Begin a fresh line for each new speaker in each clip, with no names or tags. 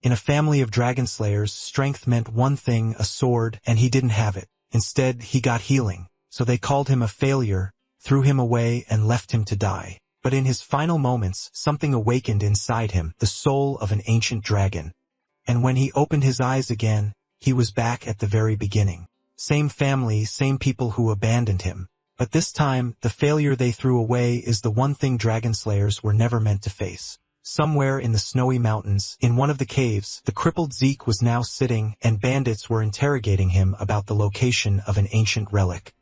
In a family of Dragonslayers, strength meant one thing, a sword, and he didn't have it. Instead, he got healing. So they called him a failure, threw him away, and left him to die. But in his final moments, something awakened inside him, the soul of an ancient dragon. And when he opened his eyes again, he was back at the very beginning. Same family, same people who abandoned him. But this time, the failure they threw away is the one thing Dragonslayers were never meant to face. Somewhere in the snowy mountains, in one of the caves, the crippled Zeke was now sitting, and bandits were interrogating him about the location of an ancient relic.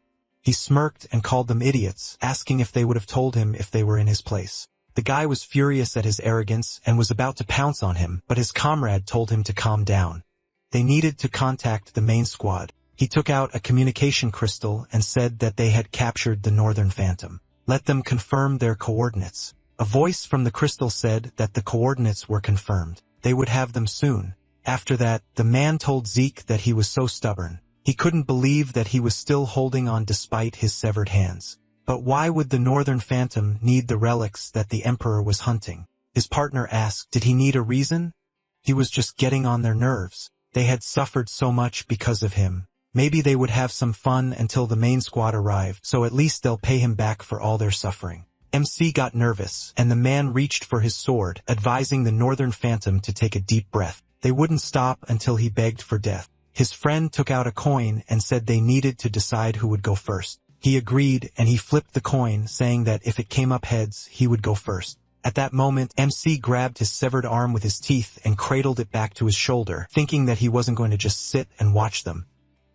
He smirked and called them idiots, asking if they would have told him if they were in his place. The guy was furious at his arrogance and was about to pounce on him, but his comrade told him to calm down. They needed to contact the main squad. He took out a communication crystal and said that they had captured the Northern Phantom. Let them confirm their coordinates. A voice from the crystal said that the coordinates were confirmed. They would have them soon. After that, the man told Zeke that he was so stubborn. He couldn't believe that he was still holding on despite his severed hands. But why would the Northern Phantom need the relics that the Emperor was hunting? His partner asked, did he need a reason? He was just getting on their nerves. They had suffered so much because of him. Maybe they would have some fun until the main squad arrived, so at least they'll pay him back for all their suffering. MC got nervous, and the man reached for his sword, advising the Northern Phantom to take a deep breath. They wouldn't stop until he begged for death. His friend took out a coin and said they needed to decide who would go first. He agreed, and he flipped the coin, saying that if it came up heads, he would go first. At that moment, MC grabbed his severed arm with his teeth and cradled it back to his shoulder, thinking that he wasn't going to just sit and watch them.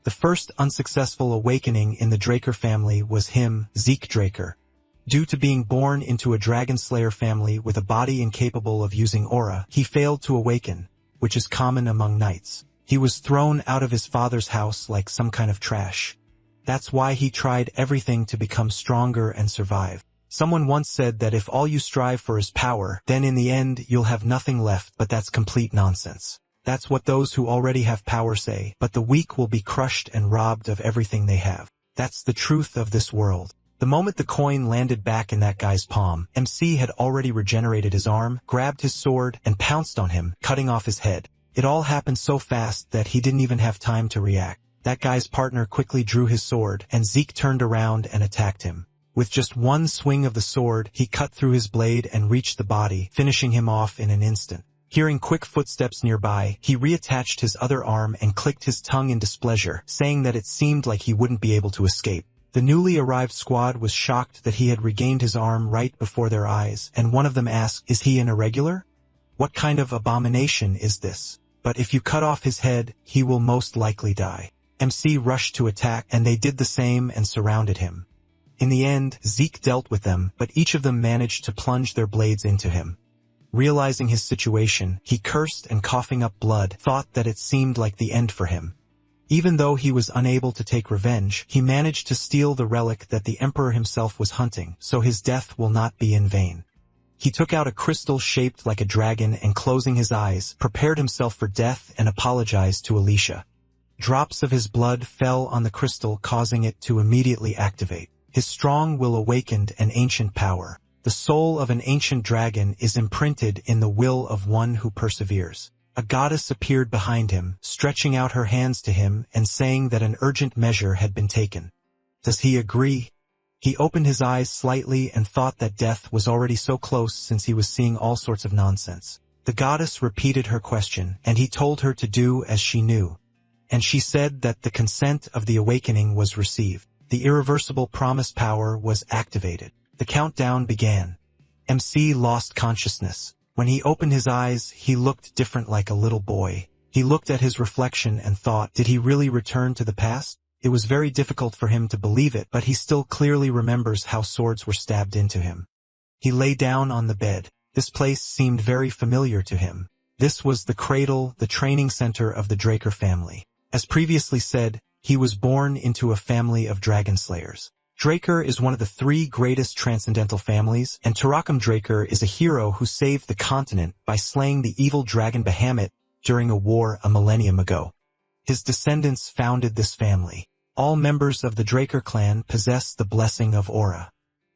The first unsuccessful awakening in the Draker family was him, Zeke Draker. Due to being born into a Dragonslayer family with a body incapable of using aura, he failed to awaken, which is common among knights. He was thrown out of his father's house like some kind of trash. That's why he tried everything to become stronger and survive. Someone once said that if all you strive for is power, then in the end you'll have nothing left, but that's complete nonsense. That's what those who already have power say, but the weak will be crushed and robbed of everything they have. That's the truth of this world. The moment the coin landed back in that guy's palm, MC had already regenerated his arm, grabbed his sword, and pounced on him, cutting off his head. It all happened so fast that he didn't even have time to react. That guy's partner quickly drew his sword, and Zeke turned around and attacked him. With just one swing of the sword, he cut through his blade and reached the body, finishing him off in an instant. Hearing quick footsteps nearby, he reattached his other arm and clicked his tongue in displeasure, saying that it seemed like he wouldn't be able to escape. The newly arrived squad was shocked that he had regained his arm right before their eyes, and one of them asked, "Is he an irregular? What kind of abomination is this? But if you cut off his head, he will most likely die." MC rushed to attack, and they did the same and surrounded him. In the end, Zeke dealt with them, but each of them managed to plunge their blades into him. Realizing his situation, he cursed and, coughing up blood, thought that it seemed like the end for him. Even though he was unable to take revenge, he managed to steal the relic that the Emperor himself was hunting, so his death will not be in vain. He took out a crystal shaped like a dragon and, closing his eyes, prepared himself for death and apologized to Alicia. Drops of his blood fell on the crystal, causing it to immediately activate. His strong will awakened an ancient power. The soul of an ancient dragon is imprinted in the will of one who perseveres. A goddess appeared behind him, stretching out her hands to him and saying that an urgent measure had been taken. Does he agree? He opened his eyes slightly and thought that death was already so close since he was seeing all sorts of nonsense. The goddess repeated her question, and he told her to do as she knew. And she said that the consent of the awakening was received. The irreversible promise power was activated. The countdown began. MC lost consciousness. When he opened his eyes, he looked different, like a little boy. He looked at his reflection and thought, did he really return to the past? It was very difficult for him to believe it, but he still clearly remembers how swords were stabbed into him. He lay down on the bed. This place seemed very familiar to him. This was the cradle, the training center of the Draker family. As previously said, he was born into a family of Dragonslayers. Draker is one of the 3 greatest transcendental families, and Tarakam Draker is a hero who saved the continent by slaying the evil dragon Bahamut during a war a millennium ago. His descendants founded this family. All members of the Draker clan possess the blessing of aura.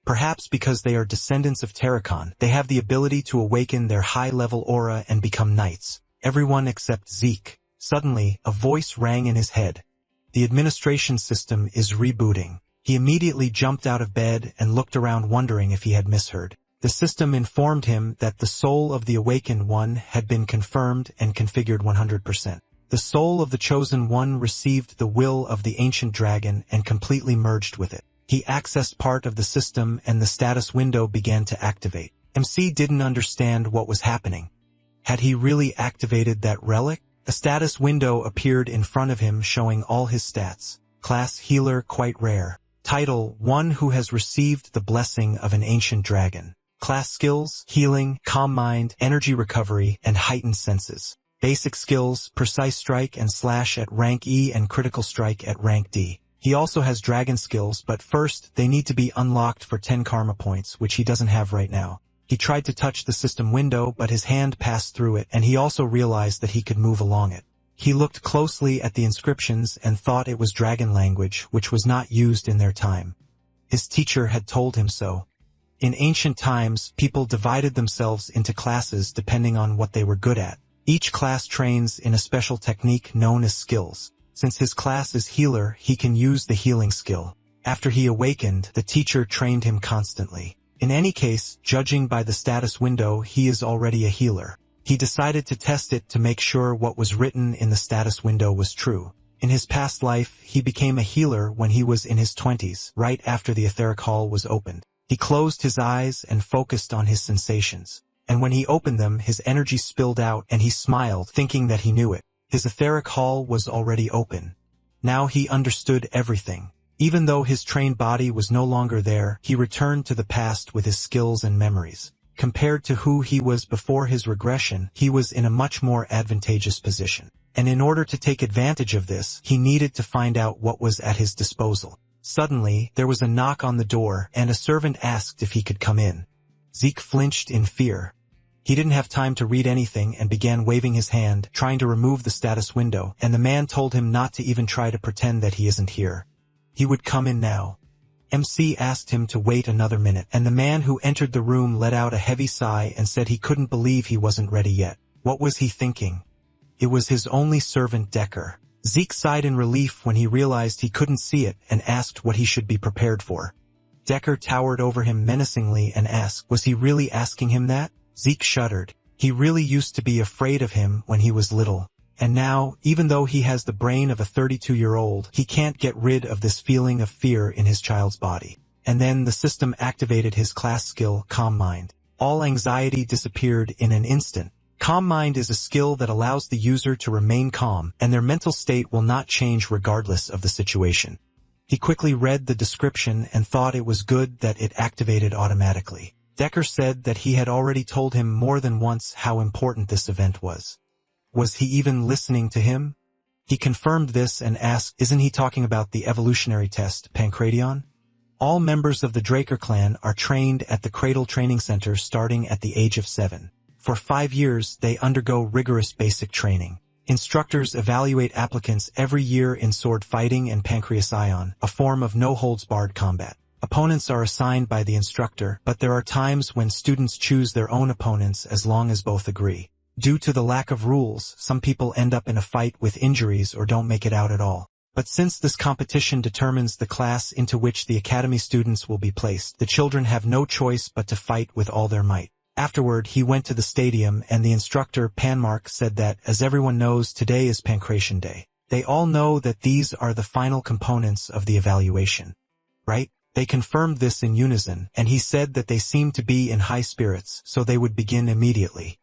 Perhaps because they are descendants of Tarakon, they have the ability to awaken their high-level aura and become knights. everyone except Zeke. Suddenly, a voice rang in his head. The administration system is rebooting. He immediately jumped out of bed and looked around wondering if he had misheard. The system informed him that the soul of the awakened one had been confirmed and configured 100%. The soul of the chosen one received the will of the ancient dragon and completely merged with it. He accessed part of the system and the status window began to activate. MC didn't understand what was happening. Had he really activated that relic? A status window appeared in front of him showing all his stats. Class Healer, quite rare. Title, one who has received the blessing of an ancient dragon. Class skills, healing, calm mind, energy recovery, and heightened senses. Basic skills, precise strike and slash at rank E and critical strike at rank D. He also has dragon skills, but first, they need to be unlocked for 10 karma points, which he doesn't have right now. He tried to touch the system window, but his hand passed through it, and he also realized that he could move along it. He looked closely at the inscriptions and thought it was dragon language, which was not used in their time. His teacher had told him so. In ancient times, people divided themselves into classes depending on what they were good at. Each class trains in a special technique known as skills. Since his class is healer, he can use the healing skill. After he awakened, the teacher trained him constantly. In any case, judging by the status window, he is already a healer. He decided to test it to make sure what was written in the status window was true. In his past life, he became a healer when he was in his 20s, right after the etheric hall was opened. He closed his eyes and focused on his sensations. And when he opened them, his energy spilled out and he smiled, thinking that he knew it. His etheric hall was already open. Now he understood everything. Even though his trained body was no longer there, he returned to the past with his skills and memories. Compared to who he was before his regression, he was in a much more advantageous position. And in order to take advantage of this, he needed to find out what was at his disposal. Suddenly, there was a knock on the door, and a servant asked if he could come in. Zeke flinched in fear. He didn't have time to read anything and began waving his hand, trying to remove the status window, and the man told him not to even try to pretend that he isn't here. He would come in now. MC asked him to wait another minute, and the man who entered the room let out a heavy sigh and said he couldn't believe he wasn't ready yet. What was he thinking? It was his only servant, Decker. Zeke sighed in relief when he realized he couldn't see it and asked what he should be prepared for. Decker towered over him menacingly and asked, was he really asking him that? Zeke shuddered. He really used to be afraid of him when he was little. And now, even though he has the brain of a 32-year-old, he can't get rid of this feeling of fear in his child's body. And then the system activated his class skill, Calm Mind. All anxiety disappeared in an instant. Calm Mind is a skill that allows the user to remain calm, and their mental state will not change regardless of the situation. He quickly read the description and thought it was good that it activated automatically. Decker said that he had already told him more than once how important this event was. Was he even listening to him? He confirmed this and asked, isn't he talking about the evolutionary test, Pancration? All members of the Draker clan are trained at the Cradle Training Center starting at the age of 7. For 5 years, they undergo rigorous basic training. Instructors evaluate applicants every year in sword fighting and pancreation, a form of no-holds-barred combat. Opponents are assigned by the instructor, but there are times when students choose their own opponents as long as both agree. Due to the lack of rules, some people end up in a fight with injuries or don't make it out at all. But since this competition determines the class into which the academy students will be placed, the children have no choice but to fight with all their might. Afterward, he went to the stadium and the instructor, Panmark, said that, as everyone knows, today is Pancration Day. They all know that these are the final components of the evaluation. Right? They confirmed this in unison, and he said that they seemed to be in high spirits, so they would begin immediately.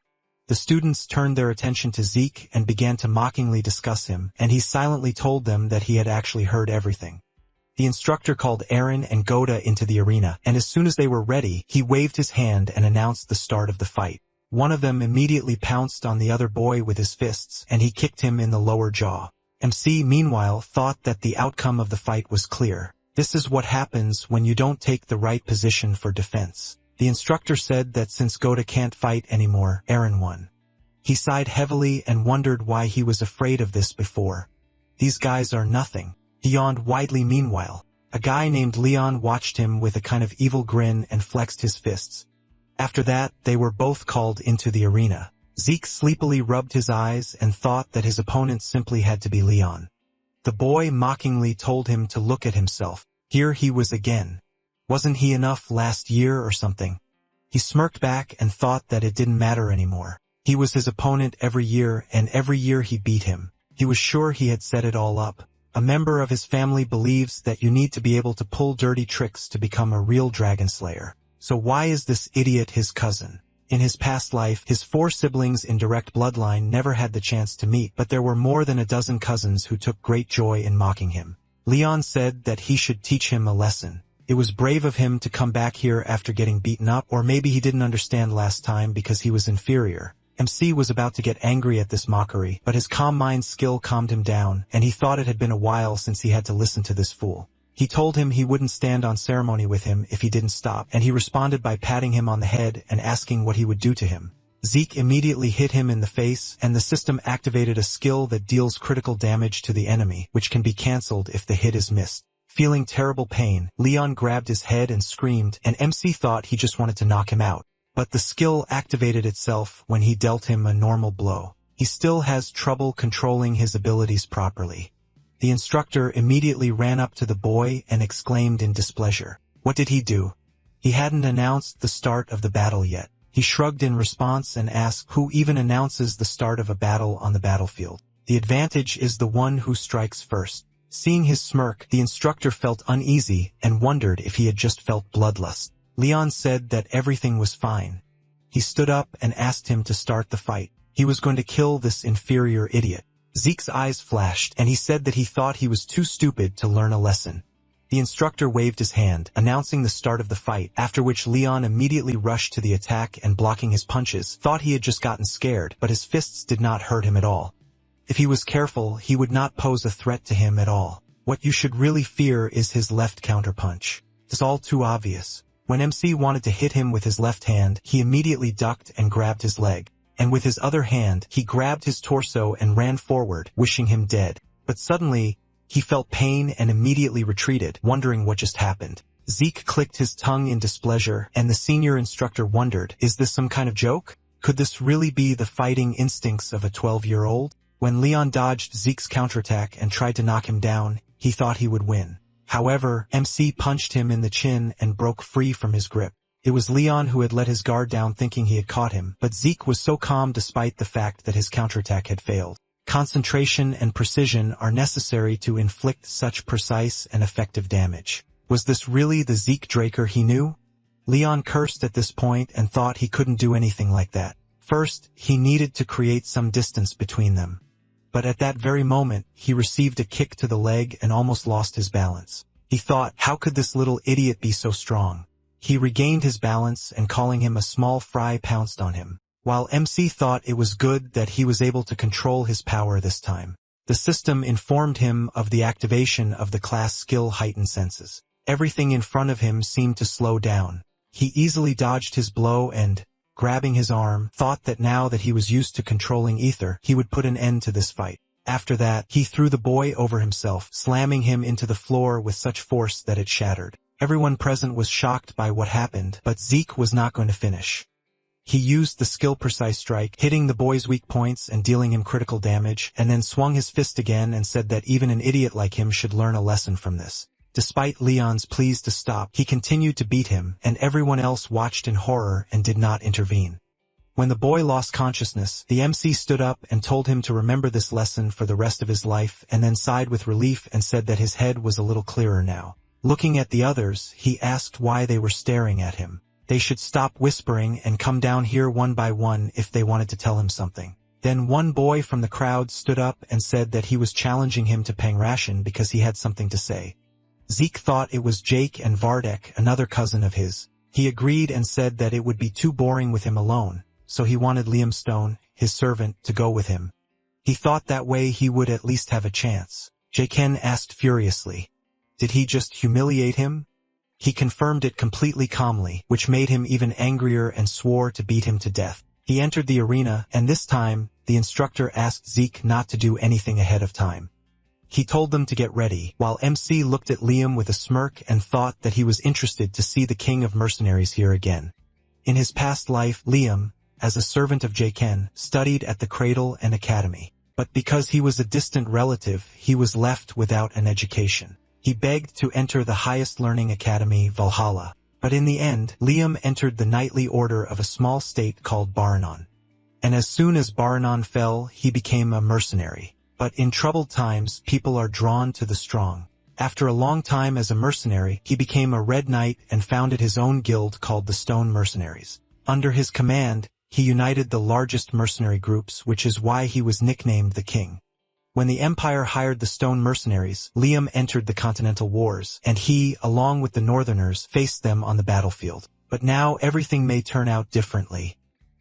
The students turned their attention to Zeke and began to mockingly discuss him, and he silently told them that he had actually heard everything. The instructor called Aaron and Goda into the arena, and as soon as they were ready, he waved his hand and announced the start of the fight. One of them immediately pounced on the other boy with his fists, and he kicked him in the lower jaw. MC, meanwhile, thought that the outcome of the fight was clear. This is what happens when you don't take the right position for defense. The instructor said that since Goda can't fight anymore, Aaron won. He sighed heavily and wondered why he was afraid of this before. These guys are nothing. He yawned widely meanwhile. A guy named Leon watched him with a kind of evil grin and flexed his fists. After that, they were both called into the arena. Zeke sleepily rubbed his eyes and thought that his opponent simply had to be Leon. The boy mockingly told him to look at himself. Here he was again. Wasn't he enough last year or something? He smirked back and thought that it didn't matter anymore. He was his opponent every year, and every year he beat him. He was sure he had set it all up. A member of his family believes that you need to be able to pull dirty tricks to become a real Dragonslayer. So why is this idiot his cousin? In his past life, his 4 siblings in direct bloodline never had the chance to meet, but there were more than a dozen cousins who took great joy in mocking him. Leon said that he should teach him a lesson. It was brave of him to come back here after getting beaten up, or maybe he didn't understand last time because he was inferior. MC was about to get angry at this mockery, but his calm mind skill calmed him down, and he thought it had been a while since he had to listen to this fool. He told him he wouldn't stand on ceremony with him if he didn't stop, and he responded by patting him on the head and asking what he would do to him. Zeke immediately hit him in the face, and the system activated a skill that deals critical damage to the enemy, which can be cancelled if the hit is missed. Feeling terrible pain, Leon grabbed his head and screamed, and MC thought he just wanted to knock him out. But the skill activated itself when he dealt him a normal blow. He still has trouble controlling his abilities properly. The instructor immediately ran up to the boy and exclaimed in displeasure. What did he do? He hadn't announced the start of the battle yet. He shrugged in response and asked, who even announces the start of a battle on the battlefield? The advantage is the one who strikes first. Seeing his smirk, the instructor felt uneasy and wondered if he had just felt bloodlust. Leon said that everything was fine. He stood up and asked him to start the fight. He was going to kill this inferior idiot. Zeke's eyes flashed, and he said that he thought he was too stupid to learn a lesson. The instructor waved his hand, announcing the start of the fight, after which Leon immediately rushed to the attack and, blocking his punches, thought he had just gotten scared, but his fists did not hurt him at all. If he was careful, he would not pose a threat to him at all. What you should really fear is his left counterpunch. It's all too obvious. When MC wanted to hit him with his left hand, he immediately ducked and grabbed his leg. And with his other hand, he grabbed his torso and ran forward, wishing him dead. But suddenly, he felt pain and immediately retreated, wondering what just happened. Zeke clicked his tongue in displeasure, and the senior instructor wondered, is this some kind of joke? Could this really be the fighting instincts of a 12-year-old? When Leon dodged Zeke's counterattack and tried to knock him down, he thought he would win. However, MC punched him in the chin and broke free from his grip. It was Leon who had let his guard down thinking he had caught him, but Zeke was so calm despite the fact that his counterattack had failed. Concentration and precision are necessary to inflict such precise and effective damage. Was this really the Zeke Draker he knew? Leon cursed at this point and thought he couldn't do anything like that. First, he needed to create some distance between them. But at that very moment, he received a kick to the leg and almost lost his balance. He thought, how could this little idiot be so strong? He regained his balance and, calling him a small fry, pounced on him. While MC thought it was good that he was able to control his power this time. The system informed him of the activation of the class skill heightened senses. Everything in front of him seemed to slow down. He easily dodged his blow and, grabbing his arm, thought that now that he was used to controlling ether, he would put an end to this fight. After that, he threw the boy over himself, slamming him into the floor with such force that it shattered. Everyone present was shocked by what happened, but Zeke was not going to finish. He used the skill precise strike, hitting the boy's weak points and dealing him critical damage, and then swung his fist again and said that even an idiot like him should learn a lesson from this. Despite Leon's pleas to stop, he continued to beat him, and everyone else watched in horror and did not intervene. When the boy lost consciousness, the MC stood up and told him to remember this lesson for the rest of his life, and then sighed with relief and said that his head was a little clearer now. Looking at the others, he asked why they were staring at him. They should stop whispering and come down here one by one if they wanted to tell him something. Then one boy from the crowd stood up and said that he was challenging him to Pangration because he had something to say. Zeke thought it was Jake and Vardek, another cousin of his. He agreed and said that it would be too boring with him alone, so he wanted Liam Stone, his servant, to go with him. He thought that way he would at least have a chance. Jaken asked furiously. Did he just humiliate him? He confirmed it completely calmly, which made him even angrier and swore to beat him to death. He entered the arena, and this time, the instructor asked Zeke not to do anything ahead of time. He told them to get ready, while MC looked at Liam with a smirk and thought that he was interested to see the king of mercenaries here again. In his past life, Liam, as a servant of Jaken, studied at the Cradle and Academy. But because he was a distant relative, he was left without an education. He begged to enter the highest learning academy, Valhalla. But in the end, Liam entered the knightly order of a small state called Baranon. And as soon as Baranon fell, he became a mercenary. But in troubled times, people are drawn to the strong. After a long time as a mercenary, he became a Red Knight and founded his own guild called the Stone Mercenaries. Under his command, he united the largest mercenary groups, which is why he was nicknamed the King. When the Empire hired the Stone Mercenaries, Liam entered the Continental Wars, and he, along with the Northerners, faced them on the battlefield. But now everything may turn out differently.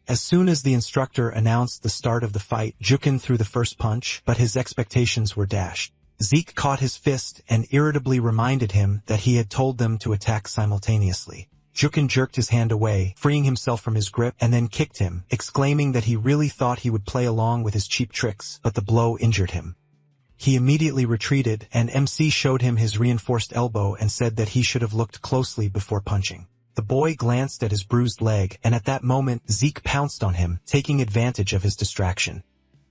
As soon as the instructor announced the start of the fight, Jukin threw the first punch, but his expectations were dashed. Zeke caught his fist and irritably reminded him that he had told them to attack simultaneously. Jukin jerked his hand away, freeing himself from his grip, and then kicked him, exclaiming that he really thought he would play along with his cheap tricks, but the blow injured him. He immediately retreated, and MC showed him his reinforced elbow and said that he should have looked closely before punching. The boy glanced at his bruised leg, and at that moment Zeke pounced on him, taking advantage of his distraction.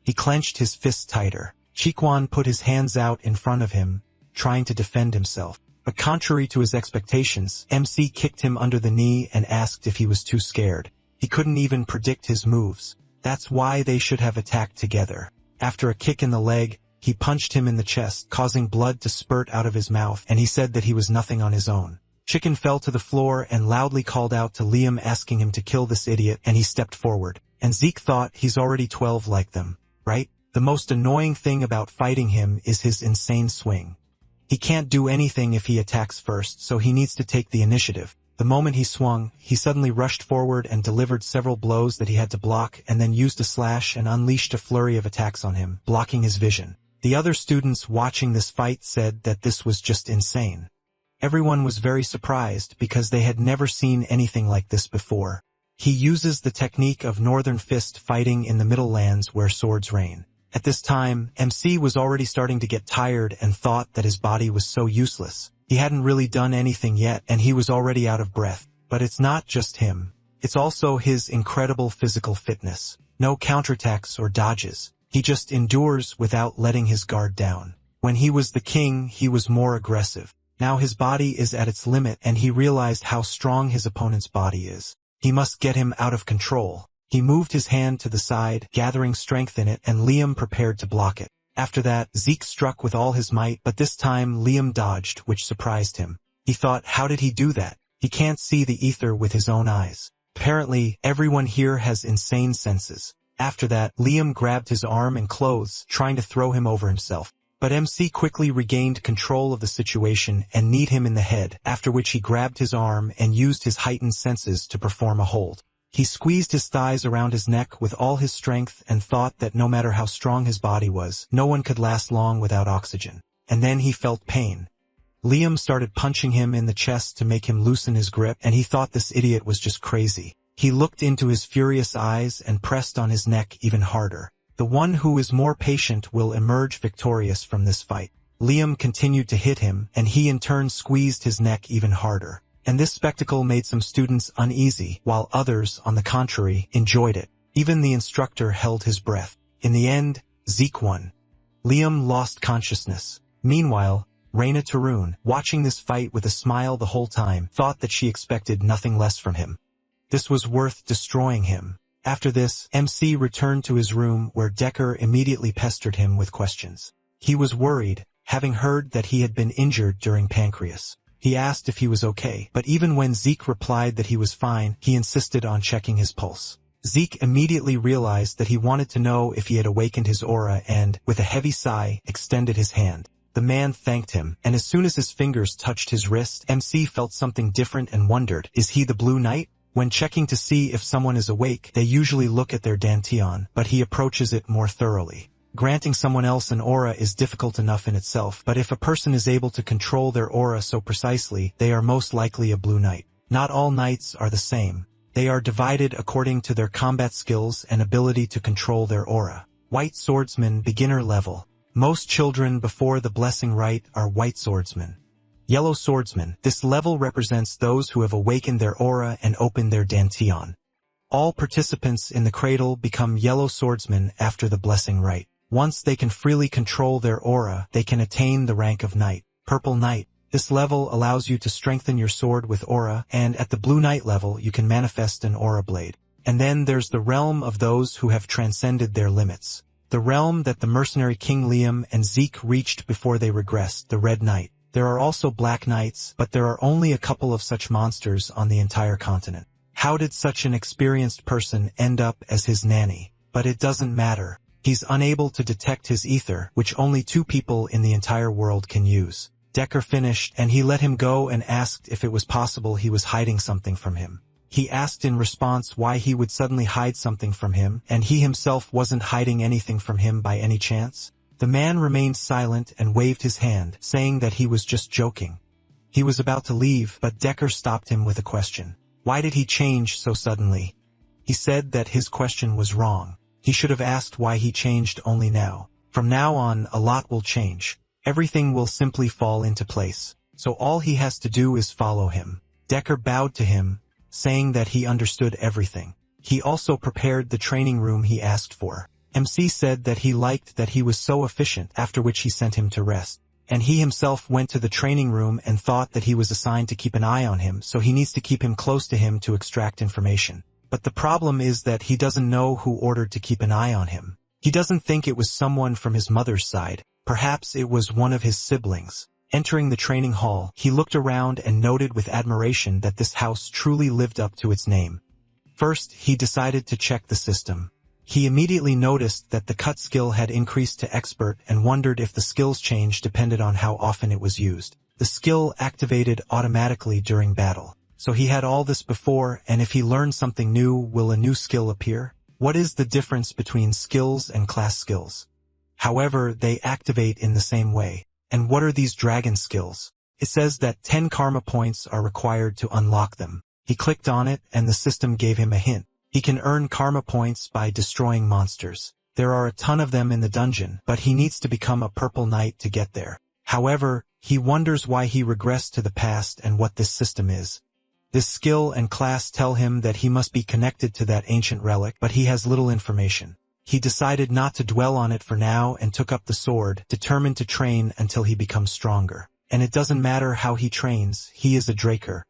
He clenched his fists tighter. Chikwon put his hands out in front of him, trying to defend himself. But contrary to his expectations, MC kicked him under the knee and asked if he was too scared. He couldn't even predict his moves. That's why they should have attacked together. After a kick in the leg, he punched him in the chest, causing blood to spurt out of his mouth, and he said that he was nothing on his own. Chicken fell to the floor and loudly called out to Liam, asking him to kill this idiot, and he stepped forward. And Zeke thought, he's already 12 like them, right? The most annoying thing about fighting him is his insane swing. He can't do anything if he attacks first, so he needs to take the initiative. The moment he swung, he suddenly rushed forward and delivered several blows that he had to block, and then used a slash and unleashed a flurry of attacks on him, blocking his vision. The other students watching this fight said that this was just insane. Everyone was very surprised because they had never seen anything like this before. He uses the technique of Northern Fist fighting in the Middle Lands where swords reign. At this time, MC was already starting to get tired and thought that his body was so useless. He hadn't really done anything yet, and he was already out of breath. But it's not just him. It's also his incredible physical fitness. No counterattacks or dodges. He just endures without letting his guard down. When he was the king, he was more aggressive. Now his body is at its limit, and he realized how strong his opponent's body is. He must get him out of control. He moved his hand to the side, gathering strength in it, and Liam prepared to block it. After that, Zeke struck with all his might, but this time Liam dodged, which surprised him. He thought, how did he do that? He can't see the ether with his own eyes. Apparently, everyone here has insane senses. After that, Liam grabbed his arm and clothes, trying to throw him over himself. But MC quickly regained control of the situation and kneed him in the head, after which he grabbed his arm and used his heightened senses to perform a hold. He squeezed his thighs around his neck with all his strength and thought that no matter how strong his body was, no one could last long without oxygen. And then he felt pain. Liam started punching him in the chest to make him loosen his grip, and he thought this idiot was just crazy. He looked into his furious eyes and pressed on his neck even harder. The one who is more patient will emerge victorious from this fight. Liam continued to hit him, and he in turn squeezed his neck even harder. And this spectacle made some students uneasy, while others, on the contrary, enjoyed it. Even the instructor held his breath. In the end, Zeke won. Liam lost consciousness. Meanwhile, Reyna Tarun, watching this fight with a smile the whole time, thought that she expected nothing less from him. This was worth destroying him. After this, MC returned to his room where Decker immediately pestered him with questions. He was worried, having heard that he had been injured during Pancreas. He asked if he was okay, but even when Zeke replied that he was fine, he insisted on checking his pulse. Zeke immediately realized that he wanted to know if he had awakened his aura and, with a heavy sigh, extended his hand. The man thanked him, and as soon as his fingers touched his wrist, MC felt something different and wondered, is he the Blue Knight? When checking to see if someone is awake, they usually look at their dantian, but he approaches it more thoroughly. Granting someone else an aura is difficult enough in itself, but if a person is able to control their aura so precisely, they are most likely a Blue Knight. Not all knights are the same. They are divided according to their combat skills and ability to control their aura. White Swordsman, beginner level. Most children before the blessing rite are White Swordsmen. Yellow Swordsman, this level represents those who have awakened their aura and opened their dantian. All participants in the cradle become yellow swordsmen after the blessing rite. Once they can freely control their aura, they can attain the rank of knight. Purple Knight. This level allows you to strengthen your sword with aura, and at the Blue Knight level you can manifest an aura blade. And then there's the realm of those who have transcended their limits. The realm that the mercenary King Liam and Zeke reached before they regressed, the Red Knight. There are also Black Knights, but there are only a couple of such monsters on the entire continent. How did such an experienced person end up as his nanny? But it doesn't matter. He's unable to detect his ether, which only 2 people in the entire world can use. Decker finished, and he let him go and asked if it was possible he was hiding something from him. He asked in response why he would suddenly hide something from him, and he himself wasn't hiding anything from him by any chance. The man remained silent and waved his hand, saying that he was just joking. He was about to leave, but Decker stopped him with a question. Why did he change so suddenly? He said that his question was wrong. He should have asked why he changed only now. From now on, a lot will change. Everything will simply fall into place. So all he has to do is follow him. Decker bowed to him, saying that he understood everything. He also prepared the training room he asked for. MC said that he liked that he was so efficient, after which he sent him to rest. And he himself went to the training room and thought that he was assigned to keep an eye on him, so he needs to keep him close to him to extract information. But the problem is that he doesn't know who ordered to keep an eye on him. He doesn't think it was someone from his mother's side. Perhaps it was one of his siblings. Entering the training hall, he looked around and noted with admiration that this house truly lived up to its name. First, he decided to check the system. He immediately noticed that the cut skill had increased to expert and wondered if the skill's change depended on how often it was used. The skill activated automatically during battle. So he had all this before, and if he learned something new, will a new skill appear? What is the difference between skills and class skills? However, they activate in the same way. And what are these dragon skills? It says that 10 karma points are required to unlock them. He clicked on it, and the system gave him a hint. He can earn karma points by destroying monsters. There are a ton of them in the dungeon, but he needs to become a purple knight to get there. However, he wonders why he regressed to the past and what this system is. This skill and class tell him that he must be connected to that ancient relic, but he has little information. He decided not to dwell on it for now and took up the sword, determined to train until he becomes stronger. And it doesn't matter how he trains, he is a Draker.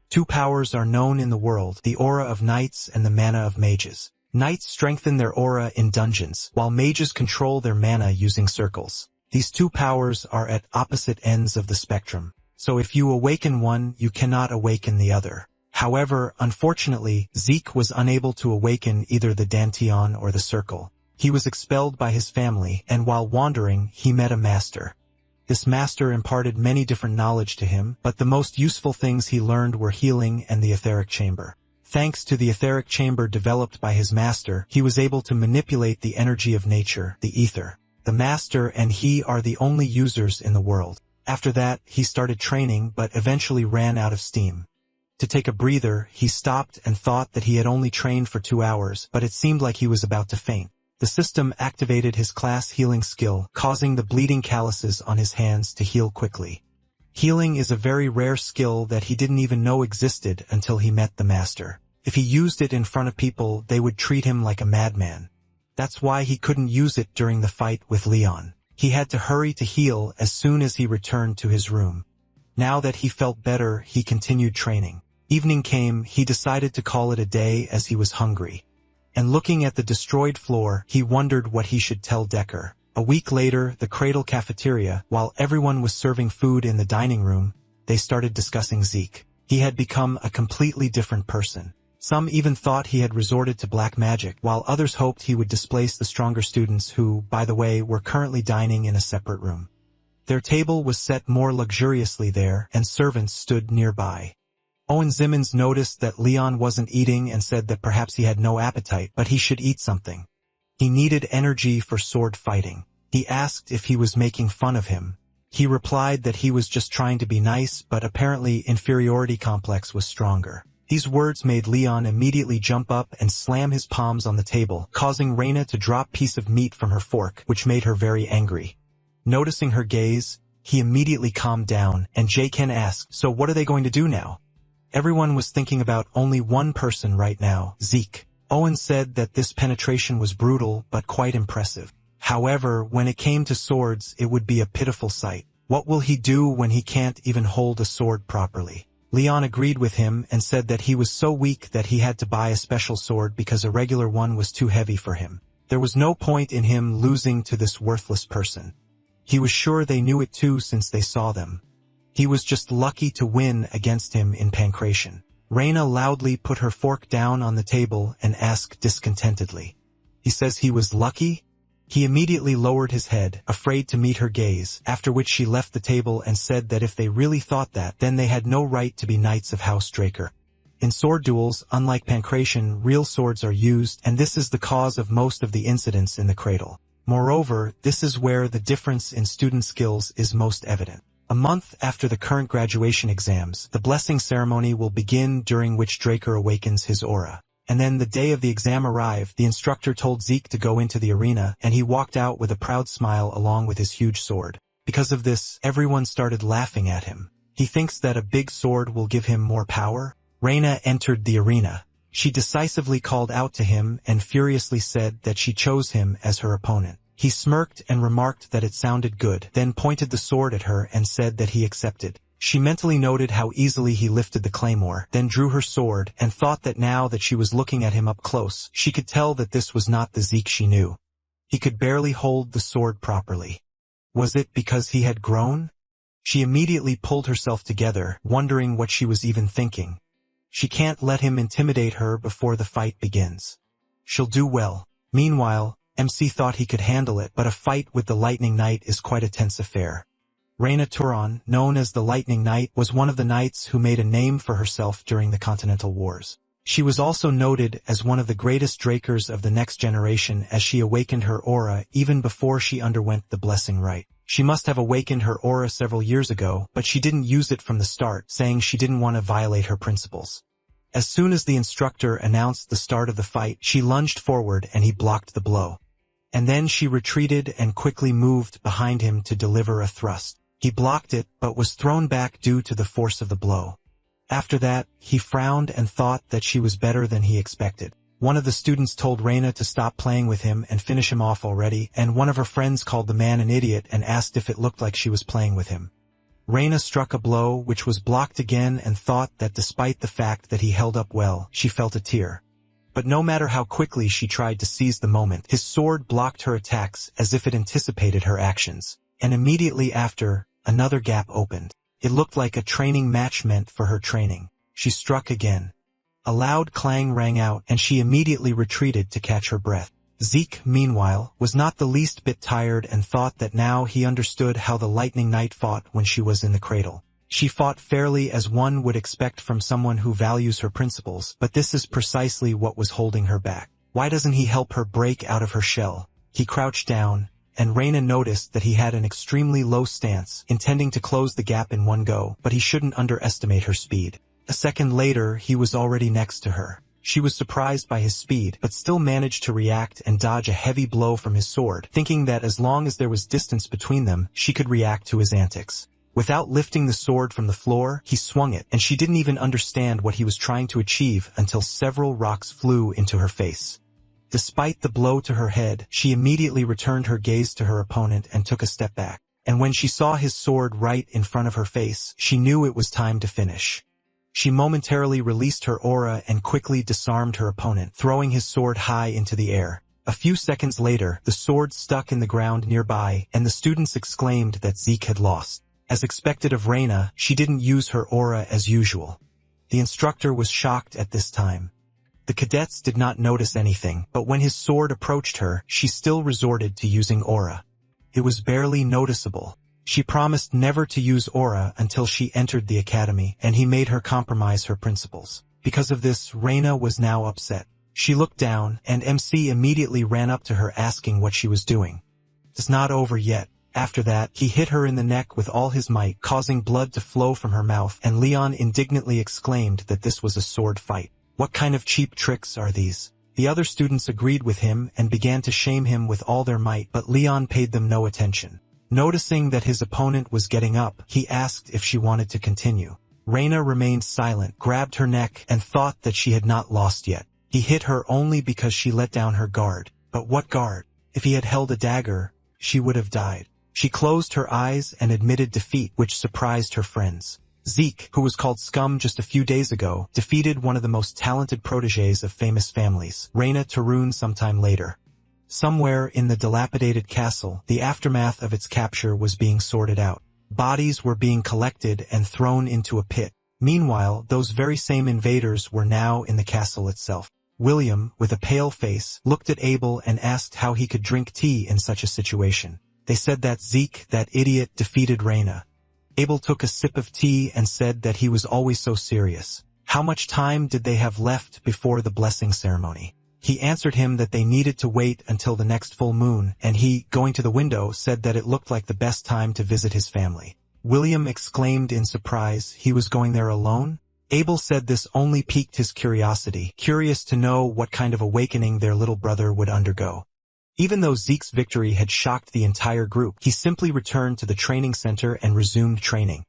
2 powers are known in the world, the aura of knights and the mana of mages. Knights strengthen their aura in dungeons, while mages control their mana using circles. These 2 powers are at opposite ends of the spectrum. So if you awaken one, you cannot awaken the other. However, unfortunately, Zeke was unable to awaken either the Danteon or the circle. He was expelled by his family, and while wandering, he met a master. This master imparted many different knowledge to him, but the most useful things he learned were healing and the etheric chamber. Thanks to the etheric chamber developed by his master, he was able to manipulate the energy of nature, the ether. The master and he are the only users in the world. After that, he started training but eventually ran out of steam. To take a breather, he stopped and thought that he had only trained for 2 hours, but it seemed like he was about to faint. The system activated his class healing skill, causing the bleeding calluses on his hands to heal quickly. Healing is a very rare skill that he didn't even know existed until he met the master. If he used it in front of people, they would treat him like a madman. That's why he couldn't use it during the fight with Leon. He had to hurry to heal as soon as he returned to his room. Now that he felt better, he continued training. Evening came, he decided to call it a day as he was hungry. And looking at the destroyed floor, he wondered what he should tell Decker. A week later, the Cradle cafeteria, while everyone was serving food in the dining room, they started discussing Zeke. He had become a completely different person. Some even thought he had resorted to black magic, while others hoped he would displace the stronger students who, by the way, were currently dining in a separate room. Their table was set more luxuriously there, and servants stood nearby. Owen Zimmons noticed that Leon wasn't eating and said that perhaps he had no appetite, but he should eat something. He needed energy for sword fighting. He asked if he was making fun of him. He replied that he was just trying to be nice, but apparently inferiority complex was stronger. These words made Leon immediately jump up and slam his palms on the table, causing Reina to drop a piece of meat from her fork, which made her very angry. Noticing her gaze, he immediately calmed down, and J-Ken asked, "So what are they going to do now?" Everyone was thinking about only one person right now, Zeke. Owen said that this penetration was brutal but quite impressive. However, when it came to swords, it would be a pitiful sight. What will he do when he can't even hold a sword properly? Leon agreed with him and said that he was so weak that he had to buy a special sword because a regular one was too heavy for him. There was no point in him losing to this worthless person. He was sure they knew it too since they saw them. He was just lucky to win against him in pancration. Reina loudly put her fork down on the table and asked discontentedly, "He says he was lucky?" He immediately lowered his head, afraid to meet her gaze, after which she left the table and said that if they really thought that, then they had no right to be knights of House Draker. In sword duels, unlike pancration, real swords are used, and this is the cause of most of the incidents in the cradle. Moreover, this is where the difference in student skills is most evident. A month after the current graduation exams, the blessing ceremony will begin, during which Draker awakens his aura. And then the day of the exam arrived, the instructor told Zeke to go into the arena, and he walked out with a proud smile along with his huge sword. Because of this, everyone started laughing at him. He thinks that a big sword will give him more power? Reina entered the arena. She decisively called out to him and furiously said that she chose him as her opponent. He smirked and remarked that it sounded good, then pointed the sword at her and said that he accepted. She mentally noted how easily he lifted the claymore, then drew her sword, and thought that now that she was looking at him up close, she could tell that this was not the Zeke she knew. He could barely hold the sword properly. Was it because he had grown? She immediately pulled herself together, wondering what she was even thinking. She can't let him intimidate her before the fight begins. She'll do well. Meanwhile, MC thought he could handle it, but a fight with the Lightning Knight is quite a tense affair. Reina Turon, known as the Lightning Knight, was one of the knights who made a name for herself during the Continental Wars. She was also noted as one of the greatest Drakers of the next generation as she awakened her aura even before she underwent the blessing rite. She must have awakened her aura several years ago, but she didn't use it from the start, saying she didn't want to violate her principles. As soon as the instructor announced the start of the fight, she lunged forward and he blocked the blow. And then she retreated and quickly moved behind him to deliver a thrust. He blocked it, but was thrown back due to the force of the blow. After that, he frowned and thought that she was better than he expected. One of the students told Reina to stop playing with him and finish him off already, and one of her friends called the man an idiot and asked if it looked like she was playing with him. Reina struck a blow which was blocked again and thought that despite the fact that he held up well, she felt a tear. But no matter how quickly she tried to seize the moment, his sword blocked her attacks as if it anticipated her actions. And immediately after, another gap opened. It looked like a training match meant for her training. She struck again. A loud clang rang out, and she immediately retreated to catch her breath. Zeke, meanwhile, was not the least bit tired and thought that now he understood how the Lightning Knight fought when she was in the cradle. She fought fairly as one would expect from someone who values her principles, but this is precisely what was holding her back. Why doesn't he help her break out of her shell? He crouched down, and Reina noticed that he had an extremely low stance, intending to close the gap in one go, but he shouldn't underestimate her speed. A second later, he was already next to her. She was surprised by his speed, but still managed to react and dodge a heavy blow from his sword, thinking that as long as there was distance between them, she could react to his antics. Without lifting the sword from the floor, he swung it, and she didn't even understand what he was trying to achieve until several rocks flew into her face. Despite the blow to her head, she immediately returned her gaze to her opponent and took a step back. And when she saw his sword right in front of her face, she knew it was time to finish. She momentarily released her aura and quickly disarmed her opponent, throwing his sword high into the air. A few seconds later, the sword stuck in the ground nearby, and the students exclaimed that Zeke had lost. As expected of Reina, she didn't use her aura as usual. The instructor was shocked at this time. The cadets did not notice anything, but when his sword approached her, she still resorted to using aura. It was barely noticeable. She promised never to use aura until she entered the academy, and he made her compromise her principles. Because of this, Reina was now upset. She looked down, and MC immediately ran up to her asking what she was doing. "It's not over yet." After that, he hit her in the neck with all his might, causing blood to flow from her mouth, and Leon indignantly exclaimed that this was a sword fight. What kind of cheap tricks are these? The other students agreed with him and began to shame him with all their might, but Leon paid them no attention. Noticing that his opponent was getting up, he asked if she wanted to continue. Reina remained silent, grabbed her neck, and thought that she had not lost yet. He hit her only because she let down her guard. But what guard? If he had held a dagger, she would have died. She closed her eyes and admitted defeat, which surprised her friends. Zeke, who was called Scum just a few days ago, defeated one of the most talented protégés of famous families, Reina Tarun, sometime later. Somewhere in the dilapidated castle, the aftermath of its capture was being sorted out. Bodies were being collected and thrown into a pit. Meanwhile, those very same invaders were now in the castle itself. William, with a pale face, looked at Abel and asked how he could drink tea in such a situation. They said that Zeke, that idiot, defeated Reina. Abel took a sip of tea and said that he was always so serious. How much time did they have left before the blessing ceremony? He answered him that they needed to wait until the next full moon, and he, going to the window, said that it looked like the best time to visit his family. William exclaimed in surprise, he was going there alone? Abel said this only piqued his curiosity, curious to know what kind of awakening their little brother would undergo. Even though Zeke's victory had shocked the entire group, he simply returned to the training center and resumed training.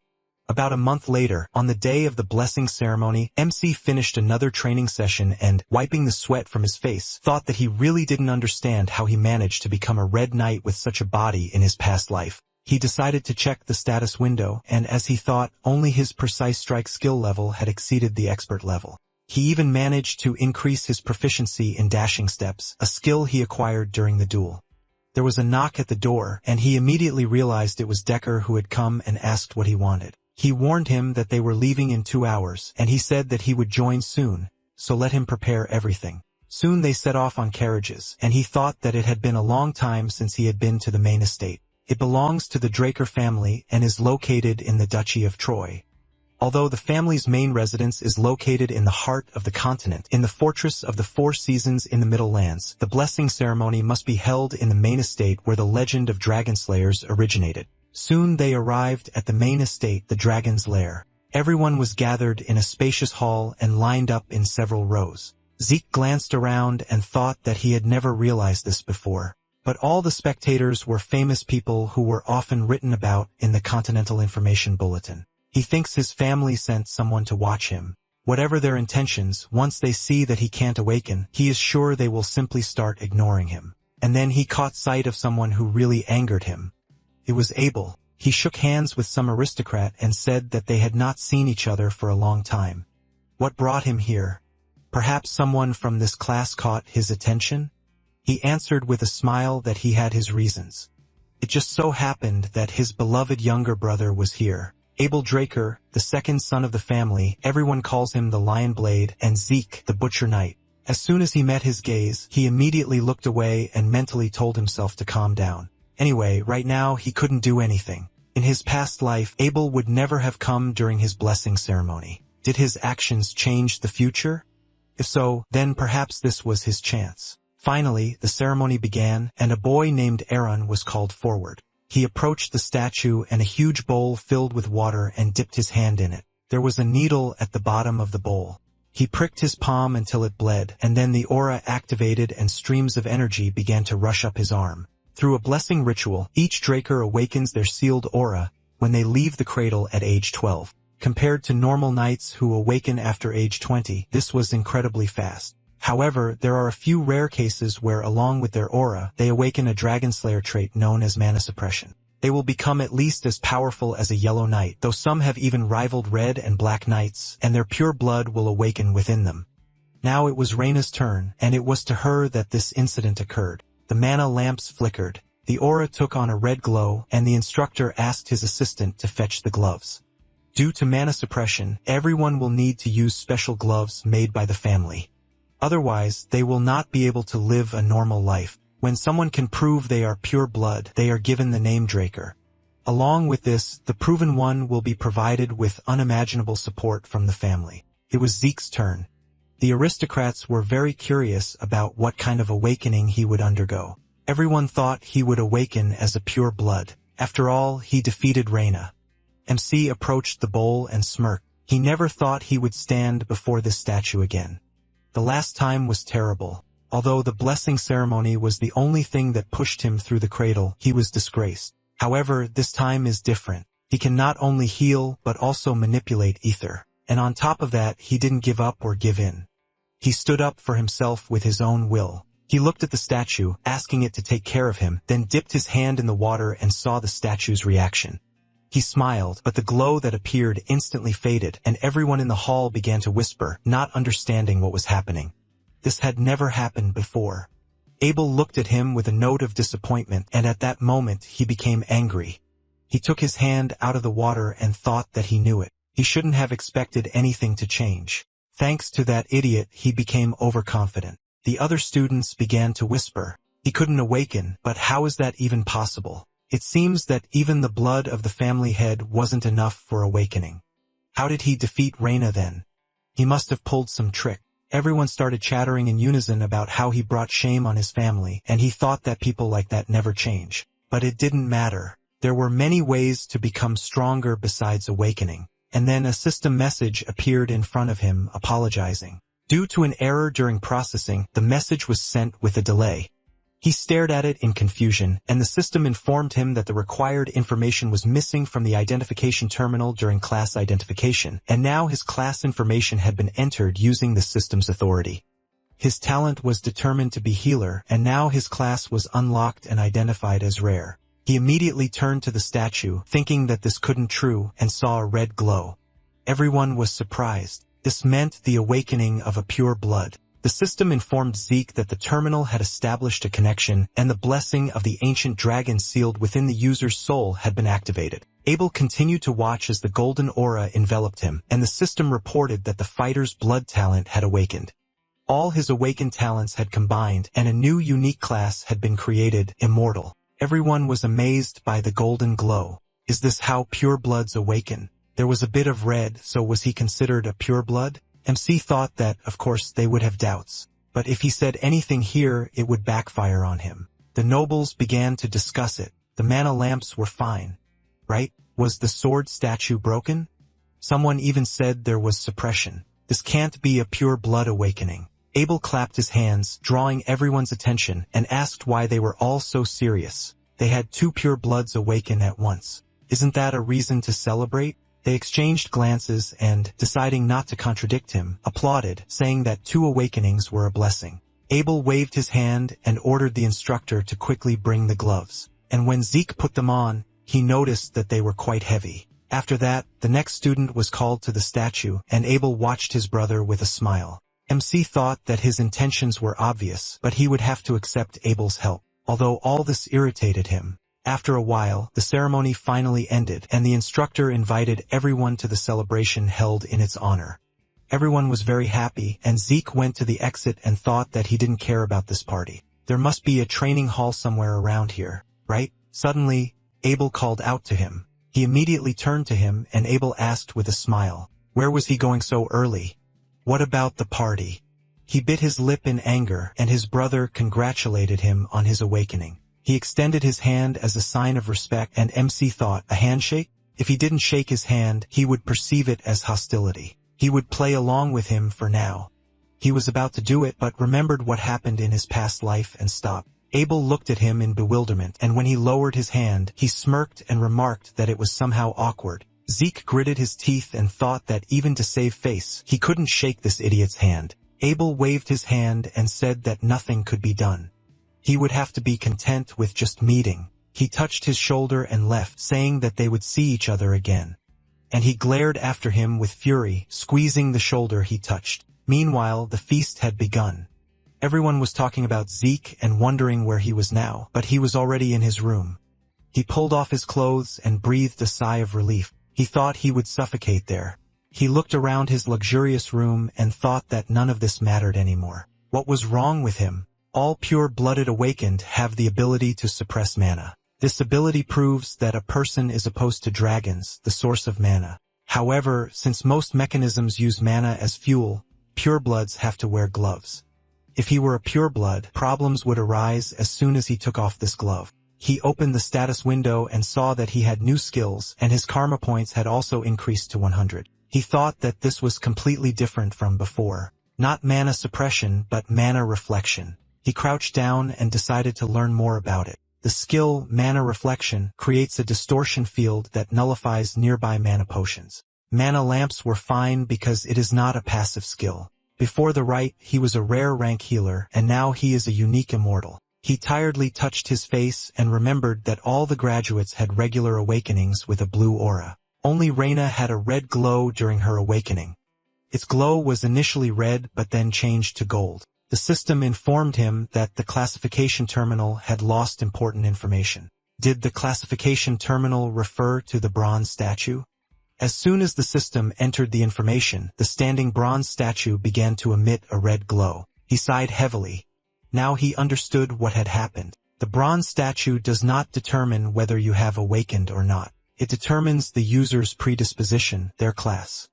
About a month later, on the day of the blessing ceremony, MC finished another training session and, wiping the sweat from his face, thought that he really didn't understand how he managed to become a red knight with such a body in his past life. He decided to check the status window, and as he thought, only his precise strike skill level had exceeded the expert level. He even managed to increase his proficiency in dashing steps, a skill he acquired during the duel. There was a knock at the door, and he immediately realized it was Decker who had come and asked what he wanted. He warned him that they were leaving in 2 hours, and he said that he would join soon, so let him prepare everything. Soon they set off on carriages, and he thought that it had been a long time since he had been to the main estate. It belongs to the Draker family and is located in the Duchy of Troy. Although the family's main residence is located in the heart of the continent, in the Fortress of the Four Seasons in the Middle Lands, the blessing ceremony must be held in the main estate where the legend of Dragonslayers originated. Soon they arrived at the main estate, the Dragon's Lair. Everyone was gathered in a spacious hall and lined up in several rows. Zeke glanced around and thought that he had never realized this before. But all the spectators were famous people who were often written about in the Continental Information Bulletin. He thinks his family sent someone to watch him. Whatever their intentions, once they see that he can't awaken, he is sure they will simply start ignoring him. And then he caught sight of someone who really angered him. It was Abel. He shook hands with some aristocrat and said that they had not seen each other for a long time. What brought him here? Perhaps someone from this class caught his attention? He answered with a smile that he had his reasons. It just so happened that his beloved younger brother was here. Abel Draker, the second son of the family, everyone calls him the Lion Blade, and Zeke, the Butcher Knight. As soon as he met his gaze, he immediately looked away and mentally told himself to calm down. Anyway, right now he couldn't do anything. In his past life, Abel would never have come during his blessing ceremony. Did his actions change the future? If so, then perhaps this was his chance. Finally, the ceremony began, and a boy named Aaron was called forward. He approached the statue and a huge bowl filled with water and dipped his hand in it. There was a needle at the bottom of the bowl. He pricked his palm until it bled, and then the aura activated and streams of energy began to rush up his arm. Through a blessing ritual, each Draker awakens their sealed aura when they leave the cradle at age 12. Compared to normal knights who awaken after age 20, this was incredibly fast. However, there are a few rare cases where, along with their aura, they awaken a Dragonslayer trait known as mana suppression. They will become at least as powerful as a yellow knight, though some have even rivaled red and black knights, and their pure blood will awaken within them. Now it was Reina's turn, and it was to her that this incident occurred. The mana lamps flickered, the aura took on a red glow, and the instructor asked his assistant to fetch the gloves. Due to mana suppression, everyone will need to use special gloves made by the family. Otherwise, they will not be able to live a normal life. When someone can prove they are pure blood, they are given the name Draker. Along with this, the proven one will be provided with unimaginable support from the family. It was Zeke's turn. The aristocrats were very curious about what kind of awakening he would undergo. Everyone thought he would awaken as a pure blood. After all, he defeated Reina. MC approached the bowl and smirked. He never thought he would stand before this statue again. The last time was terrible. Although the blessing ceremony was the only thing that pushed him through the cradle, he was disgraced. However, this time is different. He can not only heal, but also manipulate ether. And on top of that, he didn't give up or give in. He stood up for himself with his own will. He looked at the statue, asking it to take care of him, then dipped his hand in the water and saw the statue's reaction. He smiled, but the glow that appeared instantly faded, and everyone in the hall began to whisper, not understanding what was happening. This had never happened before. Abel looked at him with a note of disappointment, and at that moment he became angry. He took his hand out of the water and thought that he knew it. He shouldn't have expected anything to change. Thanks to that idiot, he became overconfident. The other students began to whisper. He couldn't awaken, but how is that even possible? It seems that even the blood of the family head wasn't enough for awakening. How did he defeat Reina then? He must have pulled some trick. Everyone started chattering in unison about how he brought shame on his family, and he thought that people like that never change. But it didn't matter. There were many ways to become stronger besides awakening. And then a system message appeared in front of him, apologizing. Due to an error during processing, the message was sent with a delay. He stared at it in confusion, and the system informed him that the required information was missing from the identification terminal during class identification, and now his class information had been entered using the system's authority. His talent was determined to be healer, and now his class was unlocked and identified as rare. He immediately turned to the statue, thinking that this couldn't true, and saw a red glow. Everyone was surprised. This meant the awakening of a pure blood. The system informed Zeke that the terminal had established a connection, and the blessing of the ancient dragon sealed within the user's soul had been activated. Abel continued to watch as the golden aura enveloped him, and the system reported that the fighter's blood talent had awakened. All his awakened talents had combined, and a new unique class had been created, Immortal. Everyone was amazed by the golden glow. Is this how purebloods awaken? There was a bit of red, so was he considered a pureblood? MC thought that, of course, they would have doubts. But if he said anything here, it would backfire on him. The nobles began to discuss it. The mana lamps were fine. Right? Was the sword statue broken? Someone even said there was suppression. This can't be a pure blood awakening. Abel clapped his hands, drawing everyone's attention, and asked why they were all so serious. They had 2 pure bloods awaken at once. Isn't that a reason to celebrate? They exchanged glances and, deciding not to contradict him, applauded, saying that 2 awakenings were a blessing. Abel waved his hand and ordered the instructor to quickly bring the gloves. And when Zeke put them on, he noticed that they were quite heavy. After that, the next student was called to the statue, and Abel watched his brother with a smile. MC thought that his intentions were obvious, but he would have to accept Abel's help. Although all this irritated him. After a while, the ceremony finally ended, and the instructor invited everyone to the celebration held in its honor. Everyone was very happy, and Zeke went to the exit and thought that he didn't care about this party. There must be a training hall somewhere around here, right? Suddenly, Abel called out to him. He immediately turned to him, and Abel asked with a smile, where was he going so early? What about the party? He bit his lip in anger, and his brother congratulated him on his awakening. He extended his hand as a sign of respect, and MC thought, a handshake? If he didn't shake his hand, he would perceive it as hostility. He would play along with him for now. He was about to do it, but remembered what happened in his past life and stopped. Abel looked at him in bewilderment, and when he lowered his hand, he smirked and remarked that it was somehow awkward. Zeke gritted his teeth and thought that even to save face, he couldn't shake this idiot's hand. Abel waved his hand and said that nothing could be done. He would have to be content with just meeting. He touched his shoulder and left, saying that they would see each other again. And he glared after him with fury, squeezing the shoulder he touched. Meanwhile, the feast had begun. Everyone was talking about Zeke and wondering where he was now, but he was already in his room. He pulled off his clothes and breathed a sigh of relief. He thought he would suffocate there. He looked around his luxurious room and thought that none of this mattered anymore. What was wrong with him? All pure-blooded awakened have the ability to suppress mana. This ability proves that a person is opposed to dragons, the source of mana. However, since most mechanisms use mana as fuel, purebloods have to wear gloves. If he were a pureblood, problems would arise as soon as he took off this glove. He opened the status window and saw that he had new skills, and his karma points had also increased to 100. He thought that this was completely different from before. Not mana suppression, but mana reflection. He crouched down and decided to learn more about it. The skill, Mana Reflection, creates a distortion field that nullifies nearby mana potions. Mana lamps were fine because it is not a passive skill. Before the rite, he was a rare rank healer, and now he is a unique immortal. He tiredly touched his face and remembered that all the graduates had regular awakenings with a blue aura. Only Reina had a red glow during her awakening. Its glow was initially red but then changed to gold. The system informed him that the classification terminal had lost important information. Did the classification terminal refer to the bronze statue? As soon as the system entered the information, the standing bronze statue began to emit a red glow. He sighed heavily. Now he understood what had happened. The bronze statue does not determine whether you have awakened or not. It determines the user's predisposition, their class.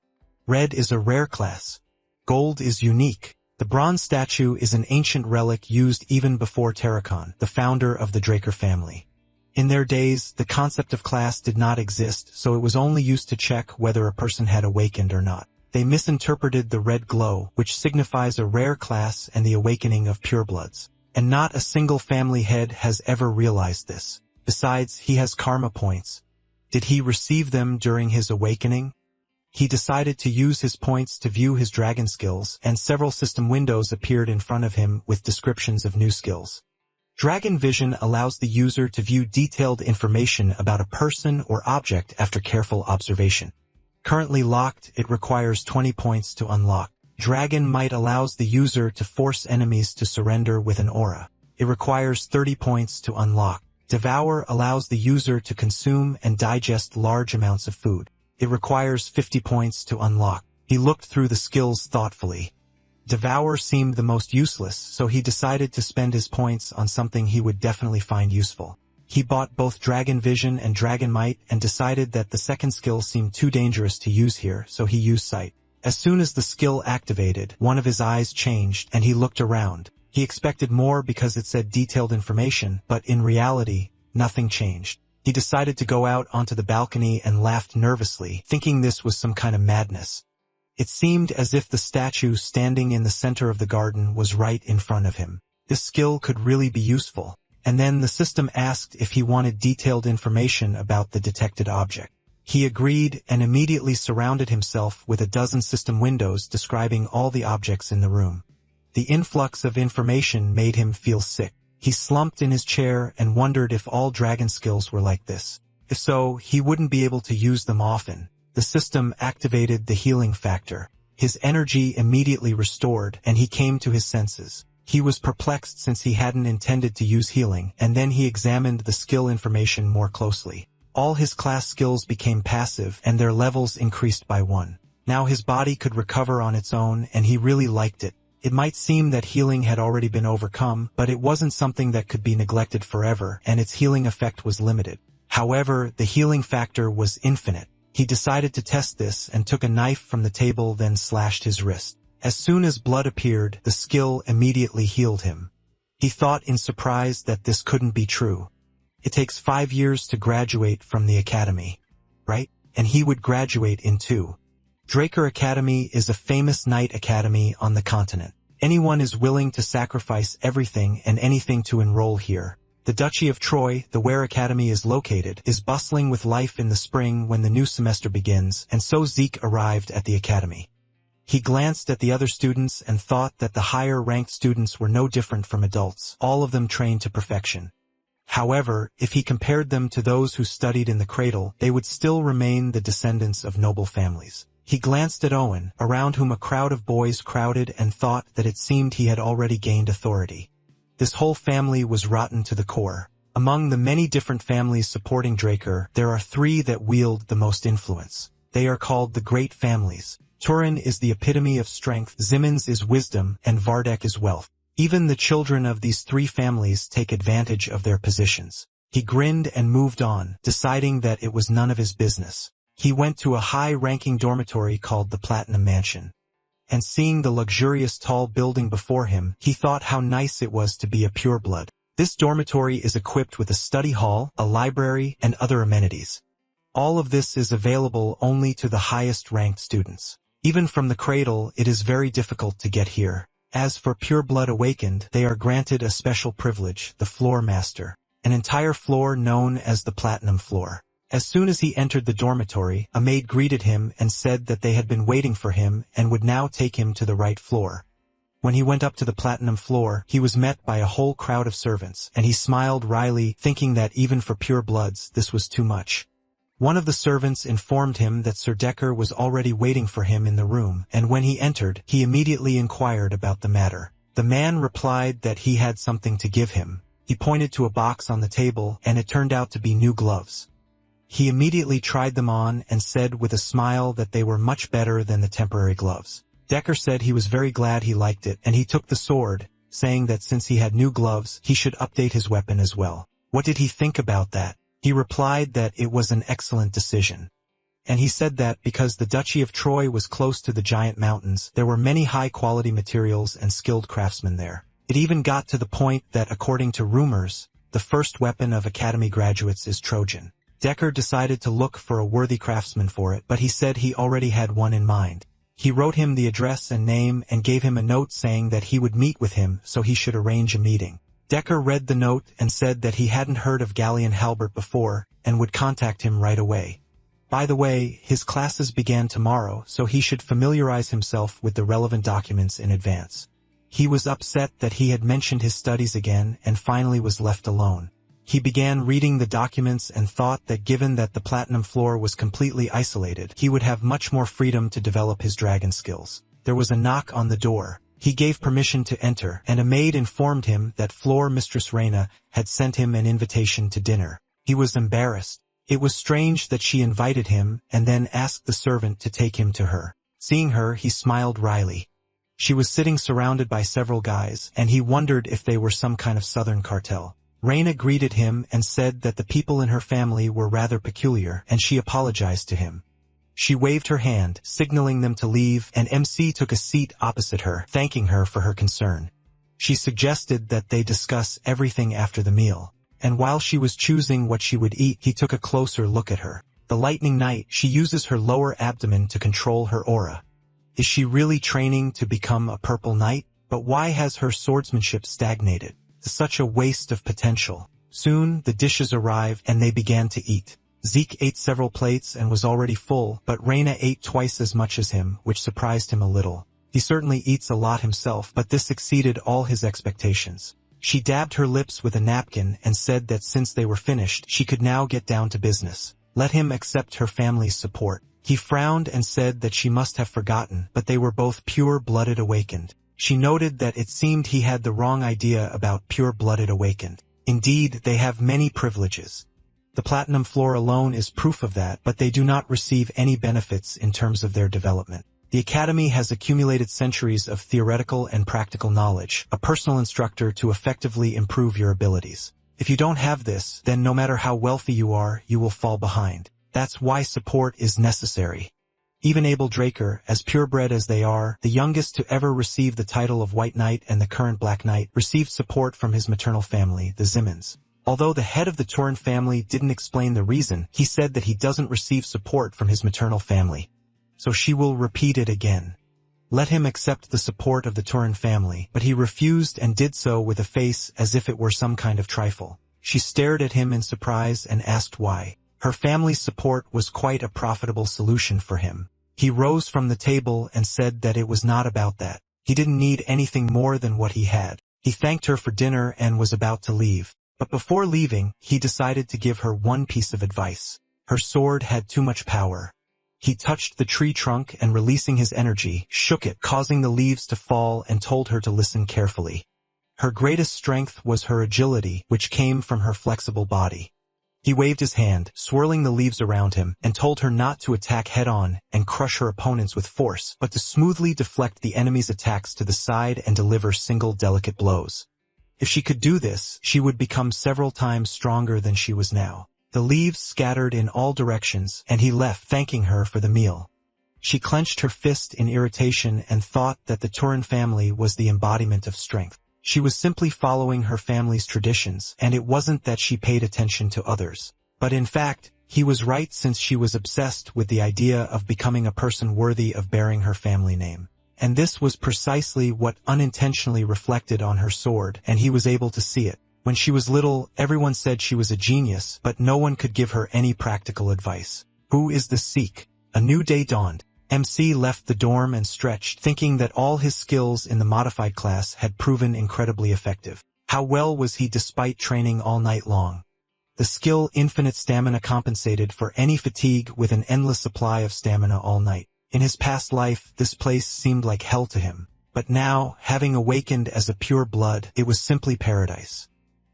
Red is a rare class. Gold is unique. The bronze statue is an ancient relic used even before Terracon, the founder of the Draker family. In their days, the concept of class did not exist, so it was only used to check whether a person had awakened or not. They misinterpreted the red glow, which signifies a rare class and the awakening of purebloods. And not a single family head has ever realized this. Besides, he has karma points. Did he receive them during his awakening? He decided to use his points to view his dragon skills, and several system windows appeared in front of him with descriptions of new skills. Dragon Vision allows the user to view detailed information about a person or object after careful observation. Currently locked, it requires 20 points to unlock. Dragon Might allows the user to force enemies to surrender with an aura. It requires 30 points to unlock. Devour allows the user to consume and digest large amounts of food. It requires 50 points to unlock. He looked through the skills thoughtfully. Devour seemed the most useless, so he decided to spend his points on something he would definitely find useful. He bought both Dragon Vision and Dragon Might and decided that the second skill seemed too dangerous to use here, so he used Sight. As soon as the skill activated, one of his eyes changed and he looked around. He expected more because it said detailed information, but in reality, nothing changed. He decided to go out onto the balcony and laughed nervously, thinking this was some kind of madness. It seemed as if the statue standing in the center of the garden was right in front of him. This skill could really be useful. And then the system asked if he wanted detailed information about the detected object. He agreed and immediately surrounded himself with a dozen system windows describing all the objects in the room. The influx of information made him feel sick. He slumped in his chair and wondered if all dragon skills were like this. If so, he wouldn't be able to use them often. The system activated the healing factor. His energy immediately restored, and he came to his senses. He was perplexed since he hadn't intended to use healing, and then he examined the skill information more closely. All his class skills became passive, and their levels increased by 1. Now his body could recover on its own, and he really liked it. It might seem that healing had already been overcome, but it wasn't something that could be neglected forever, and its healing effect was limited. However, the healing factor was infinite. He decided to test this and took a knife from the table, then slashed his wrist. As soon as blood appeared, the skill immediately healed him. He thought in surprise that this couldn't be true. It takes 5 years to graduate from the academy, right? And he would graduate in 2. Draker Academy is a famous knight academy on the continent. Anyone is willing to sacrifice everything and anything to enroll here. The Duchy of Troy, the where Academy is located, is bustling with life in the spring when the new semester begins, and so Zeke arrived at the academy. He glanced at the other students and thought that the higher-ranked students were no different from adults, all of them trained to perfection. However, if he compared them to those who studied in the cradle, they would still remain the descendants of noble families. He glanced at Owen, around whom a crowd of boys crowded, and thought that it seemed he had already gained authority. This whole family was rotten to the core. Among the many different families supporting Draker, there are 3 that wield the most influence. They are called the Great Families. Turin is the epitome of strength, Zimmons is wisdom, and Vardek is wealth. Even the children of these 3 families take advantage of their positions. He grinned and moved on, deciding that it was none of his business. He went to a high-ranking dormitory called the Platinum Mansion. And seeing the luxurious tall building before him, he thought how nice it was to be a pureblood. This dormitory is equipped with a study hall, a library, and other amenities. All of this is available only to the highest-ranked students. Even from the cradle, it is very difficult to get here. As for pureblood awakened, they are granted a special privilege, the floor master, an entire floor known as the Platinum Floor. As soon as he entered the dormitory, a maid greeted him and said that they had been waiting for him and would now take him to the right floor. When he went up to the platinum floor, he was met by a whole crowd of servants, and he smiled wryly, thinking that even for pure bloods, this was too much. One of the servants informed him that Sir Decker was already waiting for him in the room, and when he entered, he immediately inquired about the matter. The man replied that he had something to give him. He pointed to a box on the table, and it turned out to be new gloves. He immediately tried them on and said with a smile that they were much better than the temporary gloves. Decker said he was very glad he liked it, and he took the sword, saying that since he had new gloves, he should update his weapon as well. What did he think about that? He replied that it was an excellent decision. And he said that because the Duchy of Troy was close to the giant mountains, there were many high-quality materials and skilled craftsmen there. It even got to the point that, according to rumors, the first weapon of academy graduates is Trojan. Decker decided to look for a worthy craftsman for it, but he said he already had one in mind. He wrote him the address and name and gave him a note saying that he would meet with him, so he should arrange a meeting. Decker read the note and said that he hadn't heard of Galleon Halbert before and would contact him right away. By the way, his classes began tomorrow, so he should familiarize himself with the relevant documents in advance. He was upset that he had mentioned his studies again and finally was left alone. He began reading the documents and thought that given that the platinum floor was completely isolated, he would have much more freedom to develop his dragon skills. There was a knock on the door. He gave permission to enter, and a maid informed him that floor mistress Reina had sent him an invitation to dinner. He was embarrassed. It was strange that she invited him and then asked the servant to take him to her. Seeing her, he smiled wryly. She was sitting surrounded by several guys, and he wondered if they were some kind of southern cartel. Reina greeted him and said that the people in her family were rather peculiar, and she apologized to him. She waved her hand, signaling them to leave, and MC took a seat opposite her, thanking her for her concern. She suggested that they discuss everything after the meal, and while she was choosing what she would eat, he took a closer look at her. The Lightning Knight, she uses her lower abdomen to control her aura. Is she really training to become a purple knight? But why has her swordsmanship stagnated? Such a waste of potential. Soon, the dishes arrived and they began to eat. Zeke ate several plates and was already full, but Reina ate twice as much as him, which surprised him a little. He certainly eats a lot himself, but this exceeded all his expectations. She dabbed her lips with a napkin and said that since they were finished, she could now get down to business. Let him accept her family's support. He frowned and said that she must have forgotten, but they were both pure-blooded awakened. She noted that it seemed he had the wrong idea about pure-blooded awakened. Indeed, they have many privileges. The platinum floor alone is proof of that, but they do not receive any benefits in terms of their development. The Academy has accumulated centuries of theoretical and practical knowledge, a personal instructor to effectively improve your abilities. If you don't have this, then no matter how wealthy you are, you will fall behind. That's why support is necessary. Even Abel Draker, as purebred as they are, the youngest to ever receive the title of White Knight and the current Black Knight, received support from his maternal family, the Zimmons. Although the head of the Turin family didn't explain the reason, he said that he doesn't receive support from his maternal family. So she will repeat it again. Let him accept the support of the Turin family, but he refused and did so with a face as if it were some kind of trifle. She stared at him in surprise and asked why. Her family's support was quite a profitable solution for him. He rose from the table and said that it was not about that. He didn't need anything more than what he had. He thanked her for dinner and was about to leave. But before leaving, he decided to give her one piece of advice. Her sword had too much power. He touched the tree trunk and, releasing his energy, shook it, causing the leaves to fall, and told her to listen carefully. Her greatest strength was her agility, which came from her flexible body. He waved his hand, swirling the leaves around him, and told her not to attack head-on and crush her opponents with force, but to smoothly deflect the enemy's attacks to the side and deliver single delicate blows. If she could do this, she would become several times stronger than she was now. The leaves scattered in all directions, and he left, thanking her for the meal. She clenched her fist in irritation and thought that the Turin family was the embodiment of strength. She was simply following her family's traditions, and it wasn't that she paid attention to others. But in fact, he was right, since she was obsessed with the idea of becoming a person worthy of bearing her family name. And this was precisely what unintentionally reflected on her sword, and he was able to see it. When she was little, everyone said she was a genius, but no one could give her any practical advice. Who is this Zeke? A new day dawned. MC left the dorm and stretched, thinking that all his skills in the modified class had proven incredibly effective. How well was he despite training all night long? The skill infinite stamina compensated for any fatigue with an endless supply of stamina all night. In his past life, this place seemed like hell to him. But now, having awakened as a pure blood, it was simply paradise.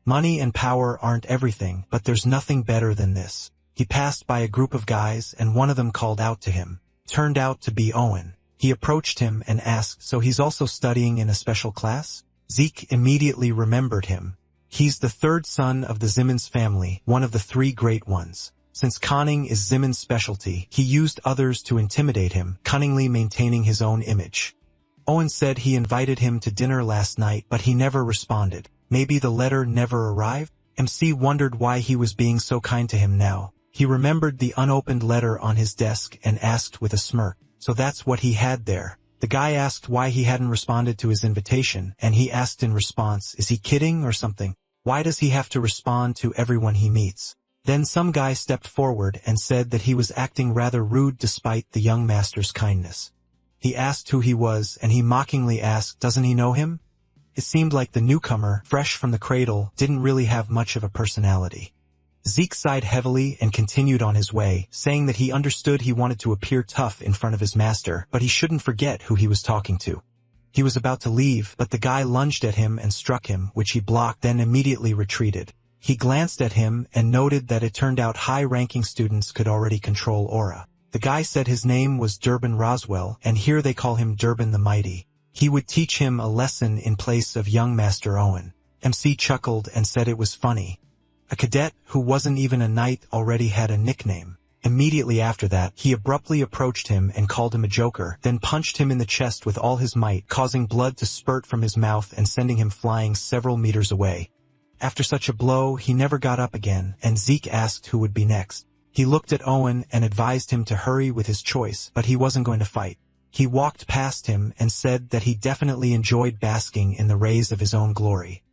Money and power aren't everything, but there's nothing better than this. He passed by a group of guys and one of them called out to him. Turned out to be Owen. He approached him and asked, so he's also studying in a special class? Zeke immediately remembered him. He's the third son of the Zimmons family, one of the three great ones. Since conning is Zimmons' specialty, he used others to intimidate him, cunningly maintaining his own image. Owen said he invited him to dinner last night, but he never responded. Maybe the letter never arrived? MC wondered why he was being so kind to him now. He remembered the unopened letter on his desk and asked with a smirk, so that's what he had there. The guy asked why he hadn't responded to his invitation, and he asked in response, is he kidding or something? Why does he have to respond to everyone he meets? Then some guy stepped forward and said that he was acting rather rude despite the young master's kindness. He asked who he was, and he mockingly asked, doesn't he know him? It seemed like the newcomer, fresh from the cradle, didn't really have much of a personality. Zeke sighed heavily and continued on his way, saying that he understood he wanted to appear tough in front of his master, but he shouldn't forget who he was talking to. He was about to leave, but the guy lunged at him and struck him, which he blocked, then immediately retreated. He glanced at him and noted that it turned out high-ranking students could already control aura. The guy said his name was Durbin Roswell, and here they call him Durbin the Mighty. He would teach him a lesson in place of young Master Owen. MC chuckled and said it was funny. A cadet, who wasn't even a knight, already had a nickname. Immediately after that, he abruptly approached him and called him a joker, then punched him in the chest with all his might, causing blood to spurt from his mouth and sending him flying several meters away. After such a blow, he never got up again, and Zeke asked who would be next. He looked at Owen and advised him to hurry with his choice, but he wasn't going to fight. He walked past him and said that he definitely enjoyed basking in the rays of his own glory.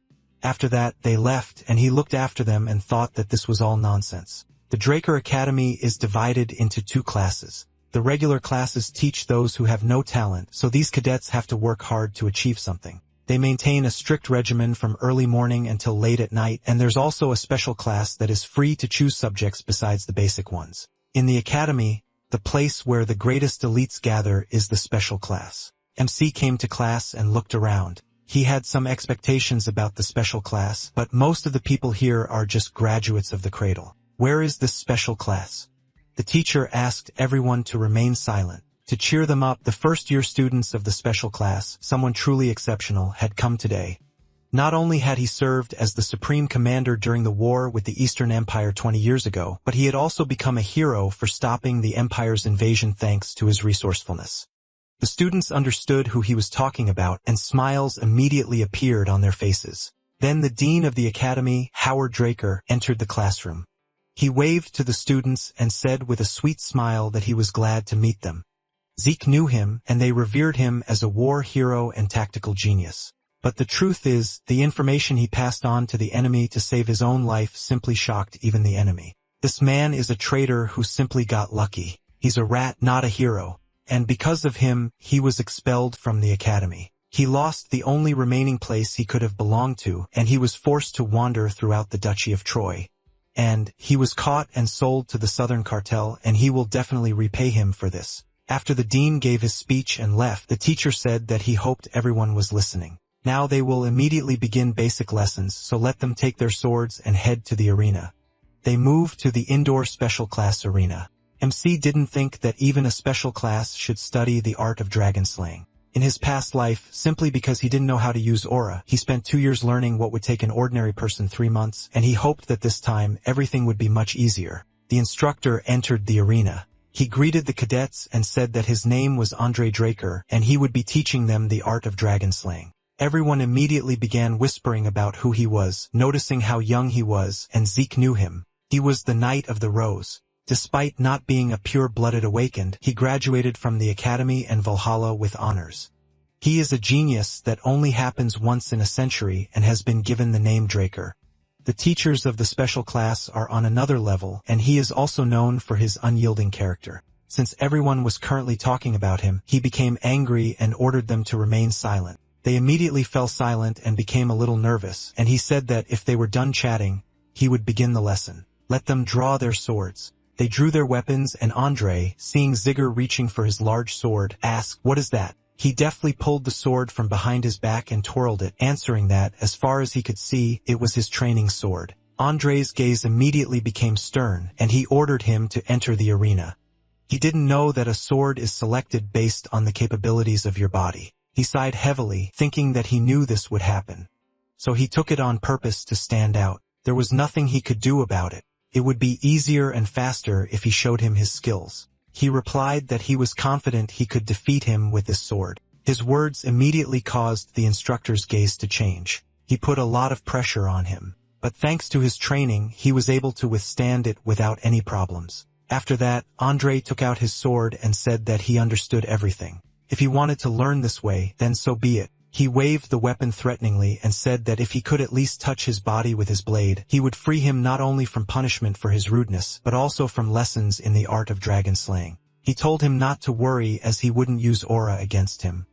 After that, they left, and he looked after them and thought that this was all nonsense. The Draker Academy is divided into two classes. The regular classes teach those who have no talent, so these cadets have to work hard to achieve something. They maintain a strict regimen from early morning until late at night, and there's also a special class that is free to choose subjects besides the basic ones. In the academy, the place where the greatest elites gather is the special class. MC came to class and looked around. He had some expectations about the special class, but most of the people here are just graduates of the cradle. Where is this special class? The teacher asked everyone to remain silent. To cheer them up, the first-year students of the special class, someone truly exceptional, had come today. Not only had he served as the supreme commander during the war with the Eastern Empire 20 years ago, but he had also become a hero for stopping the Empire's invasion thanks to his resourcefulness. The students understood who he was talking about, and smiles immediately appeared on their faces. Then the dean of the academy, Howard Draker, entered the classroom. He waved to the students and said with a sweet smile that he was glad to meet them. Zeke knew him, and they revered him as a war hero and tactical genius. But the truth is, the information he passed on to the enemy to save his own life simply shocked even the enemy. This man is a traitor who simply got lucky. He's a rat, not a hero. And because of him, he was expelled from the academy. He lost the only remaining place he could have belonged to, and he was forced to wander throughout the Duchy of Troy. And he was caught and sold to the Southern Cartel, and he will definitely repay him for this. After the dean gave his speech and left, the teacher said that he hoped everyone was listening. Now they will immediately begin basic lessons, so let them take their swords and head to the arena. They moved to the indoor special class arena. MC didn't think that even a special class should study the art of dragon slaying. In his past life, simply because he didn't know how to use aura, he spent 2 years learning what would take an ordinary person 3 months, and he hoped that this time everything would be much easier. The instructor entered the arena. He greeted the cadets and said that his name was Andre Draker, and he would be teaching them the art of dragon slaying. Everyone immediately began whispering about who he was, noticing how young he was, and Zeke knew him. He was the Knight of the Rose. Despite not being a pure-blooded awakened, he graduated from the Academy and Valhalla with honors. He is a genius that only happens once in a century and has been given the name Draker. The teachers of the special class are on another level, and he is also known for his unyielding character. Since everyone was currently talking about him, he became angry and ordered them to remain silent. They immediately fell silent and became a little nervous, and he said that if they were done chatting, he would begin the lesson. Let them draw their swords. They drew their weapons, and Andre, seeing Zigger reaching for his large sword, asked, "What is that?" He deftly pulled the sword from behind his back and twirled it, answering that, as far as he could see, it was his training sword. Andre's gaze immediately became stern, and he ordered him to enter the arena. He didn't know that a sword is selected based on the capabilities of your body. He sighed heavily, thinking that he knew this would happen. So he took it on purpose to stand out. There was nothing he could do about it. It would be easier and faster if he showed him his skills. He replied that he was confident he could defeat him with his sword. His words immediately caused the instructor's gaze to change. He put a lot of pressure on him. But thanks to his training, he was able to withstand it without any problems. After that, Andre took out his sword and said that he understood everything. If he wanted to learn this way, then so be it. He waved the weapon threateningly and said that if he could at least touch his body with his blade, he would free him not only from punishment for his rudeness, but also from lessons in the art of dragon slaying. He told him not to worry as he wouldn't use aura against him.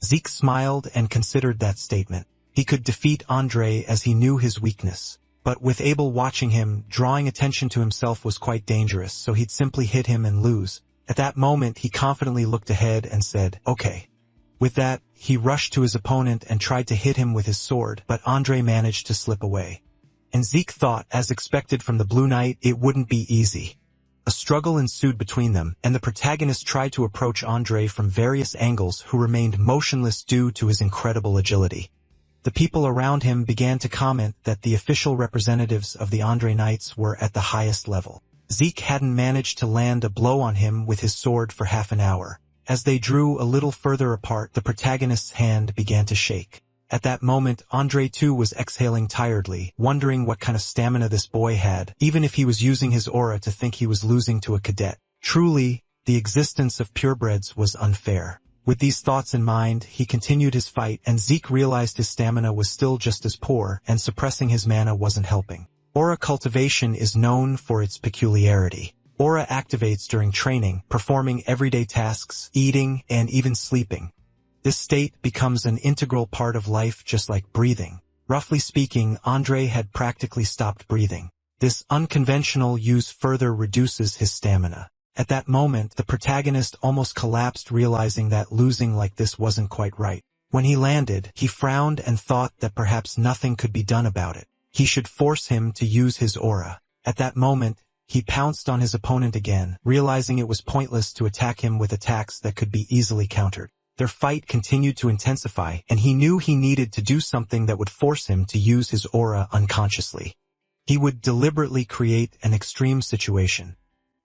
Zeke smiled and considered that statement. He could defeat Andre as he knew his weakness. But with Abel watching him, drawing attention to himself was quite dangerous, so he'd simply hit him and lose. At that moment, he confidently looked ahead and said, "Okay." With that, he rushed to his opponent and tried to hit him with his sword, but Andre managed to slip away. And Zeke thought, as expected from the Blue Knight, it wouldn't be easy. A struggle ensued between them, and the protagonist tried to approach Andre from various angles, who remained motionless due to his incredible agility. The people around him began to comment that the official representatives of the Andre Knights were at the highest level. Zeke hadn't managed to land a blow on him with his sword for half an hour. As they drew a little further apart, the protagonist's hand began to shake. At that moment, Andre too was exhaling tiredly, wondering what kind of stamina this boy had, even if he was using his aura to think he was losing to a cadet. Truly, the existence of purebreds was unfair. With these thoughts in mind, he continued his fight, and Zeke realized his stamina was still just as poor, and suppressing his mana wasn't helping. Aura cultivation is known for its peculiarity. Aura activates during training, performing everyday tasks, eating, and even sleeping. This state becomes an integral part of life, just like breathing. Roughly speaking, Andre had practically stopped breathing. This unconventional use further reduces his stamina. At that moment, the protagonist almost collapsed, realizing that losing like this wasn't quite right. When he landed, he frowned and thought that perhaps nothing could be done about it. He should force him to use his aura. At that moment, he pounced on his opponent again, realizing it was pointless to attack him with attacks that could be easily countered. Their fight continued to intensify, and he knew he needed to do something that would force him to use his aura unconsciously. He would deliberately create an extreme situation.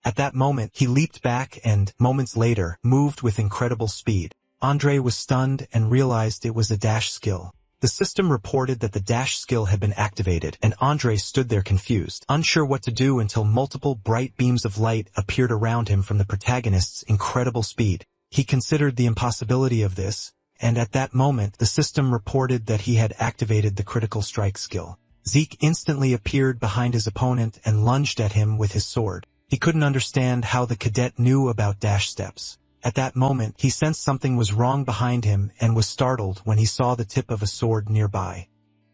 At that moment, he leaped back and, moments later, moved with incredible speed. Andre was stunned and realized it was a dash skill. The system reported that the dash skill had been activated, and Andre stood there confused, unsure what to do until multiple bright beams of light appeared around him from the protagonist's incredible speed. He considered the impossibility of this, and at that moment the system reported that he had activated the critical strike skill. Zeke instantly appeared behind his opponent and lunged at him with his sword. He couldn't understand how the cadet knew about dash steps. At that moment, he sensed something was wrong behind him and was startled when he saw the tip of a sword nearby.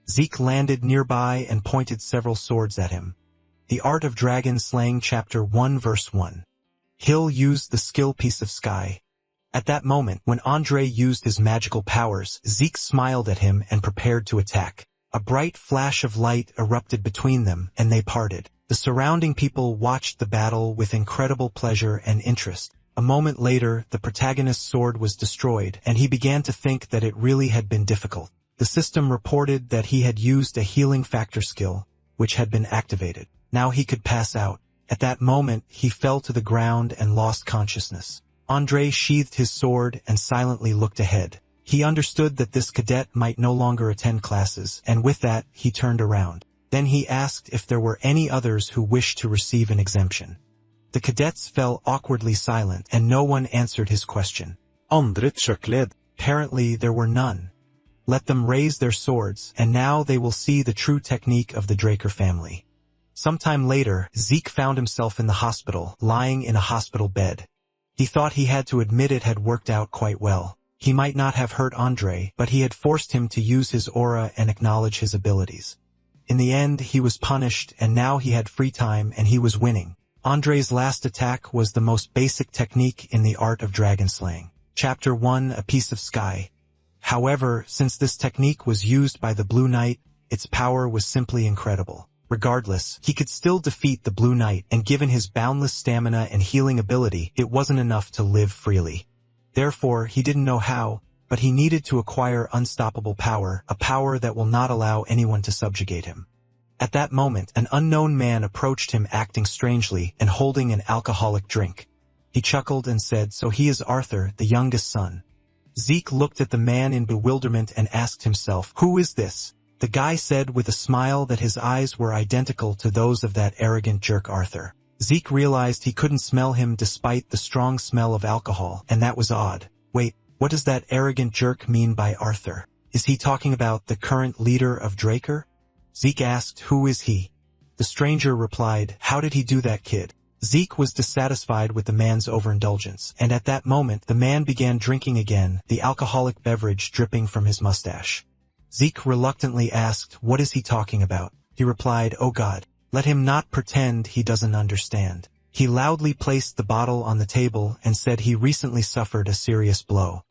Zeke landed nearby and pointed several swords at him. The Art of Dragon Slaying Chapter 1 Verse 1. Hill used the skill Piece of Sky. At that moment, when Andre used his magical powers, Zeke smiled at him and prepared to attack. A bright flash of light erupted between them, and they parted. The surrounding people watched the battle with incredible pleasure and interest. A moment later, the protagonist's sword was destroyed, and he began to think that it really had been difficult. The system reported that he had used a healing factor skill, which had been activated. Now he could pass out. At that moment, he fell to the ground and lost consciousness. Andre sheathed his sword and silently looked ahead. He understood that this cadet might no longer attend classes, and with that, he turned around. Then he asked if there were any others who wished to receive an exemption. The cadets fell awkwardly silent, and no one answered his question. Apparently there were none. let them raise their swords, and now they will see the true technique of the Draker family. Sometime later, Zeke found himself in the hospital, lying in a hospital bed. He thought he had to admit it had worked out quite well. He might not have hurt Andre, but he had forced him to use his aura and acknowledge his abilities. In the end, he was punished, and now he had free time and he was winning. Andre's last attack was the most basic technique in the art of dragon slaying. Chapter 1: A Piece of Sky. However, since this technique was used by the Blue Knight, its power was simply incredible. Regardless, he could still defeat the Blue Knight, and given his boundless stamina and healing ability, it wasn't enough to live freely. Therefore, he didn't know how, but he needed to acquire unstoppable power, a power that will not allow anyone to subjugate him. At that moment, an unknown man approached him acting strangely and holding an alcoholic drink. He chuckled and said, "So he is Arthur, the youngest son." Zeke looked at the man in bewilderment and asked himself, "Who is this?" The guy said with a smile that his eyes were identical to those of that arrogant jerk Arthur. Zeke realized he couldn't smell him despite the strong smell of alcohol, and that was odd. Wait, what does that arrogant jerk mean by Arthur? Is he talking about the current leader of Draker? Zeke asked, "Who is he?" The stranger replied, "How did he do that, kid?" Zeke was dissatisfied with the man's overindulgence, and at that moment the man began drinking again, the alcoholic beverage dripping from his mustache. Zeke reluctantly asked, "What is he talking about?" He replied, "Oh God, let him not pretend he doesn't understand." He loudly placed the bottle on the table and said he recently suffered a serious blow.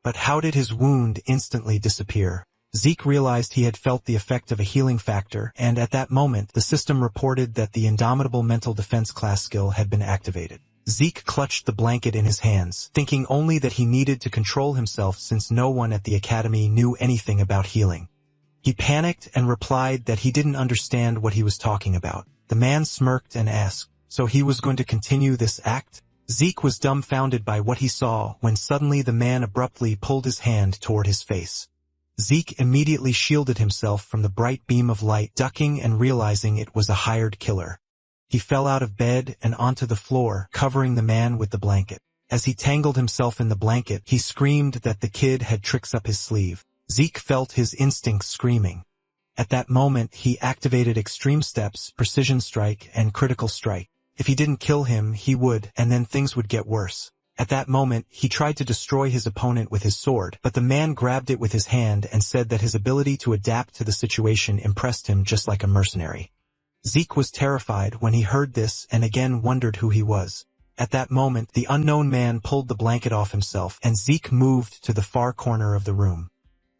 But how did his wound instantly disappear? Zeke realized he had felt the effect of a healing factor, and at that moment the system reported that the indomitable mental defense class skill had been activated. Zeke clutched the blanket in his hands, thinking only that he needed to control himself since no one at the academy knew anything about healing. He panicked and replied that he didn't understand what he was talking about. The man smirked and asked, "So he was going to continue this act?" Zeke was dumbfounded by what he saw when suddenly the man abruptly pulled his hand toward his face. Zeke immediately shielded himself from the bright beam of light, ducking and realizing it was a hired killer. He fell out of bed and onto the floor, covering the man with the blanket. As he tangled himself in the blanket, he screamed that the kid had tricks up his sleeve. Zeke felt his instincts screaming. At that moment, he activated Extreme Steps, Precision Strike, and Critical Strike. If he didn't kill him, he would, and then things would get worse. At that moment, he tried to destroy his opponent with his sword, but the man grabbed it with his hand and said that his ability to adapt to the situation impressed him just like a mercenary. Zeke was terrified when he heard this and again wondered who he was. At that moment, the unknown man pulled the blanket off himself, and Zeke moved to the far corner of the room.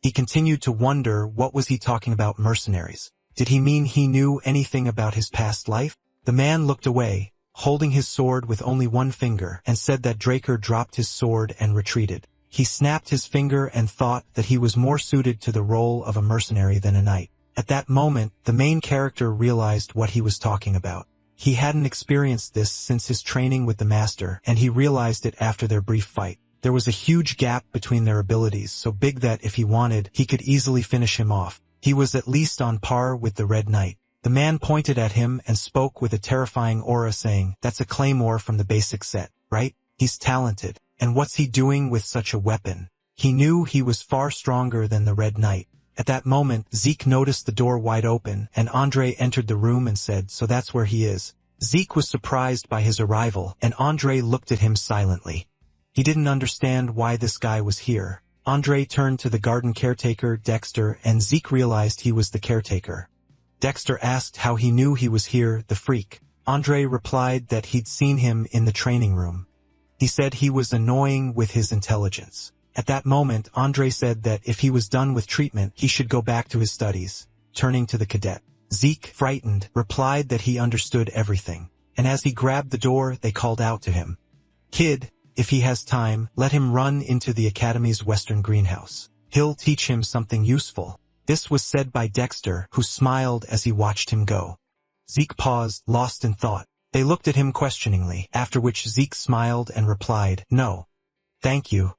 He continued to wonder, what was he talking about mercenaries? Did he mean he knew anything about his past life? The man looked away, holding his sword with only one finger, and said that Draker dropped his sword and retreated. He snapped his finger and thought that he was more suited to the role of a mercenary than a knight. At that moment, the main character realized what he was talking about. He hadn't experienced this since his training with the master, and he realized it after their brief fight. There was a huge gap between their abilities, so big that if he wanted, he could easily finish him off. He was at least on par with the Red Knight. The man pointed at him and spoke with a terrifying aura saying, "That's a claymore from the basic set, right? He's talented. And what's he doing with such a weapon?" He knew he was far stronger than the Red Knight. At that moment, Zeke noticed the door wide open, and Andre entered the room and said, "So that's where he is." Zeke was surprised by his arrival, and Andre looked at him silently. He didn't understand why this guy was here. Andre turned to the garden caretaker, Dexter, and Zeke realized he was the caretaker. Dexter asked how he knew he was here, the freak. Andre replied that he'd seen him in the training room. He said he was annoying with his intelligence. At that moment, Andre said that if he was done with treatment, he should go back to his studies. Turning to the cadet, Zeke, frightened, replied that he understood everything. And as he grabbed the door, they called out to him, "Kid, if he has time, let him run into the Academy's western greenhouse. He'll teach him something useful." This was said by Dexter, who smiled as he watched him go. Zeke paused, lost in thought. They looked at him questioningly, after which Zeke smiled and replied, "No. Thank you."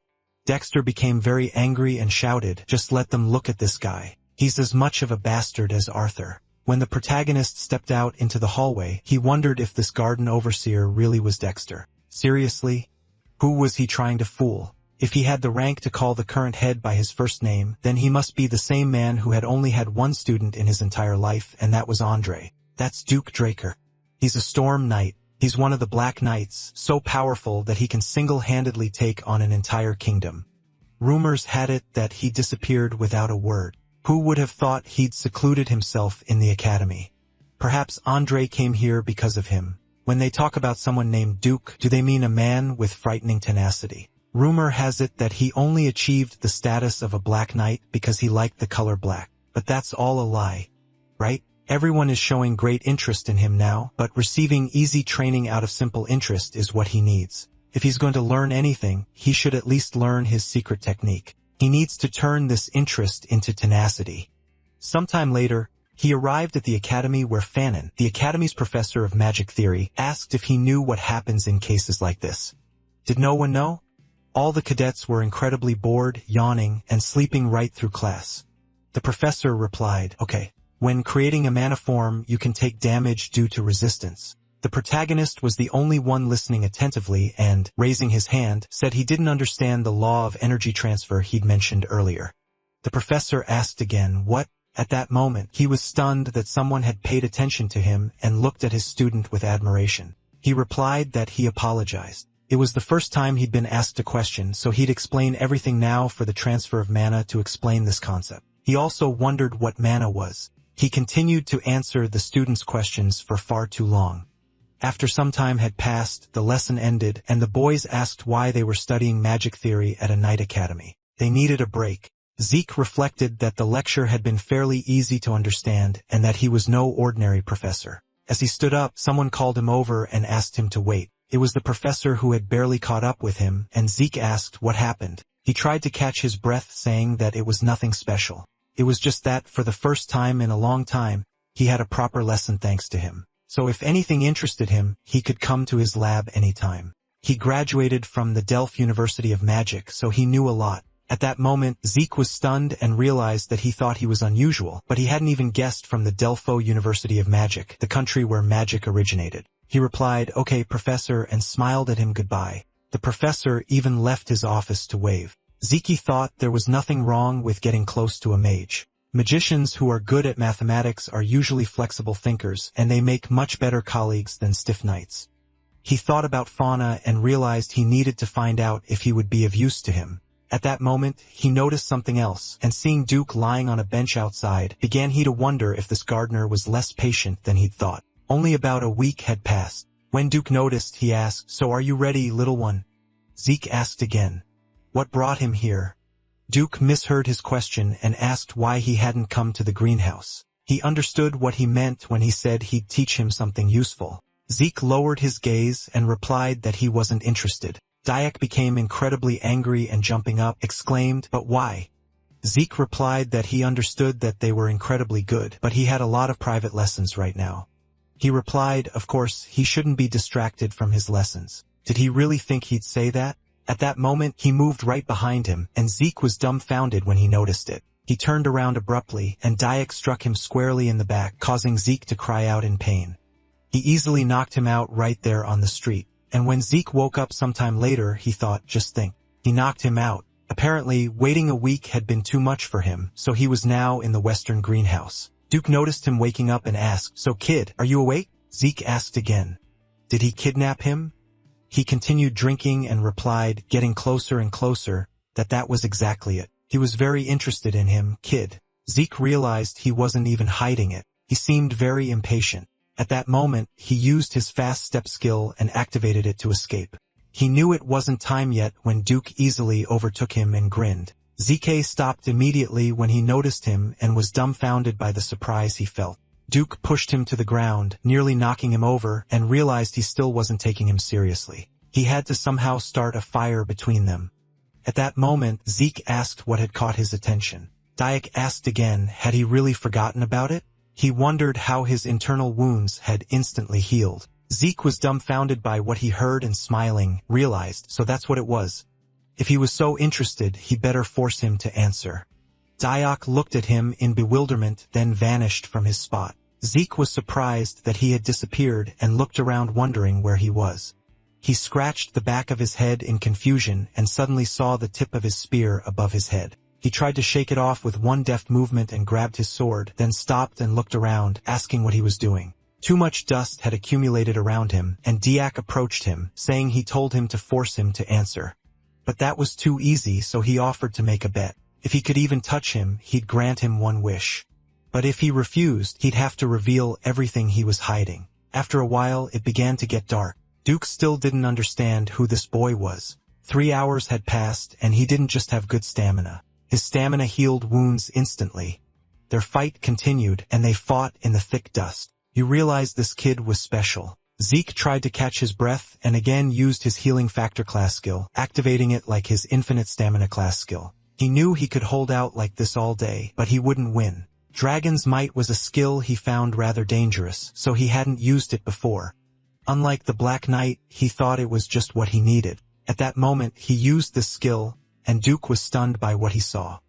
Dexter became very angry and shouted, "Just let them look at this guy. He's as much of a bastard as Arthur." When the protagonist stepped out into the hallway, he wondered if this garden overseer really was Dexter. Seriously? Who was he trying to fool? If he had the rank to call the current head by his first name, then he must be the same man who had only had one student in his entire life, and that was Andre. That's Duke Draker. He's a storm knight. He's one of the Black Knights, so powerful that he can single-handedly take on an entire kingdom. Rumors had it that he disappeared without a word. Who would have thought he'd secluded himself in the academy? Perhaps Andre came here because of him. When they talk about someone named Duke, do they mean a man with frightening tenacity? Rumor has it that he only achieved the status of a Black Knight because he liked the color black. But that's all a lie, right? Everyone is showing great interest in him now, but receiving easy training out of simple interest is what he needs. If he's going to learn anything, he should at least learn his secret technique. He needs to turn this interest into tenacity. Sometime later, he arrived at the academy where Fanon, the academy's professor of magic theory, asked if he knew what happens in cases like this. Did no one know? All the cadets were incredibly bored, yawning, and sleeping right through class. The professor replied, okay. When creating a mana form, you can take damage due to resistance. The protagonist was the only one listening attentively and, raising his hand, said he didn't understand the law of energy transfer he'd mentioned earlier. The professor asked again, what? At that moment, he was stunned that someone had paid attention to him and looked at his student with admiration. He replied that he apologized. It was the first time he'd been asked a question, so he'd explain everything now for the transfer of mana to explain this concept. He also wondered what mana was. He continued to answer the students' questions for far too long. After some time had passed, the lesson ended, and the boys asked why they were studying magic theory at a night academy. They needed a break. Zeke reflected that the lecture had been fairly easy to understand and that he was no ordinary professor. As he stood up, someone called him over and asked him to wait. It was the professor who had barely caught up with him, and Zeke asked what happened. He tried to catch his breath, saying that it was nothing special. It was just that, for the first time in a long time, he had a proper lesson thanks to him. So if anything interested him, he could come to his lab anytime. He graduated from the Delft University of Magic, so he knew a lot. At that moment, Zeke was stunned and realized that he thought he was unusual, but he hadn't even guessed from the Delpho University of Magic, the country where magic originated. He replied, okay, professor, and smiled at him goodbye. The professor even left his office to wave. Zeke thought there was nothing wrong with getting close to a mage. Magicians who are good at mathematics are usually flexible thinkers, and they make much better colleagues than stiff knights. He thought about Fauna and realized he needed to find out if he would be of use to him. At that moment, he noticed something else, and seeing Duke lying on a bench outside, began he to wonder if this gardener was less patient than he'd thought. Only about a week had passed. When Duke noticed, he asked, so are you ready, little one? Zeke asked again. What brought him here? Duke misheard his question and asked why he hadn't come to the greenhouse. He understood what he meant when he said he'd teach him something useful. Zeke lowered his gaze and replied that he wasn't interested. Dyack became incredibly angry and jumping up, exclaimed, but why? Zeke replied that he understood that they were incredibly good, but he had a lot of private lessons right now. He replied, of course, he shouldn't be distracted from his lessons. Did he really think he'd say that? At that moment, he moved right behind him, and Zeke was dumbfounded when he noticed it. He turned around abruptly, and Dyack struck him squarely in the back, causing Zeke to cry out in pain. He easily knocked him out right there on the street, and when Zeke woke up sometime later, he thought, just think. He knocked him out. Apparently, waiting a week had been too much for him, so he was now in the western greenhouse. Duke noticed him waking up and asked, so kid, are you awake? Zeke asked again. Did he kidnap him? He continued drinking and replied, getting closer and closer, that was exactly it. He was very interested in him, kid. Zeke realized he wasn't even hiding it. He seemed very impatient. At that moment, he used his fast step skill and activated it to escape. He knew it wasn't time yet when Duke easily overtook him and grinned. Zeke stopped immediately when he noticed him and was dumbfounded by the surprise he felt. Duke pushed him to the ground, nearly knocking him over, and realized he still wasn't taking him seriously. He had to somehow start a fire between them. At that moment, Zeke asked what had caught his attention. Dyack asked again, had he really forgotten about it? He wondered how his internal wounds had instantly healed. Zeke was dumbfounded by what he heard and smiling, realized, so that's what it was. If he was so interested, he better force him to answer. Dyack looked at him in bewilderment, then vanished from his spot. Zeke was surprised that he had disappeared and looked around wondering where he was. He scratched the back of his head in confusion and suddenly saw the tip of his spear above his head. He tried to shake it off with one deft movement and grabbed his sword, then stopped and looked around, asking what he was doing. Too much dust had accumulated around him, and Diak approached him, saying he told him to force him to answer. But that was too easy, so he offered to make a bet. If he could even touch him, he'd grant him one wish. But if he refused, he'd have to reveal everything he was hiding. After a while, it began to get dark. Duke still didn't understand who this boy was. 3 hours had passed, and he didn't just have good stamina. His stamina healed wounds instantly. Their fight continued, and they fought in the thick dust. You realized this kid was special. Zeke tried to catch his breath and again used his healing factor class skill, activating it like his infinite stamina class skill. He knew he could hold out like this all day, but he wouldn't win. Dragon's Might was a skill he found rather dangerous, so he hadn't used it before. Unlike the Black Knight, he thought it was just what he needed. At that moment, he used this skill, and Duke was stunned by what he saw.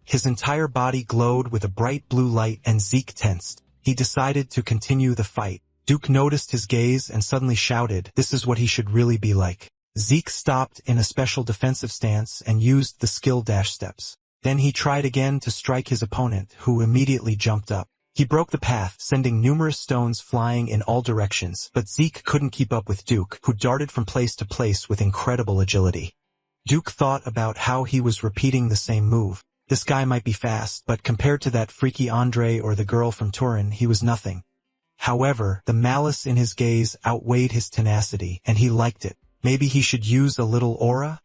His entire body glowed with a bright blue light and Zeke tensed. He decided to continue the fight. Duke noticed his gaze and suddenly shouted, "This is what he should really be like." Zeke stopped in a special defensive stance and used the skill dash steps. Then he tried again to strike his opponent, who immediately jumped up. He broke the path, sending numerous stones flying in all directions, but Zeke couldn't keep up with Duke, who darted from place to place with incredible agility. Duke thought about how he was repeating the same move. This guy might be fast, but compared to that freaky Andre or the girl from Turin, he was nothing. However, the malice in his gaze outweighed his tenacity, and he liked it. Maybe he should use a little aura?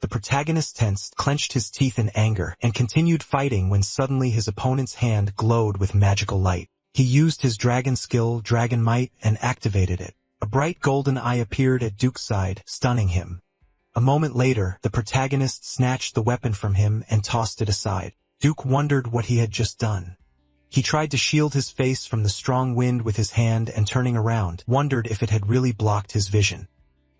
The protagonist tensed, clenched his teeth in anger, and continued fighting when suddenly his opponent's hand glowed with magical light. He used his dragon skill, Dragon Might, and activated it. A bright golden eye appeared at Duke's side, stunning him. A moment later, the protagonist snatched the weapon from him and tossed it aside. Duke wondered what he had just done. He tried to shield his face from the strong wind with his hand and turning around, wondered if it had really blocked his vision.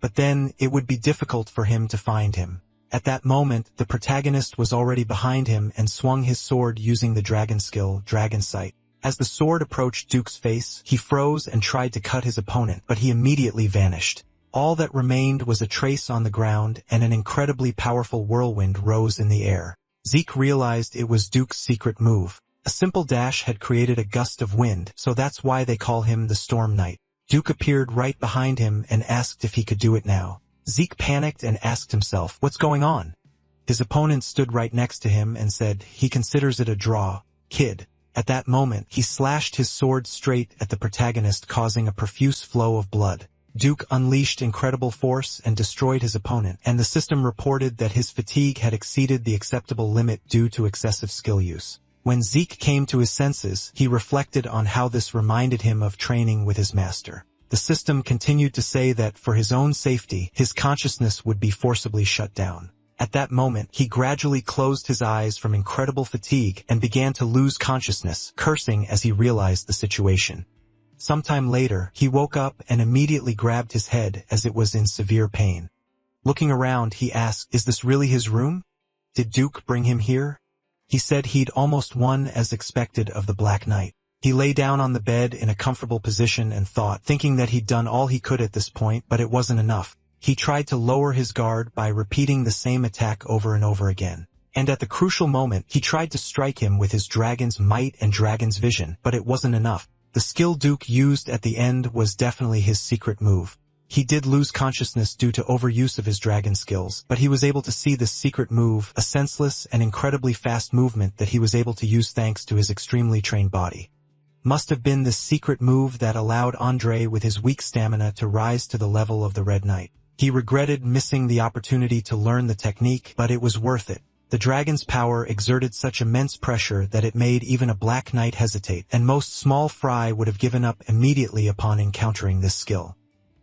But then, it would be difficult for him to find him. At that moment, the protagonist was already behind him and swung his sword using the dragon skill, Dragon Sight. As the sword approached Duke's face, he froze and tried to cut his opponent, but he immediately vanished. All that remained was a trace on the ground, and an incredibly powerful whirlwind rose in the air. Zeke realized it was Duke's secret move. A simple dash had created a gust of wind, so that's why they call him the Storm Knight. Duke appeared right behind him and asked if he could do it now. Zeke panicked and asked himself, "What's going on?" His opponent stood right next to him and said, "He considers it a draw, kid." At that moment, he slashed his sword straight at the protagonist, causing a profuse flow of blood. Duke unleashed incredible force and destroyed his opponent, and the system reported that his fatigue had exceeded the acceptable limit due to excessive skill use. When Zeke came to his senses, he reflected on how this reminded him of training with his master. The system continued to say that for his own safety, his consciousness would be forcibly shut down. At that moment, he gradually closed his eyes from incredible fatigue and began to lose consciousness, cursing as he realized the situation. Sometime later, he woke up and immediately grabbed his head as it was in severe pain. Looking around, he asked, "Is this really his room? Did Duke bring him here?" He said he'd almost won as expected of the Black Knight. He lay down on the bed in a comfortable position and thought, thinking that he'd done all he could at this point, but it wasn't enough. He tried to lower his guard by repeating the same attack over and over again. And at the crucial moment, he tried to strike him with his Dragon's Might and Dragon's Vision, but it wasn't enough. The skill Duke used at the end was definitely his secret move. He did lose consciousness due to overuse of his dragon skills, but he was able to see this secret move, a senseless and incredibly fast movement that he was able to use thanks to his extremely trained body. Must have been this secret move that allowed Andre with his weak stamina to rise to the level of the Red Knight. He regretted missing the opportunity to learn the technique, but it was worth it. The dragon's power exerted such immense pressure that it made even a Black Knight hesitate, and most small fry would have given up immediately upon encountering this skill.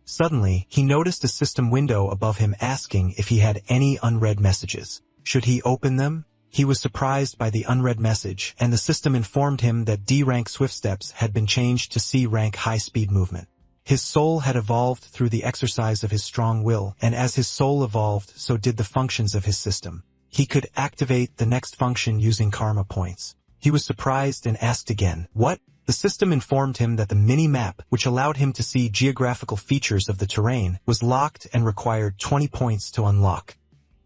Suddenly, he noticed a system window above him asking if he had any unread messages. Should he open them? He was surprised by the unread message, and the system informed him that D-rank swift steps had been changed to C-rank high-speed movement. His soul had evolved through the exercise of his strong will, and as his soul evolved, so did the functions of his system. He could activate the next function using karma points. He was surprised and asked again, "What?" The system informed him that the mini-map, which allowed him to see geographical features of the terrain, was locked and required 20 points to unlock.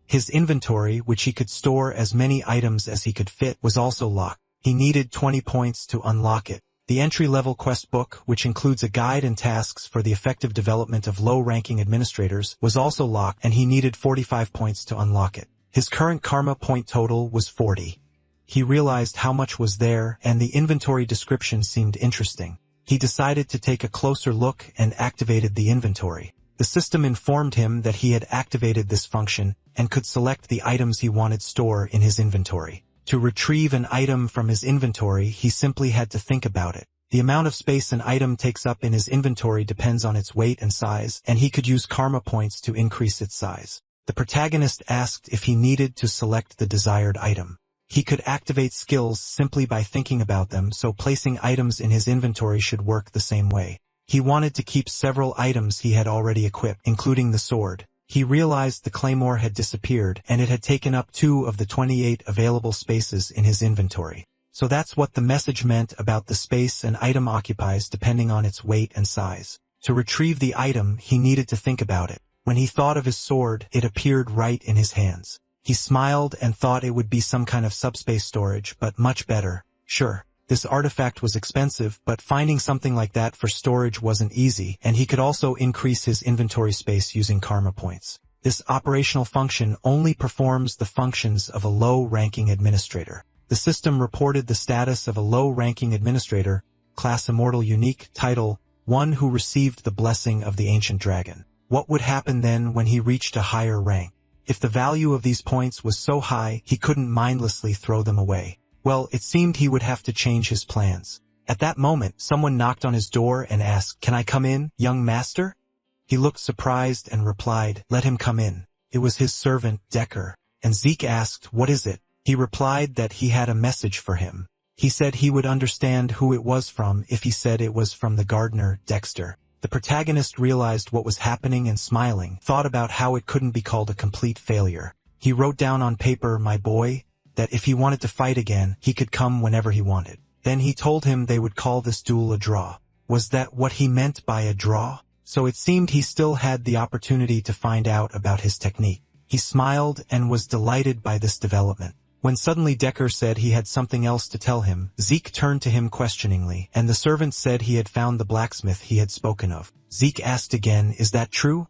His inventory, which he could store as many items as he could fit, was also locked. He needed 20 points to unlock it. The entry-level quest book, which includes a guide and tasks for the effective development of low-ranking administrators, was also locked, and he needed 45 points to unlock it. His current karma point total was 40. He realized how much was there, and the inventory description seemed interesting. He decided to take a closer look and activated the inventory. The system informed him that he had activated this function and could select the items he wanted stored in his inventory. To retrieve an item from his inventory, he simply had to think about it. The amount of space an item takes up in his inventory depends on its weight and size, and he could use karma points to increase its size. The protagonist asked if he needed to select the desired item. He could activate skills simply by thinking about them, so placing items in his inventory should work the same way. He wanted to keep several items he had already equipped, including the sword. He realized the claymore had disappeared, and it had taken up 2 of the 28 available spaces in his inventory. So that's what the message meant about the space an item occupies depending on its weight and size. To retrieve the item, he needed to think about it. When he thought of his sword, it appeared right in his hands. He smiled and thought it would be some kind of subspace storage, but much better. Sure, this artifact was expensive, but finding something like that for storage wasn't easy, and he could also increase his inventory space using karma points. This operational function only performs the functions of a low-ranking administrator. The system reported the status of a low-ranking administrator, class Immortal Unique, title, one who received the blessing of the ancient dragon. What would happen then when he reached a higher rank? If the value of these points was so high, he couldn't mindlessly throw them away. Well, it seemed he would have to change his plans. At that moment, someone knocked on his door and asked, "Can I come in, young master?" He looked surprised and replied, "Let him come in." It was his servant, Decker. And Zeke asked, "What is it?" He replied that he had a message for him. He said he would understand who it was from if he said it was from the gardener, Dexter. The protagonist realized what was happening and smiling, thought about how it couldn't be called a complete failure. He wrote down on paper, "My boy," that if he wanted to fight again, he could come whenever he wanted. Then he told him they would call this duel a draw. Was that what he meant by a draw? So it seemed he still had the opportunity to find out about his technique. He smiled and was delighted by this development. When suddenly Decker said he had something else to tell him, Zeke turned to him questioningly, and the servant said he had found the blacksmith he had spoken of. Zeke asked again, "Is that true?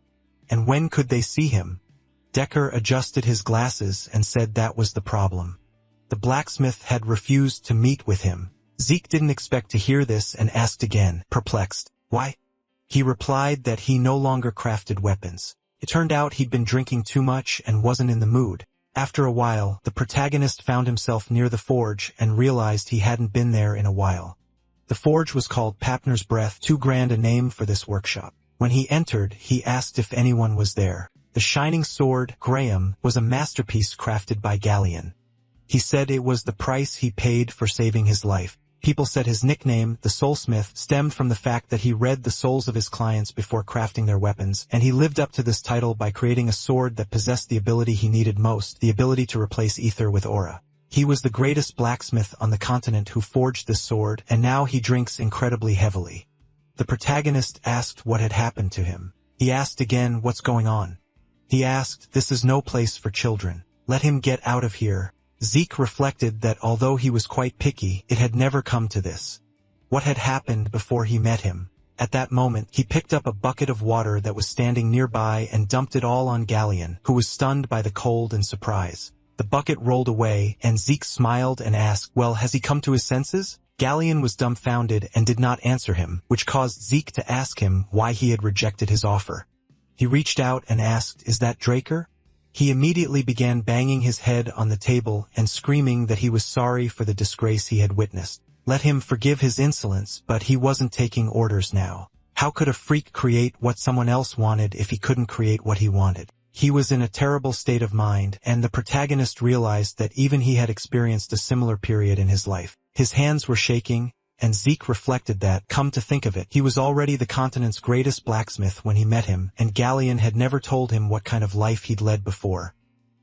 And when could they see him?" Decker adjusted his glasses and said that was the problem. The blacksmith had refused to meet with him. Zeke didn't expect to hear this and asked again, perplexed, "Why?" He replied that he no longer crafted weapons. It turned out he'd been drinking too much and wasn't in the mood. After a while, the protagonist found himself near the forge and realized he hadn't been there in a while. The forge was called Papner's Breath, too grand a name for this workshop. When he entered, he asked if anyone was there. The shining sword, Graham, was a masterpiece crafted by Galleon. He said it was the price he paid for saving his life. People said his nickname, the Soulsmith, stemmed from the fact that he read the souls of his clients before crafting their weapons, and he lived up to this title by creating a sword that possessed the ability he needed most, the ability to replace ether with aura. He was the greatest blacksmith on the continent who forged this sword, and now he drinks incredibly heavily. The protagonist asked what had happened to him. He asked again, "What's going on?" He asked, "This is no place for children. Let him get out of here." Zeke reflected that although he was quite picky, it had never come to this. What had happened before he met him? At that moment, he picked up a bucket of water that was standing nearby and dumped it all on Galleon, who was stunned by the cold and surprise. The bucket rolled away, and Zeke smiled and asked, "Well, has he come to his senses?" Galleon was dumbfounded and did not answer him, which caused Zeke to ask him why he had rejected his offer. He reached out and asked, "Is that Draker?" He immediately began banging his head on the table and screaming that he was sorry for the disgrace he had witnessed. Let him forgive his insolence, but he wasn't taking orders now. How could a freak create what someone else wanted if he couldn't create what he wanted? He was in a terrible state of mind, and the protagonist realized that even he had experienced a similar period in his life. His hands were shaking, and Zeke reflected that, come to think of it, he was already the continent's greatest blacksmith when he met him, and Galleon had never told him what kind of life he'd led before.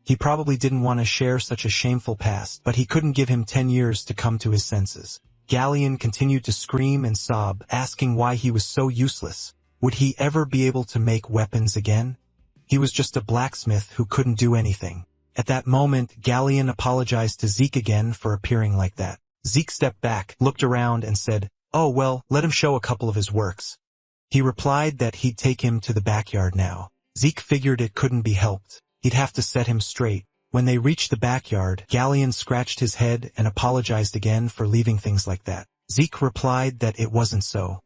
He probably didn't want to share such a shameful past, but he couldn't give him 10 years to come to his senses. Galleon continued to scream and sob, asking why he was so useless. Would he ever be able to make weapons again? He was just a blacksmith who couldn't do anything. At that moment, Galleon apologized to Zeke again for appearing like that. Zeke stepped back, looked around, and said, "Oh well, let him show a couple of his works." He replied that he'd take him to the backyard now. Zeke figured it couldn't be helped. He'd have to set him straight. When they reached the backyard, Galleon scratched his head and apologized again for leaving things like that. Zeke replied that it wasn't so.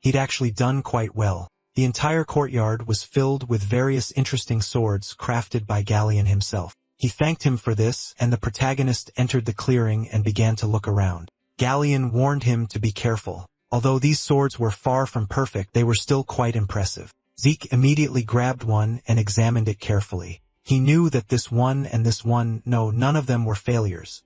He'd actually done quite well. The entire courtyard was filled with various interesting swords crafted by Galleon himself. He thanked him for this, and the protagonist entered the clearing and began to look around. Galleon warned him to be careful. Although these swords were far from perfect, they were still quite impressive. Zeke immediately grabbed one and examined it carefully. He knew that this one and this one, no, none of them were failures.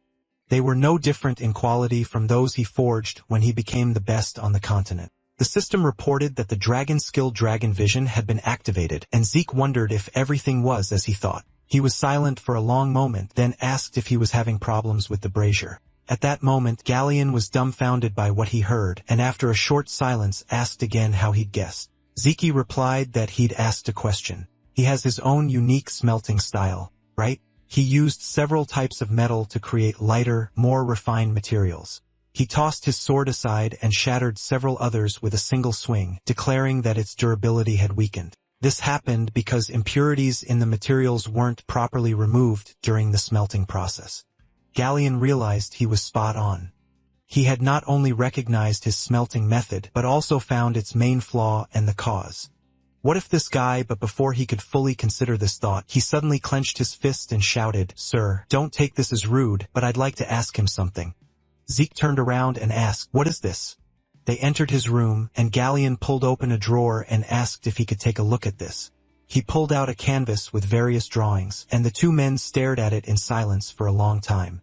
They were no different in quality from those he forged when he became the best on the continent. The system reported that the dragon skill Dragon Vision had been activated, and Zeke wondered if everything was as he thought. He was silent for a long moment, then asked if he was having problems with the brazier. At that moment, Galleon was dumbfounded by what he heard, and after a short silence asked again how he'd guessed. Zeke replied that he'd asked a question. He has his own unique smelting style, right? He used several types of metal to create lighter, more refined materials. He tossed his sword aside and shattered several others with a single swing, declaring that its durability had weakened. This happened because impurities in the materials weren't properly removed during the smelting process. Galleon realized he was spot on. He had not only recognized his smelting method, but also found its main flaw and the cause. What if this guy, but before he could fully consider this thought, he suddenly clenched his fist and shouted, "Sir, don't take this as rude, but I'd like to ask him something." Zeke turned around and asked, "What is this?" They entered his room, and Galleon pulled open a drawer and asked if he could take a look at this. He pulled out a canvas with various drawings, and the two men stared at it in silence for a long time.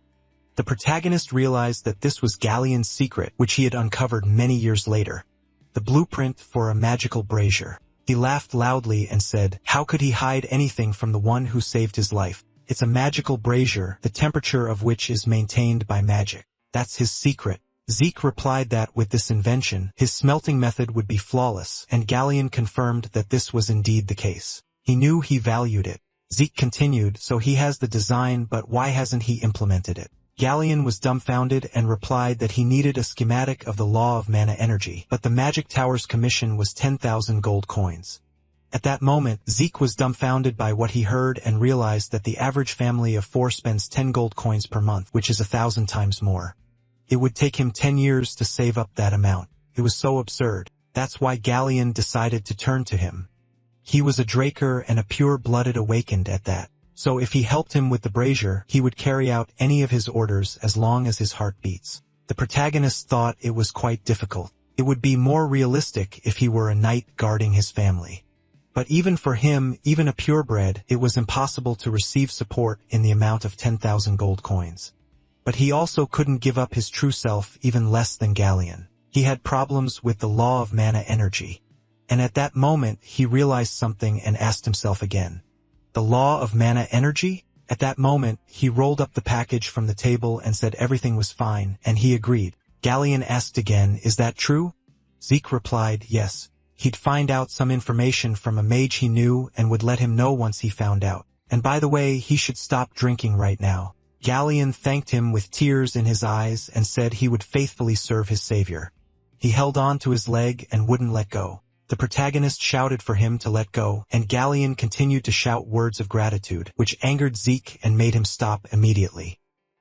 The protagonist realized that this was Galleon's secret, which he had uncovered many years later. The blueprint for a magical brazier. He laughed loudly and said, "How could he hide anything from the one who saved his life? It's a magical brazier, the temperature of which is maintained by magic. That's his secret." Zeke replied that with this invention, his smelting method would be flawless, and Galleon confirmed that this was indeed the case. He knew he valued it. Zeke continued, "So he has the design, but why hasn't he implemented it?" Galleon was dumbfounded and replied that he needed a schematic of the law of mana energy, but the magic tower's commission was 10,000 gold coins. At that moment, Zeke was dumbfounded by what he heard and realized that the average family of 4 spends 10 gold coins per month, which is 1,000 times more. It would take him 10 years to save up that amount. It was so absurd. That's why Galleon decided to turn to him. He was a Draker and a pure-blooded awakened at that. So if he helped him with the brazier, he would carry out any of his orders as long as his heart beats. The protagonist thought it was quite difficult. It would be more realistic if he were a knight guarding his family. But even for him, even a purebred, it was impossible to receive support in the amount of 10,000 gold coins. But he also couldn't give up his true self even less than Galleon. He had problems with the law of mana energy. And at that moment, he realized something and asked himself again. The law of mana energy? At that moment, he rolled up the package from the table and said everything was fine, and he agreed. Galleon asked again, "Is that true?" Zeke replied, "Yes." He'd find out some information from a mage he knew and would let him know once he found out. And by the way, he should stop drinking right now. Galleon thanked him with tears in his eyes and said he would faithfully serve his savior. He held on to his leg and wouldn't let go. The protagonist shouted for him to let go, and Galleon continued to shout words of gratitude, which angered Zeke and made him stop immediately.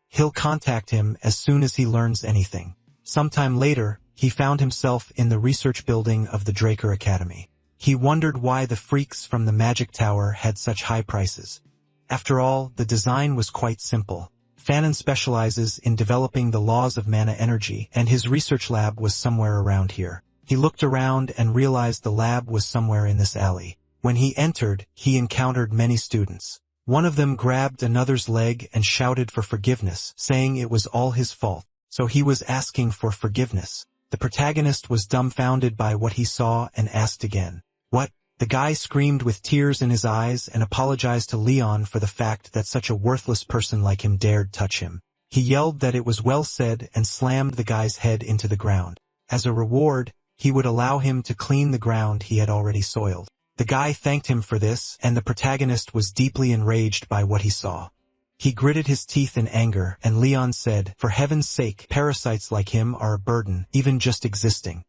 He'll contact him as soon as he learns anything. Sometime later, he found himself in the research building of the Draker Academy. He wondered why the freaks from the magic tower had such high prices. After all, the design was quite simple. Fanon specializes in developing the laws of mana energy, and his research lab was somewhere around here. He looked around and realized the lab was somewhere in this alley. When he entered, he encountered many students. One of them grabbed another's leg and shouted for forgiveness, saying it was all his fault, so he was asking for forgiveness. The protagonist was dumbfounded by what he saw and asked again. "What?" The guy screamed with tears in his eyes and apologized to Leon for the fact that such a worthless person like him dared touch him. He yelled that it was well said and slammed the guy's head into the ground. As a reward, he would allow him to clean the ground he had already soiled. The guy thanked him for this, and the protagonist was deeply enraged by what he saw. He gritted his teeth in anger, and Leon said, "For heaven's sake, parasites like him are a burden, even just existing."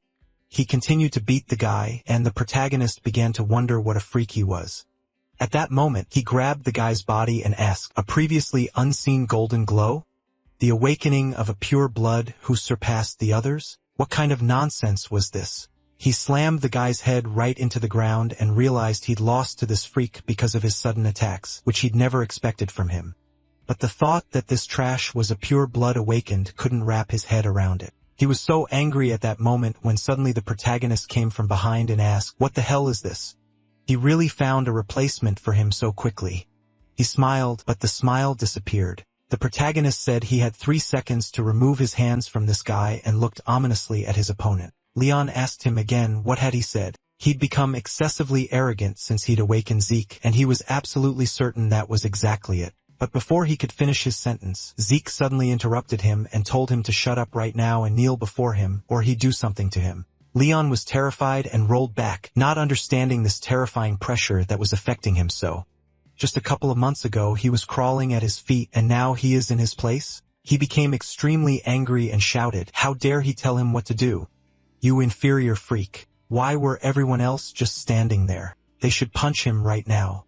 He continued to beat the guy, and the protagonist began to wonder what a freak he was. At that moment, he grabbed the guy's body and asked, "A previously unseen golden glow? The awakening of a pure blood who surpassed the others? What kind of nonsense was this?" He slammed the guy's head right into the ground and realized he'd lost to this freak because of his sudden attacks, which he'd never expected from him. But the thought that this trash was a pure blood awakened couldn't wrap his head around it. He was so angry at that moment when suddenly the protagonist came from behind and asked, "What the hell is this?" He really found a replacement for him so quickly. He smiled, but the smile disappeared. The protagonist said he had 3 seconds to remove his hands from this guy and looked ominously at his opponent. Leon asked him again what had he said. He'd become excessively arrogant since he'd awakened Zeke, and he was absolutely certain that was exactly it. But before he could finish his sentence, Zeke suddenly interrupted him and told him to shut up right now and kneel before him, or he'd do something to him. Leon was terrified and rolled back, not understanding this terrifying pressure that was affecting him so. Just a couple of months ago he was crawling at his feet, and now he is in his place? He became extremely angry and shouted, "How dare he tell him what to do? You inferior freak. Why were everyone else just standing there? They should punch him right now."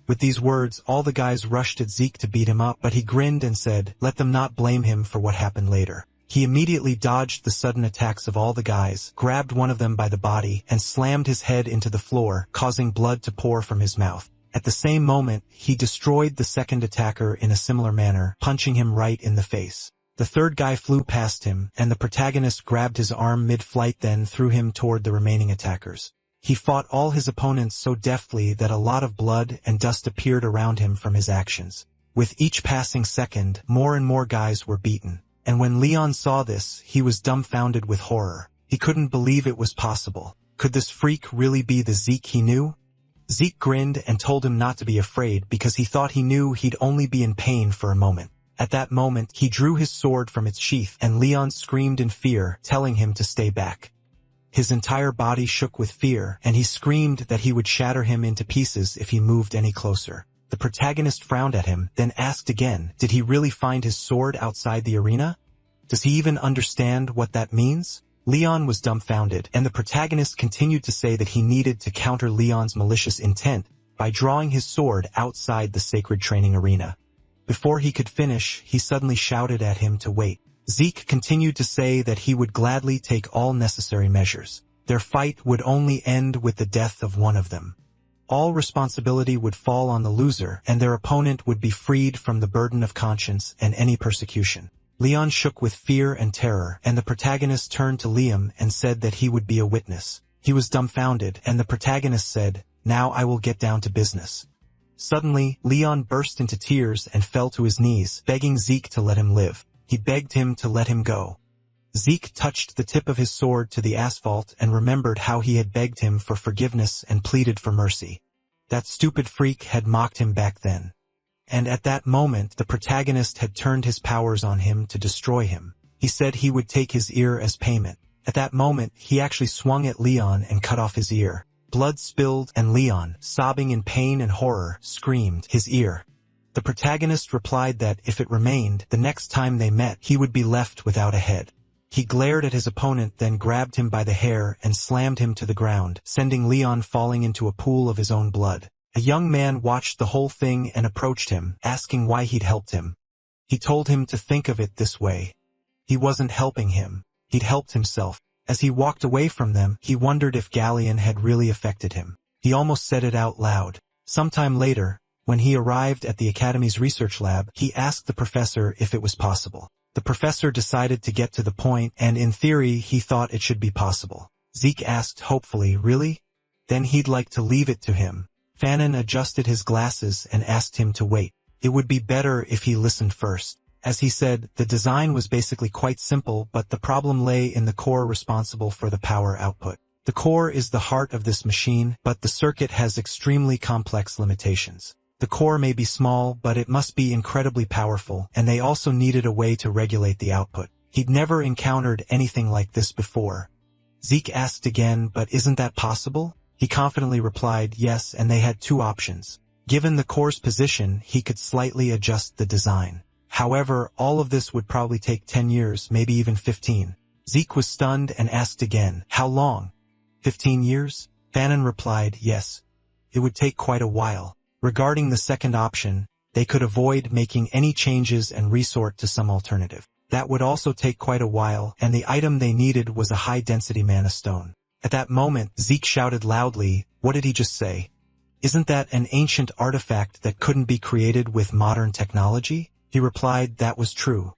With these words, all the guys rushed at Zeke to beat him up, but he grinned and said, "Let them not blame him for what happened later." He immediately dodged the sudden attacks of all the guys, grabbed one of them by the body, and slammed his head into the floor, causing blood to pour from his mouth. At the same moment, he destroyed the second attacker in a similar manner, punching him right in the face. The third guy flew past him, and the protagonist grabbed his arm mid-flight, then threw him toward the remaining attackers. He fought all his opponents so deftly that a lot of blood and dust appeared around him from his actions. With each passing second, more and more guys were beaten. And when Leon saw this, he was dumbfounded with horror. He couldn't believe it was possible. Could this freak really be the Zeke he knew? Zeke grinned and told him not to be afraid because he thought he knew he'd only be in pain for a moment. At that moment, he drew his sword from its sheath, and Leon screamed in fear, telling him to stay back. His entire body shook with fear, and he screamed that he would shatter him into pieces if he moved any closer. The protagonist frowned at him, then asked again, did he really find his sword outside the arena? Does he even understand what that means? Leon was dumbfounded, and the protagonist continued to say that he needed to counter Leon's malicious intent by drawing his sword outside the sacred training arena. Before he could finish, he suddenly shouted at him to wait. Zeke continued to say that he would gladly take all necessary measures. Their fight would only end with the death of one of them. All responsibility would fall on the loser, and their opponent would be freed from the burden of conscience and any persecution. Leon shook with fear and terror, and the protagonist turned to Liam and said that he would be a witness. He was dumbfounded, and the protagonist said, "Now I will get down to business." Suddenly, Leon burst into tears and fell to his knees, begging Zeke to let him live. He begged him to let him go. Zeke touched the tip of his sword to the asphalt and remembered how he had begged him for forgiveness and pleaded for mercy. That stupid freak had mocked him back then. And at that moment, the protagonist had turned his powers on him to destroy him. He said he would take his ear as payment. At that moment, he actually swung at Leon and cut off his ear. Blood spilled, and Leon, sobbing in pain and horror, screamed, "His ear." The protagonist replied that, if it remained, the next time they met, he would be left without a head. He glared at his opponent, then grabbed him by the hair and slammed him to the ground, sending Leon falling into a pool of his own blood. A young man watched the whole thing and approached him, asking why he'd helped him. He told him to think of it this way. He wasn't helping him. He'd helped himself. As he walked away from them, he wondered if Galleon had really affected him. He almost said it out loud. Sometime later, when he arrived at the Academy's research lab, he asked the professor if it was possible. The professor decided to get to the point, and in theory, he thought it should be possible. Zeke asked hopefully, "Really?" Then he'd like to leave it to him. Fanon adjusted his glasses and asked him to wait. It would be better if he listened first. As he said, the design was basically quite simple, but the problem lay in the core responsible for the power output. The core is the heart of this machine, but the circuit has extremely complex limitations. The core may be small, but it must be incredibly powerful, and they also needed a way to regulate the output. He'd never encountered anything like this before. Zeke asked again, but isn't that possible? He confidently replied yes, and they had two options. Given the core's position, he could slightly adjust the design. However, all of this would probably take 10 years, maybe even 15. Zeke was stunned and asked again, how long? 15 years? Fanon replied, yes. It would take quite a while. Regarding the second option, they could avoid making any changes and resort to some alternative. That would also take quite a while, and the item they needed was a high-density mana stone. At that moment, Zeke shouted loudly, what did he just say? Isn't that an ancient artifact that couldn't be created with modern technology? He replied that was true.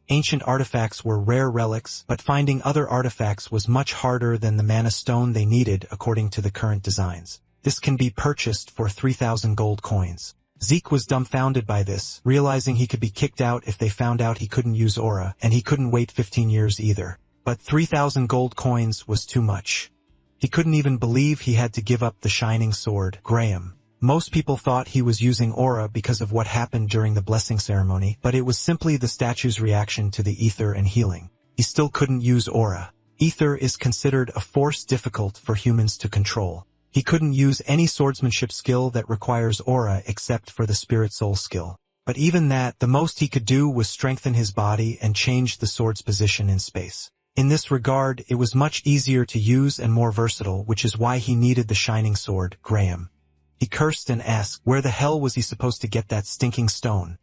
Ancient artifacts were rare relics, but finding other artifacts was much harder than the mana stone they needed according to the current designs. This can be purchased for 3,000 gold coins. Zeke was dumbfounded by this, realizing he could be kicked out if they found out he couldn't use aura, and he couldn't wait 15 years either. But 3,000 gold coins was too much. He couldn't even believe he had to give up the shining sword, Graham. Most people thought he was using aura because of what happened during the blessing ceremony, but it was simply the statue's reaction to the ether and healing. He still couldn't use aura. Ether is considered a force difficult for humans to control. He couldn't use any swordsmanship skill that requires aura except for the spirit soul skill. But even that, the most he could do was strengthen his body and change the sword's position in space. In this regard, it was much easier to use and more versatile, which is why he needed the shining sword, Graham. He cursed and asked, where the hell was he supposed to get that stinking stone?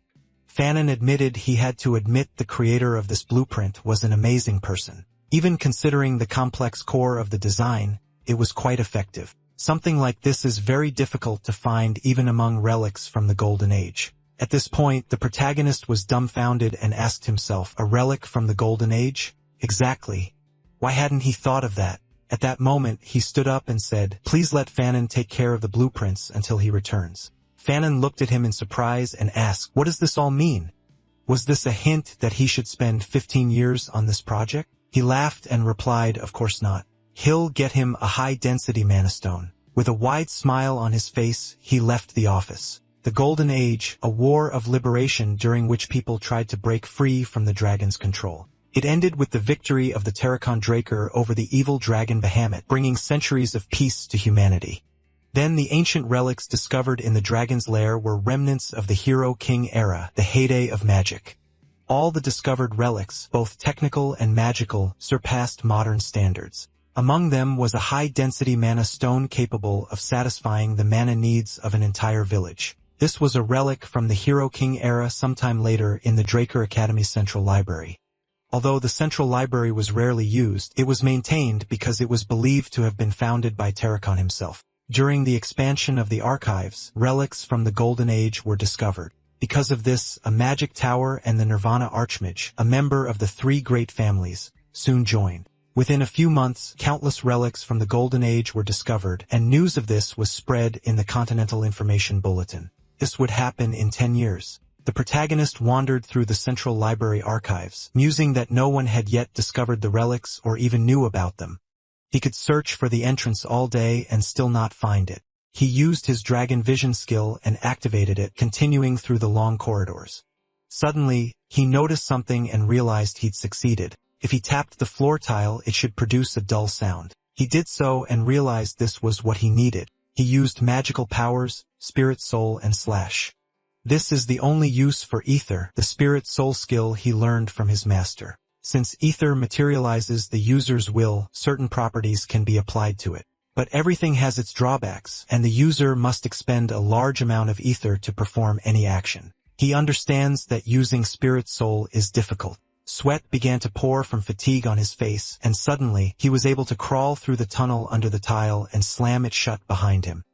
Fanon admitted he had to admit the creator of this blueprint was an amazing person. Even considering the complex core of the design, it was quite effective. Something like this is very difficult to find even among relics from the Golden Age. At this point, the protagonist was dumbfounded and asked himself, a relic from the Golden Age? Exactly. Why hadn't he thought of that? At that moment, he stood up and said, please let Fanon take care of the blueprints until he returns. Fanon looked at him in surprise and asked, what does this all mean? Was this a hint that he should spend 15 years on this project? He laughed and replied, of course not. He'll get him a high-density mana stone. With a wide smile on his face, he left the office. The Golden Age, a war of liberation during which people tried to break free from the dragon's control. It ended with the victory of the Terracon Draker over the evil dragon Bahamut, bringing centuries of peace to humanity. Then the ancient relics discovered in the dragon's lair were remnants of the Hero King era, the heyday of magic. All the discovered relics, both technical and magical, surpassed modern standards. Among them was a high-density mana stone capable of satisfying the mana needs of an entire village. This was a relic from the Hero King era sometime later in the Draker Academy's Central Library. Although the Central Library was rarely used, it was maintained because it was believed to have been founded by Terracon himself. During the expansion of the archives, relics from the Golden Age were discovered. Because of this, a magic tower and the Nirvana Archmage, a member of the three great families, soon joined. Within a few months, countless relics from the Golden Age were discovered, and news of this was spread in the Continental Information Bulletin. This would happen in 10 years. The protagonist wandered through the Central Library archives, musing that no one had yet discovered the relics or even knew about them. He could search for the entrance all day and still not find it. He used his dragon vision skill and activated it, continuing through the long corridors. Suddenly, he noticed something and realized he'd succeeded. If he tapped the floor tile, it should produce a dull sound. He did so and realized this was what he needed. He used magical powers, Spirit Soul and Slash. This is the only use for Ether, the Spirit Soul skill he learned from his master. Since Ether materializes the user's will, certain properties can be applied to it. But everything has its drawbacks, and the user must expend a large amount of Ether to perform any action. He understands that using Spirit Soul is difficult. Sweat began to pour from fatigue on his face, and suddenly, he was able to crawl through the tunnel under the tile and slam it shut behind him.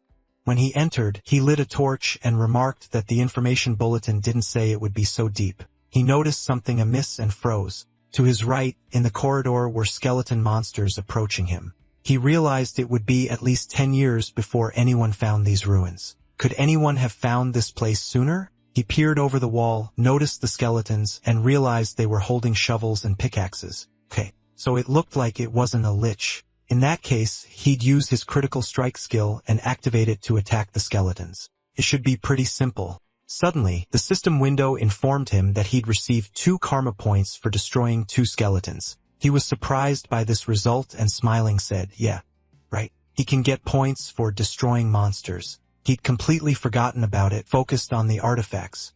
When he entered, he lit a torch and remarked that the information bulletin didn't say it would be so deep. He noticed something amiss and froze. To his right, in the corridor were skeleton monsters approaching him. He realized it would be at least 10 years before anyone found these ruins. Could anyone have found this place sooner? He peered over the wall, noticed the skeletons, and realized they were holding shovels and pickaxes. Okay, so it looked like it wasn't a lich. In that case, he'd use his critical strike skill and activate it to attack the skeletons. It should be pretty simple. Suddenly, the system window informed him that he'd received 2 karma points for destroying 2 skeletons. He was surprised by this result and smiling said, yeah, right. He can get points for destroying monsters. He'd completely forgotten about it, focused on the artifacts.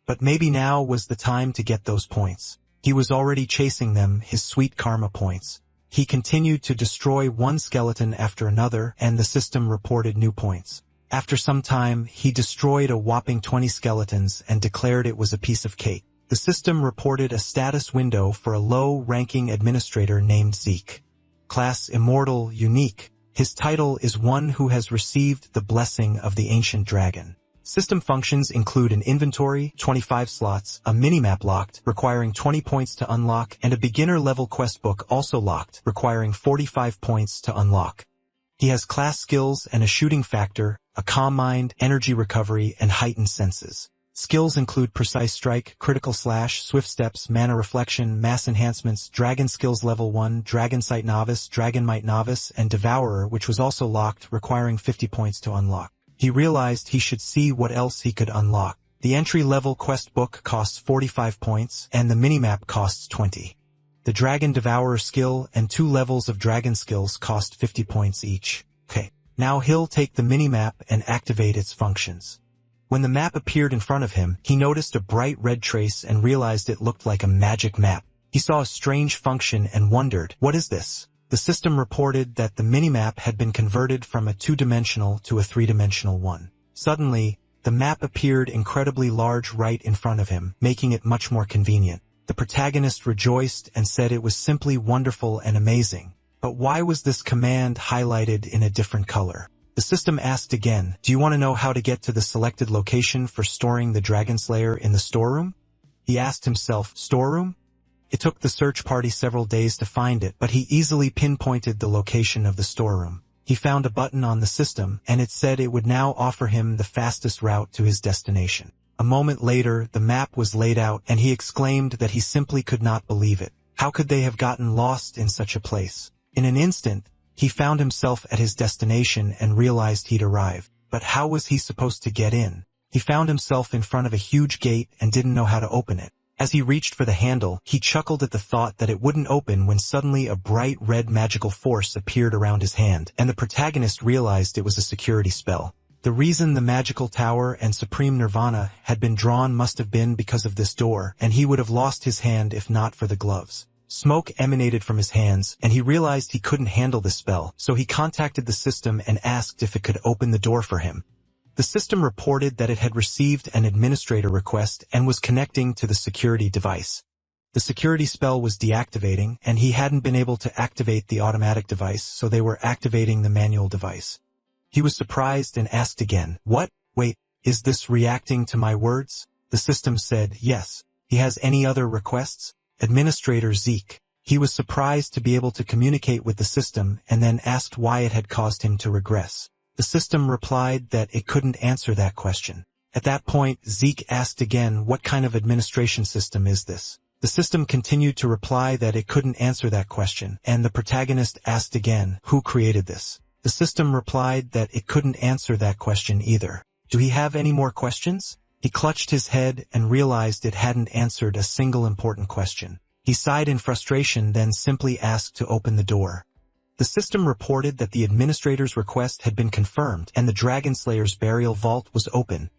But maybe now was the time to get those points. He was already chasing them, his sweet karma points. He continued to destroy 1 skeleton after another, and the system reported new points. After some time, he destroyed a whopping 20 skeletons and declared it was a piece of cake. The system reported a status window for a low-ranking administrator named Zeke. Class Immortal Unique. His title is one who has received the blessing of the ancient dragon. System functions include an inventory, 25 slots, a minimap locked, requiring 20 points to unlock, and a beginner-level quest book also locked, requiring 45 points to unlock. He has class skills and a shooting factor, a calm mind, energy recovery, and heightened senses. Skills include Precise Strike, Critical Slash, Swift Steps, Mana Reflection, Mass Enhancements, Dragon Skills Level 1, Dragon Sight Novice, Dragon Might Novice, and Devourer, which was also locked, requiring 50 points to unlock. He realized he should see what else he could unlock. The entry-level quest book costs 45 points, and the minimap costs 20. The Dragon Devourer skill and 2 levels of Dragon skills cost 50 points each. Okay, now he'll take the minimap and activate its functions. When the map appeared in front of him, he noticed a bright red trace and realized it looked like a magic map. He saw a strange function and wondered, what is this? The system reported that the minimap had been converted from a 2-dimensional to a 3-dimensional one. Suddenly, the map appeared incredibly large right in front of him, making it much more convenient. The protagonist rejoiced and said it was simply wonderful and amazing. But why was this command highlighted in a different color? The system asked again, do you want to know how to get to the selected location for storing the Dragonslayer in the storeroom? He asked himself, storeroom? It took the search party several days to find it, but he easily pinpointed the location of the storeroom. He found a button on the system, and it said it would now offer him the fastest route to his destination. A moment later, the map was laid out, and he exclaimed that he simply could not believe it. How could they have gotten lost in such a place? In an instant, he found himself at his destination and realized he'd arrived. But how was he supposed to get in? He found himself in front of a huge gate and didn't know how to open it. As he reached for the handle, he chuckled at the thought that it wouldn't open when suddenly a bright red magical force appeared around his hand, and the protagonist realized it was a security spell. The reason the magical tower and supreme nirvana had been drawn must have been because of this door, and he would have lost his hand if not for the gloves. Smoke emanated from his hands, and he realized he couldn't handle the spell, so he contacted the system and asked if it could open the door for him. The system reported that it had received an administrator request and was connecting to the security device. The security spell was deactivating, and he hadn't been able to activate the automatic device, so they were activating the manual device. He was surprised and asked again, what? Wait, is this reacting to my words? The system said, yes. He has any other requests? Administrator Zeke. He was surprised to be able to communicate with the system and then asked why it had caused him to regress. The system replied that it couldn't answer that question. At that point, Zeke asked again, what kind of administration system is this? The system continued to reply that it couldn't answer that question, and the protagonist asked again, who created this? The system replied that it couldn't answer that question either. Do he have any more questions? He clutched his head and realized it hadn't answered a single important question. He sighed in frustration, then simply asked to open the door. The system reported that the administrator's request had been confirmed, and the Dragonslayer's burial vault was open.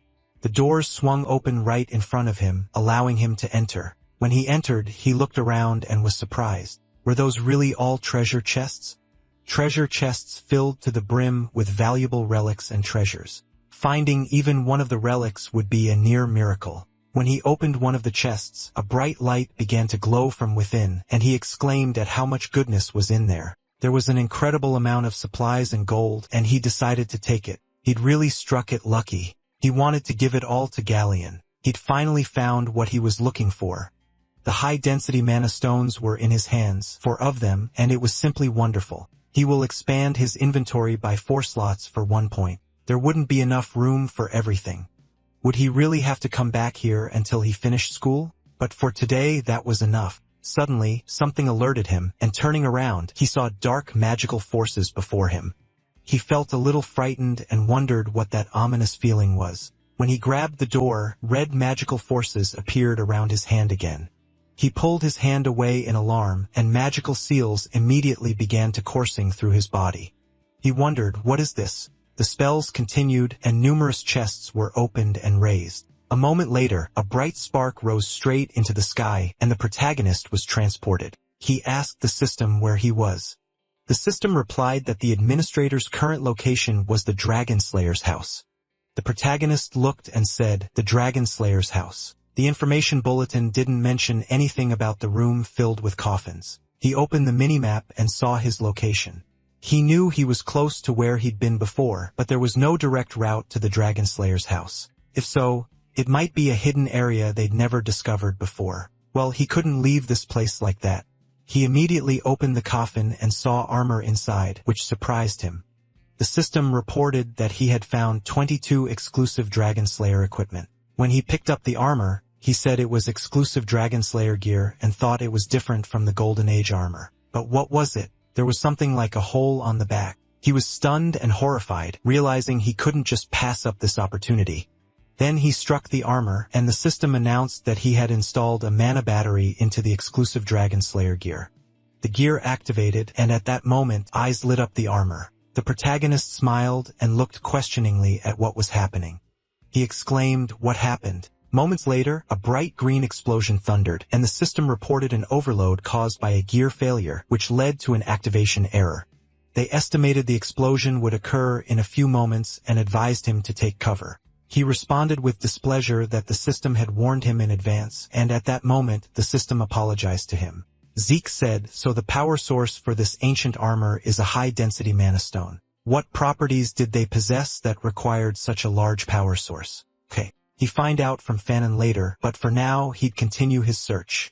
The doors swung open right in front of him, allowing him to enter. When he entered, he looked around and was surprised. Were those really all treasure chests? Treasure chests filled to the brim with valuable relics and treasures. Finding even one of the relics would be a near miracle. When he opened one of the chests, a bright light began to glow from within, and he exclaimed at how much goodness was in there. There was an incredible amount of supplies and gold, and he decided to take it. He'd really struck it lucky. He wanted to give it all to Galleon. He'd finally found what he was looking for. The high-density mana stones were in his hands, 4 of them, and it was simply wonderful. He will expand his inventory by 4 slots for 1 point. There wouldn't be enough room for everything. Would he really have to come back here until he finished school? But for today, that was enough. Suddenly, something alerted him, and turning around, he saw dark magical forces before him. He felt a little frightened and wondered what that ominous feeling was. When he grabbed the door, red magical forces appeared around his hand again. He pulled his hand away in alarm, and magical seals immediately began to coursing through his body. He wondered, what is this? The spells continued, and numerous chests were opened and raised. A moment later, a bright spark rose straight into the sky, and the protagonist was transported. He asked the system where he was. The system replied that the administrator's current location was the Dragonslayers' house. The protagonist looked and said, the Dragonslayers' house. The information bulletin didn't mention anything about the room filled with coffins. He opened the minimap and saw his location. He knew he was close to where he'd been before, but there was no direct route to the Dragonslayers' house. If so, it might be a hidden area they'd never discovered before. Well, he couldn't leave this place like that. He immediately opened the coffin and saw armor inside, which surprised him. The system reported that he had found 22 exclusive Dragonslayer equipment. When he picked up the armor, he said it was exclusive Dragonslayer gear and thought it was different from the Golden Age armor. But what was it? There was something like a hole on the back. He was stunned and horrified, realizing he couldn't just pass up this opportunity. Then he struck the armor, and the system announced that he had installed a mana battery into the exclusive Dragonslayer gear. The gear activated, and at that moment, eyes lit up the armor. The protagonist smiled and looked questioningly at what was happening. He exclaimed, "What happened?" Moments later, a bright green explosion thundered, and the system reported an overload caused by a gear failure, which led to an activation error. They estimated the explosion would occur in a few moments and advised him to take cover. He responded with displeasure that the system had warned him in advance, and at that moment, the system apologized to him. Zeke said, "So the power source for this ancient armor is a high-density mana stone. What properties did they possess that required such a large power source?" Okay. He'd find out from Fanon later, but for now, he'd continue his search.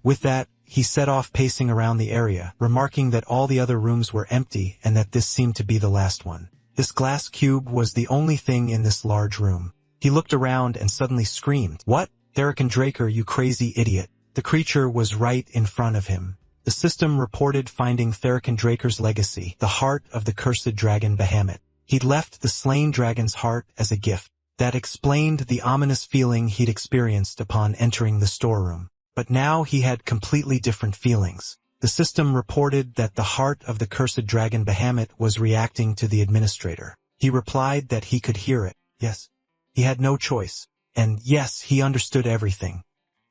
With that, he set off pacing around the area, remarking that all the other rooms were empty and that this seemed to be the last one. This glass cube was the only thing in this large room. He looked around and suddenly screamed, "What? Therakin Draker, you crazy idiot." The creature was right in front of him. The system reported finding Therakin Draker's legacy, the heart of the cursed dragon Bahamut. He'd left the slain dragon's heart as a gift. That explained the ominous feeling he'd experienced upon entering the storeroom. But now he had completely different feelings. The system reported that the heart of the cursed dragon Bahamut was reacting to the administrator. He replied that he could hear it. Yes. He had no choice. And yes, he understood everything.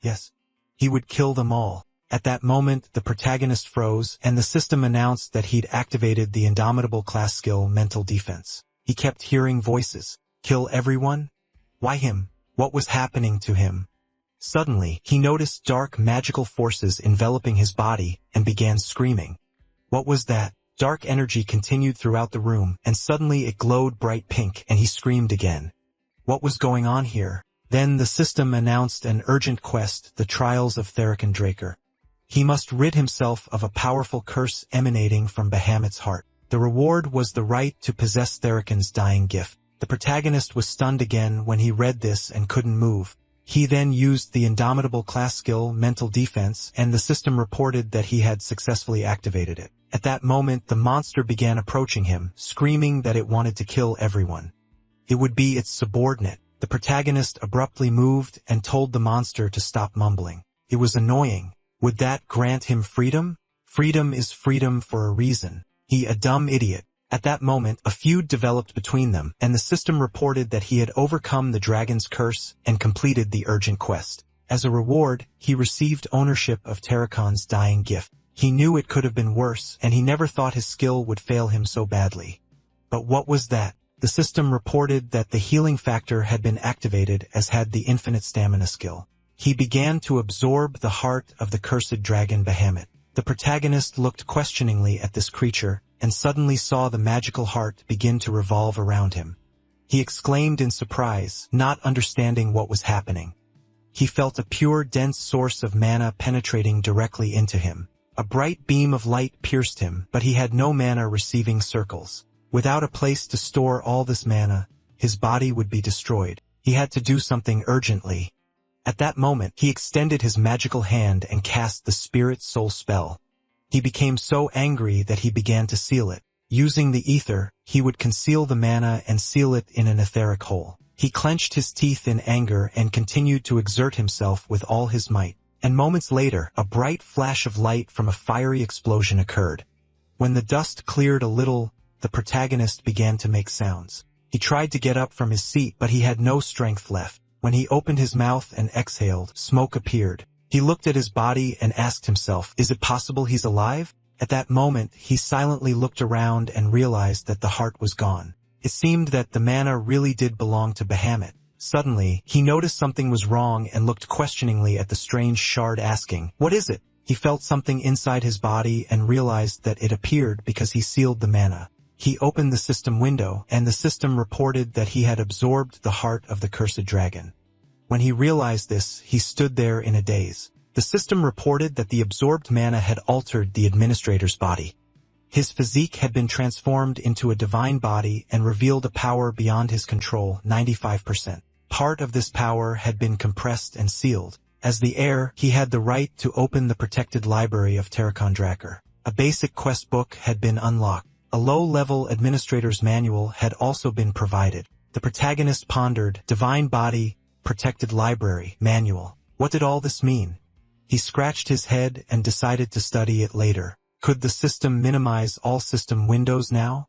Yes. He would kill them all. At that moment, the protagonist froze, and the system announced that he'd activated the indomitable class skill Mental Defense. He kept hearing voices. Kill everyone? Why him? What was happening to him? Suddenly, he noticed dark magical forces enveloping his body and began screaming. What was that? Dark energy continued throughout the room, and suddenly it glowed bright pink, and he screamed again. What was going on here? Then the system announced an urgent quest, the Trials of Therakin Draker. He must rid himself of a powerful curse emanating from Bahamut's heart. The reward was the right to possess Therakin's dying gift. The protagonist was stunned again when he read this and couldn't move. He then used the indomitable class skill Mental Defense, and the system reported that he had successfully activated it. At that moment, the monster began approaching him, screaming that it wanted to kill everyone. It would be its subordinate. The protagonist abruptly moved and told the monster to stop mumbling. It was annoying. Would that grant him freedom? Freedom is freedom for a reason. He a dumb idiot. At that moment, a feud developed between them, and the system reported that he had overcome the dragon's curse and completed the urgent quest. As a reward, he received ownership of Tarakon's dying gift. He knew it could have been worse, and he never thought his skill would fail him so badly. But what was that? The system reported that the healing factor had been activated, as had the infinite stamina skill. He began to absorb the heart of the cursed dragon Bahamut. The protagonist looked questioningly at this creature, and suddenly saw the magical heart begin to revolve around him. He exclaimed in surprise, not understanding what was happening. He felt a pure, dense source of mana penetrating directly into him. A bright beam of light pierced him, but he had no mana receiving circles. Without a place to store all this mana, his body would be destroyed. He had to do something urgently. At that moment, he extended his magical hand and cast the Spirit Soul spell. He became so angry that he began to seal it. Using the ether, he would conceal the mana and seal it in an etheric hole. He clenched his teeth in anger and continued to exert himself with all his might. And moments later, a bright flash of light from a fiery explosion occurred. When the dust cleared a little, the protagonist began to make sounds. He tried to get up from his seat, but he had no strength left. When he opened his mouth and exhaled, smoke appeared. He looked at his body and asked himself, is it possible he's alive? At that moment, he silently looked around and realized that the heart was gone. It seemed that the mana really did belong to Bahamut. Suddenly, he noticed something was wrong and looked questioningly at the strange shard, asking, what is it? He felt something inside his body and realized that it appeared because he sealed the mana. He opened the system window, and the system reported that he had absorbed the heart of the cursed dragon. When he realized this, he stood there in a daze. The system reported that the absorbed mana had altered the administrator's body. His physique had been transformed into a divine body and revealed a power beyond his control, 95%. Part of this power had been compressed and sealed. As the heir, he had the right to open the protected library of Terracondraker. A basic quest book had been unlocked. A low-level administrator's manual had also been provided. The protagonist pondered, divine body, protected library, manual. What did all this mean? He scratched his head and decided to study it later. Could the system minimize all system windows now?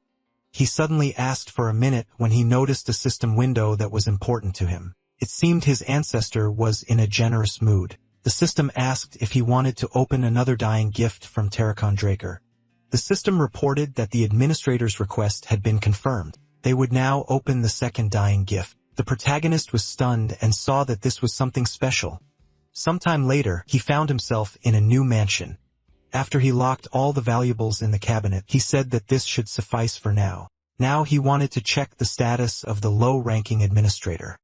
He suddenly asked for a minute when he noticed a system window that was important to him. It seemed his ancestor was in a generous mood. The system asked if he wanted to open another dying gift from Terracondraker. The system reported that the administrator's request had been confirmed. They would now open the second dying gift. The protagonist was stunned and saw that this was something special. Sometime later, he found himself in a new mansion. After he locked all the valuables in the cabinet, he said that this should suffice for now. Now he wanted to check the status of the low-ranking administrator.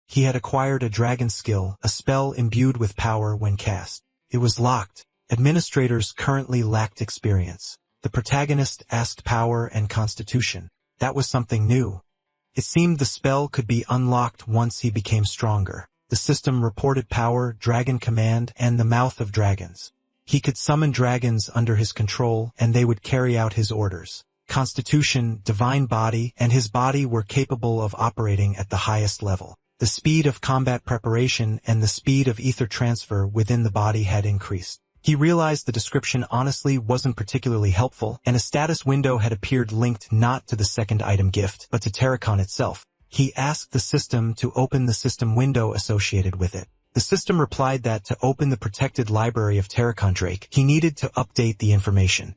He had acquired a dragon skill, a spell imbued with power when cast. It was locked. Administrators currently lacked experience. The protagonist asked power and constitution. That was something new. It seemed the spell could be unlocked once he became stronger. The system reported power, dragon command, and the mouth of dragons. He could summon dragons under his control, and they would carry out his orders. Constitution, divine body, and his body were capable of operating at the highest level. The speed of combat preparation and the speed of ether transfer within the body had increased. He realized the description honestly wasn't particularly helpful, and a status window had appeared linked not to the second item gift, but to Terracon itself. He asked the system to open the system window associated with it. The system replied that to open the protected library of Terracondrake, he needed to update the information.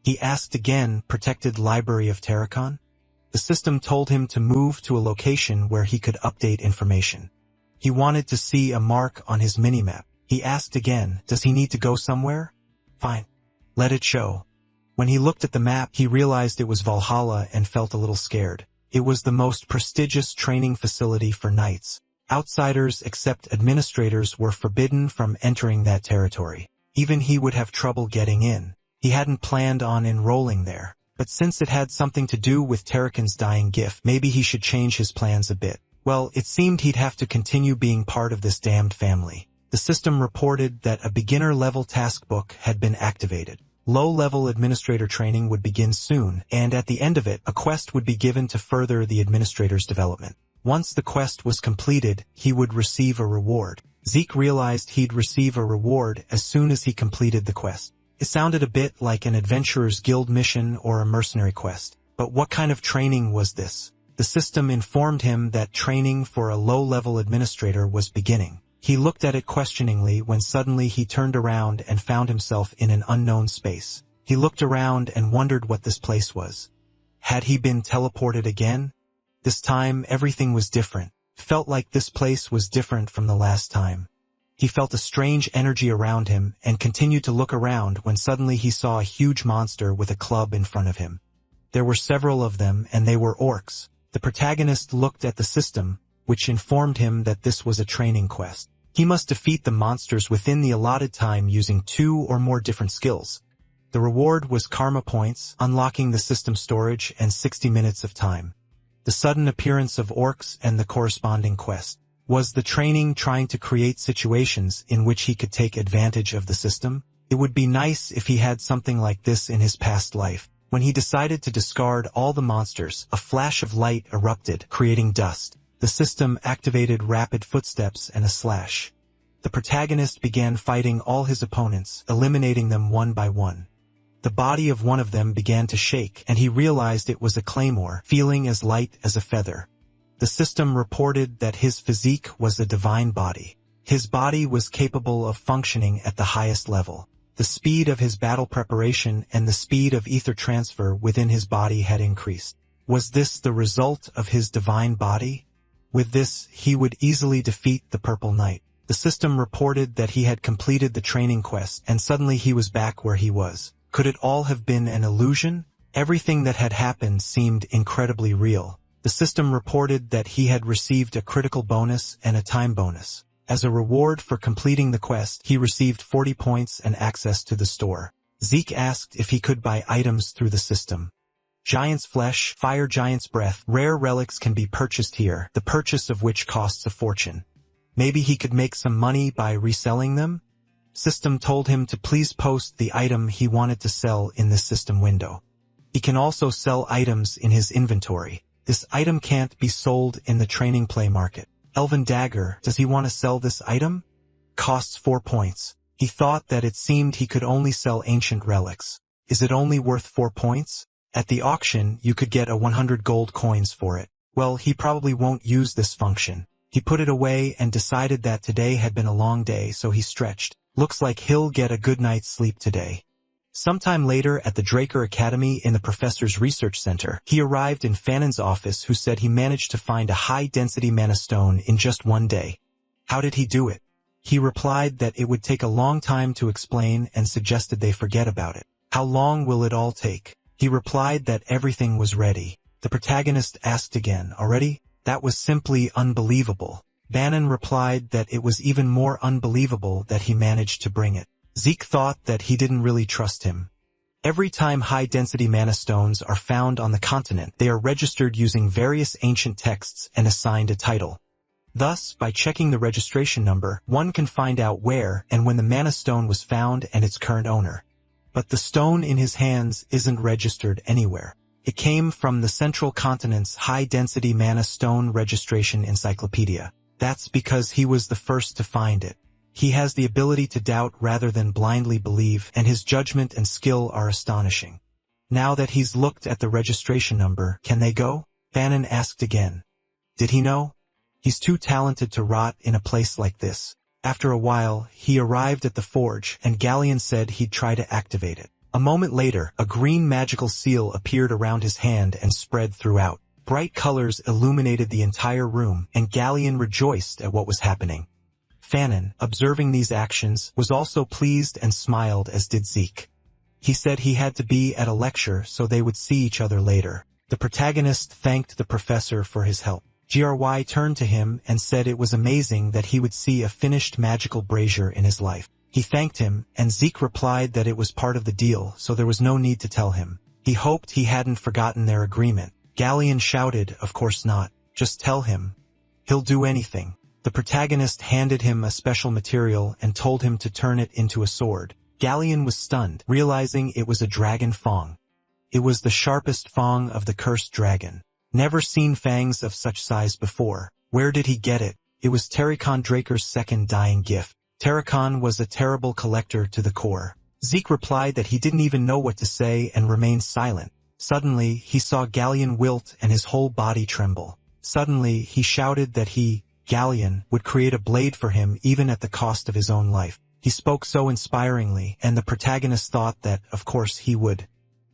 He asked again, protected library of Terracon? The system told him to move to a location where he could update information. He wanted to see a mark on his minimap. He asked again, does he need to go somewhere? Fine. Let it show. When he looked at the map, he realized it was Valhalla and felt a little scared. It was the most prestigious training facility for knights. Outsiders except administrators were forbidden from entering that territory. Even he would have trouble getting in. He hadn't planned on enrolling there. But since it had something to do with Terracon's dying gift, maybe he should change his plans a bit. Well, it seemed he'd have to continue being part of this damned family. The system reported that a beginner-level task book had been activated. Low-level administrator training would begin soon, and at the end of it, a quest would be given to further the administrator's development. Once the quest was completed, he would receive a reward. Zeke realized he'd receive a reward as soon as he completed the quest. It sounded a bit like an Adventurer's Guild mission or a mercenary quest. But what kind of training was this? The system informed him that training for a low-level administrator was beginning. He looked at it questioningly when suddenly he turned around and found himself in an unknown space. He looked around and wondered what this place was. Had he been teleported again? This time, everything was different. It felt like this place was different from the last time. He felt a strange energy around him and continued to look around when suddenly he saw a huge monster with a club in front of him. There were several of them, and they were orcs. The protagonist looked at the system, which informed him that this was a training quest. He must defeat the monsters within the allotted time using 2 or more different skills. The reward was karma points, unlocking the system storage, and 60 minutes of time. The sudden appearance of orcs and the corresponding quest. Was the training trying to create situations in which he could take advantage of the system? It would be nice if he had something like this in his past life. When he decided to discard all the monsters, a flash of light erupted, creating dust. The system activated rapid footsteps and a slash. The protagonist began fighting all his opponents, eliminating them one by one. The body of one of them began to shake, and he realized it was a claymore, feeling as light as a feather. The system reported that his physique was a divine body. His body was capable of functioning at the highest level. The speed of his battle preparation and the speed of ether transfer within his body had increased. Was this the result of his divine body? With this, he would easily defeat the Purple Knight. The system reported that he had completed the training quest, and suddenly he was back where he was. Could it all have been an illusion? Everything that had happened seemed incredibly real. The system reported that he had received a critical bonus and a time bonus. As a reward for completing the quest, he received 40 points and access to the store. Zeke asked if he could buy items through the system. Giant's flesh, fire giant's breath, rare relics can be purchased here, the purchase of which costs a fortune. Maybe he could make some money by reselling them? System told him to please post the item he wanted to sell in this system window. He can also sell items in his inventory. This item can't be sold in the training play market. Elven dagger, does he want to sell this item? Costs 4 points. He thought that it seemed he could only sell ancient relics. Is it only worth 4 points? At the auction, you could get 100 gold coins for it. Well, he probably won't use this function. He put it away and decided that today had been a long day, so he stretched. Looks like he'll get a good night's sleep today. Sometime later at the Draker Academy in the professor's research center, he arrived in Fanon's office, who said he managed to find a high-density mana stone in just one day. How did he do it? He replied that it would take a long time to explain and suggested they forget about it. How long will it all take? He replied that everything was ready. The protagonist asked again, already? That was simply unbelievable. Bannon replied that it was even more unbelievable that he managed to bring it. Zeke thought that he didn't really trust him. Every time high-density mana stones are found on the continent, they are registered using various ancient texts and assigned a title. Thus, by checking the registration number, one can find out where and when the mana stone was found and its current owner. But the stone in his hands isn't registered anywhere. It came from the Central Continent's high-density mana stone registration encyclopedia. That's because he was the first to find it. He has the ability to doubt rather than blindly believe, and his judgment and skill are astonishing. Now that he's looked at the registration number, can they go? Bannon asked again. Did he know? He's too talented to rot in a place like this. After a while, he arrived at the forge, and Galleon said he'd try to activate it. A moment later, a green magical seal appeared around his hand and spread throughout. Bright colors illuminated the entire room, and Galleon rejoiced at what was happening. Fanon, observing these actions, was also pleased and smiled, as did Zeke. He said he had to be at a lecture so they would see each other later. The protagonist thanked the professor for his help. GRY turned to him and said it was amazing that he would see a finished magical brazier in his life. He thanked him, and Zeke replied that it was part of the deal, so there was no need to tell him. He hoped he hadn't forgotten their agreement. Galleon shouted, "Of course not. Just tell him. He'll do anything." The protagonist handed him a special material and told him to turn it into a sword. Galleon was stunned, realizing it was a dragon fang. It was the sharpest fang of the cursed dragon. Never seen fangs of such size before. Where did he get it? It was Terracon Draker's second dying gift. Terracon was a terrible collector to the core. Zeke replied that he didn't even know what to say and remained silent. Suddenly, he saw Galleon wilt and his whole body tremble. Suddenly, he shouted that he, Galleon, would create a blade for him even at the cost of his own life. He spoke so inspiringly, and the protagonist thought that, of course, he would.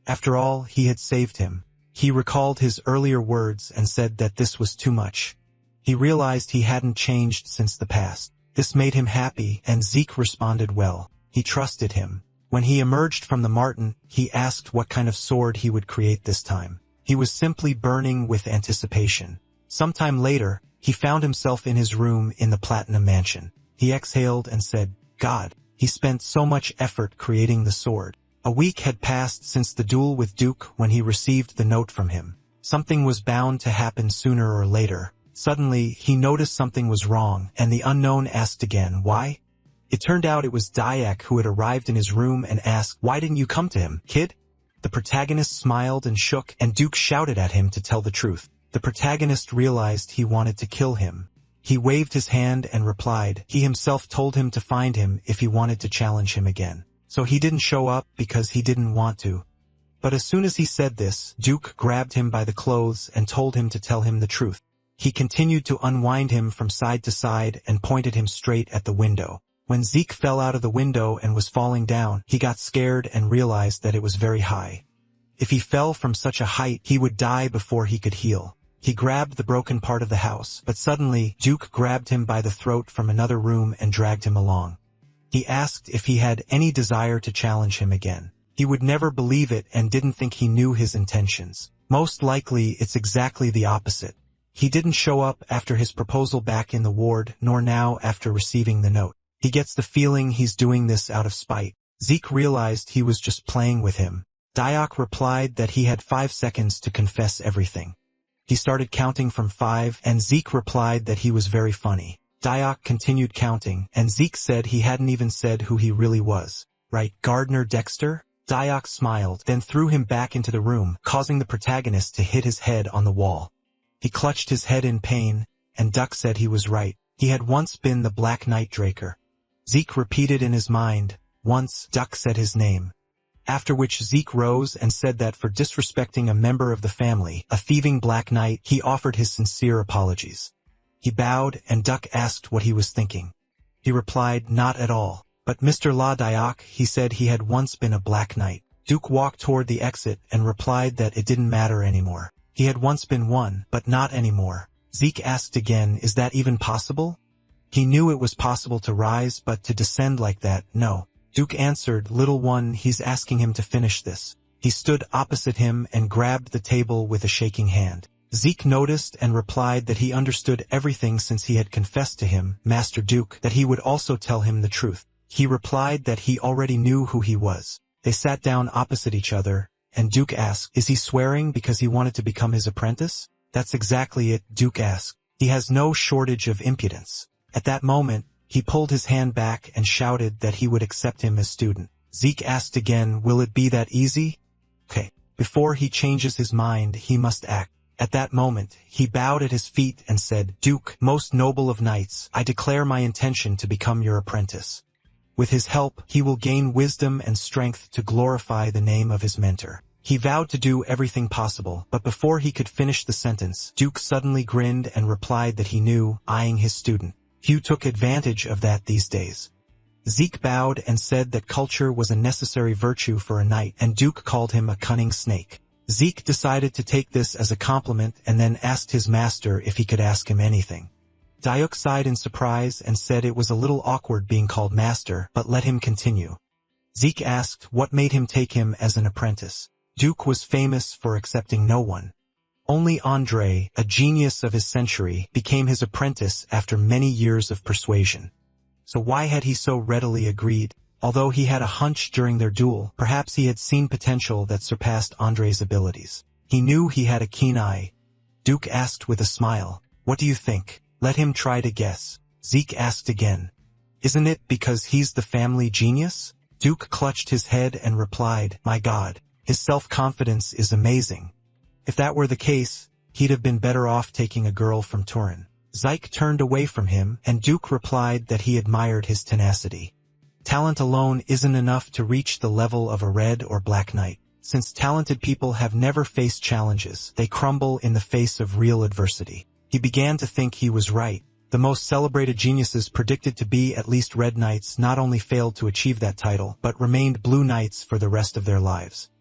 After all, he had saved him. He recalled his earlier words and said that this was too much. He realized he hadn't changed since the past. This made him happy, and Zeke responded well. He trusted him. When he emerged from the Martin, he asked what kind of sword he would create this time. He was simply burning with anticipation. Sometime later, he found himself in his room in the Platinum Mansion. He exhaled and said, "God." He spent so much effort creating the sword. A week had passed since the duel with Duke when he received the note from him. Something was bound to happen sooner or later. Suddenly, he noticed something was wrong, and the unknown asked again, "Why?" It turned out it was Dyak who had arrived in his room and asked, "Why didn't you come to him, kid?" The protagonist smiled and shook, and Duke shouted at him to tell the truth. The protagonist realized he wanted to kill him. He waved his hand and replied he himself told him to find him if he wanted to challenge him again. So he didn't show up because he didn't want to. But as soon as he said this, Duke grabbed him by the clothes and told him to tell him the truth. He continued to unwind him from side to side and pointed him straight at the window. When Zeke fell out of the window and was falling down, he got scared and realized that it was very high. If he fell from such a height, he would die before he could heal. He grabbed the broken part of the house, but suddenly, Duke grabbed him by the throat from another room and dragged him along. He asked if he had any desire to challenge him again. He would never believe it and didn't think he knew his intentions. Most likely, it's exactly the opposite. He didn't show up after his proposal back in the ward, nor now after receiving the note. He gets the feeling he's doing this out of spite. Zeke realized he was just playing with him. Diok replied that he had 5 seconds to confess everything. He started counting from 5, and Zeke replied that he was very funny. Diok continued counting, and Zeke said he hadn't even said who he really was. Right, Gardner Dexter? Diok smiled, then threw him back into the room, causing the protagonist to hit his head on the wall. He clutched his head in pain, and Duck said he was right. He had once been the Black Knight Draker. Zeke repeated in his mind, once Duck said his name. After which Zeke rose and said that for disrespecting a member of the family, a thieving Black Knight, he offered his sincere apologies. He bowed, and Duck asked what he was thinking. He replied, not at all. But Mr. La Diok, he said he had once been a Black Knight. Duke walked toward the exit and replied that it didn't matter anymore. He had once been one, but not anymore. Zeke asked again, is that even possible? He knew it was possible to rise, but to descend like that, no. Duke answered, little one, he's asking him to finish this. He stood opposite him and grabbed the table with a shaking hand. Zeke noticed and replied that he understood everything since he had confessed to him, Master Duke, that he would also tell him the truth. He replied that he already knew who he was. They sat down opposite each other, and Duke asked, is he swearing because he wanted to become his apprentice? That's exactly it, Duke asked. He has no shortage of impudence. At that moment, he pulled his hand back and shouted that he would accept him as student. Zeke asked again, will it be that easy? Okay. Before he changes his mind, he must act. At that moment, he bowed at his feet and said, Duke, most noble of knights, I declare my intention to become your apprentice. With his help, he will gain wisdom and strength to glorify the name of his mentor. He vowed to do everything possible, but before he could finish the sentence, Duke suddenly grinned and replied that he knew, eyeing his student. Few took advantage of that these days. Zeke bowed and said that culture was a necessary virtue for a knight, and Duke called him a cunning snake. Zeke decided to take this as a compliment and then asked his master if he could ask him anything. Diok sighed in surprise and said it was a little awkward being called master, but let him continue. Zeke asked what made him take him as an apprentice. Duke was famous for accepting no one. Only Andre, a genius of his century, became his apprentice after many years of persuasion. So why had he so readily agreed? Although he had a hunch during their duel, perhaps he had seen potential that surpassed Andre's abilities. He knew he had a keen eye. Duke asked with a smile, what do you think? Let him try to guess. Zeke asked again. Isn't it because he's the family genius? Duke clutched his head and replied, my God, his self-confidence is amazing. If that were the case, he'd have been better off taking a girl from Turin. Zeke turned away from him, and Duke replied that he admired his tenacity. Talent alone isn't enough to reach the level of a red or black knight. Since talented people have never faced challenges, they crumble in the face of real adversity. He began to think he was right. The most celebrated geniuses predicted to be at least red knights not only failed to achieve that title, but remained blue knights for the rest of their lives.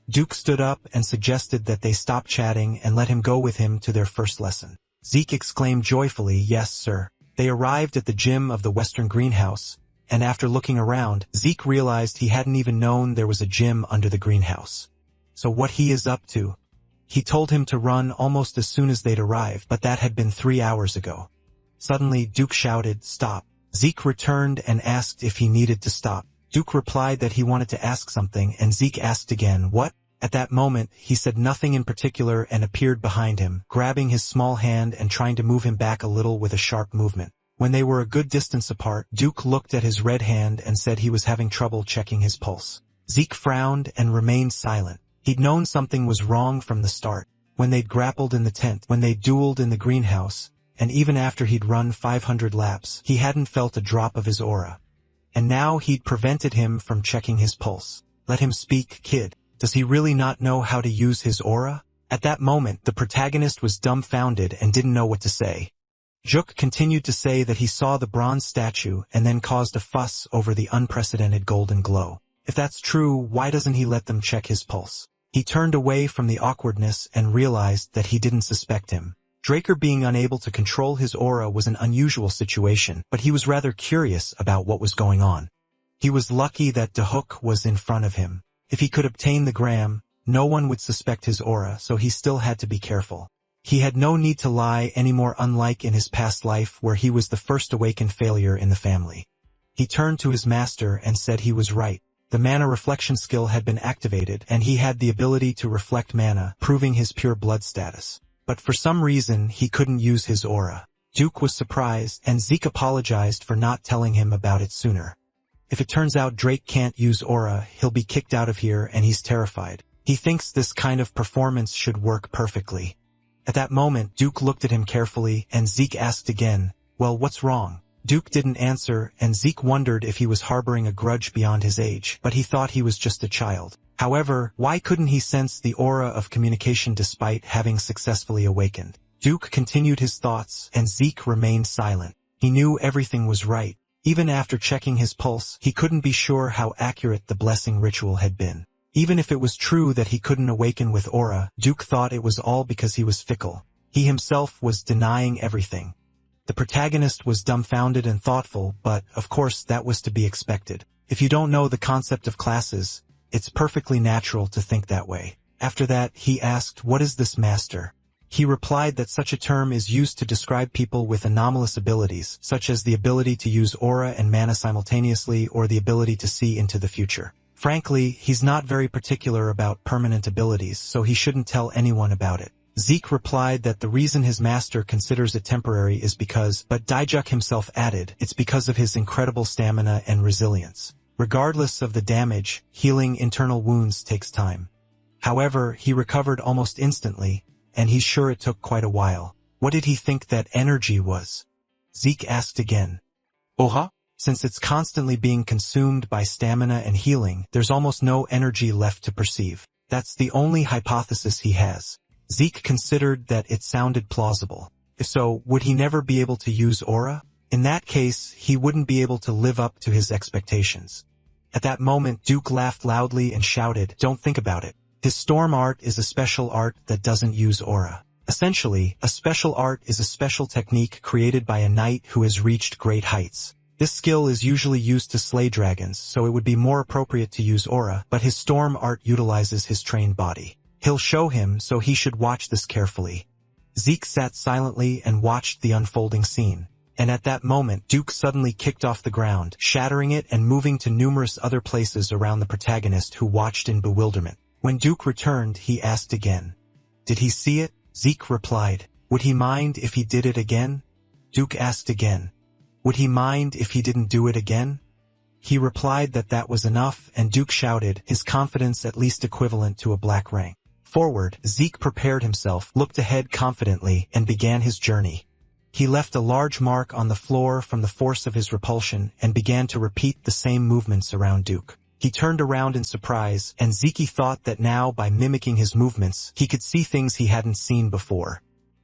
Duke stood up and suggested that they stop chatting and let him go with him to their first lesson. Zeke exclaimed joyfully, yes, sir. They arrived at the gym of the Western Greenhouse, and after looking around, Zeke realized he hadn't even known there was a gym under the greenhouse. So what he is up to? He told him to run almost as soon as they'd arrived, but that had been 3 hours ago. Suddenly, Duke shouted, stop. Zeke returned and asked if he needed to stop. Duke replied that he wanted to ask something, and Zeke asked again, what? At that moment, he said nothing in particular and appeared behind him, grabbing his small hand and trying to move him back a little with a sharp movement. When they were a good distance apart, Duke looked at his red hand and said he was having trouble checking his pulse. Zeke frowned and remained silent. He'd known something was wrong from the start. when they'd grappled in the tent, when they'd dueled in the greenhouse, and even after he'd run 500 laps, he hadn't felt a drop of his aura. And now he'd prevented him from checking his pulse. Let him speak, kid. Does he really not know how to use his aura? At that moment, the protagonist was dumbfounded and didn't know what to say. Juk continued to say that he saw the bronze statue and then caused a fuss over the unprecedented golden glow. If that's true, why doesn't he let them check his pulse? He turned away from the awkwardness and realized that he didn't suspect him. Draker being unable to control his aura was an unusual situation, but he was rather curious about what was going on. He was lucky that Dahook was in front of him. If he could obtain the gram, no one would suspect his aura, so he still had to be careful. He had no need to lie anymore, unlike in his past life where he was the first awakened failure in the family. He turned to his master and said he was right. The mana reflection skill had been activated and he had the ability to reflect mana, proving his pure blood status. But for some reason he couldn't use his aura. Duke was surprised and Zeke apologized for not telling him about it sooner. If it turns out Drake can't use aura, he'll be kicked out of here and he's terrified. He thinks this kind of performance should work perfectly. At that moment, Duke looked at him carefully, and Zeke asked again, "Well, what's wrong?" Duke didn't answer, and Zeke wondered if he was harboring a grudge beyond his age, but he thought he was just a child. However, why couldn't he sense the aura of communication despite having successfully awakened? Duke continued his thoughts, and Zeke remained silent. He knew everything was right. Even after checking his pulse, he couldn't be sure how accurate the blessing ritual had been. Even if it was true that he couldn't awaken with aura, Duke thought it was all because he was fickle. He himself was denying everything. The protagonist was dumbfounded and thoughtful, but, of course, that was to be expected. If you don't know the concept of classes, it's perfectly natural to think that way. After that, he asked, "What is this master?" He replied that such a term is used to describe people with anomalous abilities, such as the ability to use aura and mana simultaneously or the ability to see into the future. Frankly, he's not very particular about permanent abilities, so he shouldn't tell anyone about it. Zeke replied that the reason his master considers it temporary is because, but Daijuk himself added, it's because of his incredible stamina and resilience. Regardless of the damage, healing internal wounds takes time. However, he recovered almost instantly, and he's sure it took quite a while. What did he think that energy was? Zeke asked again. Oha? Since it's constantly being consumed by stamina and healing, there's almost no energy left to perceive. That's the only hypothesis he has. Zeke considered that it sounded plausible. If so, would he never be able to use aura? In that case, he wouldn't be able to live up to his expectations. At that moment, Duke laughed loudly and shouted, "Don't think about it. His storm art is a special art that doesn't use aura." Essentially, a special art is a special technique created by a knight who has reached great heights. This skill is usually used to slay dragons, so it would be more appropriate to use aura, but his storm art utilizes his trained body. He'll show him, so he should watch this carefully. Zeke sat silently and watched the unfolding scene. And at that moment, Duke suddenly kicked off the ground, shattering it and moving to numerous other places around the protagonist who watched in bewilderment. When Duke returned, he asked again. Did he see it? Zeke replied. Would he mind if he did it again? Duke asked again. Would he mind if he didn't do it again? He replied that that was enough, and Duke shouted, his confidence at least equivalent to a black rank. Forward, Zeke prepared himself, looked ahead confidently, and began his journey. He left a large mark on the floor from the force of his repulsion and began to repeat the same movements around Duke. He turned around in surprise, and Zeke thought that now, by mimicking his movements, he could see things he hadn't seen before.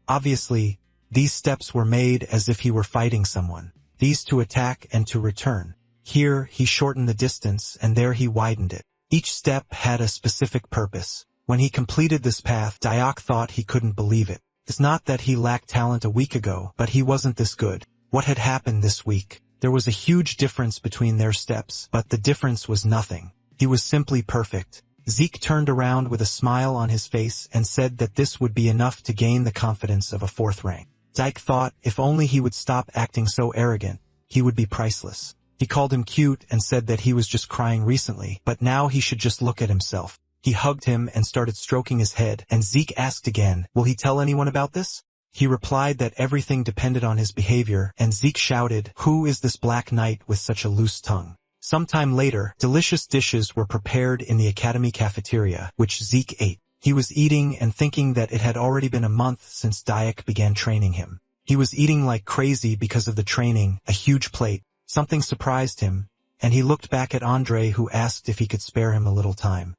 Obviously, these steps were made as if he were fighting someone. These to attack and to return. Here, he shortened the distance, and there he widened it. Each step had a specific purpose. When he completed this path, Dayak thought he couldn't believe it. It's not that he lacked talent a week ago, but he wasn't this good. What had happened this week? There was a huge difference between their steps, but the difference was nothing. He was simply perfect. Zeke turned around with a smile on his face and said that this would be enough to gain the confidence of a 4th rank. Dyke thought if only he would stop acting so arrogant, he would be priceless. He called him cute and said that he was just crying recently, but now he should just look at himself. He hugged him and started stroking his head, and Zeke asked again, will he tell anyone about this? He replied that everything depended on his behavior, and Zeke shouted, who is this black knight with such a loose tongue? Sometime later, delicious dishes were prepared in the academy cafeteria, which Zeke ate. He was eating and thinking that it had already been a month since Dayak began training him. He was eating like crazy because of the training, a huge plate. Something surprised him, and he looked back at Andre, who asked if he could spare him a little time.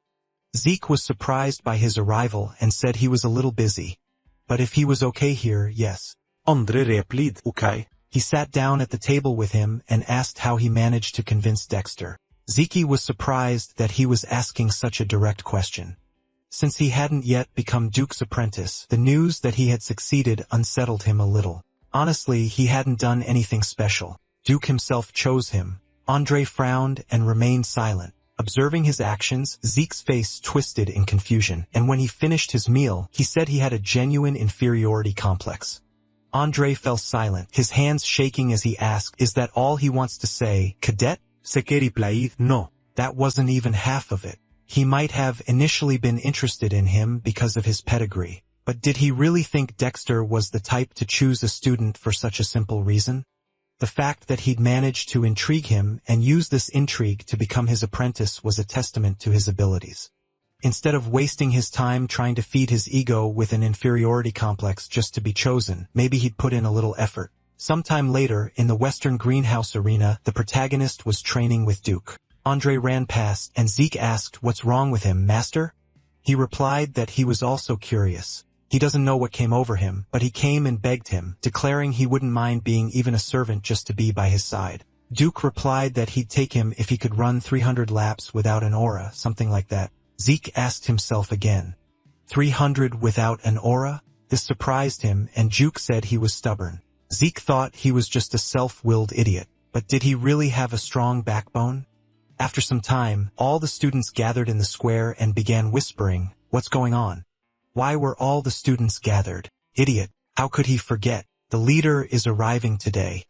Zeke was surprised by his arrival and said he was a little busy. But if he was okay here, yes.
Andre replied, okay.
He sat down at the table with him and asked how he managed to convince Dexter. Zeke was surprised that he was asking such a direct question. Since he hadn't yet become Duke's apprentice, the news that he had succeeded unsettled him a little. Honestly, he hadn't done anything special. Duke himself chose him. Andre frowned and remained silent. Observing his actions, Zeke's face twisted in confusion, and when he finished his meal, he said he had a genuine inferiority complex. Andre fell silent, his hands shaking as he asked, "Is that all he wants to say, cadet?"
Zeke replied, no.
That wasn't even half of it. He might have initially been interested in him because of his pedigree, but did he really think Dexter was the type to choose a student for such a simple reason? The fact that he'd managed to intrigue him and use this intrigue to become his apprentice was a testament to his abilities. Instead of wasting his time trying to feed his ego with an inferiority complex just to be chosen, maybe he'd put in a little effort. Sometime later, in the Western Greenhouse arena, the protagonist was training with Duke. Andre ran past, and Zeke asked, "What's wrong with him, master?" He replied that he was also curious. He doesn't know what came over him, but he came and begged him, declaring he wouldn't mind being even a servant just to be by his side. Duke replied that he'd take him if he could run 300 laps without an aura, something like that. Zeke asked himself again, 300 without an aura? This surprised him, and Duke said he was stubborn. Zeke thought he was just a self-willed idiot, but did he really have a strong backbone? After some time, all the students gathered in the square and began whispering, "What's going on? Why were all the students gathered? Idiot, how could he forget? The leader is arriving today."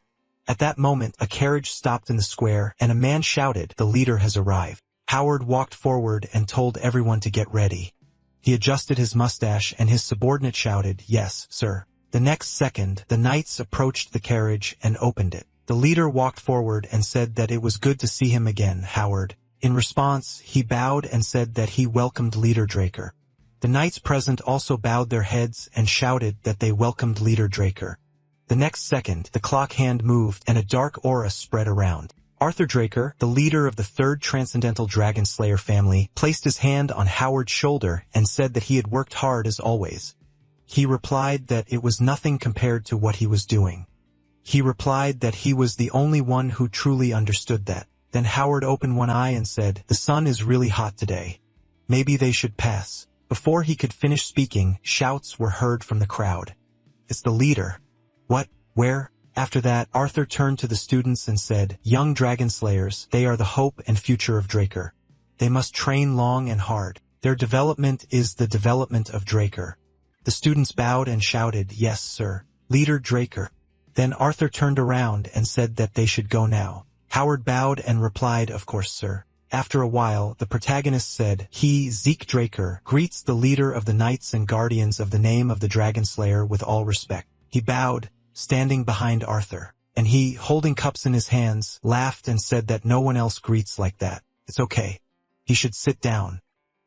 At that moment, a carriage stopped in the square, and a man shouted, "The leader has arrived." Howard walked forward and told everyone to get ready. He adjusted his mustache, and his subordinate shouted, "Yes, sir." The next second, the knights approached the carriage and opened it. The leader walked forward and said that it was good to see him again, Howard. In response, he bowed and said that he welcomed Leader Draker. The knights present also bowed their heads and shouted that they welcomed Leader Draker. The next second, the clock hand moved and a dark aura spread around. Arthur Draker, the leader of the 3rd Transcendental Dragonslayer family, placed his hand on Howard's shoulder and said that he had worked hard as always. He replied that it was nothing compared to what he was doing. He replied that he was the only one who truly understood that. Then Howard opened one eye and said, "The sun is really hot today. Maybe they should pass." Before he could finish speaking, shouts were heard from the crowd. "It's the leader." "What? Where?" After that, Arthur turned to the students and said, "Young Dragonslayers, they are the hope and future of Draker. They must train long and hard. Their development is the development of Draker." The students bowed and shouted, "Yes, sir. Leader Draker." Then Arthur turned around and said that they should go now. Howard bowed and replied, "Of course, sir." After a while, the protagonist said, "He, Zeke Draker, greets the leader of the Knights and Guardians of the name of the Dragonslayer with all respect." He bowed, standing behind Arthur, and he, holding cups in his hands, laughed and said that no one else greets like that. It's okay. He should sit down.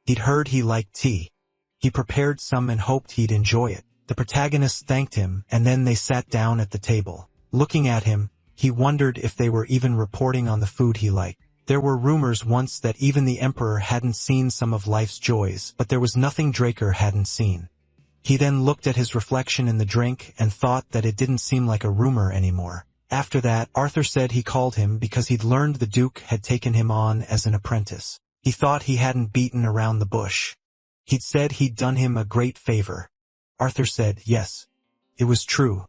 He'd heard he liked tea. He prepared some and hoped he'd enjoy it. The protagonist thanked him, and then they sat down at the table. Looking at him, he wondered if they were even reporting on the food he liked. There were rumors once that even the Emperor hadn't seen some of life's joys, but there was nothing Draker hadn't seen. He then looked at his reflection in the drink and thought that it didn't seem like a rumor anymore. After that, Arthur said he called him because he'd learned the Duke had taken him on as an apprentice. He thought he hadn't beaten around the bush. He'd said he'd done him a great favor. Arthur said, yes. It was true.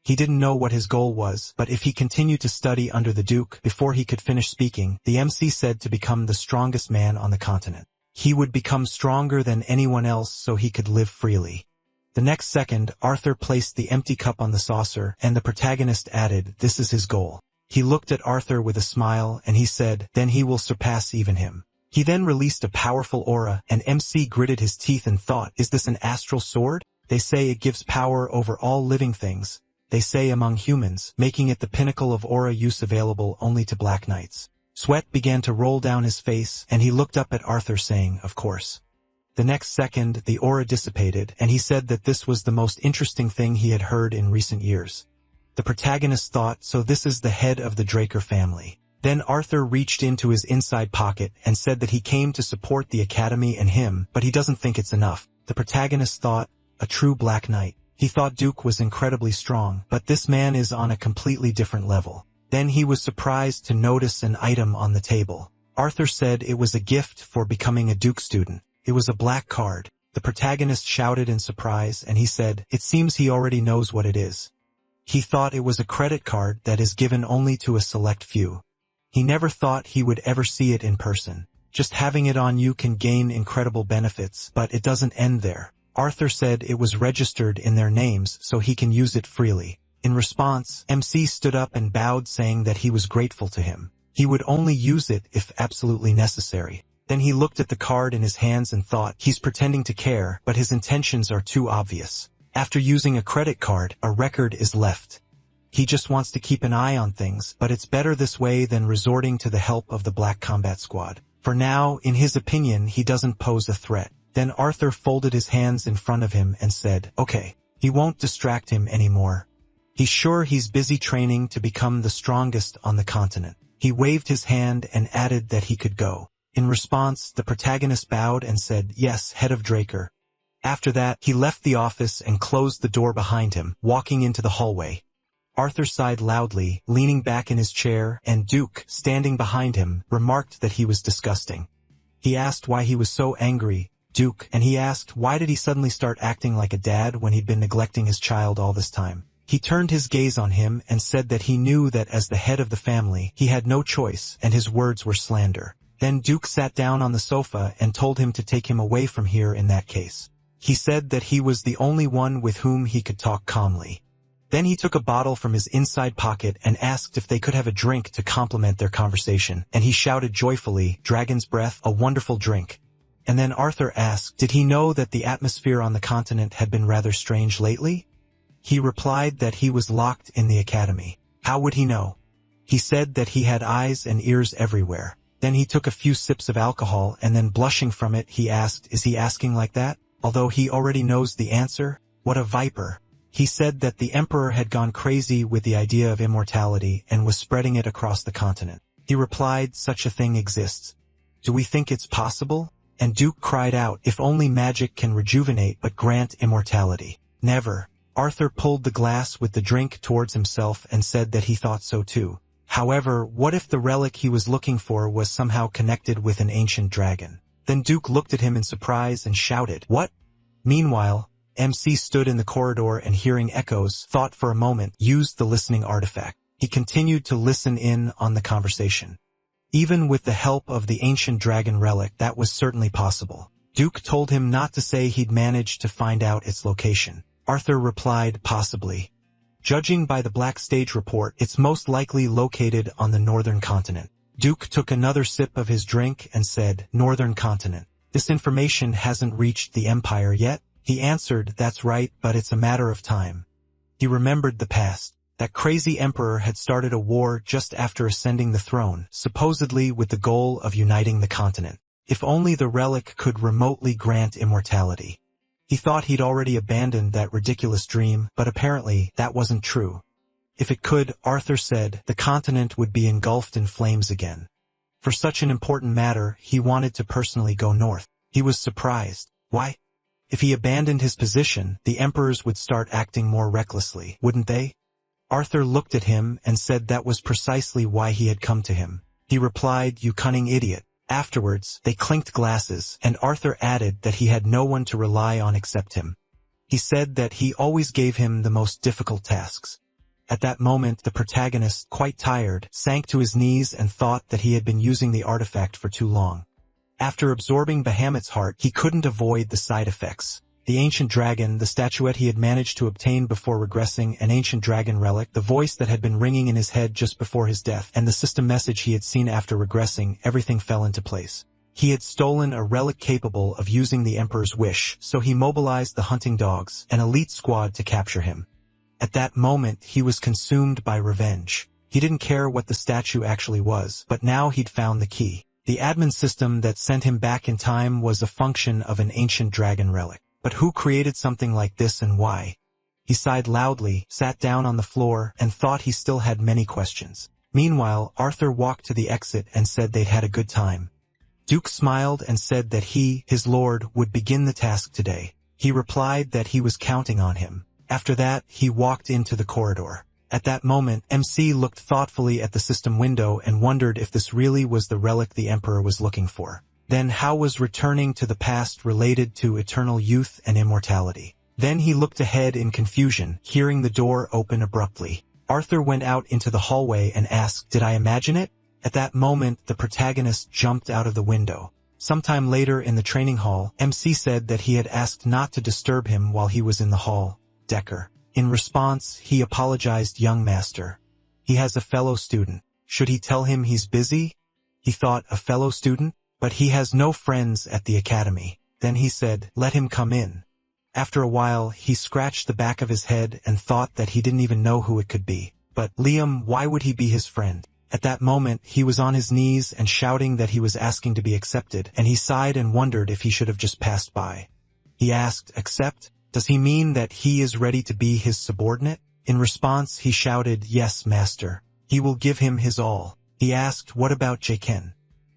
He didn't know what his goal was, but if he continued to study under the Duke before he could finish speaking, the MC said to become the strongest man on the continent. He would become stronger than anyone else so he could live freely. The next second, Arthur placed the empty cup on the saucer, and the protagonist added, "This is his goal." He looked at Arthur with a smile, and he said, "Then he will surpass even him." He then released a powerful aura, and MC gritted his teeth and thought, "Is this an astral sword? They say it gives power over all living things. They say among humans, making it the pinnacle of aura use available only to Black Knights." Sweat began to roll down his face, and he looked up at Arthur saying, "Of course. The next second, the aura dissipated, and he said that this was the most interesting thing he had heard in recent years. The protagonist thought, so this is the head of the Draker family. Then Arthur reached into his inside pocket and said that he came to support the academy and him, but he doesn't think it's enough. The protagonist thought, a true Black Knight. He thought Duke was incredibly strong, but this man is on a completely different level. Then he was surprised to notice an item on the table. Arthur said it was a gift for becoming a Duke student. It was a black card. The protagonist shouted in surprise, and he said, it seems he already knows what it is. He thought it was a credit card that is given only to a select few. He never thought he would ever see it in person. Just having it on you can gain incredible benefits, but it doesn't end there. Arthur said it was registered in their names so he can use it freely. In response, MC stood up and bowed, saying that he was grateful to him. He would only use it if absolutely necessary. Then he looked at the card in his hands and thought, he's pretending to care, but his intentions are too obvious. After using a credit card, a record is left. He just wants to keep an eye on things, but it's better this way than resorting to the help of the Black Combat Squad. For now, in his opinion, he doesn't pose a threat. Then Arthur folded his hands in front of him and said, okay, he won't distract him anymore. He's sure he's busy training to become the strongest on the continent. He waved his hand and added that he could go. In response, the protagonist bowed and said, yes, head of Draker. After that, he left the office and closed the door behind him, walking into the hallway. Arthur sighed loudly, leaning back in his chair, and Duke, standing behind him, remarked that he was disgusting. He asked why he was so angry, Duke, and he asked why did he suddenly start acting like a dad when he'd been neglecting his child all this time. He turned his gaze on him and said that he knew that as the head of the family, he had no choice, and his words were slander. Then Duke sat down on the sofa and told him to take him away from here in that case. He said that he was the only one with whom he could talk calmly. Then he took a bottle from his inside pocket and asked if they could have a drink to complement their conversation, and he shouted joyfully, Dragon's Breath, a wonderful drink. And then Arthur asked, did he know that the atmosphere on the continent had been rather strange lately? He replied that he was locked in the academy. How would he know? He said that he had eyes and ears everywhere. Then he took a few sips of alcohol and then blushing from it he asked, is he asking like that? Although he already knows the answer? What a viper. He said that the emperor had gone crazy with the idea of immortality and was spreading it across the continent. He replied, such a thing exists. Do we think it's possible? And Duke cried out, if only magic can rejuvenate but grant immortality. Never. Arthur pulled the glass with the drink towards himself and said that he thought so too. However, what if the relic he was looking for was somehow connected with an ancient dragon? Then Duke looked at him in surprise and shouted, what? Meanwhile, MC stood in the corridor and hearing echoes, thought for a moment, used the listening artifact. He continued to listen in on the conversation. Even with the help of the ancient dragon relic, that was certainly possible. Duke told him not to say he'd managed to find out its location. Arthur replied, possibly. Judging by the Black Stage report, it's most likely located on the northern continent. Duke took another sip of his drink and said, northern continent. This information hasn't reached the Empire yet? He answered, that's right, but it's a matter of time. He remembered the past. That crazy emperor had started a war just after ascending the throne, supposedly with the goal of uniting the continent. If only the relic could remotely grant immortality. He thought he'd already abandoned that ridiculous dream, but apparently that wasn't true. If it could, Arthur said, the continent would be engulfed in flames again. For such an important matter, he wanted to personally go north. He was surprised. Why? If he abandoned his position, the emperors would start acting more recklessly, wouldn't they? Arthur looked at him and said that was precisely why he had come to him. He replied, you cunning idiot. Afterwards, they clinked glasses, and Arthur added that he had no one to rely on except him. He said that he always gave him the most difficult tasks. At that moment, the protagonist, quite tired, sank to his knees and thought that he had been using the artifact for too long. After absorbing Bahamut's heart, he couldn't avoid the side effects. The ancient dragon, the statuette he had managed to obtain before regressing, an ancient dragon relic, the voice that had been ringing in his head just before his death, and the system message he had seen after regressing, everything fell into place. He had stolen a relic capable of using the Emperor's wish, so he mobilized the hunting dogs, an elite squad to capture him. At that moment, he was consumed by revenge. He didn't care what the statue actually was, but now he'd found the key. The admin system that sent him back in time was a function of an ancient dragon relic. But who created something like this and why? He sighed loudly, sat down on the floor, and thought he still had many questions. Meanwhile, Arthur walked to the exit and said they'd had a good time. Duke smiled and said that he, his lord, would begin the task today. He replied that he was counting on him. After that, he walked into the corridor. At that moment, MC looked thoughtfully at the system window and wondered if this really was the relic the Emperor was looking for. Then how was returning to the past related to eternal youth and immortality? Then he looked ahead in confusion, hearing the door open abruptly. Arthur went out into the hallway and asked, "Did I imagine it?" At that moment, the protagonist jumped out of the window. Sometime later in the training hall, MC said that he had asked not to disturb him while he was in the hall. Decker. In response, he apologized. "Young master. He has a fellow student. Should he tell him he's busy?" He thought, a fellow student? But he has no friends at the academy. Then he said, "Let him come in." After a while, he scratched the back of his head and thought that he didn't even know who it could be. But Liam, why would he be his friend? At that moment, he was on his knees and shouting that he was asking to be accepted, and he sighed and wondered if he should have just passed by. He asked, "Accept? Does he mean that he is ready to be his subordinate?" In response, he shouted, "Yes, master. He will give him his all." He asked, "What about Jaken?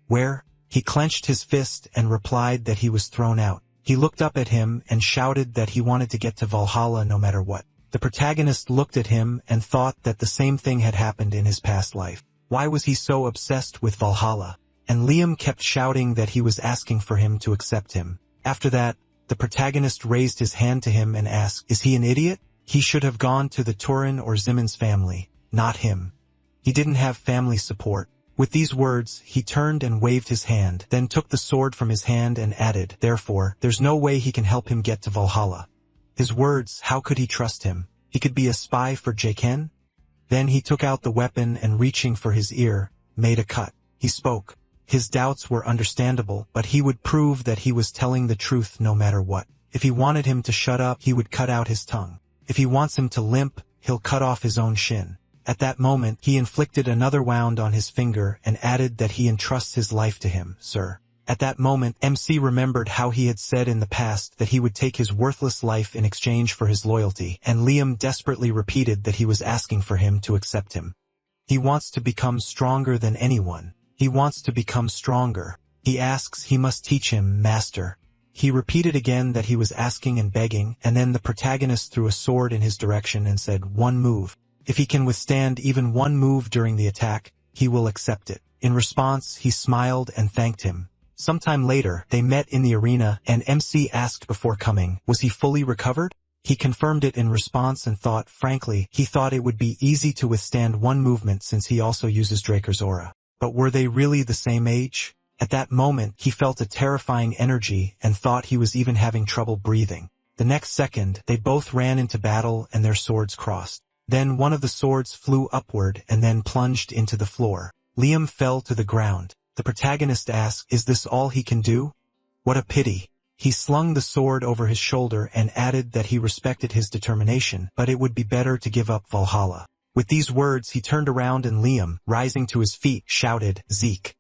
Where?" He clenched his fist and replied that he was thrown out. He looked up at him and shouted that he wanted to get to Valhalla no matter what. The protagonist looked at him and thought that the same thing had happened in his past life. Why was he so obsessed with Valhalla? And Liam kept shouting that he was asking for him to accept him. After that, the protagonist raised his hand to him and asked, "Is he an idiot? He should have gone to the Turin or Zimon's family, not him. He didn't have family support." With these words, he turned and waved his hand, then took the sword from his hand and added, "Therefore, there's no way he can help him get to Valhalla." His words, how could he trust him? He could be a spy for Jaken? Then he took out the weapon and reaching for his ear, made a cut. He spoke. His doubts were understandable, but he would prove that he was telling the truth no matter what. If he wanted him to shut up, he would cut out his tongue. If he wants him to limp, he'll cut off his own shin. At that moment, he inflicted another wound on his finger and added that he entrusts his life to him, "Sir." At that moment, MC remembered how he had said in the past that he would take his worthless life in exchange for his loyalty, and Liam desperately repeated that he was asking for him to accept him. He wants to become stronger than anyone. He wants to become stronger. He asks he must teach him, "Master." He repeated again that he was asking and begging, and then the protagonist threw a sword in his direction and said, "One move. If he can withstand even one move during the attack, he will accept it." In response, he smiled and thanked him. Sometime later, they met in the arena, and MC asked before coming, was he fully recovered? He confirmed it in response and thought, frankly, he thought it would be easy to withstand one movement since he also uses Draker's aura. But were they really the same age? At that moment, he felt a terrifying energy and thought he was even having trouble breathing. The next second, they both ran into battle and their swords crossed. Then one of the swords flew upward and then plunged into the floor. Liam fell to the ground. The protagonist asked, "Is this all he can do?" "What a pity." He slung the sword over his shoulder and added that he respected his determination, but it would be better to give up Valhalla. With these words, he turned around and Liam, rising to his feet, shouted, "Zeke."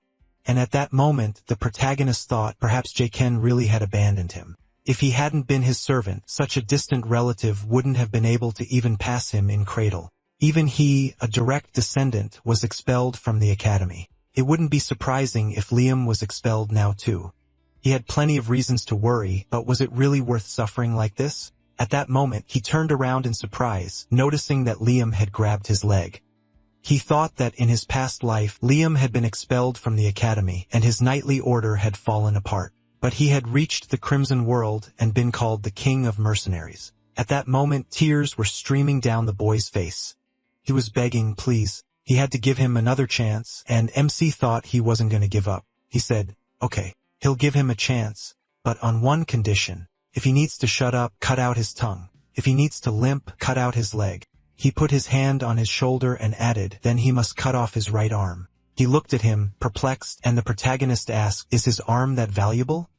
And at that moment, the protagonist thought perhaps Jaken really had abandoned him. If he hadn't been his servant, such a distant relative wouldn't have been able to even pass him in cradle. Even he, a direct descendant, was expelled from the academy. It wouldn't be surprising if Liam was expelled now too. He had plenty of reasons to worry, but was it really worth suffering like this? At that moment, he turned around in surprise, noticing that Liam had grabbed his leg. He thought that in his past life, Liam had been expelled from the academy, and his knightly order had fallen apart. But he had reached the Crimson World and been called the King of Mercenaries. At that moment, tears were streaming down the boy's face. He was begging, please. He had to give him another chance, and MC thought he wasn't going to give up. He said, okay, he'll give him a chance, but on one condition. If he needs to shut up, cut out his tongue. If he needs to limp, cut out his leg. He put his hand on his shoulder and added, then he must cut off his right arm. He looked at him, perplexed, and the protagonist asked, is his arm that valuable?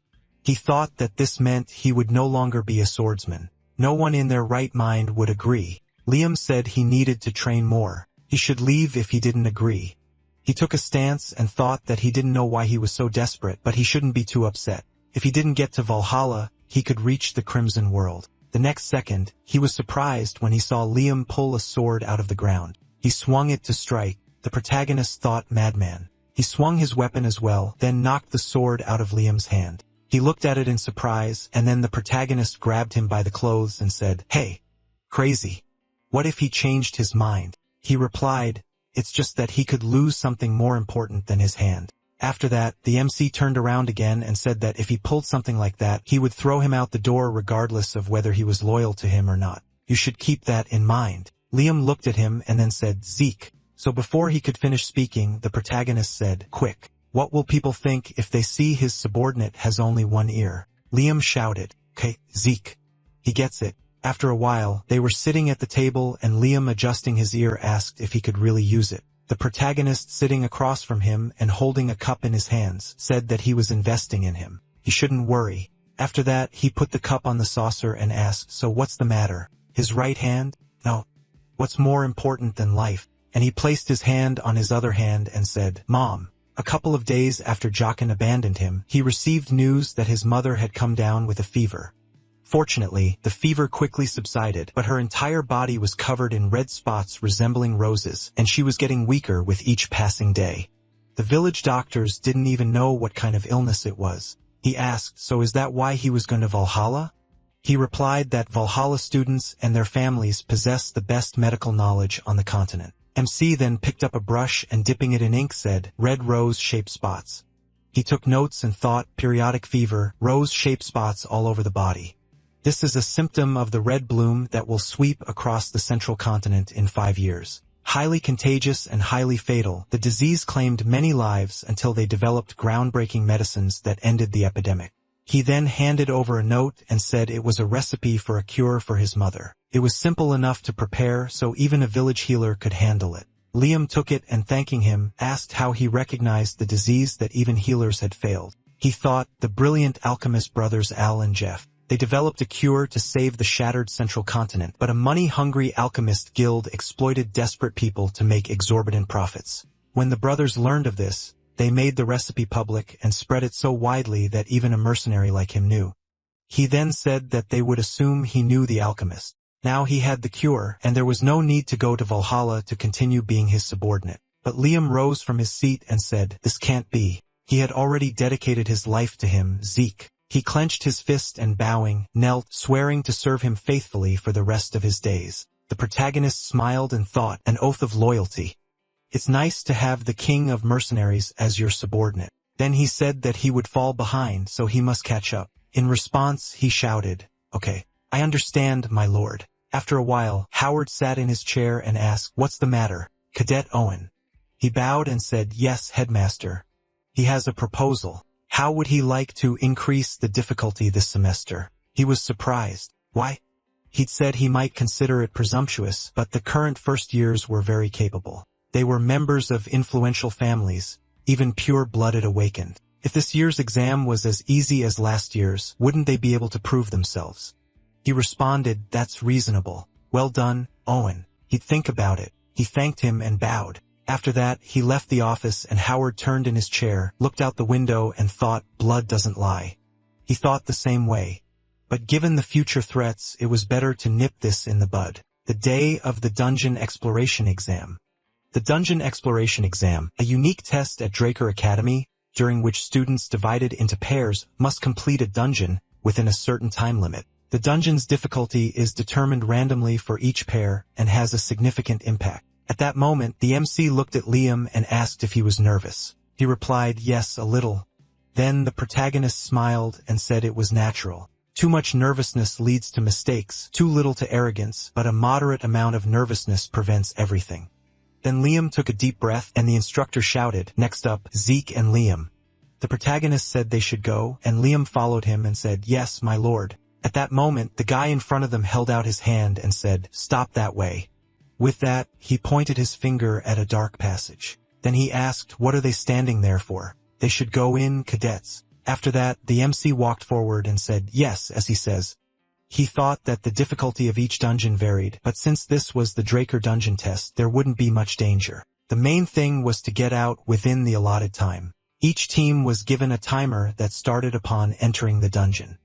He thought that this meant he would no longer be a swordsman. No one in their right mind would agree. Liam said he needed to train more. He should leave if he didn't agree. He took a stance and thought that he didn't know why he was so desperate, but he shouldn't be too upset. If he didn't get to Valhalla, he could reach the Crimson World. The next second, he was surprised when he saw Liam pull a sword out of the ground. He swung it to strike. The protagonist thought madman. He swung his weapon as well, then knocked the sword out of Liam's hand. He looked at it in surprise, and then the protagonist grabbed him by the clothes and said, "Hey, crazy. What if he changed his mind?" He replied, "It's just that he could lose something more important than his hand." After that, the MC turned around again and said that if he pulled something like that, he would throw him out the door regardless of whether he was loyal to him or not. You should keep that in mind. Liam looked at him and then said, "Zeke." So before he could finish speaking, the protagonist said, "Quick. What will people think if they see his subordinate has only one ear?" Liam shouted, "Okay, Zeke. He gets it." After a while, they were sitting at the table and Liam, adjusting his ear, asked if he could really use it. The protagonist, sitting across from him and holding a cup in his hands, said that he was investing in him. He shouldn't worry. After that, he put the cup on the saucer and asked, "So what's the matter? His right hand? No. What's more important than life?" And he placed his hand on his other hand and said, "Mom." A couple of days after Jockin abandoned him, he received news that his mother had come down with a fever. Fortunately, the fever quickly subsided, but her entire body was covered in red spots resembling roses, and she was getting weaker with each passing day. The village doctors didn't even know what kind of illness it was. He asked, "So is that why he was going to Valhalla?" He replied that Valhalla students and their families possess the best medical knowledge on the continent. MC then picked up a brush and, dipping it in ink, said, "Red rose-shaped spots." He took notes and thought, periodic fever, rose-shaped spots all over the body. This is a symptom of the red bloom that will sweep across the central continent in 5 years. Highly contagious and highly fatal, the disease claimed many lives until they developed groundbreaking medicines that ended the epidemic. He then handed over a note and said it was a recipe for a cure for his mother. It was simple enough to prepare, so even a village healer could handle it. Liam took it and, thanking him, asked how he recognized the disease that even healers had failed. He thought, the brilliant alchemist brothers Al and Jeff. They developed a cure to save the shattered central continent, but a money-hungry alchemist guild exploited desperate people to make exorbitant profits. When the brothers learned of this, they made the recipe public and spread it so widely that even a mercenary like him knew. He then said that they would assume he knew the alchemist. Now he had the cure, and there was no need to go to Valhalla to continue being his subordinate. But Liam rose from his seat and said, "This can't be." He had already dedicated his life to him, Zeke. He clenched his fist and, bowing, knelt, swearing to serve him faithfully for the rest of his days. The protagonist smiled and thought, an oath of loyalty. It's nice to have the king of mercenaries as your subordinate. Then he said that he would fall behind, so he must catch up. In response, he shouted, "Okay, I understand, my lord." After a while, Howard sat in his chair and asked, "What's the matter, Cadet Owen?" He bowed and said, "Yes, headmaster. He has a proposal. How would he like to increase the difficulty this semester?" He was surprised. Why? He'd said he might consider it presumptuous, but the current first years were very capable. They were members of influential families, even pure-blooded awakened. If this year's exam was as easy as last year's, wouldn't they be able to prove themselves? He responded, "That's reasonable. Well done, Owen." He'd think about it. He thanked him and bowed. After that, he left the office and Howard turned in his chair, looked out the window and thought, blood doesn't lie. He thought the same way. But given the future threats, it was better to nip this in the bud. The day of the Dungeon Exploration Exam. The Dungeon Exploration Exam, a unique test at Draker Academy, during which students divided into pairs must complete a dungeon within a certain time limit. The dungeon's difficulty is determined randomly for each pair and has a significant impact. At that moment, the MC looked at Liam and asked if he was nervous. He replied, "Yes, a little." Then the protagonist smiled and said it was natural. Too much nervousness leads to mistakes, too little to arrogance, but a moderate amount of nervousness prevents everything. Then Liam took a deep breath and the instructor shouted, "Next up, Zeke and Liam." The protagonist said they should go, and Liam followed him and said, "Yes, my lord." At that moment, the guy in front of them held out his hand and said, "Stop that way." With that, he pointed his finger at a dark passage. Then he asked, "What are they standing there for?" "They should go in, cadets." After that, the MC walked forward and said, "Yes," as he says. He thought that the difficulty of each dungeon varied, but since this was the Draker dungeon test, there wouldn't be much danger. The main thing was to get out within the allotted time. Each team was given a timer that started upon entering the dungeon.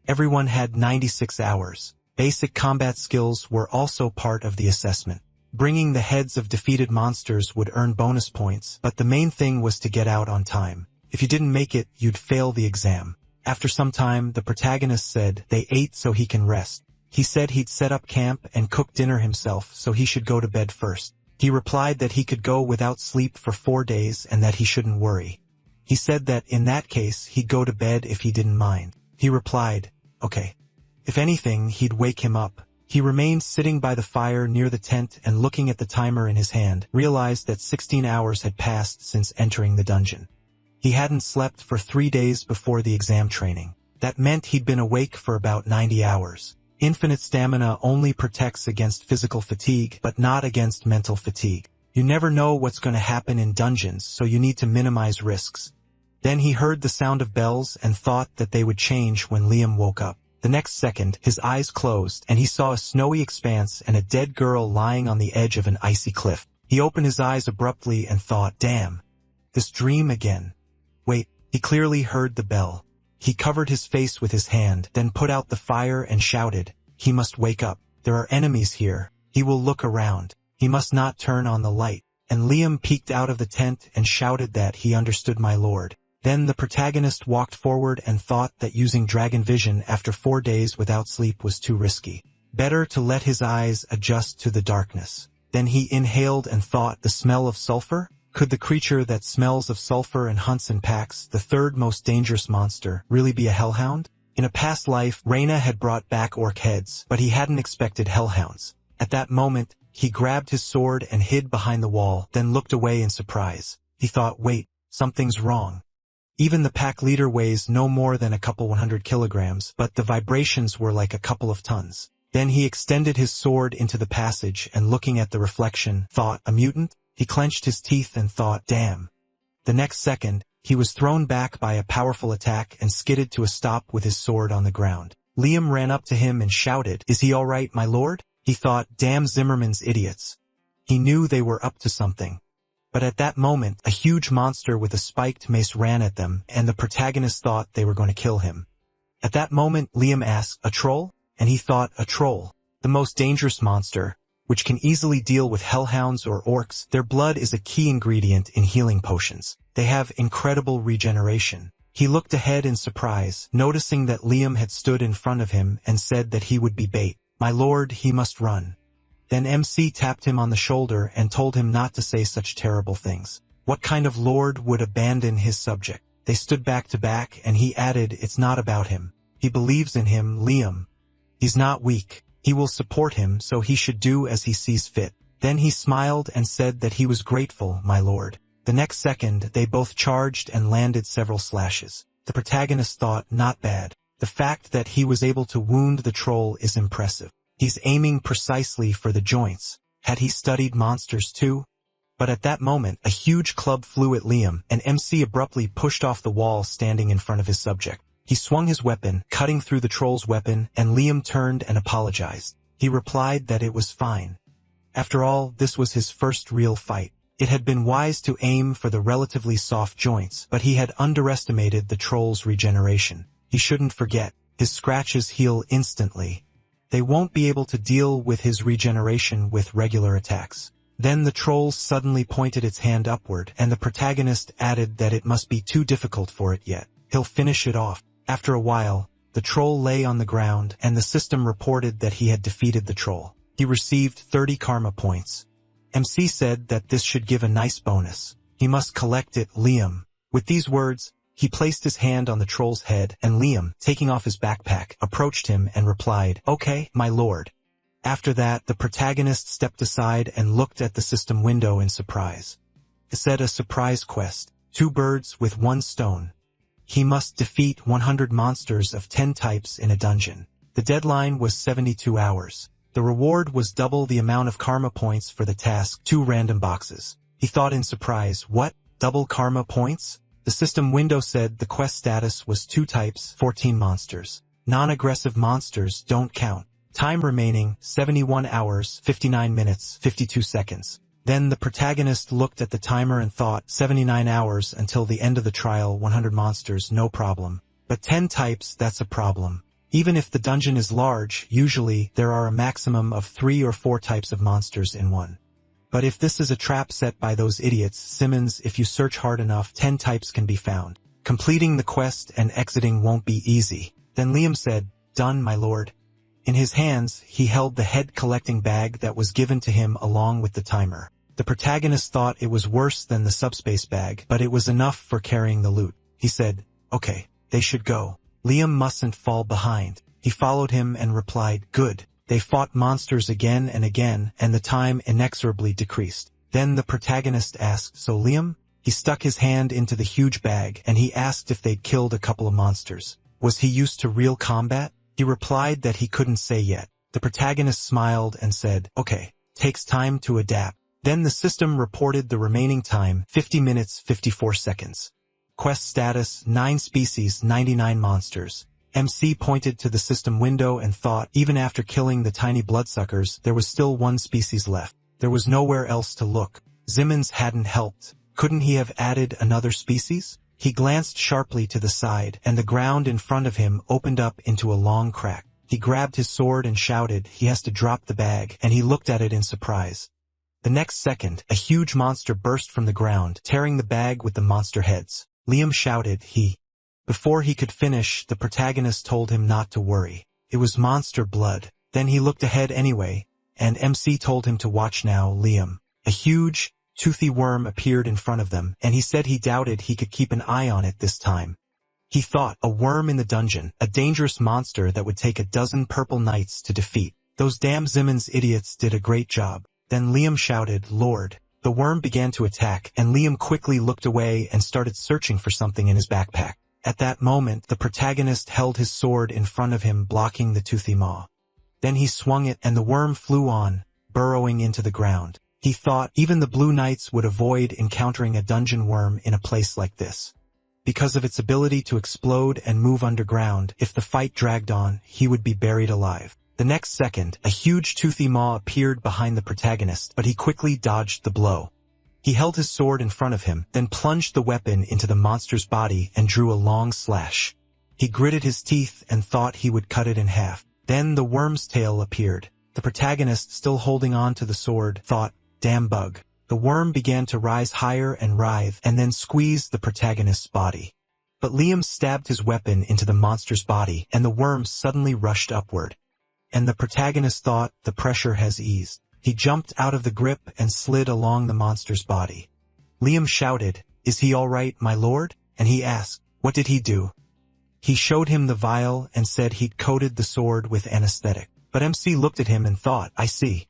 Everyone had 96 hours. Basic combat skills were also part of the assessment. Bringing the heads of defeated monsters would earn bonus points, but the main thing was to get out on time. If you didn't make it, you'd fail the exam. After some time, the protagonist said they ate so he can rest. He said he'd set up camp and cook dinner himself, so he should go to bed first. He replied that he could go without sleep for 4 days and that he shouldn't worry. He said that in that case, he'd go to bed if he didn't mind. He replied, okay. If anything, he'd wake him up. He remained sitting by the fire near the tent and looking at the timer in his hand, realized that 16 hours had passed since entering the dungeon. He hadn't slept for 3 days before the exam training. That meant he'd been awake for about 90 hours. Infinite stamina only protects against physical fatigue, but not against mental fatigue. You never know what's going to happen in dungeons, so you need to minimize risks. Then he heard the sound of bells and thought that they would change when Liam woke up. The next second, his eyes closed, and he saw a snowy expanse and a dead girl lying on the edge of an icy cliff. He opened his eyes abruptly and thought, damn, this dream again. Wait, he clearly heard the bell. He covered his face with his hand, then put out the fire and shouted, he must wake up. There are enemies here. He will look around. He must not turn on the light. And Liam peeked out of the tent and shouted that he understood, my lord. Then the protagonist walked forward and thought that using dragon vision after 4 days without sleep was too risky. Better to let his eyes adjust to the darkness. Then he inhaled and thought, the smell of sulfur? Could the creature that smells of sulfur and hunts in packs, the third most dangerous monster, really be a hellhound? In a past life, Reyna had brought back orc heads, but he hadn't expected hellhounds. At that moment, he grabbed his sword and hid behind the wall, then looked away in surprise. He thought, wait, something's wrong. Even the pack leader weighs no more than a couple 100 kilograms, but the vibrations were like a couple of tons. Then he extended his sword into the passage and looking at the reflection, thought, a mutant? He clenched his teeth and thought, damn. The next second, he was thrown back by a powerful attack and skidded to a stop with his sword on the ground. Liam ran up to him and shouted, is he all right, my lord? He thought, damn Zimmerman's idiots. He knew they were up to something. But at that moment, a huge monster with a spiked mace ran at them, and the protagonist thought they were going to kill him. At that moment, Liam asked, a troll? And he thought, a troll, the most dangerous monster, which can easily deal with hellhounds or orcs. Their blood is a key ingredient in healing potions. They have incredible regeneration. He looked ahead in surprise, noticing that Liam had stood in front of him and said that he would be bait. My lord, he must run. Then MC tapped him on the shoulder and told him not to say such terrible things. What kind of lord would abandon his subject? They stood back to back and he added, it's not about him. He believes in him, Liam. He's not weak. He will support him, so he should do as he sees fit. Then he smiled and said that he was grateful, my lord. The next second, they both charged and landed several slashes. The protagonist thought, not bad. The fact that he was able to wound the troll is impressive. He's aiming precisely for the joints. Had he studied monsters too? But at that moment, a huge club flew at Liam, and MC abruptly pushed off the wall standing in front of his subject. He swung his weapon, cutting through the troll's weapon, and Liam turned and apologized. He replied that it was fine. After all, this was his first real fight. It had been wise to aim for the relatively soft joints, but he had underestimated the troll's regeneration. He shouldn't forget, his scratches heal instantly. They won't be able to deal with his regeneration with regular attacks. Then the troll suddenly pointed its hand upward, and the protagonist added that it must be too difficult for it yet. He'll finish it off. After a while, the troll lay on the ground, and the system reported that he had defeated the troll. He received 30 karma points. MC said that this should give a nice bonus. He must collect it, Liam. With these words, he placed his hand on the troll's head, and Liam, taking off his backpack, approached him and replied, okay, my lord. After that, the protagonist stepped aside and looked at the system window in surprise. It said a surprise quest, 2 birds with 1 stone. He must defeat 100 monsters of 10 types in a dungeon. The deadline was 72 hours. The reward was double the amount of karma points for the task, 2 random boxes. He thought in surprise, what? Double karma points? The system window said the quest status was 2 types, 14 monsters. Non-aggressive monsters don't count. Time remaining, 71 hours, 59 minutes, 52 seconds. Then the protagonist looked at the timer and thought, 79 hours until the end of the trial, 100 monsters, no problem. But 10 types, that's a problem. Even if the dungeon is large, usually there are a maximum of 3 or 4 types of monsters in one. But if this is a trap set by those idiots, Simmons, if you search hard enough, 10 types can be found. Completing the quest and exiting won't be easy. Then Liam said, done, my lord. In his hands, he held the head collecting bag that was given to him along with the timer. The protagonist thought it was worse than the subspace bag, but it was enough for carrying the loot. He said, okay, they should go. Liam mustn't fall behind. He followed him and replied, good. They fought monsters again and again, and the time inexorably decreased. Then the protagonist asked, so Liam? He stuck his hand into the huge bag, and he asked if they'd killed a couple of monsters. Was he used to real combat? He replied that he couldn't say yet. The protagonist smiled and said, okay, takes time to adapt. Then the system reported the remaining time, 50 minutes 54 seconds. Quest status, 9 species, 99 monsters. MC pointed to the system window and thought, even after killing the tiny bloodsuckers, there was still 1 species left. There was nowhere else to look. Simmons hadn't helped. Couldn't he have added another species? He glanced sharply to the side, and the ground in front of him opened up into a long crack. He grabbed his sword and shouted, he has to drop the bag, and he looked at it in surprise. The next second, a huge monster burst from the ground, tearing the bag with the monster heads. Liam shouted, Before he could finish, the protagonist told him not to worry. It was monster blood. Then he looked ahead anyway, and MC told him to watch now, Liam. A huge, toothy worm appeared in front of them, and he said he doubted he could keep an eye on it this time. He thought, a worm in the dungeon, a dangerous monster that would take a dozen purple knights to defeat. Those damn Simmons idiots did a great job. Then Liam shouted, Lord. The worm began to attack, and Liam quickly looked away and started searching for something in his backpack. At that moment, the protagonist held his sword in front of him, blocking the toothy maw. Then he swung it, and the worm flew on, burrowing into the ground. He thought even the Blue Knights would avoid encountering a dungeon worm in a place like this. Because of its ability to explode and move underground, if the fight dragged on, he would be buried alive. The next second, a huge toothy maw appeared behind the protagonist, but he quickly dodged the blow. He held his sword in front of him, then plunged the weapon into the monster's body and drew a long slash. He gritted his teeth and thought he would cut it in half. Then the worm's tail appeared. The protagonist, still holding on to the sword, thought, damn bug. The worm began to rise higher and writhe, and then squeeze the protagonist's body. But Liam stabbed his weapon into the monster's body, and the worm suddenly rushed upward. And the protagonist thought, the pressure has eased. He jumped out of the grip and slid along the monster's body. Liam shouted, is he all right, my lord? And he asked, what did he do? He showed him the vial and said he'd coated the sword with anesthetic. But MC looked at him and thought, I see.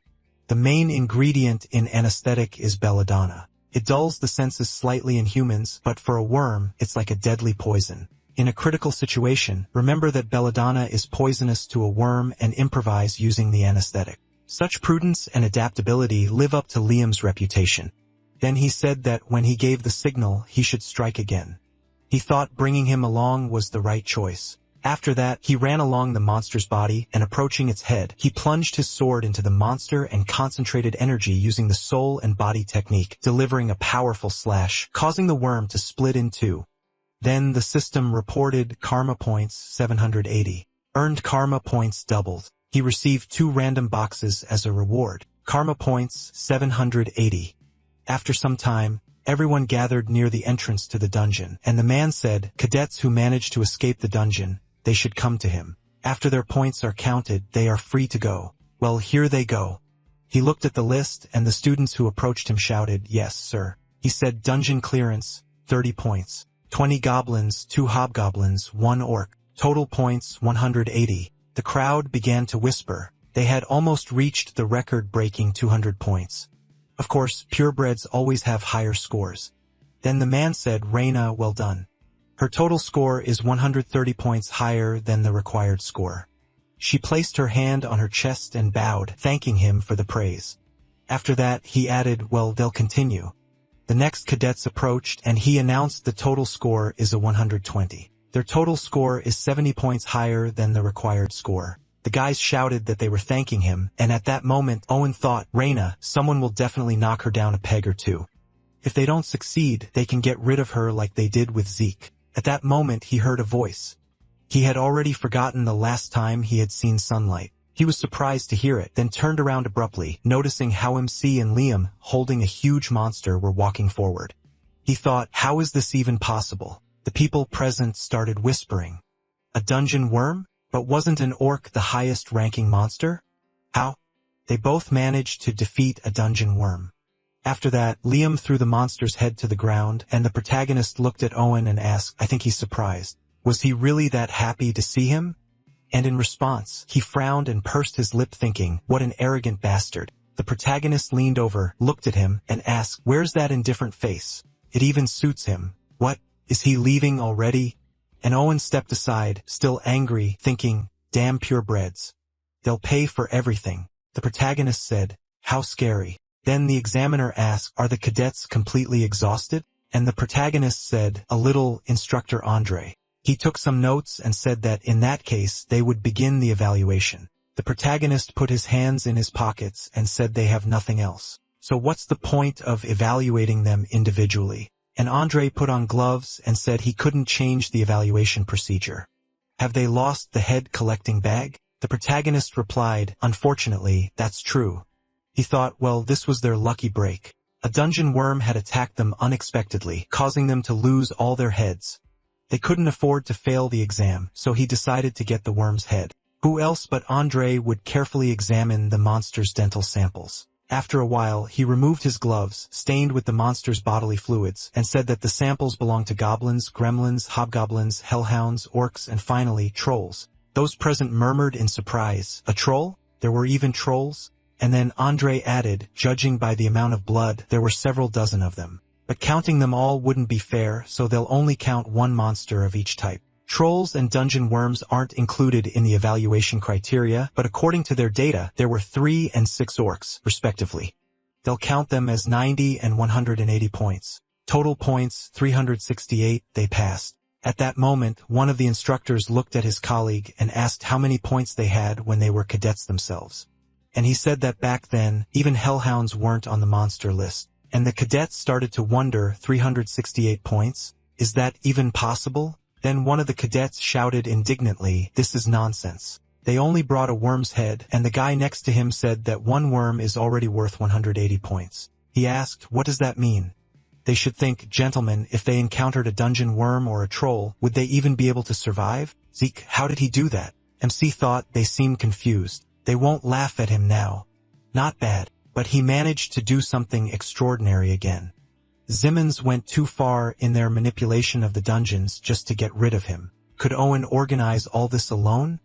The main ingredient in anesthetic is belladonna. It dulls the senses slightly in humans, but for a worm, it's like a deadly poison. In a critical situation, remember that belladonna is poisonous to a worm and improvise using the anesthetic. Such prudence and adaptability live up to Liam's reputation. Then he said that when he gave the signal, he should strike again. He thought bringing him along was the right choice. After that, he ran along the monster's body, and approaching its head, he plunged his sword into the monster and concentrated energy using the soul and body technique, delivering a powerful slash, causing the worm to split in two. Then the system reported karma points 780. Earned karma points doubled. He received 2 random boxes as a reward. Karma points 780. After some time, everyone gathered near the entrance to the dungeon, and the man said, cadets who managed to escape the dungeon, they should come to him. After their points are counted, they are free to go. Well, here they go. He looked at the list, and the students who approached him shouted, yes, sir. He said, dungeon clearance, 30 points. 20 goblins, 2 hobgoblins, 1 orc. Total points, 180. The crowd began to whisper. They had almost reached the record-breaking 200 points. Of course, purebreds always have higher scores. Then the man said, Raina, well done. Her total score is 130 points higher than the required score. She placed her hand on her chest and bowed, thanking him for the praise. After that, he added, well, they'll continue. The next cadets approached, and he announced the total score is a 120. Their total score is 70 points higher than the required score. The guys shouted that they were thanking him, and at that moment Owen thought, Reina, someone will definitely knock her down a peg or two. If they don't succeed, they can get rid of her like they did with Zeke. At that moment he heard a voice. He had already forgotten the last time he had seen sunlight. He was surprised to hear it, then turned around abruptly, noticing how MC and Liam, holding a huge monster, were walking forward. He thought, how is this even possible? The people present started whispering. A dungeon worm? But wasn't an orc the highest-ranking monster? How? They both managed to defeat a dungeon worm. After that, Liam threw the monster's head to the ground, and the protagonist looked at Owen and asked, I think he's surprised. Was he really that happy to see him? And in response, he frowned and pursed his lip thinking, what an arrogant bastard. The protagonist leaned over, looked at him, and asked, where's that indifferent face? It even suits him. What? Is he leaving already? And Owen stepped aside, still angry, thinking, damn purebreds. They'll pay for everything. The protagonist said, how scary. Then the examiner asked, are the cadets completely exhausted? And the protagonist said, a little, Instructor Andre. He took some notes and said that in that case they would begin the evaluation. The protagonist put his hands in his pockets and said they have nothing else. So what's the point of evaluating them individually? And Andre put on gloves and said he couldn't change the evaluation procedure. Have they lost the head collecting bag? The protagonist replied, unfortunately, that's true. He thought, well, this was their lucky break. A dungeon worm had attacked them unexpectedly, causing them to lose all their heads. They couldn't afford to fail the exam, so he decided to get the worm's head. Who else but Andre would carefully examine the monster's dental samples? After a while, he removed his gloves, stained with the monster's bodily fluids, and said that the samples belonged to goblins, gremlins, hobgoblins, hellhounds, orcs, and finally, trolls. Those present murmured in surprise, a troll? There were even trolls? And then Andre added, judging by the amount of blood, there were several dozen of them. But counting them all wouldn't be fair, so they'll only count one monster of each type. Trolls and dungeon worms aren't included in the evaluation criteria, but according to their data, there were 3 and 6 orcs, respectively. They'll count them as 90 and 180 points. Total points, 368, they passed. At that moment, one of the instructors looked at his colleague and asked how many points they had when they were cadets themselves. And he said that back then, even hellhounds weren't on the monster list. And the cadets started to wonder, 368 points? Is that even possible? Then one of the cadets shouted indignantly, this is nonsense. They only brought a worm's head, and the guy next to him said that one worm is already worth 180 points. He asked, what does that mean? They should think, gentlemen, if they encountered a dungeon worm or a troll, would they even be able to survive? Zeke, how did he do that? MC thought they seemed confused. They won't laugh at him now. Not bad. But he managed to do something extraordinary again. Zimmons went too far in their manipulation of the dungeons just to get rid of him. Could Owen organize all this alone?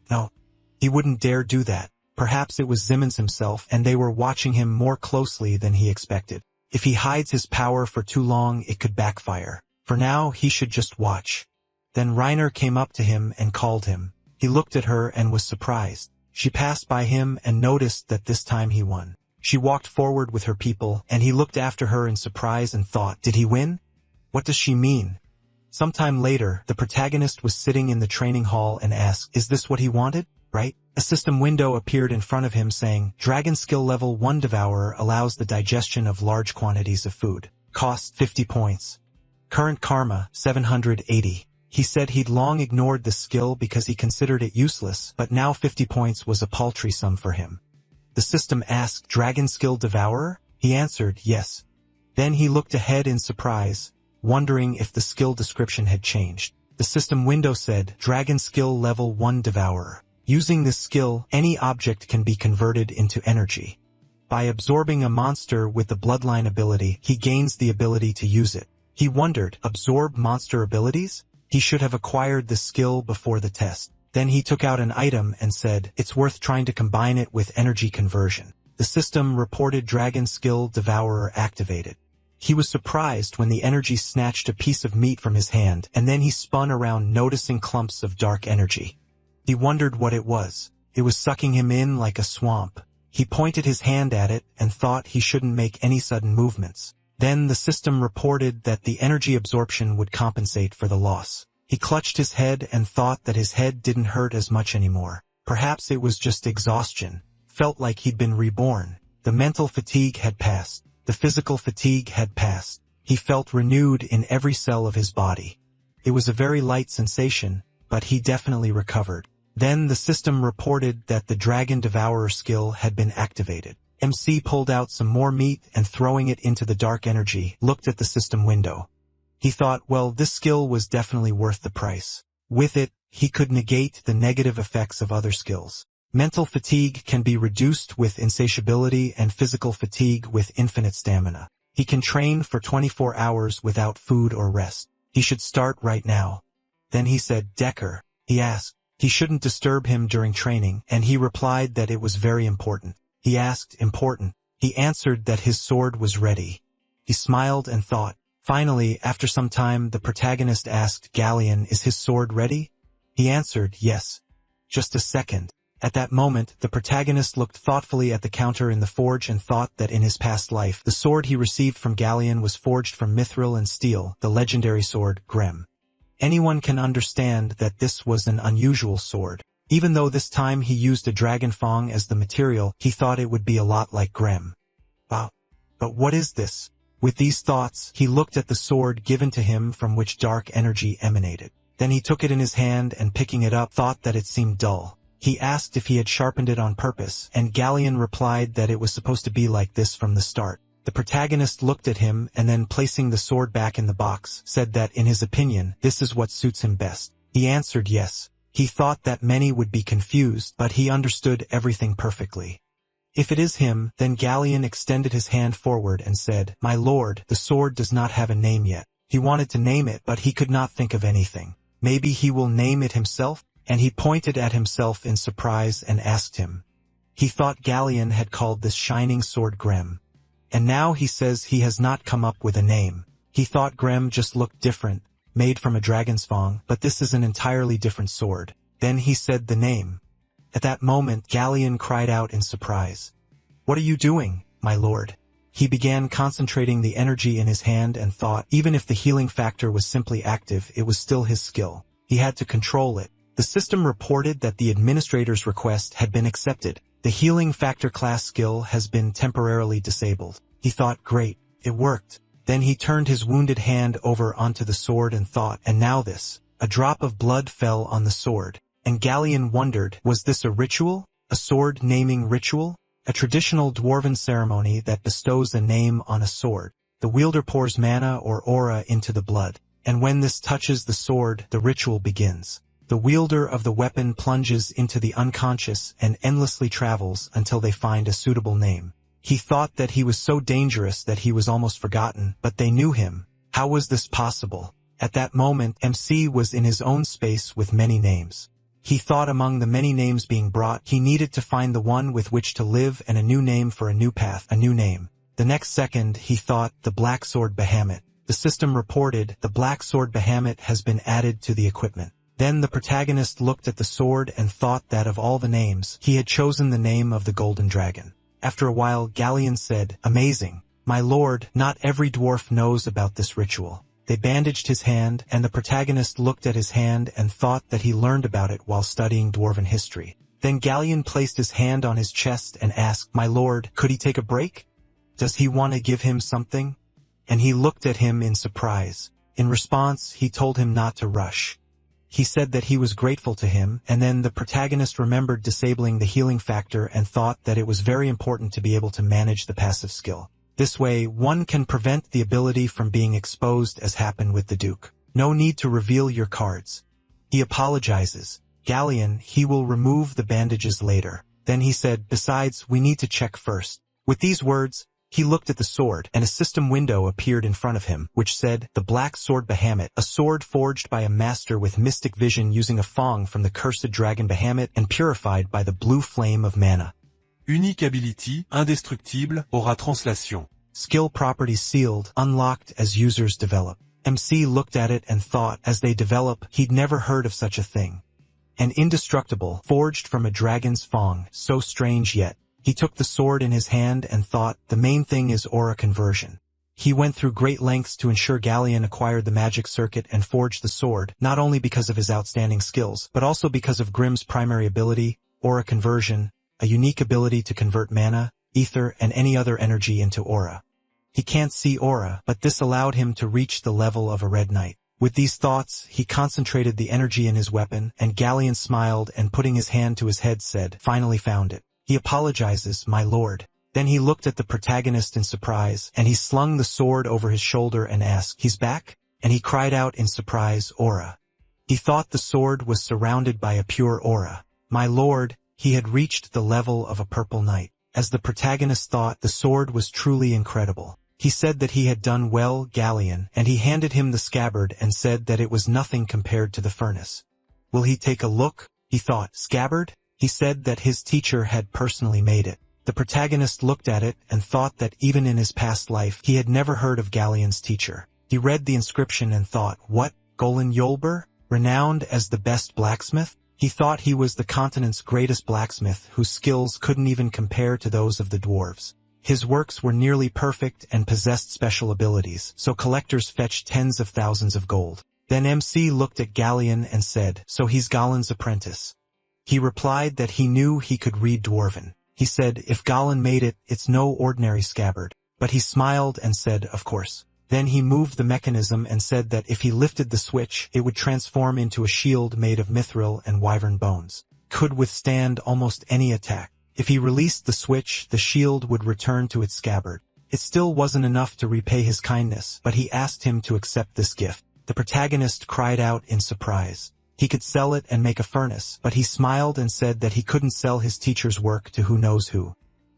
No. He wouldn't dare do that. Perhaps it was Zimmons himself and they were watching him more closely than he expected. If he hides his power for too long, it could backfire. For now, he should just watch. Then Reiner came up to him and called him. He looked at her and was surprised. She passed by him and noticed that this time he won. She walked forward with her people, and he looked after her in surprise and thought, did he win? What does she mean? Sometime later, the protagonist was sitting in the training hall and asked, is this what he wanted? Right? A system window appeared in front of him saying, Dragon Skill Level 1 Devourer allows the digestion of large quantities of food. Cost 50 points. Current Karma, 780. He said he'd long ignored the skill because he considered it useless, but now 50 points was a paltry sum for him. The system asked, Dragon Skill Devourer? He answered, yes. Then he looked ahead in surprise, wondering if the skill description had changed. The system window said, Dragon Skill Level 1 Devourer. Using this skill, any object can be converted into energy. By absorbing a monster with the Bloodline ability, he gains the ability to use it. He wondered, absorb monster abilities? He should have acquired the skill before the test. Then he took out an item and said, it's worth trying to combine it with energy conversion. The system reported Dragon Skill Devourer activated. He was surprised when the energy snatched a piece of meat from his hand, and then he spun around noticing clumps of dark energy. He wondered what it was. It was sucking him in like a swamp. He pointed his hand at it and thought he shouldn't make any sudden movements. Then the system reported that the energy absorption would compensate for the loss. He clutched his head and thought that his head didn't hurt as much anymore. Perhaps it was just exhaustion. Felt like he'd been reborn. The mental fatigue had passed. The physical fatigue had passed. He felt renewed in every cell of his body. It was a very light sensation, but he definitely recovered. Then the system reported that the Dragon Devourer skill had been activated. MC pulled out some more meat and throwing it into the dark energy, looked at the system window. He thought, well, this skill was definitely worth the price. With it, he could negate the negative effects of other skills. Mental fatigue can be reduced with insatiability and physical fatigue with infinite stamina. He can train for 24 hours without food or rest. He should start right now. Then he said, Decker. He asked. He shouldn't disturb him during training, and he replied that it was very important. He asked, important. He answered that his sword was ready. He smiled and thought. Finally, after some time, the protagonist asked Galleon, is his sword ready? He answered, yes. Just a second. At that moment, the protagonist looked thoughtfully at the counter in the forge and thought that in his past life, the sword he received from Galleon was forged from mithril and steel, the legendary sword, Grem. Anyone can understand that this was an unusual sword. Even though this time he used a dragon fang as the material, he thought it would be a lot like Grem. Wow. But what is this? With these thoughts, he looked at the sword given to him from which dark energy emanated. Then he took it in his hand and picking it up thought that it seemed dull. He asked if he had sharpened it on purpose, and Galleon replied that it was supposed to be like this from the start. The protagonist looked at him and then placing the sword back in the box, said that in his opinion, this is what suits him best. He answered yes. He thought that many would be confused, but he understood everything perfectly. If it is him, then Galleon extended his hand forward and said, my lord, the sword does not have a name yet. He wanted to name it, but he could not think of anything. Maybe he will name it himself? And he pointed at himself in surprise and asked him. He thought Galleon had called this shining sword Grem. And now he says he has not come up with a name. He thought Grem just looked different, made from a dragon's fang, but this is an entirely different sword. Then he said the name. At that moment, Galleon cried out in surprise. What are you doing, my lord? He began concentrating the energy in his hand and thought, even if the healing factor was simply active, it was still his skill. He had to control it. The system reported that the administrator's request had been accepted. The healing factor class skill has been temporarily disabled. He thought, great, it worked. Then he turned his wounded hand over onto the sword and thought, and now this. A drop of blood fell on the sword. And Galleon wondered, was this a ritual? A sword naming ritual? A traditional dwarven ceremony that bestows a name on a sword. The wielder pours mana or aura into the blood. And when this touches the sword, the ritual begins. The wielder of the weapon plunges into the unconscious and endlessly travels until they find a suitable name. He thought that he was so dangerous that he was almost forgotten, but they knew him. How was this possible? At that moment, MC was in his own space with many names. He thought among the many names being brought, he needed to find the one with which to live and a new name for a new path, a new name. The next second, he thought, the Black Sword Bahamut. The system reported, the Black Sword Bahamut has been added to the equipment. Then the protagonist looked at the sword and thought that of all the names, he had chosen the name of the Golden Dragon. After a while, Galleon said, amazing. My lord, not every dwarf knows about this ritual. They bandaged his hand, and the protagonist looked at his hand and thought that he learned about it while studying dwarven history. Then Galleon placed his hand on his chest and asked, my lord, could he take a break? Does he want to give him something? And he looked at him in surprise. In response, he told him not to rush. He said that he was grateful to him, and then the protagonist remembered disabling the healing factor and thought that it was very important to be able to manage the passive skill. This way, one can prevent the ability from being exposed as happened with the Duke. No need to reveal your cards. He apologizes. Galleon, he will remove the bandages later. Then he said, besides, we need to check first. With these words, he looked at the sword, and a system window appeared in front of him, which said, the Black Sword Bahamut, a sword forged by a master with mystic vision using a fang from the cursed dragon Bahamut and purified by the blue flame of mana.
Unique ability, indestructible, aura translation.
Skill properties sealed, unlocked as users develop. MC looked at it and thought, as they develop, he'd never heard of such a thing. An indestructible, forged from a dragon's fang, so strange yet. He took the sword in his hand and thought, the main thing is aura conversion. He went through great lengths to ensure Galleon acquired the magic circuit and forged the sword, not only because of his outstanding skills, but also because of Grimm's primary ability, Aura conversion, a unique ability to convert mana, ether, and any other energy into aura. He can't see aura, but this allowed him to reach the level of a red knight. With these thoughts, he concentrated the energy in his weapon, and Galleon smiled and putting his hand to his head said, "Finally found it. He apologizes, my lord." Then he looked at the protagonist in surprise, and he slung the sword over his shoulder and asked, "He's back?" And he cried out in surprise, "Aura." He thought the sword was surrounded by a pure aura. My lord, he had reached the level of a purple knight. As the protagonist thought, the sword was truly incredible. He said that he had done well, Galleon, and he handed him the scabbard and said that it was nothing compared to the furnace. Will he take a look? He thought. Scabbard? He said that his teacher had personally made it. The protagonist looked at it and thought that even in his past life he had never heard of Galleon's teacher. He read the inscription and thought, what, Golan Yolber? Renowned as the best blacksmith? He thought he was the continent's greatest blacksmith whose skills couldn't even compare to those of the dwarves. His works were nearly perfect and possessed special abilities, so collectors fetched tens of thousands of gold. Then MC looked at Galleon and said, "So he's Galen's apprentice?" He replied that he knew he could read Dwarven. He said, "If Galen made it, it's no ordinary scabbard." But he smiled and said, "Of course." Then he moved the mechanism and said that if he lifted the switch, it would transform into a shield made of mithril and wyvern bones. Could withstand almost any attack. If he released the switch, the shield would return to its scabbard. It still wasn't enough to repay his kindness, but he asked him to accept this gift. The protagonist cried out in surprise. He could sell it and make a furnace, but he smiled and said that he couldn't sell his teacher's work to who knows who.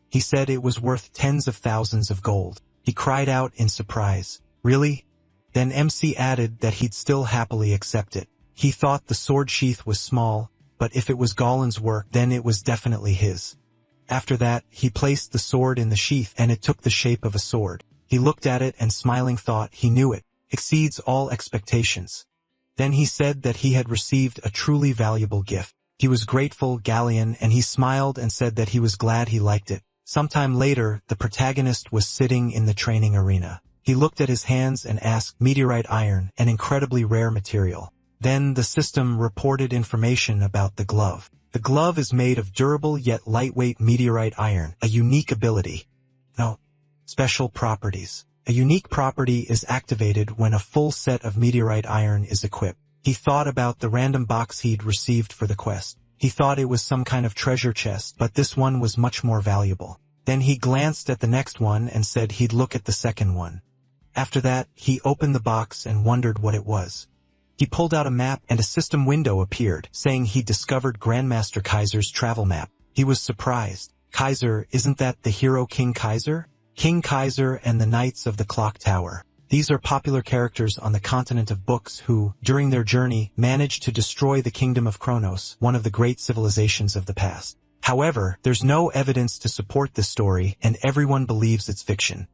He said it was worth tens of thousands of gold. He cried out in surprise. Really? Then MC added that he'd still happily accept it. He thought the sword sheath was small, but if it was Galen's work, then it was definitely his. After that, he placed the sword in the sheath and it took the shape of a sword. He looked at it and smiling thought he knew it. Exceeds all expectations. Then he said that he had received a truly valuable gift. He was grateful, Galleon, and he smiled and said that he was glad he liked it. Sometime later, the protagonist was sitting in the training arena. He looked at his hands and asked, "Meteorite iron, an incredibly rare material." Then the system reported information about the glove. The glove is made of durable yet lightweight meteorite iron, a unique ability. No. Special properties. A unique property is activated when a full set of meteorite iron is equipped. He thought about the random box he'd received for the quest. He thought it was some kind of treasure chest, but this one was much more valuable. Then he glanced at the next one and said he'd look at the second one. After that, he opened the box and wondered what it was. He pulled out a map and a system window appeared, saying he discovered Grandmaster Kaiser's travel map. He was surprised. Kaiser, isn't that the hero King Kaiser? King Kaiser and the Knights of the Clock Tower. These are popular characters on the continent of books who, during their journey, managed to destroy the kingdom of Kronos, one of the great civilizations of the past. However, there's no evidence to support this story, and everyone believes it's fiction.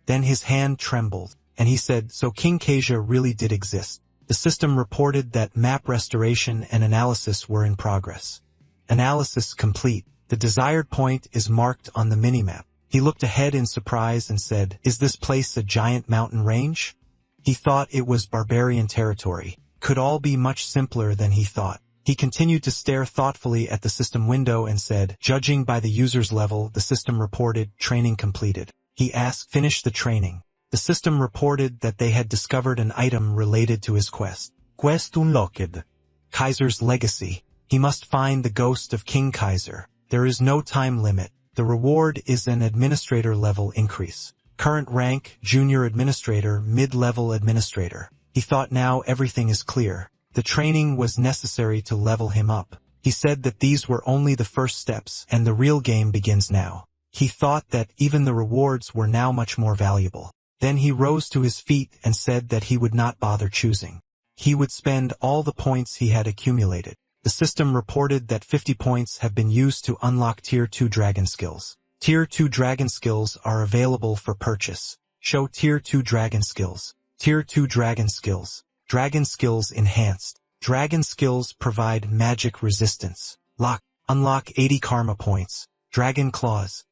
Then his hand trembled, and he said, "So King Kaiser really did exist." The system reported that map restoration and analysis were in progress. Analysis complete. The desired point is marked on the minimap. He looked ahead in surprise and said, "Is this place a giant mountain range?" He thought it was barbarian territory. Could all be much simpler than he thought. He continued to stare thoughtfully at the system window and said, "Judging by the user's level, the system reported training completed." He asked, "Finish the training." The system reported that they had discovered an item related to his quest. Quest unlocked. Kaiser's legacy. He must find the ghost of King Kaiser. There is no time limit. The reward is an administrator level increase. Current rank, junior administrator, mid-level administrator. He thought now everything is clear. The training was necessary to level him up. He said that these were only the first steps and the real game begins now. He thought that even the rewards were now much more valuable. Then he rose to his feet and said that he would not bother choosing. He would spend all the points he had accumulated. The system reported that 50 points have been used to unlock Tier 2 dragon skills. Tier 2 dragon skills are available for purchase. Show Tier 2 dragon skills. Tier 2 dragon skills. Dragon skills enhanced. Dragon skills provide magic resistance. Lock. Unlock 80 karma points. Dragon claws.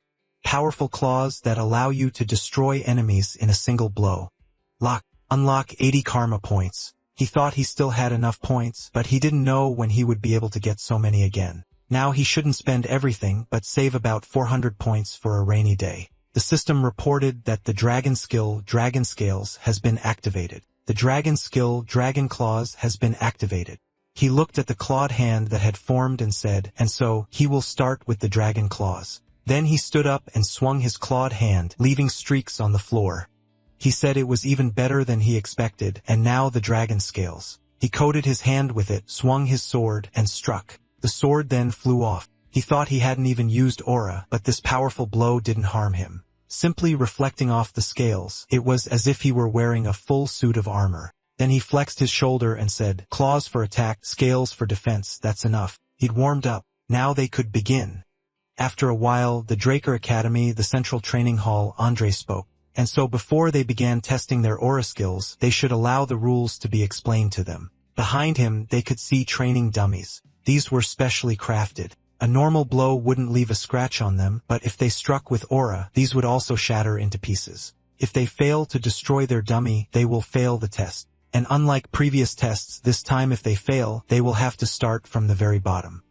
Powerful claws that allow you to destroy enemies in a single blow. Lock. Unlock 80 karma points. He thought he still had enough points, but he didn't know when he would be able to get so many again. Now he shouldn't spend everything but save about 400 points for a rainy day. The system reported that the dragon skill Dragon Scales has been activated. The dragon skill Dragon Claws has been activated. He looked at the clawed hand that had formed and said, and so, he will start with the dragon claws. Then he stood up and swung his clawed hand, leaving streaks on the floor. He said it was even better than he expected, and now the dragon scales. He coated his hand with it, swung his sword, and struck. The sword then flew off. He thought he hadn't even used aura, but this powerful blow didn't harm him. Simply reflecting off the scales, it was as if he were wearing a full suit of armor. Then he flexed his shoulder and said, claws for attack, scales for defense, that's enough. He'd warmed up. Now they could begin. After a while, the Draker Academy, the central training hall, Andre spoke. And so before they began testing their aura skills, they should allow the rules to be explained to them. Behind him, they could see training dummies. These were specially crafted. A normal blow wouldn't leave a scratch on them, but if they struck with aura, these would also shatter into pieces. If they fail to destroy their dummy, they will fail the test. And unlike previous tests, this time if they fail, they will have to start from the very bottom.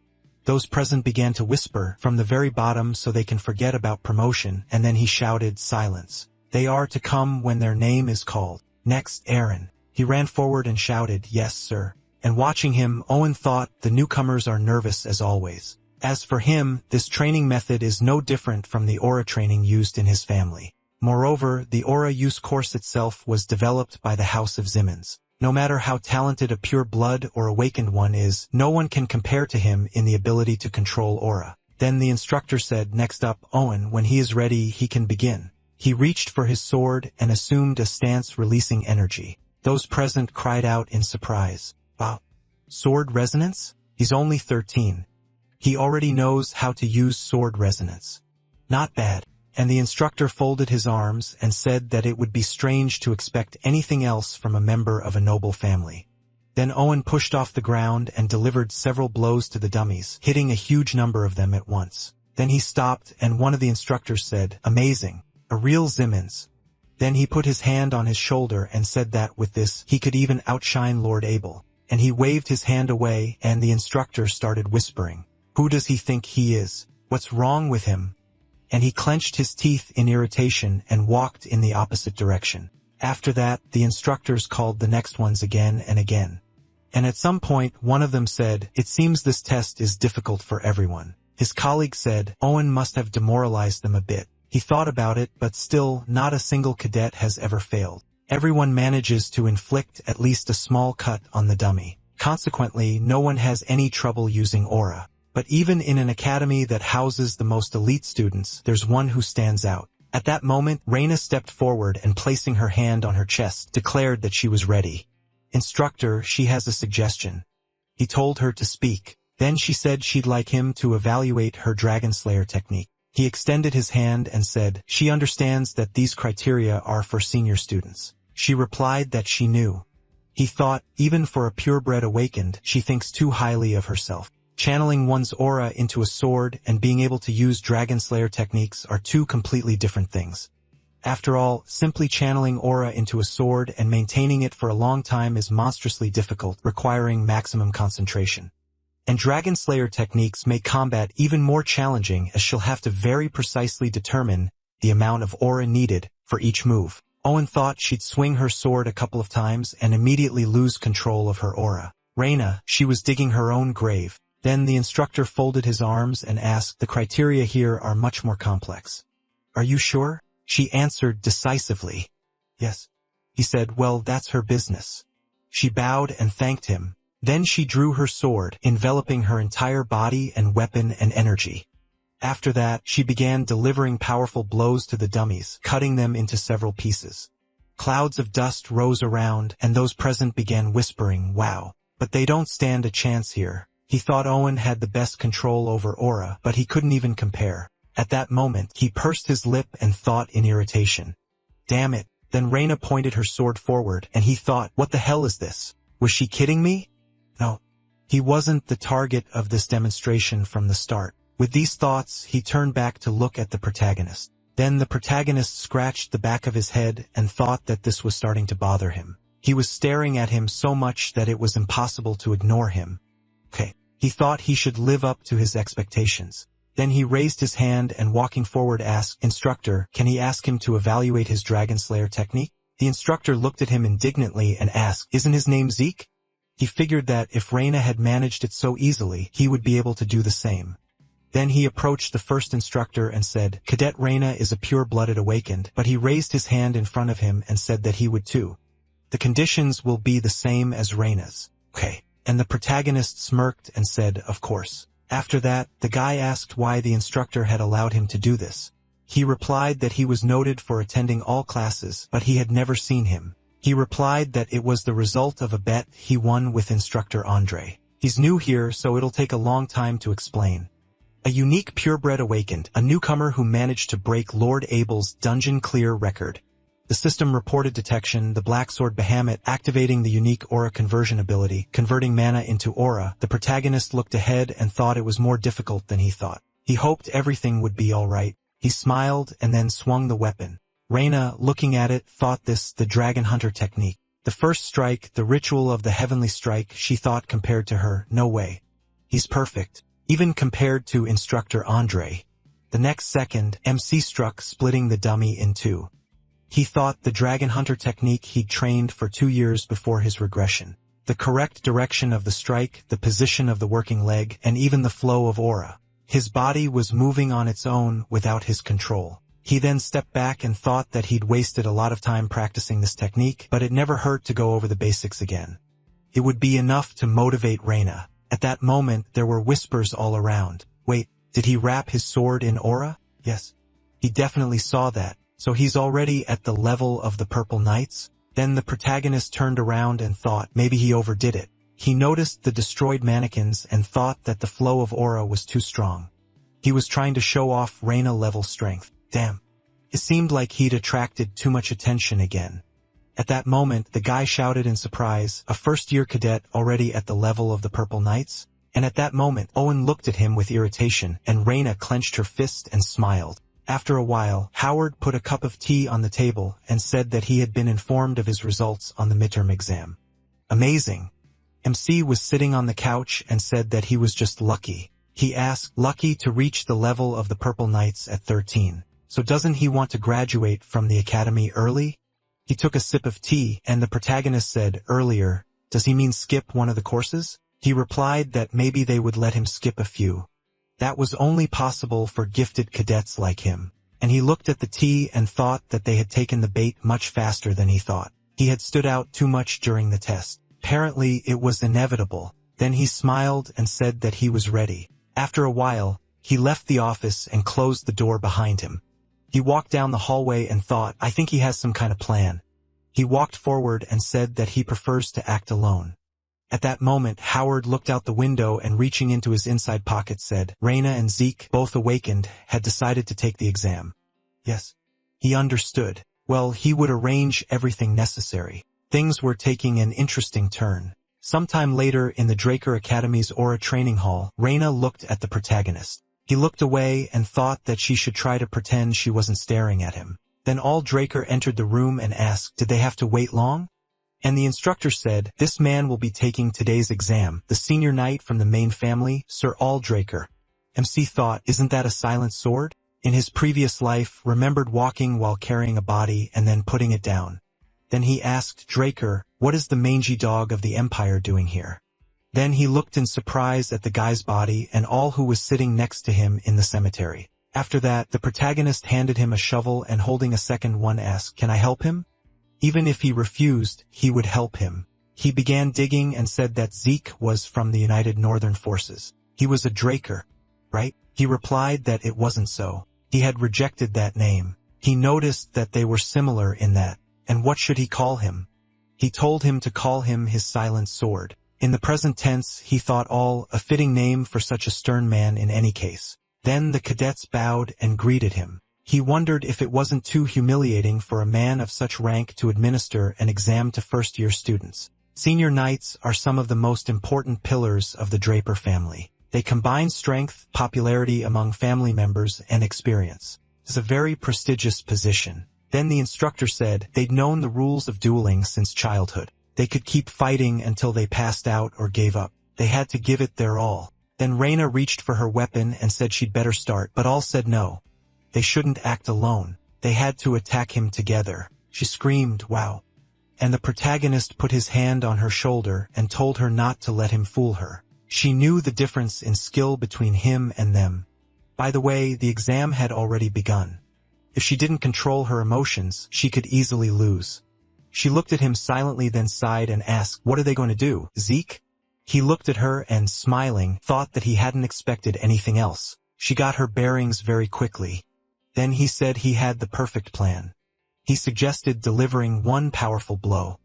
Those present began to whisper, from the very bottom so they can forget about promotion, and then he shouted, silence. They are to come when their name is called. Next, Aaron. He ran forward and shouted, yes, sir. And watching him, Owen thought, the newcomers are nervous as always. As for him, this training method is no different from the aura training used in his family. Moreover, the aura use course itself was developed by the House of Zimmons. No matter how talented a pure blood or awakened one is, no one can compare to him in the ability to control aura. Then the instructor said, next up, Owen, when he is ready, he can begin. He reached for his sword and assumed a stance releasing energy. Those present cried out in surprise. Wow. Sword resonance? He's only 13. He already knows how to use sword resonance. Not bad. And the instructor folded his arms and said that it would be strange to expect anything else from a member of a noble family. Then Owen pushed off the ground and delivered several blows to the dummies, hitting a huge number of them at once. Then he stopped and one of the instructors said, amazing. A real Zimmons. Then he put his hand on his shoulder and said that with this, he could even outshine Lord Abel. And he waved his hand away and the instructor started whispering. Who does he think he is? What's wrong with him? And he clenched his teeth in irritation and walked in the opposite direction. After that, the instructors called the next ones again and again. And at some point, one of them said, it seems this test is difficult for everyone. His colleague said, Owen must have demoralized them a bit. He thought about it, but still, not a single cadet has ever failed. Everyone manages to inflict at least a small cut on the dummy. Consequently, no one has any trouble using aura. But even in an academy that houses the most elite students, there's one who stands out. At that moment, Reina stepped forward and placing her hand on her chest, declared that she was ready. Instructor, she has a suggestion. He told her to speak. Then she said she'd like him to evaluate her Dragonslayer technique. He extended his hand and said, she understands that these criteria are for senior students. She replied that she knew. He thought, even for a purebred awakened, she thinks too highly of herself. Channeling one's aura into a sword and being able to use Dragonslayer techniques are two completely different things. After all, simply channeling aura into a sword and maintaining it for a long time is monstrously difficult, requiring maximum concentration. And Dragonslayer techniques make combat even more challenging as she'll have to very precisely determine the amount of aura needed for each move. Owen thought she'd swing her sword a couple of times and immediately lose control of her aura. Reina, she was digging her own grave. Then the instructor folded his arms and asked, the criteria here are much more complex. Are you sure? She answered decisively. Yes. He said, well, that's her business. She bowed and thanked him. Then she drew her sword, enveloping her entire body and weapon and energy. After that, she began delivering powerful blows to the dummies, cutting them into several pieces. Clouds of dust rose around, and those present began whispering, wow. But they don't stand a chance here. He thought Owen had the best control over aura, but he couldn't even compare. At that moment, he pursed his lip and thought in irritation. Damn it. Then Reina pointed her sword forward, and he thought, what the hell is this? Was she kidding me? No. He wasn't the target of this demonstration from the start. With these thoughts, he turned back to look at the protagonist. Then the protagonist scratched the back of his head and thought that this was starting to bother him. He was staring at him so much that it was impossible to ignore him. Okay. He thought he should live up to his expectations. Then he raised his hand and walking forward asked, "Instructor, can he ask him to evaluate his Dragonslayer technique?" The instructor looked at him indignantly and asked, "Isn't his name Zeke?" He figured that if Reina had managed it so easily, he would be able to do the same. Then he approached the first instructor and said, "Cadet Reina is a pure-blooded awakened," but he raised his hand in front of him and said that he would too. "The conditions will be the same as Reina's." "Okay." And the protagonist smirked and said, "Of course." After that, the guy asked why the instructor had allowed him to do this. He replied that he was noted for attending all classes, but he had never seen him. He replied that it was the result of a bet he won with instructor Andre. He's new here, so it'll take a long time to explain. A unique purebred awakened, a newcomer who managed to break Lord Abel's dungeon clear record. The system reported detection, the Black Sword Bahamut activating the unique aura conversion ability, converting mana into aura. The protagonist looked ahead and thought it was more difficult than he thought. He hoped everything would be alright. He smiled and then swung the weapon. Reina, looking at it, thought this the Dragon Hunter technique. The first strike, the ritual of the heavenly strike, she thought compared to her, no way. He's perfect. Even compared to instructor Andre. The next second, MC struck, splitting the dummy in two. He thought the Dragon Hunter technique he'd trained for 2 years before his regression. The correct direction of the strike, the position of the working leg, and even the flow of aura. His body was moving on its own without his control. He then stepped back and thought that he'd wasted a lot of time practicing this technique, but it never hurt to go over the basics again. It would be enough to motivate Reina. At that moment, there were whispers all around. Wait, did he wrap his sword in aura? Yes. He definitely saw that. So he's already at the level of the Purple Knights? Then the protagonist turned around and thought maybe he overdid it. He noticed the destroyed mannequins and thought that the flow of aura was too strong. He was trying to show off Reina-level strength. Damn. It seemed like he'd attracted too much attention again. At that moment, the guy shouted in surprise, a first-year cadet already at the level of the Purple Knights? And at that moment, Owen looked at him with irritation, and Reina clenched her fist and smiled. After a while, Howard put a cup of tea on the table and said that he had been informed of his results on the midterm exam. Amazing. MC was sitting on the couch and said that he was just lucky. He asked, lucky to reach the level of the Purple Knights at 13. So doesn't he want to graduate from the academy early? He took a sip of tea, and the protagonist said, earlier, does he mean skip one of the courses? He replied that maybe they would let him skip a few. That was only possible for gifted cadets like him. And he looked at the tea and thought that they had taken the bait much faster than he thought. He had stood out too much during the test. Apparently, it was inevitable. Then he smiled and said that he was ready. After a while, he left the office and closed the door behind him. He walked down the hallway and thought, I think he has some kind of plan. He walked forward and said that he prefers to act alone. At that moment, Howard looked out the window and reaching into his inside pocket said, Reina and Zeke, both awakened, had decided to take the exam. Yes. He understood. Well, he would arrange everything necessary. Things were taking an interesting turn. Sometime later in the Draker Academy's Aura training hall, Reina looked at the protagonist. He looked away and thought that she should try to pretend she wasn't staring at him. Then all Draker entered the room and asked, did they have to wait long? And the instructor said, this man will be taking today's exam, the senior knight from the main family, Sir All Draker. MC thought, isn't that a silent sword? In his previous life, remembered walking while carrying a body and then putting it down. Then he asked Draker, what is the mangy dog of the Empire doing here? Then he looked in surprise at the guy's body and all who was sitting next to him in the cemetery. After that, the protagonist handed him a shovel and holding a second one asked, can I help him? Even if he refused, he would help him. He began digging and said that Zeke was from the United Northern Forces. He was a Draker, right? He replied that it wasn't so. He had rejected that name. He noticed that they were similar in that. And what should he call him? He told him to call him his silent sword. In the present tense, he thought all a fitting name for such a stern man in any case. Then the cadets bowed and greeted him. He wondered if it wasn't too humiliating for a man of such rank to administer an exam to first-year students. Senior knights are some of the most important pillars of the Draper family. They combine strength, popularity among family members, and experience. It's a very prestigious position. Then the instructor said they'd known the rules of dueling since childhood. They could keep fighting until they passed out or gave up. They had to give it their all. Then Reina reached for her weapon and said she'd better start, but all said no. They shouldn't act alone. They had to attack him together. She screamed, "Wow." And the protagonist put his hand on her shoulder and told her not to let him fool her. She knew the difference in skill between him and them. By the way, the exam had already begun. If she didn't control her emotions, she could easily lose. She looked at him silently, then sighed and asked, "What are they going to do, Zeke?" He looked at her and, smiling, thought that he hadn't expected anything else. She got her bearings very quickly. Then he said he had the perfect plan. He suggested delivering one powerful blow.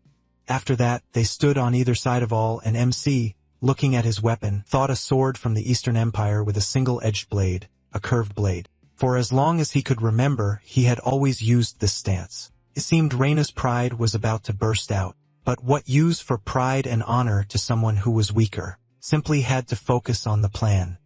After that, they stood on either side of all, and MC, looking at his weapon, thought a sword from the Eastern Empire with a single-edged blade, a curved blade. For as long as he could remember, he had always used this stance. It seemed Reina's pride was about to burst out. But what use for pride and honor to someone who was weaker? Simply had to focus on the plan.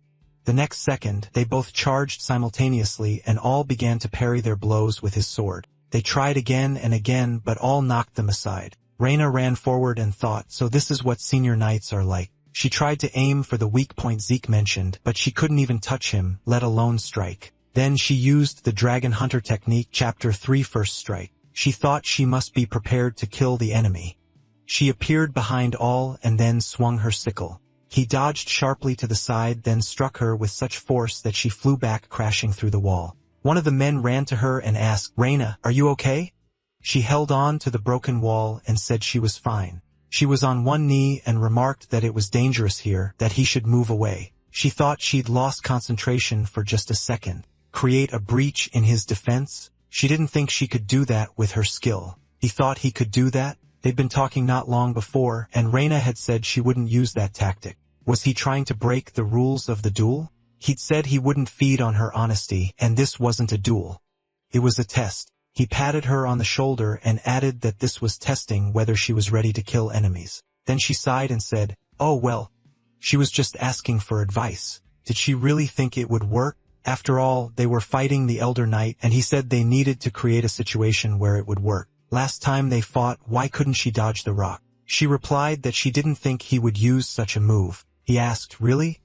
The next second, they both charged simultaneously and all began to parry their blows with his sword. They tried again and again, but all knocked them aside. Reina ran forward and thought, so this is what senior knights are like. She tried to aim for the weak point Zeke mentioned, but she couldn't even touch him, let alone strike. Then she used the Dragon Hunter technique, Chapter 3, First Strike. She thought she must be prepared to kill the enemy. She appeared behind all and then swung her sickle. He dodged sharply to the side, then struck her with such force that she flew back, crashing through the wall. One of the men ran to her and asked, "Reina, are you okay?" She held on to the broken wall and said she was fine. She was on one knee and remarked that it was dangerous here, that he should move away. She thought she'd lost concentration for just a second. Create a breach in his defense? She didn't think she could do that with her skill. He thought he could do that? They'd been talking not long before, and Reina had said she wouldn't use that tactic. Was he trying to break the rules of the duel? He'd said he wouldn't feed on her honesty, and this wasn't a duel. It was a test. He patted her on the shoulder and added that this was testing whether she was ready to kill enemies. Then she sighed and said, "Oh well." She was just asking for advice. Did she really think it would work? After all, they were fighting the Elder Knight, and he said they needed to create a situation where it would work. Last time they fought, why couldn't she dodge the rock? She replied that she didn't think he would use such a move. He asked, "Really?"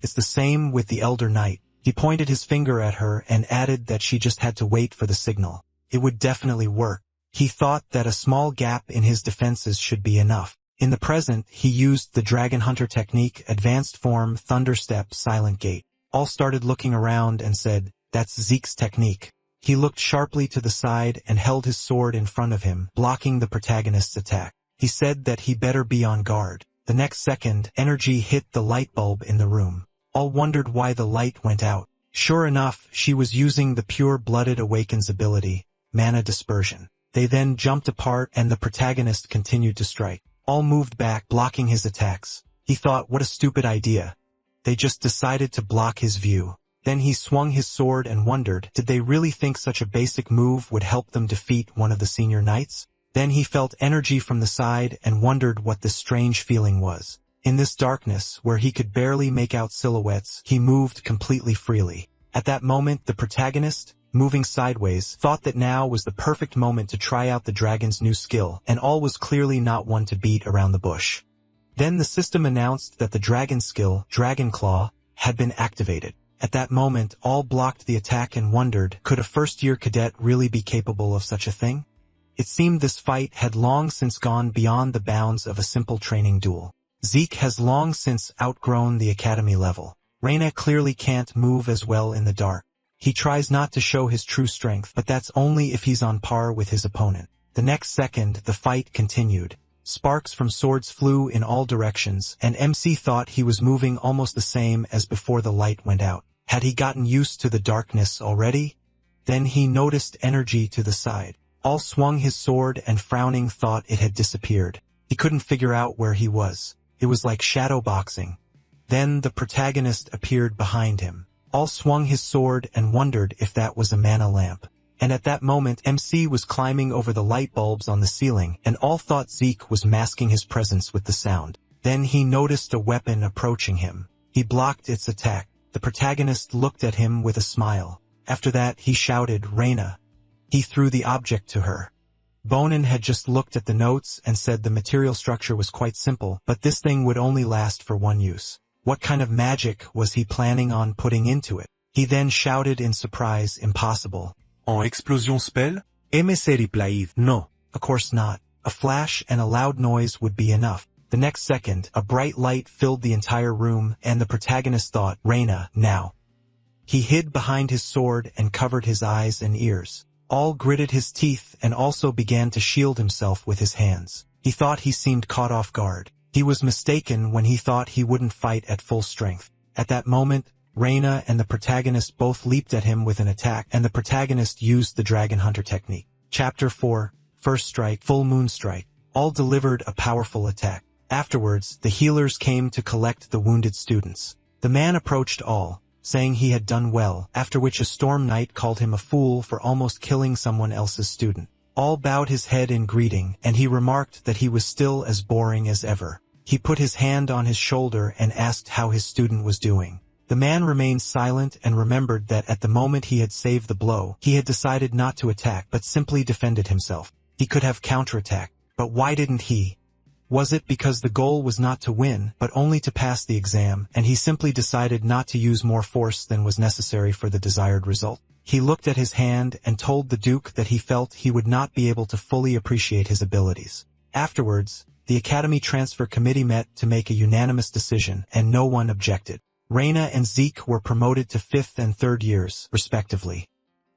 "It's the same with the Elder Knight." He pointed his finger at her and added that she just had to wait for the signal. It would definitely work. He thought that a small gap in his defenses should be enough. In the present, he used the Dragon Hunter technique, Advanced Form, Thunderstep, Silent Gate. All started looking around and said, "That's Zeke's technique." He looked sharply to the side and held his sword in front of him, blocking the protagonist's attack. He said that he better be on guard. The next second, energy hit the light bulb in the room. All wondered why the light went out. Sure enough, she was using the Pure-Blooded Awakens ability, Mana Dispersion. They then jumped apart and the protagonist continued to strike. All moved back, blocking his attacks. He thought, what a stupid idea. They just decided to block his view. Then he swung his sword and wondered, did they really think such a basic move would help them defeat one of the senior knights? Then he felt energy from the side and wondered what this strange feeling was. In this darkness, where he could barely make out silhouettes, he moved completely freely. At that moment, the protagonist, moving sideways, thought that now was the perfect moment to try out the dragon's new skill, and all was clearly not one to beat around the bush. Then the system announced that the dragon skill, Dragon Claw, had been activated. At that moment, all blocked the attack and wondered, could a first-year cadet really be capable of such a thing? It seemed this fight had long since gone beyond the bounds of a simple training duel. Zeke has long since outgrown the academy level. Reina clearly can't move as well in the dark. He tries not to show his true strength, but that's only if he's on par with his opponent. The next second, the fight continued. Sparks from swords flew in all directions, and MC thought he was moving almost the same as before the light went out. Had he gotten used to the darkness already? Then he noticed energy to the side. All swung his sword and frowning thought it had disappeared. He couldn't figure out where he was. It was like shadow boxing. Then the protagonist appeared behind him. All swung his sword and wondered if that was a mana lamp. And at that moment MC was climbing over the light bulbs on the ceiling, and all thought Zeke was masking his presence with the sound. Then he noticed a weapon approaching him. He blocked its attack. The protagonist looked at him with a smile. After that he shouted, "Reina." He threw the object to her. Bonin had just looked at the notes and said the material structure was quite simple, but this thing would only last for one use. What kind of magic was he planning on putting into it? He then shouted in surprise, impossible.
En explosion spell?
No, of course not. A flash and a loud noise would be enough. The next second, a bright light filled the entire room, and the protagonist thought, Reina, now. He hid behind his sword and covered his eyes and ears. All gritted his teeth and also began to shield himself with his hands. He thought he seemed caught off guard. He was mistaken when he thought he wouldn't fight at full strength. At that moment, Reina and the protagonist both leaped at him with an attack, and the protagonist used the Dragon Hunter technique. Chapter 4, First Strike, Full Moon Strike. All delivered a powerful attack. Afterwards, the healers came to collect the wounded students. The man approached all, saying he had done well, after which a storm knight called him a fool for almost killing someone else's student. All bowed his head in greeting, and he remarked that he was still as boring as ever. He put his hand on his shoulder and asked how his student was doing. The man remained silent and remembered that at the moment he had saved the blow, he had decided not to attack but simply defended himself. He could have counterattacked, but why didn't he? Was it because the goal was not to win, but only to pass the exam, and he simply decided not to use more force than was necessary for the desired result? He looked at his hand and told the Duke that he felt he would not be able to fully appreciate his abilities. Afterwards, the Academy Transfer Committee met to make a unanimous decision, and no one objected. Reina and Zeke were promoted to 5th and 3rd years, respectively.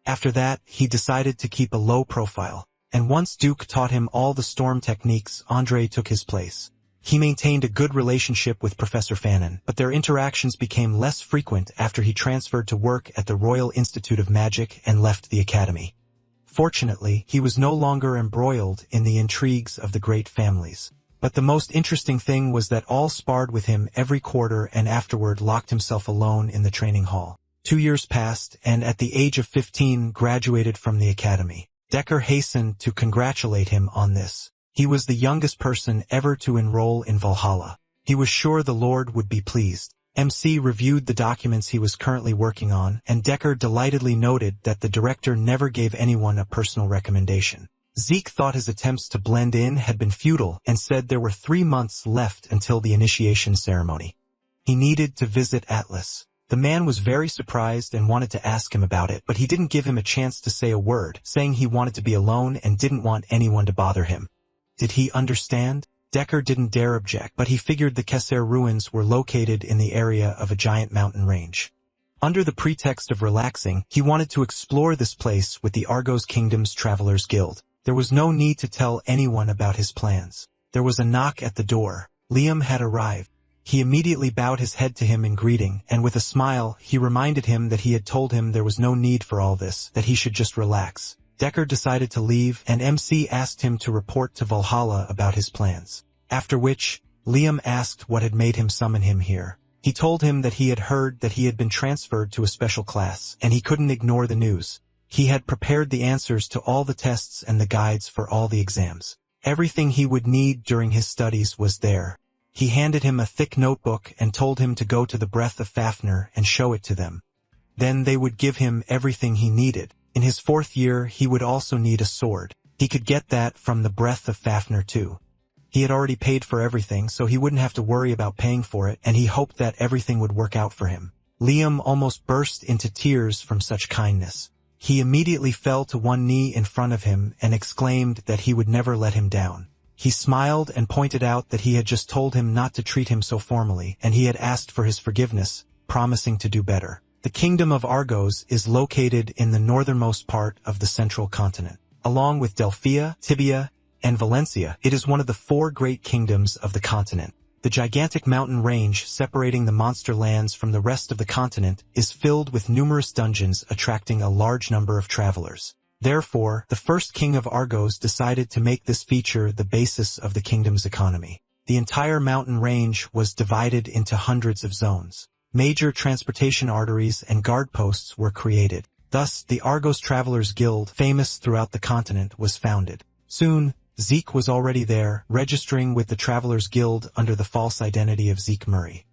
After that, he decided to keep a low profile, and once Duke taught him all the storm techniques, Andre took his place. He maintained a good relationship with Professor Fanon, but their interactions became less frequent after he transferred to work at the Royal Institute of Magic and left the academy. Fortunately, he was no longer embroiled in the intrigues of the great families. But the most interesting thing was that all sparred with him every quarter and afterward locked himself alone in the training hall. 2 years passed, and at the age of 15 graduated from the academy. Decker hastened to congratulate him on this. He was the youngest person ever to enroll in Valhalla. He was sure the Lord would be pleased. MC reviewed the documents he was currently working on, and Decker delightedly noted that the director never gave anyone a personal recommendation. Zeke thought his attempts to blend in had been futile and said there were 3 months left until the initiation ceremony. He needed to visit Atlas. The man was very surprised and wanted to ask him about it, but he didn't give him a chance to say a word, saying he wanted to be alone and didn't want anyone to bother him. Did he understand? Decker didn't dare object, but he figured the Kesser ruins were located in the area of a giant mountain range. Under the pretext of relaxing, he wanted to explore this place with the Argos Kingdom's Travelers Guild. There was no need to tell anyone about his plans. There was a knock at the door. Liam had arrived. He immediately bowed his head to him in greeting, and with a smile, he reminded him that he had told him there was no need for all this, that he should just relax. Decker decided to leave, and MC asked him to report to Valhalla about his plans. After which, Liam asked what had made him summon him here. He told him that he had heard that he had been transferred to a special class, and he couldn't ignore the news. He had prepared the answers to all the tests and the guides for all the exams. Everything he would need during his studies was there. He handed him a thick notebook and told him to go to the Breath of Fafnir and show it to them. Then they would give him everything he needed. In his 4th year, he would also need a sword. He could get that from the Breath of Fafnir too. He had already paid for everything, so he wouldn't have to worry about paying for it, and he hoped that everything would work out for him. Liam almost burst into tears from such kindness. He immediately fell to one knee in front of him and exclaimed that he would never let him down. He smiled and pointed out that he had just told him not to treat him so formally, and he had asked for his forgiveness, promising to do better. The Kingdom of Argos is located in the northernmost part of the central continent. Along with Delphia, Tibia, and Valencia, it is one of the 4 great kingdoms of the continent. The gigantic mountain range separating the monster lands from the rest of the continent is filled with numerous dungeons attracting a large number of travelers. Therefore, the first king of Argos decided to make this feature the basis of the kingdom's economy. The entire mountain range was divided into hundreds of zones. Major transportation arteries and guard posts were created. Thus, the Argos Travelers Guild, famous throughout the continent, was founded. Soon, Zeke was already there, registering with the Travelers Guild under the false identity of Zeke Murray.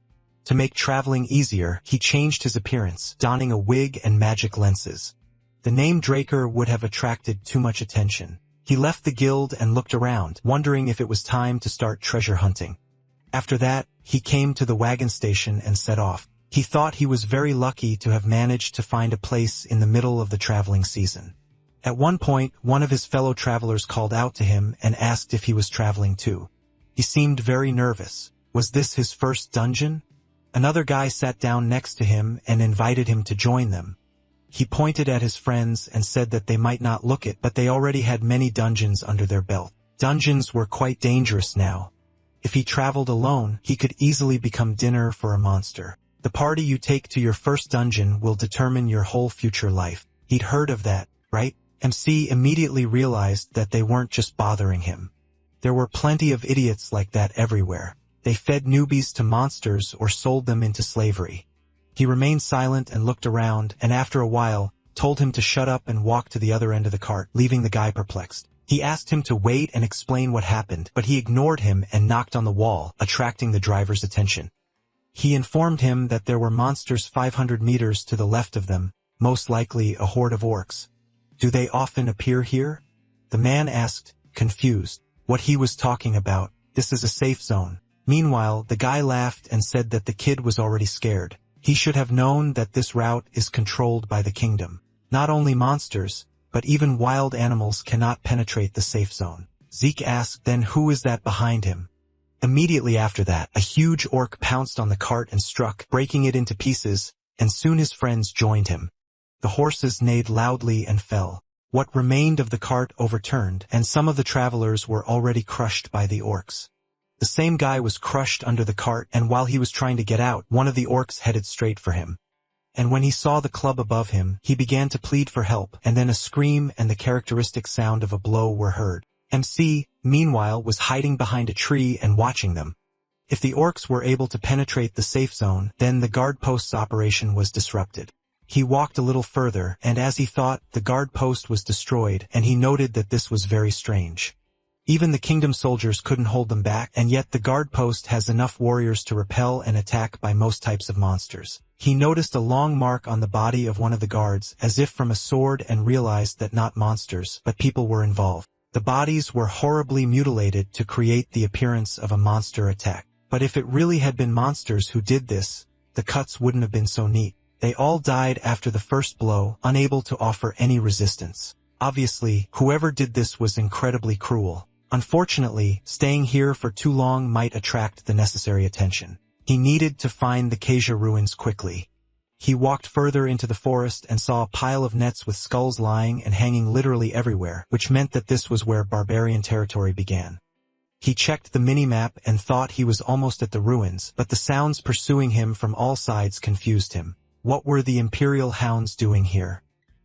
To make traveling easier, he changed his appearance, donning a wig and magic lenses. The name Draker would have attracted too much attention. He left the guild and looked around, wondering if it was time to start treasure hunting. After that, he came to the wagon station and set off. He thought he was very lucky to have managed to find a place in the middle of the traveling season. At one point, one of his fellow travelers called out to him and asked if he was traveling too. He seemed very nervous. Was this his first dungeon? Another guy sat down next to him and invited him to join them. He pointed at his friends and said that they might not look it, but they already had many dungeons under their belt. Dungeons were quite dangerous now. If he traveled alone, he could easily become dinner for a monster. The party you take to your first dungeon will determine your whole future life. He'd heard of that, right? MC immediately realized that they weren't just bothering him. There were plenty of idiots like that everywhere. They fed newbies to monsters or sold them into slavery. He remained silent and looked around, and after a while, told him to shut up and walk to the other end of the cart, leaving the guy perplexed. He asked him to wait and explain what happened, but he ignored him and knocked on the wall, attracting the driver's attention. He informed him that there were monsters 500 meters to the left of them, most likely a horde of orcs. Do they often appear here? The man asked, confused, what he was talking about. This is a safe zone. Meanwhile, the guy laughed and said that the kid was already scared. He should have known that this route is controlled by the kingdom. Not only monsters, but even wild animals cannot penetrate the safe zone. Zeke asked, then who is that behind him? Immediately after that, a huge orc pounced on the cart and struck, breaking it into pieces, and soon his friends joined him. The horses neighed loudly and fell. What remained of the cart overturned, and some of the travelers were already crushed by the orcs. The same guy was crushed under the cart, and while he was trying to get out, one of the orcs headed straight for him. And when he saw the club above him, he began to plead for help, and then a scream and the characteristic sound of a blow were heard. MC, meanwhile, was hiding behind a tree and watching them. If the orcs were able to penetrate the safe zone, then the guard post's operation was disrupted. He walked a little further, and as he thought, the guard post was destroyed, and he noted that this was very strange. Even the kingdom soldiers couldn't hold them back, and yet the guard post has enough warriors to repel an attack by most types of monsters. He noticed a long mark on the body of one of the guards, as if from a sword, and realized that not monsters, but people were involved. The bodies were horribly mutilated to create the appearance of a monster attack. But if it really had been monsters who did this, the cuts wouldn't have been so neat. They all died after the first blow, unable to offer any resistance. Obviously, whoever did this was incredibly cruel. Unfortunately, staying here for too long might attract the necessary attention. He needed to find the Kasia ruins quickly. He walked further into the forest and saw a pile of nets with skulls lying and hanging literally everywhere, which meant that this was where barbarian territory began. He checked the minimap and thought he was almost at the ruins, but the sounds pursuing him from all sides confused him. What were the Imperial Hounds doing here?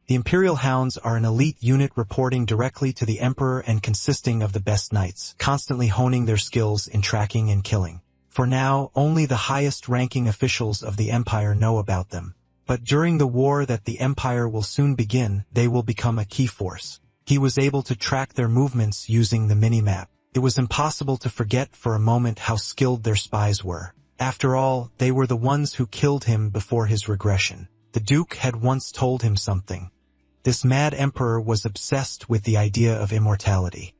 The Imperial Hounds are an elite unit reporting directly to the Emperor and consisting of the best knights, constantly honing their skills in tracking and killing. For now, only the highest-ranking officials of the Empire know about them. But during the war that the Empire will soon begin, they will become a key force. He was able to track their movements using the minimap. It was impossible to forget for a moment how skilled their spies were. After all, they were the ones who killed him before his regression. The Duke had once told him something. This mad emperor was obsessed with the idea of immortality.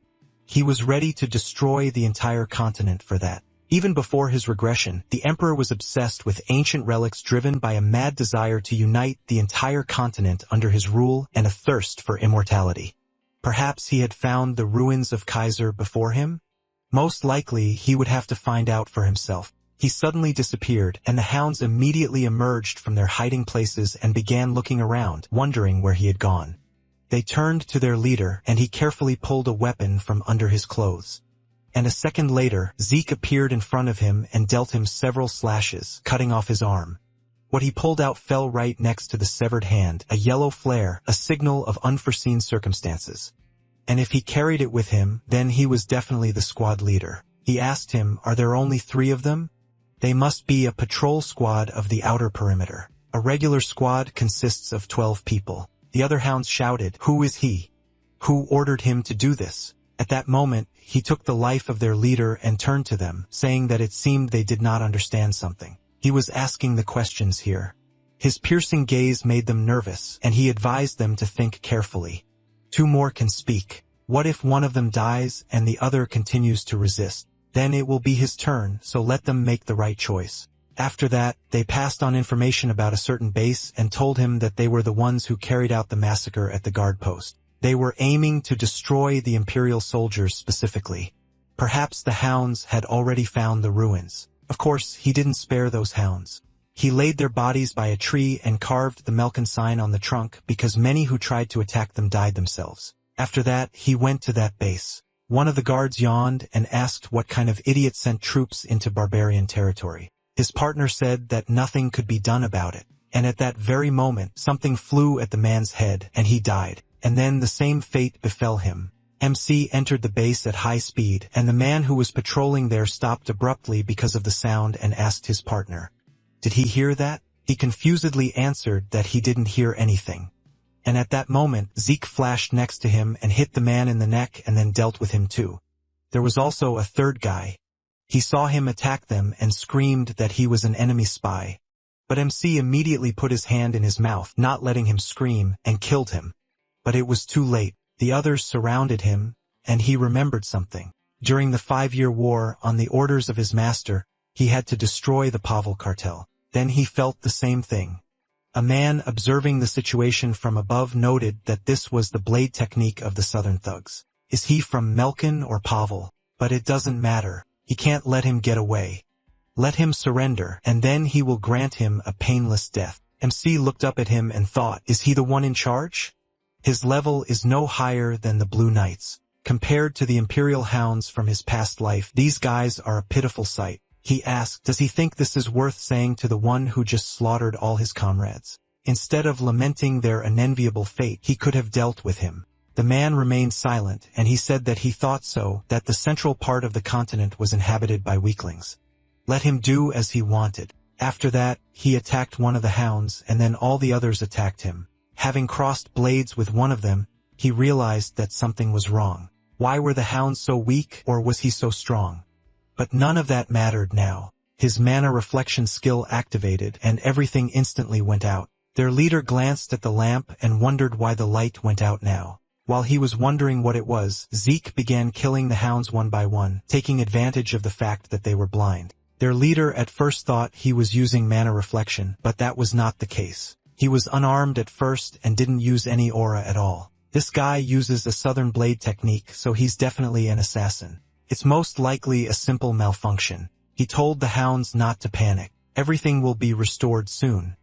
He was ready to destroy the entire continent for that. Even before his regression, the emperor was obsessed with ancient relics driven by a mad desire to unite the entire continent under his rule and a thirst for immortality. Perhaps he had found the ruins of Kaiser before him? Most likely, he would have to find out for himself. He suddenly disappeared, and the hounds immediately emerged from their hiding places and began looking around, wondering where he had gone. They turned to their leader, and he carefully pulled a weapon from under his clothes. And a second later, Zeke appeared in front of him and dealt him several slashes, cutting off his arm. What he pulled out fell right next to the severed hand, a yellow flare, a signal of unforeseen circumstances. And if he carried it with him, then he was definitely the squad leader. He asked him, "Are there only 3 of them?" "They must be a patrol squad of the outer perimeter. A regular squad consists of 12 people." The other hounds shouted, "Who is he? Who ordered him to do this?" At that moment, he took the life of their leader and turned to them, saying that it seemed they did not understand something. He was asking the questions here. His piercing gaze made them nervous, and he advised them to think carefully. 2 more can speak. What if one of them dies and the other continues to resist? Then it will be his turn, so let them make the right choice. After that, they passed on information about a certain base and told him that they were the ones who carried out the massacre at the guard post. They were aiming to destroy the Imperial soldiers specifically. Perhaps the hounds had already found the ruins. Of course, he didn't spare those hounds. He laid their bodies by a tree and carved the Melkan sign on the trunk because many who tried to attack them died themselves. After that, he went to that base. One of the guards yawned and asked what kind of idiot sent troops into barbarian territory. His partner said that nothing could be done about it. And at that very moment, something flew at the man's head and he died. And then the same fate befell him. MC entered the base at high speed, and the man who was patrolling there stopped abruptly because of the sound and asked his partner, "Did he hear that?" He confusedly answered that he didn't hear anything. And at that moment, Zeke flashed next to him and hit the man in the neck and then dealt with him too. There was also a third guy. He saw him attack them and screamed that he was an enemy spy. But MC immediately put his hand in his mouth, not letting him scream, and killed him. But it was too late. The others surrounded him, and he remembered something. During the 5-year war, on the orders of his master, he had to destroy the Pavel cartel. Then he felt the same thing. A man observing the situation from above noted that this was the blade technique of the southern thugs. Is he from Melkan or Pavel? But it doesn't matter. He can't let him get away. Let him surrender, and then he will grant him a painless death. MC looked up at him and thought, is he the one in charge? His level is no higher than the Blue Knights. Compared to the Imperial hounds from his past life, these guys are a pitiful sight. He asked, does he think this is worth saying to the one who just slaughtered all his comrades? Instead of lamenting their unenviable fate, he could have dealt with him. The man remained silent, and he said that he thought so, that the central part of the continent was inhabited by weaklings. Let him do as he wanted. After that, he attacked one of the hounds, and then all the others attacked him. Having crossed blades with one of them, he realized that something was wrong. Why were the hounds so weak, or was he so strong? But none of that mattered now. His mana reflection skill activated, and everything instantly went out. Their leader glanced at the lamp and wondered why the light went out now. While he was wondering what it was, Zeke began killing the hounds one by one, taking advantage of the fact that they were blind. Their leader at first thought he was using mana reflection, but that was not the case. He was unarmed at first and didn't use any aura at all. This guy uses a southern blade technique, so he's definitely an assassin. It's most likely a simple malfunction. He told the hounds not to panic. Everything will be restored soon.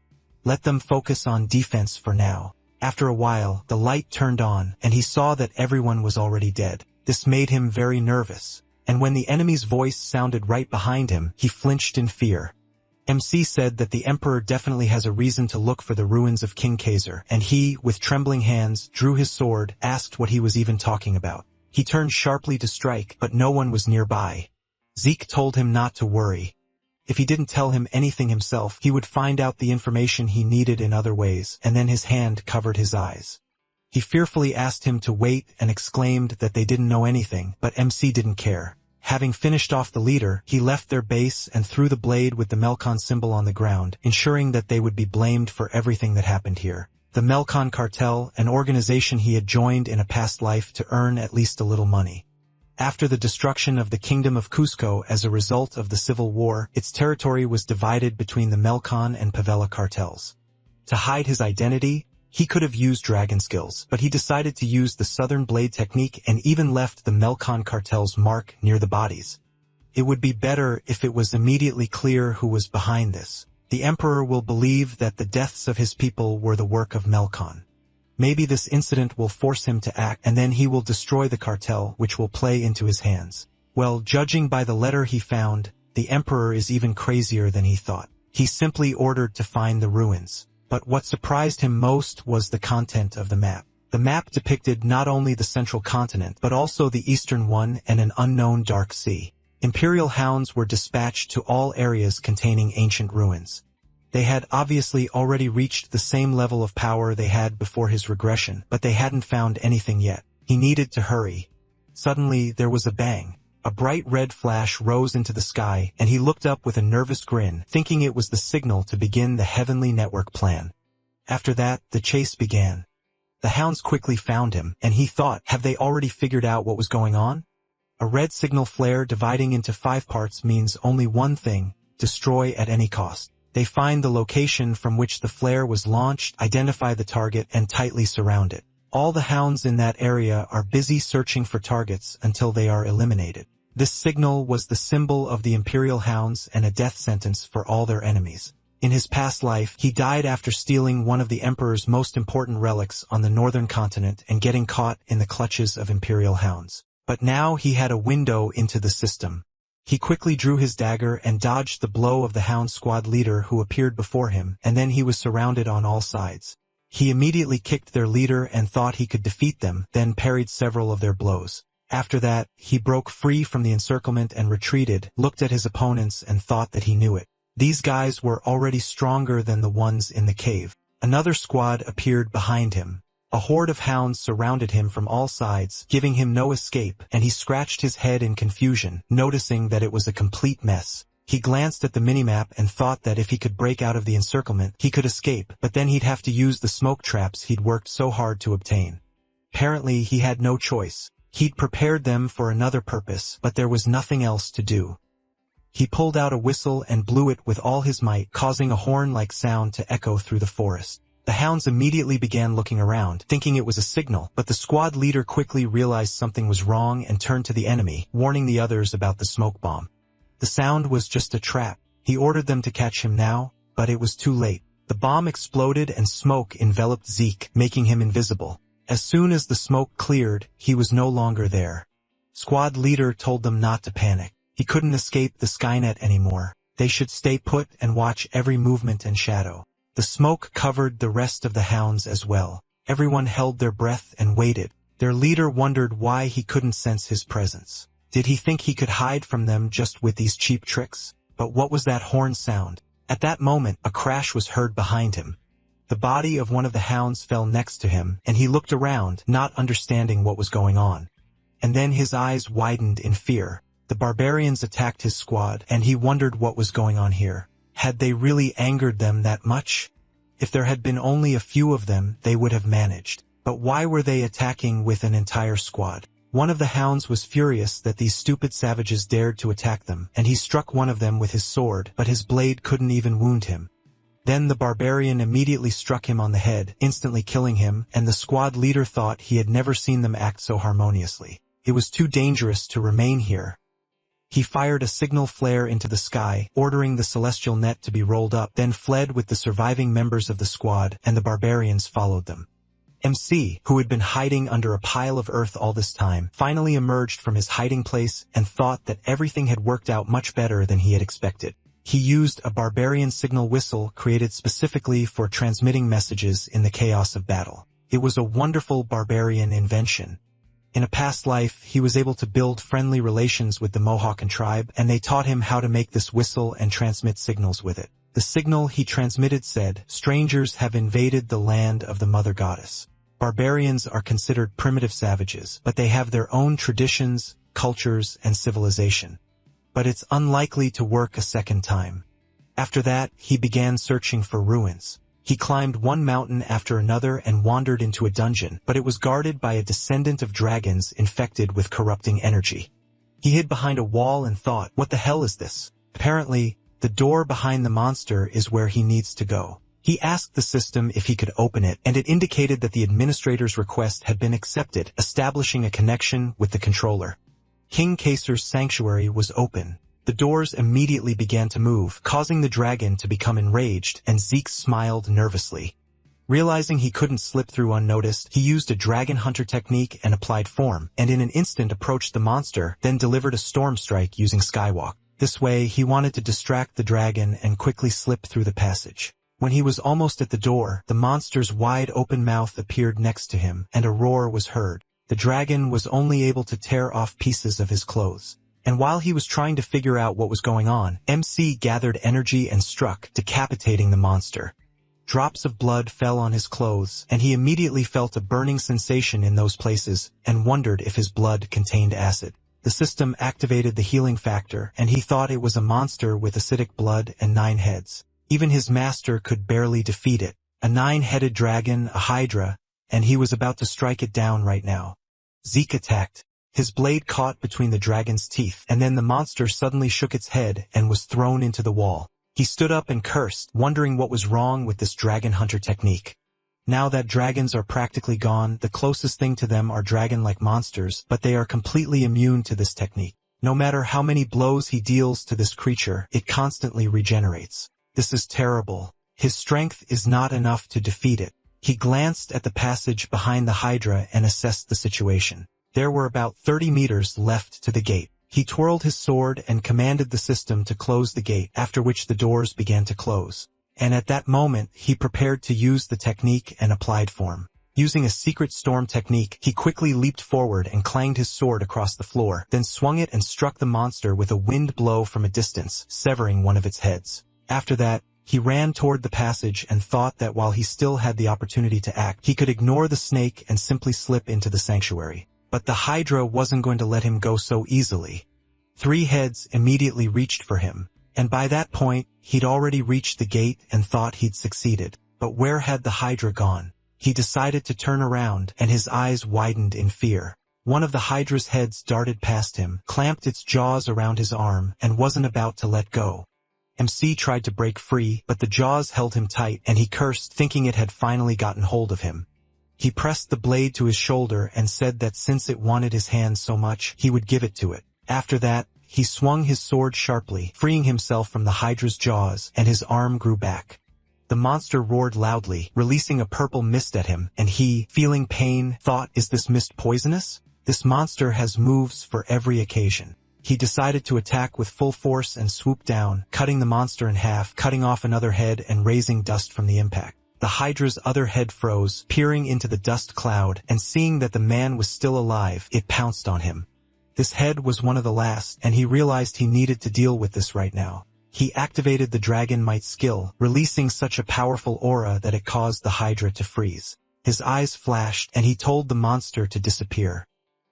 Let them focus on defense for now. After a while, the light turned on, and he saw that everyone was already dead. This made him very nervous. And when the enemy's voice sounded right behind him, he flinched in fear. MC said that the Emperor definitely has a reason to look for the ruins of King Kaiser, and he, with trembling hands, drew his sword, asked what he was even talking about. He turned sharply to strike, but no one was nearby. Zeke told him not to worry. If he didn't tell him anything himself, he would find out the information he needed in other ways, and then his hand covered his eyes. He fearfully asked him to wait and exclaimed that they didn't know anything, but MC didn't care. Having finished off the leader, he left their base and threw the blade with the Melkan symbol on the ground, ensuring that they would be blamed for everything that happened here. The Melkan cartel, an organization he had joined in a past life to earn at least a little money. After the destruction of the Kingdom of Cusco as a result of the civil war, its territory was divided between the Melkan and Pavela cartels. To hide his identity, he could have used dragon skills, but he decided to use the Southern Blade technique and even left the Melkan cartel's mark near the bodies. It would be better if it was immediately clear who was behind this. The Emperor will believe that the deaths of his people were the work of Melkan. Maybe this incident will force him to act, and then he will destroy the cartel, which will play into his hands. Well, judging by the letter he found, the Emperor is even crazier than he thought. He simply ordered to find the ruins. But what surprised him most was the content of the map. The map depicted not only the central continent, but also the eastern one and an unknown dark sea. Imperial hounds were dispatched to all areas containing ancient ruins. They had obviously already reached the same level of power they had before his regression, but they hadn't found anything yet. He needed to hurry. Suddenly, there was a bang. A bright red flash rose into the sky, and he looked up with a nervous grin, thinking it was the signal to begin the heavenly network plan. After that, the chase began. The hounds quickly found him, and he thought, have they already figured out what was going on? A red signal flare dividing into 5 parts means only one thing: destroy at any cost. They find the location from which the flare was launched, identify the target, and tightly surround it. All the hounds in that area are busy searching for targets until they are eliminated. This signal was the symbol of the Imperial Hounds and a death sentence for all their enemies. In his past life, he died after stealing one of the Emperor's most important relics on the northern continent and getting caught in the clutches of Imperial Hounds. But now he had a window into the system. He quickly drew his dagger and dodged the blow of the Hound Squad leader who appeared before him, and then he was surrounded on all sides. He immediately kicked their leader and thought he could defeat them, then parried several of their blows. After that, he broke free from the encirclement and retreated, looked at his opponents and thought that he knew it. These guys were already stronger than the ones in the cave. Another squad appeared behind him. A horde of hounds surrounded him from all sides, giving him no escape, and he scratched his head in confusion, noticing that it was a complete mess. He glanced at the minimap and thought that if he could break out of the encirclement, he could escape, but then he'd have to use the smoke traps he'd worked so hard to obtain. Apparently, he had no choice. He'd prepared them for another purpose, but there was nothing else to do. He pulled out a whistle and blew it with all his might, causing a horn-like sound to echo through the forest. The hounds immediately began looking around, thinking it was a signal, but the squad leader quickly realized something was wrong and turned to the enemy, warning the others about the smoke bomb. The sound was just a trap. He ordered them to catch him now, but it was too late. The bomb exploded and smoke enveloped Zeke, making him invisible. As soon as the smoke cleared, he was no longer there. Squad leader told them not to panic. He couldn't escape the Skynet anymore. They should stay put and watch every movement and shadow. The smoke covered the rest of the hounds as well. Everyone held their breath and waited. Their leader wondered why he couldn't sense his presence. Did he think he could hide from them just with these cheap tricks? But what was that horn sound? At that moment, a crash was heard behind him. The body of one of the hounds fell next to him, and he looked around, not understanding what was going on. And then his eyes widened in fear. The barbarians attacked his squad, and he wondered what was going on here. Had they really angered them that much? If there had been only a few of them, they would have managed. But why were they attacking with an entire squad? One of the hounds was furious that these stupid savages dared to attack them, and he struck one of them with his sword, but his blade couldn't even wound him. Then the barbarian immediately struck him on the head, instantly killing him, and the squad leader thought he had never seen them act so harmoniously. It was too dangerous to remain here. He fired a signal flare into the sky, ordering the celestial net to be rolled up, then fled with the surviving members of the squad, and the barbarians followed them. MC, who had been hiding under a pile of earth all this time, finally emerged from his hiding place and thought that everything had worked out much better than he had expected. He used a barbarian signal whistle created specifically for transmitting messages in the chaos of battle. It was a wonderful barbarian invention. In a past life, he was able to build friendly relations with the Mohawken tribe, and they taught him how to make this whistle and transmit signals with it. The signal he transmitted said, "Strangers have invaded the land of the Mother Goddess." Barbarians are considered primitive savages, but they have their own traditions, cultures, and civilization. But it's unlikely to work a second time. After that, he began searching for ruins. He climbed one mountain after another and wandered into a dungeon, but it was guarded by a descendant of dragons infected with corrupting energy. He hid behind a wall and thought, what the hell is this? Apparently, the door behind the monster is where he needs to go. He asked the system if he could open it, and it indicated that the administrator's request had been accepted, establishing a connection with the controller. King Kaser's sanctuary was open. The doors immediately began to move, causing the dragon to become enraged, and Zeke smiled nervously. Realizing he couldn't slip through unnoticed, he used a dragon hunter technique and applied form, and in an instant approached the monster, then delivered a storm strike using Skywalk. This way, he wanted to distract the dragon and quickly slip through the passage. When he was almost at the door, the monster's wide-open mouth appeared next to him, and a roar was heard. The dragon was only able to tear off pieces of his clothes. And while he was trying to figure out what was going on, MC gathered energy and struck, decapitating the monster. Drops of blood fell on his clothes, and he immediately felt a burning sensation in those places, and wondered if his blood contained acid. The system activated the healing factor, and he thought it was a monster with acidic blood and 9 heads. Even his master could barely defeat it. A 9-headed dragon, a hydra, and he was about to strike it down right now. Zeke attacked. His blade caught between the dragon's teeth, and then the monster suddenly shook its head and was thrown into the wall. He stood up and cursed, wondering what was wrong with this dragon hunter technique. Now that dragons are practically gone, the closest thing to them are dragon-like monsters, but they are completely immune to this technique. No matter how many blows he deals to this creature, it constantly regenerates. This is terrible. His strength is not enough to defeat it. He glanced at the passage behind the Hydra and assessed the situation. There were about 30 meters left to the gate. He twirled his sword and commanded the system to close the gate, after which the doors began to close. And at that moment, he prepared to use the technique and applied form. Using a secret storm technique, he quickly leaped forward and clanged his sword across the floor, then swung it and struck the monster with a wind blow from a distance, severing one of its heads. After that, he ran toward the passage and thought that while he still had the opportunity to act, he could ignore the snake and simply slip into the sanctuary. But the Hydra wasn't going to let him go so easily. 3 heads immediately reached for him, and by that point, he'd already reached the gate and thought he'd succeeded. But where had the Hydra gone? He decided to turn around, and his eyes widened in fear. One of the Hydra's heads darted past him, clamped its jaws around his arm, and wasn't about to let go. MC tried to break free, but the jaws held him tight, and he cursed, thinking it had finally gotten hold of him. He pressed the blade to his shoulder and said that since it wanted his hand so much, he would give it to it. After that, he swung his sword sharply, freeing himself from the Hydra's jaws, and his arm grew back. The monster roared loudly, releasing a purple mist at him, and he, feeling pain, thought, "Is this mist poisonous? This monster has moves for every occasion." He decided to attack with full force and swoop down, cutting the monster in half, cutting off another head and raising dust from the impact. The Hydra's other head froze, peering into the dust cloud, and seeing that the man was still alive, it pounced on him. This head was one of the last, and he realized he needed to deal with this right now. He activated the Dragon Might skill, releasing such a powerful aura that it caused the Hydra to freeze. His eyes flashed, and he told the monster to disappear.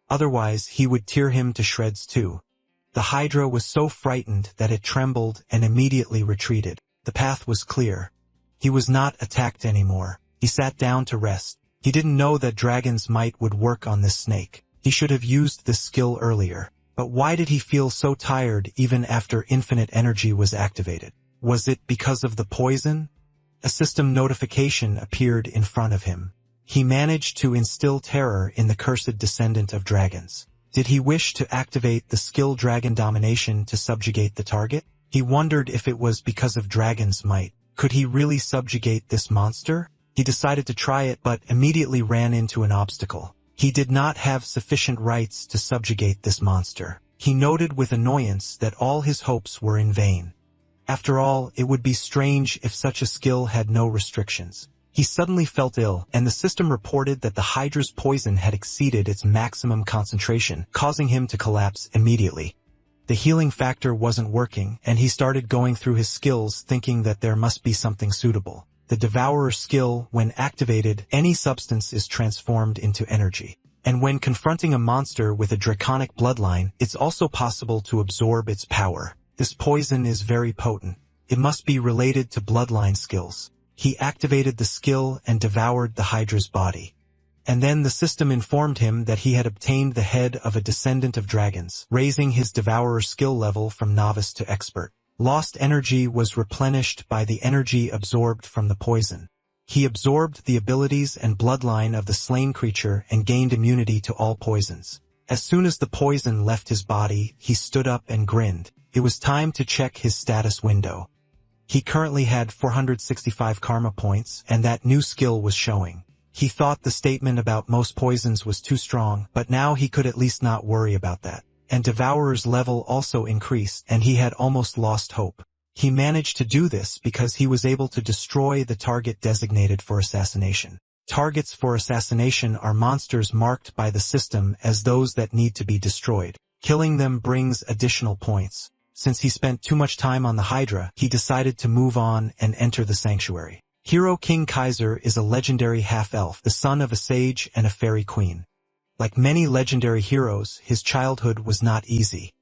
Otherwise, he would tear him to shreds too. The Hydra was so frightened that it trembled and immediately retreated. The path was clear. He was not attacked anymore. He sat down to rest. He didn't know that Dragon's Might would work on this snake. He should have used this skill earlier. But why did he feel so tired even after infinite energy was activated? Was it because of the poison? A system notification appeared in front of him. He managed to instill terror in the cursed descendant of dragons. Did he wish to activate the skill Dragon Domination to subjugate the target? He wondered if it was because of Dragon's Might. Could he really subjugate this monster? He decided to try it, but immediately ran into an obstacle. He did not have sufficient rights to subjugate this monster. He noted with annoyance that all his hopes were in vain. After all, it would be strange if such a skill had no restrictions. He suddenly felt ill, and the system reported that the Hydra's poison had exceeded its maximum concentration, causing him to collapse immediately. The healing factor wasn't working, and he started going through his skills thinking that there must be something suitable. The Devourer skill, when activated, any substance is transformed into energy. And when confronting a monster with a draconic bloodline, it's also possible to absorb its power. This poison is very potent. It must be related to bloodline skills. He activated the skill and devoured the Hydra's body. And then the system informed him that he had obtained the head of a descendant of dragons, raising his Devourer skill level from novice to expert. Lost energy was replenished by the energy absorbed from the poison. He absorbed the abilities and bloodline of the slain creature and gained immunity to all poisons. As soon as the poison left his body, he stood up and grinned. It was time to check his status window. He currently had 465 karma points, and that new skill was showing. He thought the statement about most poisons was too strong, but now he could at least not worry about that. And Devourer's level also increased, and he had almost lost hope. He managed to do this because he was able to destroy the target designated for assassination. Targets for assassination are monsters marked by the system as those that need to be destroyed. Killing them brings additional points. Since he spent too much time on the Hydra, he decided to move on and enter the sanctuary. Hero King Kaiser is a legendary half-elf, the son of a sage and a fairy queen. Like many legendary heroes, his childhood was not easy.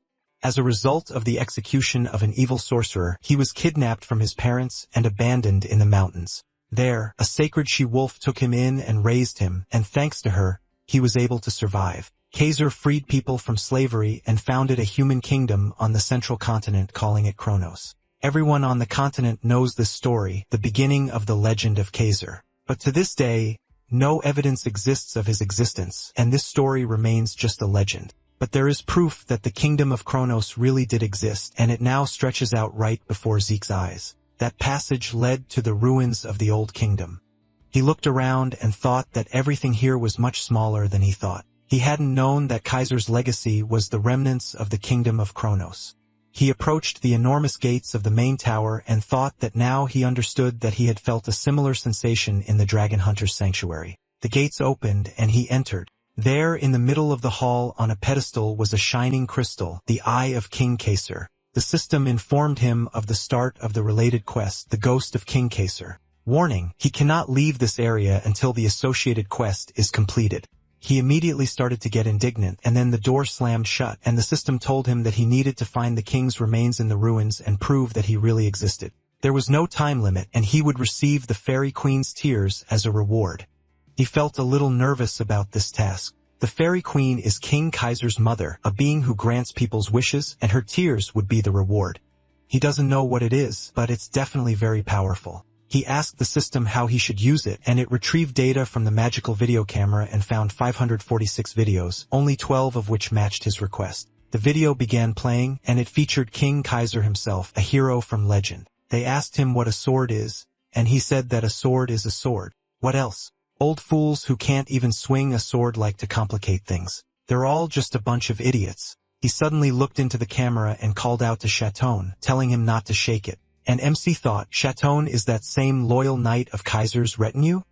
As a result of the execution of an evil sorcerer, he was kidnapped from his parents and abandoned in the mountains. There, a sacred she-wolf took him in and raised him, and thanks to her, he was able to survive. Kaiser freed people from slavery and founded a human kingdom on the central continent, calling it Kronos. Everyone on the continent knows this story, the beginning of the legend of Kaiser. But to this day, no evidence exists of his existence, and this story remains just a legend. But there is proof that the kingdom of Kronos really did exist, and it now stretches out right before Zeke's eyes. That passage led to the ruins of the old kingdom. He looked around and thought that everything here was much smaller than he thought. He hadn't known that Kaiser's legacy was the remnants of the kingdom of Kronos. He approached the enormous gates of the main tower and thought that now he understood that he had felt a similar sensation in the Dragon Hunter's sanctuary. The gates opened and he entered. There in the middle of the hall on a pedestal was a shining crystal, the Eye of King Kaiser. The system informed him of the start of the related quest, the Ghost of King Kaiser. Warning, he cannot leave this area until the associated quest is completed. He immediately started to get indignant, and then the door slammed shut, and the system told him that he needed to find the king's remains in the ruins and prove that he really existed. There was no time limit, and he would receive the Fairy Queen's tears as a reward. He felt a little nervous about this task. The Fairy Queen is King Kaiser's mother, a being who grants people's wishes, and her tears would be the reward. He doesn't know what it is, but it's definitely very powerful. He asked the system how he should use it, and it retrieved data from the magical video camera and found 546 videos, only 12 of which matched his request. The video began playing, and it featured King Kaiser himself, a hero from legend. They asked him what a sword is, and he said that a sword is a sword. What else? Old fools who can't even swing a sword like to complicate things. They're all just a bunch of idiots. He suddenly looked into the camera and called out to Chaton, telling him not to shake it. And MC thought, Chaton is that same loyal knight of Kaiser's retinue?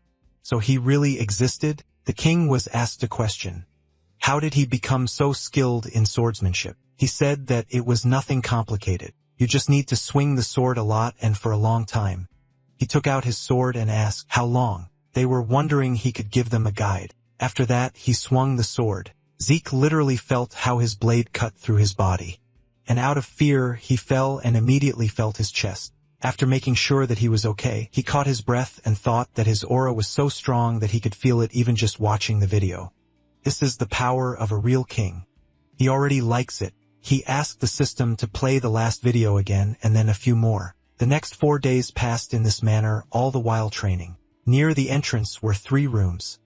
So he really existed? The king was asked a question. How did he become so skilled in swordsmanship? He said that it was nothing complicated. You just need to swing the sword a lot and for a long time. He took out his sword and asked, how long? They were wondering he could give them a guide. After that, he swung the sword. Zeke literally felt how his blade cut through his body. And out of fear, he fell and immediately felt his chest. After making sure that he was okay, he caught his breath and thought that his aura was so strong that he could feel it even just watching the video. This is the power of a real king. He already likes it. He asked the system to play the last video again and then a few more. The next 4 days passed in this manner, all the while training. Near the entrance were 3 rooms.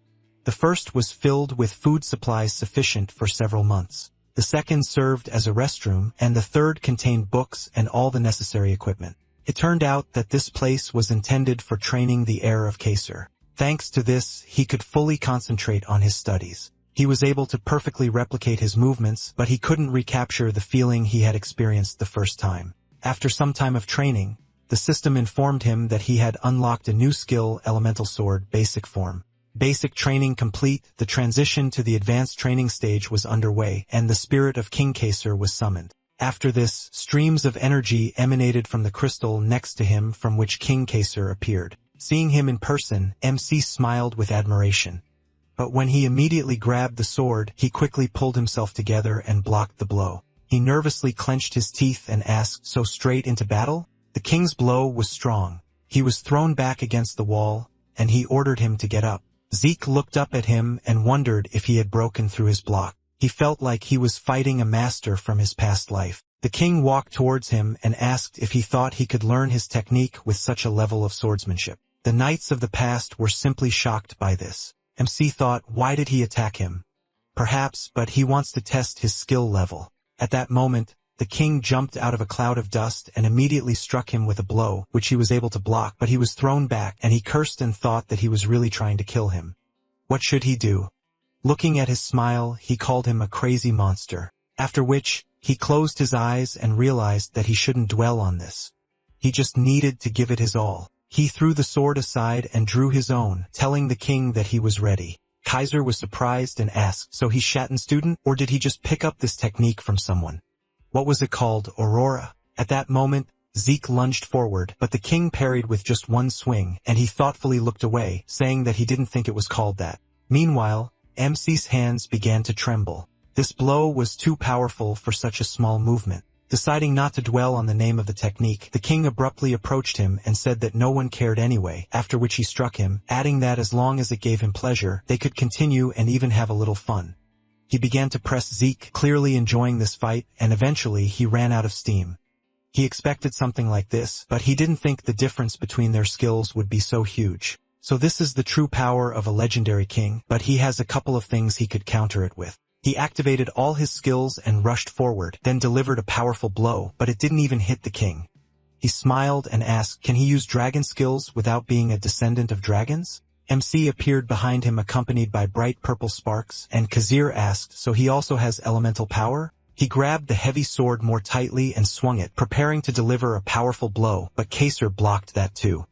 The first was filled with food supplies sufficient for several months. The second served as a restroom, and the third contained books and all the necessary equipment. It turned out that this place was intended for training the heir of Kaiser. Thanks to this, he could fully concentrate on his studies. He was able to perfectly replicate his movements, but he couldn't recapture the feeling he had experienced the first time. After some time of training, the system informed him that he had unlocked a new skill, Elemental Sword, Basic Form. Basic training complete, the transition to the advanced training stage was underway, and the spirit of King Kaiser was summoned. After this, streams of energy emanated from the crystal next to him from which King Kaiser appeared. Seeing him in person, MC smiled with admiration. But when he immediately grabbed the sword, he quickly pulled himself together and blocked the blow. He nervously clenched his teeth and asked, so straight into battle? The king's blow was strong. He was thrown back against the wall, and he ordered him to get up. Zeke looked up at him and wondered if he had broken through his block. He felt like he was fighting a master from his past life. The king walked towards him and asked if he thought he could learn his technique with such a level of swordsmanship. The knights of the past were simply shocked by this. MC thought, why did he attack him? Perhaps, but he wants to test his skill level. At that moment, the king jumped out of a cloud of dust and immediately struck him with a blow, which he was able to block, but he was thrown back, and he cursed and thought that he was really trying to kill him. What should he do? Looking at his smile, he called him a crazy monster. After which, he closed his eyes and realized that he shouldn't dwell on this. He just needed to give it his all. He threw the sword aside and drew his own, telling the king that he was ready. Kaiser was surprised and asked, so he's Shatton student, or did he just pick up this technique from someone? What was it called, Aurora? At that moment, Zeke lunged forward, but the king parried with just one swing, and he thoughtfully looked away, saying that he didn't think it was called that. Meanwhile, MC's hands began to tremble. This blow was too powerful for such a small movement. Deciding not to dwell on the name of the technique, the king abruptly approached him and said that no one cared anyway, after which he struck him, adding that as long as it gave him pleasure, they could continue and even have a little fun. He began to press Zeke, clearly enjoying this fight, and eventually he ran out of steam. He expected something like this, but he didn't think the difference between their skills would be so huge. So this is the true power of a legendary king, but he has a couple of things he could counter it with. He activated all his skills and rushed forward, then delivered a powerful blow, but it didn't even hit the king. He smiled and asked, can he use dragon skills without being a descendant of dragons? MC appeared behind him accompanied by bright purple sparks, and Khazir asked, so he also has elemental power? He grabbed the heavy sword more tightly and swung it, preparing to deliver a powerful blow, but Kaysar blocked that too.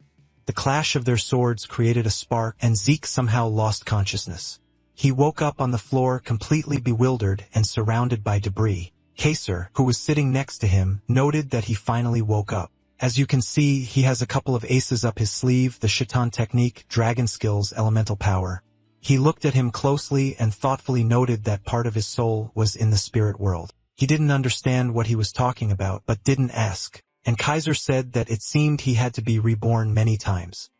The clash of their swords created a spark, and Zeke somehow lost consciousness. He woke up on the floor completely bewildered and surrounded by debris. Kaysar, who was sitting next to him, noted that he finally woke up. As you can see, he has a couple of aces up his sleeve, the Shaitan technique, dragon skills, elemental power. He looked at him closely and thoughtfully noted that part of his soul was in the spirit world. He didn't understand what he was talking about, but didn't ask. And Kaysar said that it seemed he had to be reborn many times.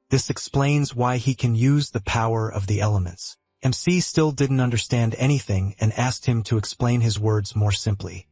This explains why he can use the power of the elements. MC still didn't understand anything and asked him to explain his words more simply.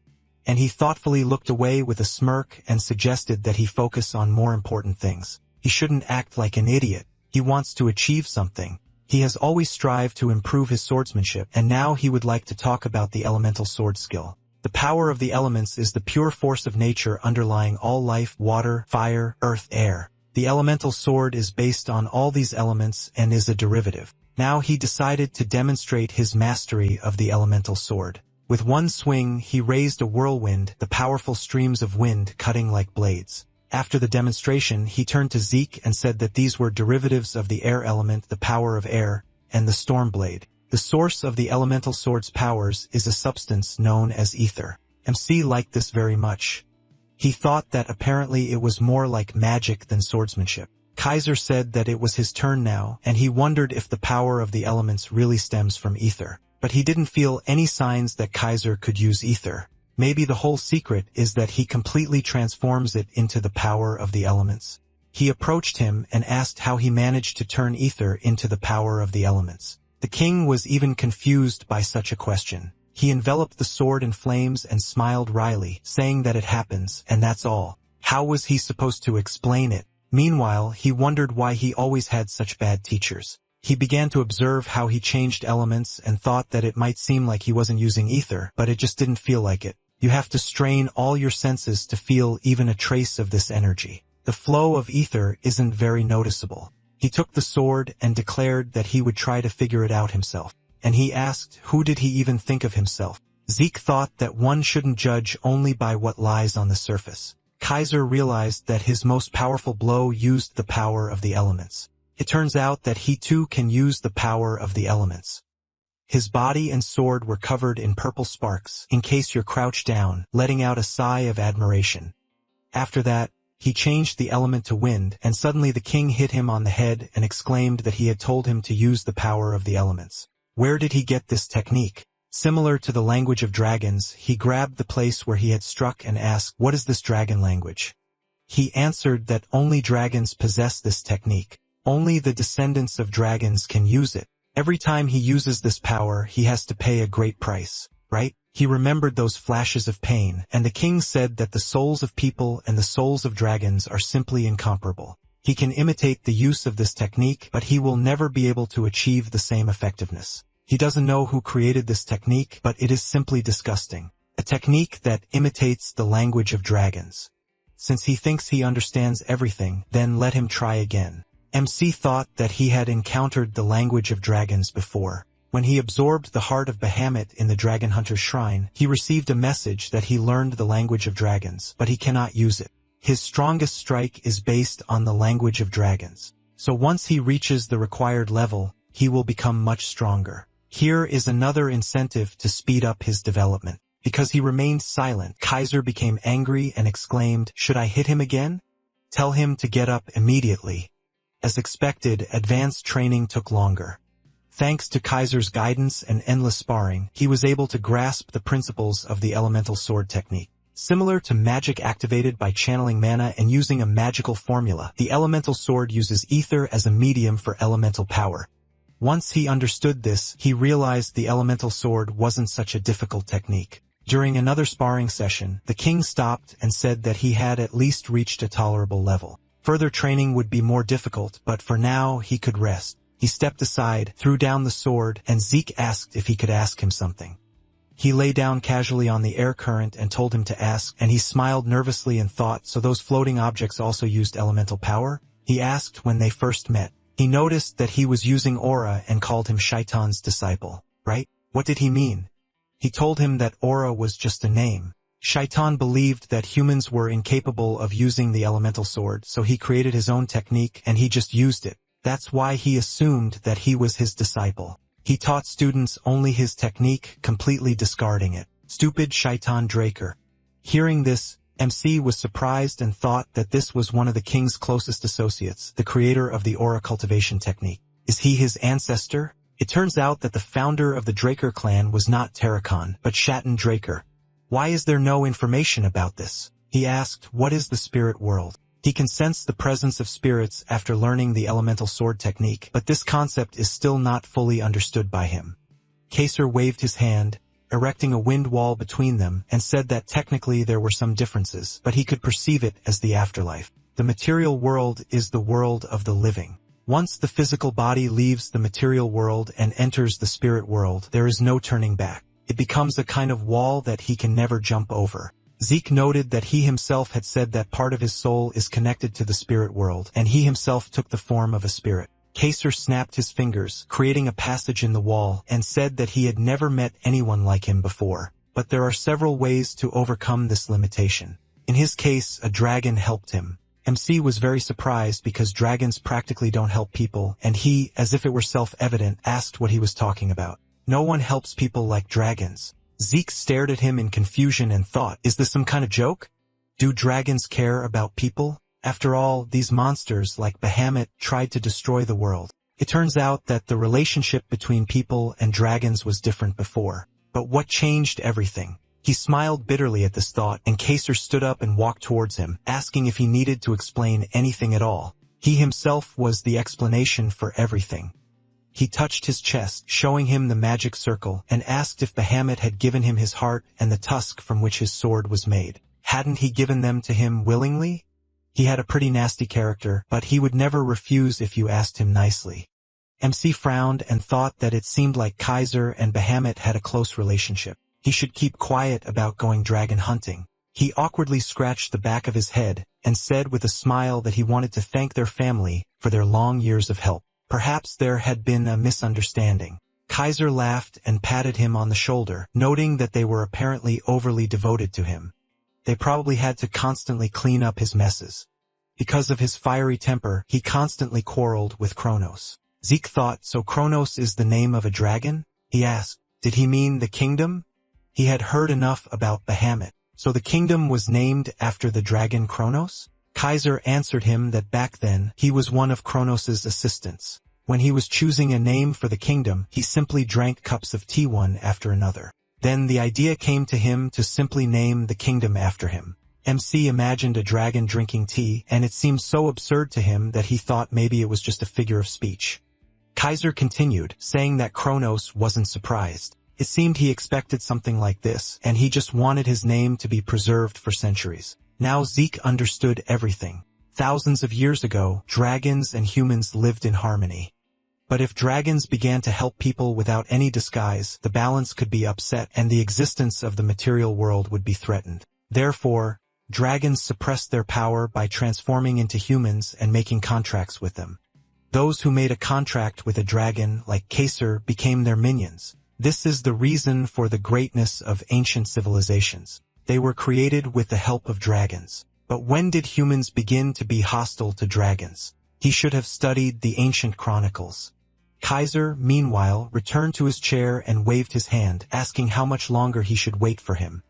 And he thoughtfully looked away with a smirk and suggested that he focus on more important things. He shouldn't act like an idiot. He wants to achieve something. He has always strived to improve his swordsmanship, and now he would like to talk about the elemental sword skill. The power of the elements is the pure force of nature underlying all life, water, fire, earth, air. The elemental sword is based on all these elements and is a derivative. Now he decided to demonstrate his mastery of the elemental sword. With one swing, he raised a whirlwind, the powerful streams of wind cutting like blades. After the demonstration, he turned to Zeke and said that these were derivatives of the air element, the power of air, and the storm blade. The source of the elemental sword's powers is a substance known as ether. MC liked this very much. He thought that apparently it was more like magic than swordsmanship. Kaysar said that it was his turn now, and he wondered if the power of the elements really stems from ether. But he didn't feel any signs that Kaysar could use ether. Maybe the whole secret is that he completely transforms it into the power of the elements. He approached him and asked how he managed to turn ether into the power of the elements. The king was even confused by such a question. He enveloped the sword in flames and smiled wryly, saying that it happens, and that's all. How was he supposed to explain it? Meanwhile, he wondered why he always had such bad teachers. He began to observe how he changed elements and thought that it might seem like he wasn't using ether, but it just didn't feel like it. You have to strain all your senses to feel even a trace of this energy. The flow of ether isn't very noticeable. He took the sword and declared that he would try to figure it out himself. And he asked, who did he even think of himself? Zeke thought that one shouldn't judge only by what lies on the surface. Kaysar realized that his most powerful blow used the power of the elements. It turns out that he too can use the power of the elements. His body and sword were covered in purple sparks, in case you're crouched down, letting out a sigh of admiration. After that, he changed the element to wind, and suddenly the king hit him on the head and exclaimed that he had told him to use the power of the elements. Where did he get this technique? Similar to the language of dragons, he grabbed the place where he had struck and asked, what is this dragon language? He answered that only dragons possess this technique. Only the descendants of dragons can use it. Every time he uses this power, he has to pay a great price, right? He remembered those flashes of pain, and the king said that the souls of people and the souls of dragons are simply incomparable. He can imitate the use of this technique, but he will never be able to achieve the same effectiveness. He doesn't know who created this technique, but it is simply disgusting. A technique that imitates the language of dragons. Since he thinks he understands everything, then let him try again. MC thought that he had encountered the language of dragons before. When he absorbed the heart of Bahamut in the Dragon Hunter's shrine, he received a message that he learned the language of dragons, but he cannot use it. His strongest strike is based on the language of dragons. So once he reaches the required level, he will become much stronger. Here is another incentive to speed up his development. Because he remained silent, Kaysar became angry and exclaimed, should I hit him again? Tell him to get up immediately. As expected, advanced training took longer. Thanks to Kaysar's guidance and endless sparring, he was able to grasp the principles of the elemental sword technique. Similar to magic activated by channeling mana and using a magical formula, the elemental sword uses ether as a medium for elemental power. Once he understood this, he realized the elemental sword wasn't such a difficult technique. During another sparring session, the king stopped and said that he had at least reached a tolerable level. Further training would be more difficult, but for now he could rest. He stepped aside, threw down the sword, and Zeke asked if he could ask him something. He lay down casually on the air current and told him to ask, and he smiled nervously and thought, so those floating objects also used elemental power? He asked when they first met. He noticed that he was using aura and called him Shaitan's disciple, right? What did he mean? He told him that aura was just a name. Shaitan believed that humans were incapable of using the elemental sword, so he created his own technique and he just used it. That's why he assumed that he was his disciple. He taught students only his technique, completely discarding it. Stupid Shaitan Draker. Hearing this, MC was surprised and thought that this was one of the king's closest associates, the creator of the aura cultivation technique. Is he his ancestor? It turns out that the founder of the Draker clan was not Terracon, but Shatan Draker. Why is there no information about this? He asked, what is the spirit world? He can sense the presence of spirits after learning the elemental sword technique, but this concept is still not fully understood by him. Kaser waved his hand, erecting a wind wall between them, and said that technically there were some differences, but he could perceive it as the afterlife. The material world is the world of the living. Once the physical body leaves the material world and enters the spirit world, there is no turning back. It becomes a kind of wall that he can never jump over. Zeke noted that he himself had said that part of his soul is connected to the spirit world, and he himself took the form of a spirit. Kaser snapped his fingers, creating a passage in the wall, and said that he had never met anyone like him before. But there are several ways to overcome this limitation. In his case, a dragon helped him. MC was very surprised because dragons practically don't help people, and he, as if it were self-evident, asked what he was talking about. No one helps people like dragons. Zeke stared at him in confusion and thought, is this some kind of joke? Do dragons care about people? After all, these monsters, like Bahamut, tried to destroy the world. It turns out that the relationship between people and dragons was different before. But what changed everything? He smiled bitterly at this thought, and Kaser stood up and walked towards him, asking if he needed to explain anything at all. He himself was the explanation for everything. He touched his chest, showing him the magic circle, and asked if Bahamut had given him his heart and the tusk from which his sword was made. Hadn't he given them to him willingly? He had a pretty nasty character, but he would never refuse if you asked him nicely. MC frowned and thought that it seemed like Kaiser and Bahamut had a close relationship. He should keep quiet about going dragon hunting. He awkwardly scratched the back of his head and said with a smile that he wanted to thank their family for their long years of help. Perhaps there had been a misunderstanding. Kaiser laughed and patted him on the shoulder, noting that they were apparently overly devoted to him. They probably had to constantly clean up his messes. Because of his fiery temper, he constantly quarreled with Kronos. Zeke thought, so Kronos is the name of a dragon? He asked, did he mean the kingdom? He had heard enough about Bahamut. So the kingdom was named after the dragon Kronos? Kaiser answered him that back then, he was one of Kronos' assistants. When he was choosing a name for the kingdom, he simply drank cups of tea one after another. Then the idea came to him to simply name the kingdom after him. MC imagined a dragon drinking tea, and it seemed so absurd to him that he thought maybe it was just a figure of speech. Kaiser continued, saying that Kronos wasn't surprised. It seemed he expected something like this, and he just wanted his name to be preserved for centuries. Now Zeke understood everything. Thousands of years ago, dragons and humans lived in harmony. But if dragons began to help people without any disguise, the balance could be upset and the existence of the material world would be threatened. Therefore, dragons suppressed their power by transforming into humans and making contracts with them. Those who made a contract with a dragon, like Kaser, became their minions. This is the reason for the greatness of ancient civilizations. They were created with the help of dragons. But when did humans begin to be hostile to dragons? He should have studied the ancient chronicles. Kaiser, meanwhile, returned to his chair and waved his hand, asking how much longer he should wait for him.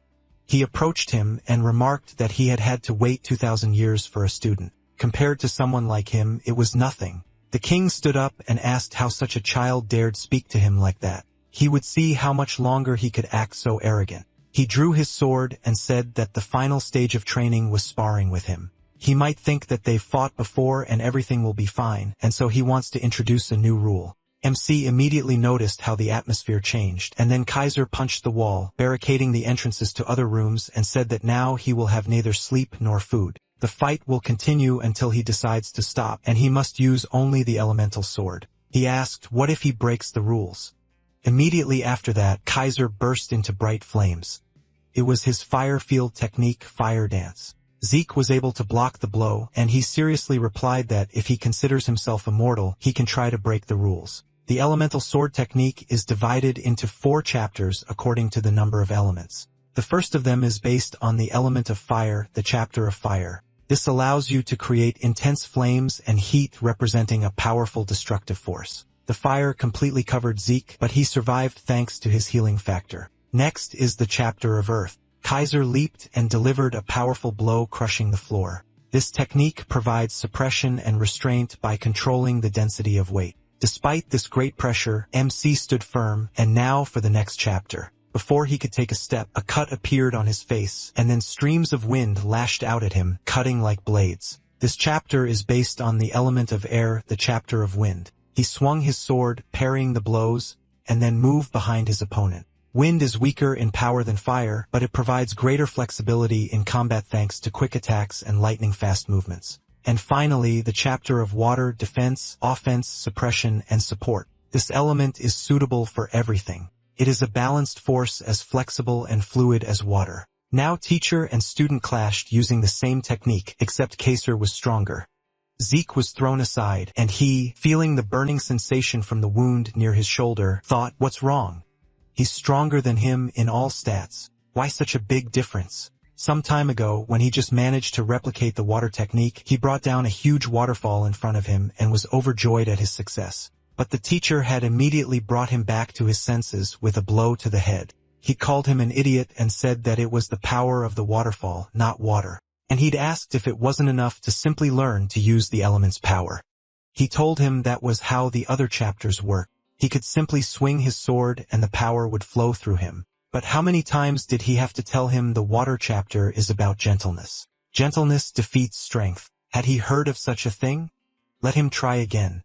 He approached him and remarked that he had had to wait 2,000 years for a student. Compared to someone like him, it was nothing. The king stood up and asked how such a child dared speak to him like that. He would see how much longer he could act so arrogant. He drew his sword and said that the final stage of training was sparring with him. He might think that they've fought before and everything will be fine, and so he wants to introduce a new rule. MC immediately noticed how the atmosphere changed, and then Kaiser punched the wall, barricading the entrances to other rooms, and said that now he will have neither sleep nor food. The fight will continue until he decides to stop, and he must use only the elemental sword. He asked, what if he breaks the rules? Immediately after that, Kaiser burst into bright flames. It was his fire field technique, fire dance. Zeke was able to block the blow, and he seriously replied that if he considers himself immortal, he can try to break the rules. The elemental sword technique is divided into 4 chapters according to the number of elements. The first of them is based on the element of fire, the chapter of fire. This allows you to create intense flames and heat representing a powerful destructive force. The fire completely covered Zeke, but he survived thanks to his healing factor. Next is the chapter of earth. Kaiser leaped and delivered a powerful blow, crushing the floor. This technique provides suppression and restraint by controlling the density of weight. Despite this great pressure, MC stood firm, and now for the next chapter. Before he could take a step, a cut appeared on his face, and then streams of wind lashed out at him, cutting like blades. This chapter is based on the element of air, the chapter of wind. He swung his sword, parrying the blows, and then moved behind his opponent. Wind is weaker in power than fire, but it provides greater flexibility in combat thanks to quick attacks and lightning-fast movements. And finally, the chapter of water, defense, offense, suppression, and support. This element is suitable for everything. It is a balanced force as flexible and fluid as water. Now teacher and student clashed using the same technique, except Kaiser was stronger. Zeke was thrown aside, and he, feeling the burning sensation from the wound near his shoulder, thought, what's wrong? He's stronger than him in all stats. Why such a big difference? Some time ago, when he just managed to replicate the water technique, he brought down a huge waterfall in front of him and was overjoyed at his success. But the teacher had immediately brought him back to his senses with a blow to the head. He called him an idiot and said that it was the power of the waterfall, not water. And he'd asked if it wasn't enough to simply learn to use the element's power. He told him that was how the other chapters worked. He could simply swing his sword and the power would flow through him. But how many times did he have to tell him the water chapter is about gentleness? Gentleness defeats strength. Had he heard of such a thing? Let him try again.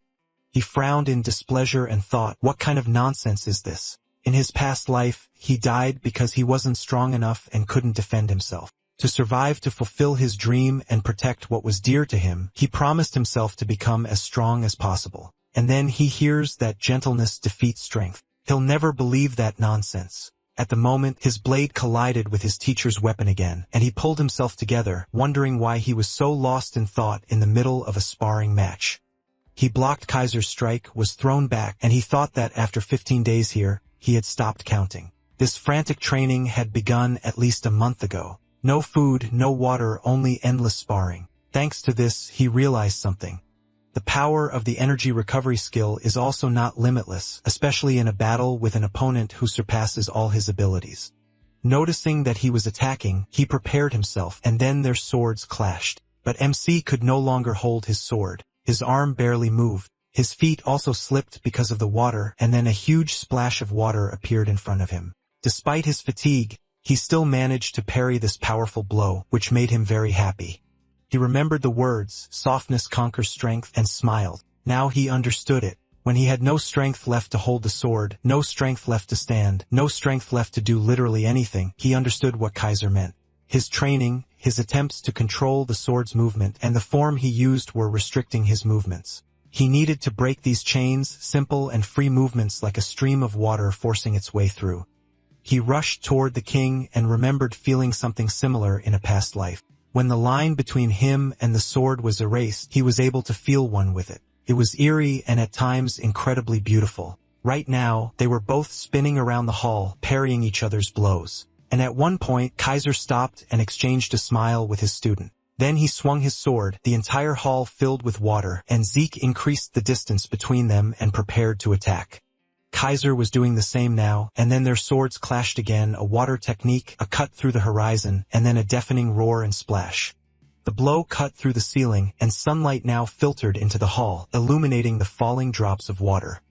He frowned in displeasure and thought, what kind of nonsense is this? In his past life, he died because he wasn't strong enough and couldn't defend himself. To survive, to fulfill his dream and protect what was dear to him, he promised himself to become as strong as possible. And then he hears that gentleness defeats strength. He'll never believe that nonsense. At the moment, his blade collided with his teacher's weapon again, and he pulled himself together, wondering why he was so lost in thought in the middle of a sparring match. He blocked Kaiser's strike, was thrown back, and he thought that after 15 days here, he had stopped counting. This frantic training had begun at least a month ago. No food, no water, only endless sparring. Thanks to this, he realized something. The power of the energy recovery skill is also not limitless, especially in a battle with an opponent who surpasses all his abilities. Noticing that he was attacking, he prepared himself, and then their swords clashed. But MC could no longer hold his sword. His arm barely moved. His feet also slipped because of the water, and then a huge splash of water appeared in front of him. Despite his fatigue, he still managed to parry this powerful blow, which made him very happy. He remembered the words, softness conquers strength, and smiled. Now he understood it. When he had no strength left to hold the sword, no strength left to stand, no strength left to do literally anything, he understood what Kaiser meant. His training, his attempts to control the sword's movement, and the form he used were restricting his movements. He needed to break these chains, simple and free movements like a stream of water forcing its way through. He rushed toward the king and remembered feeling something similar in a past life. When the line between him and the sword was erased, he was able to feel one with it. It was eerie and at times incredibly beautiful. Right now, they were both spinning around the hall, parrying each other's blows. And at one point, Kaiser stopped and exchanged a smile with his student. Then he swung his sword, the entire hall filled with water, and Zeke increased the distance between them and prepared to attack. Kaiser was doing the same now, and then their swords clashed again, a water technique, a cut through the horizon, and then a deafening roar and splash. The blow cut through the ceiling, and sunlight now filtered into the hall, illuminating the falling drops of water.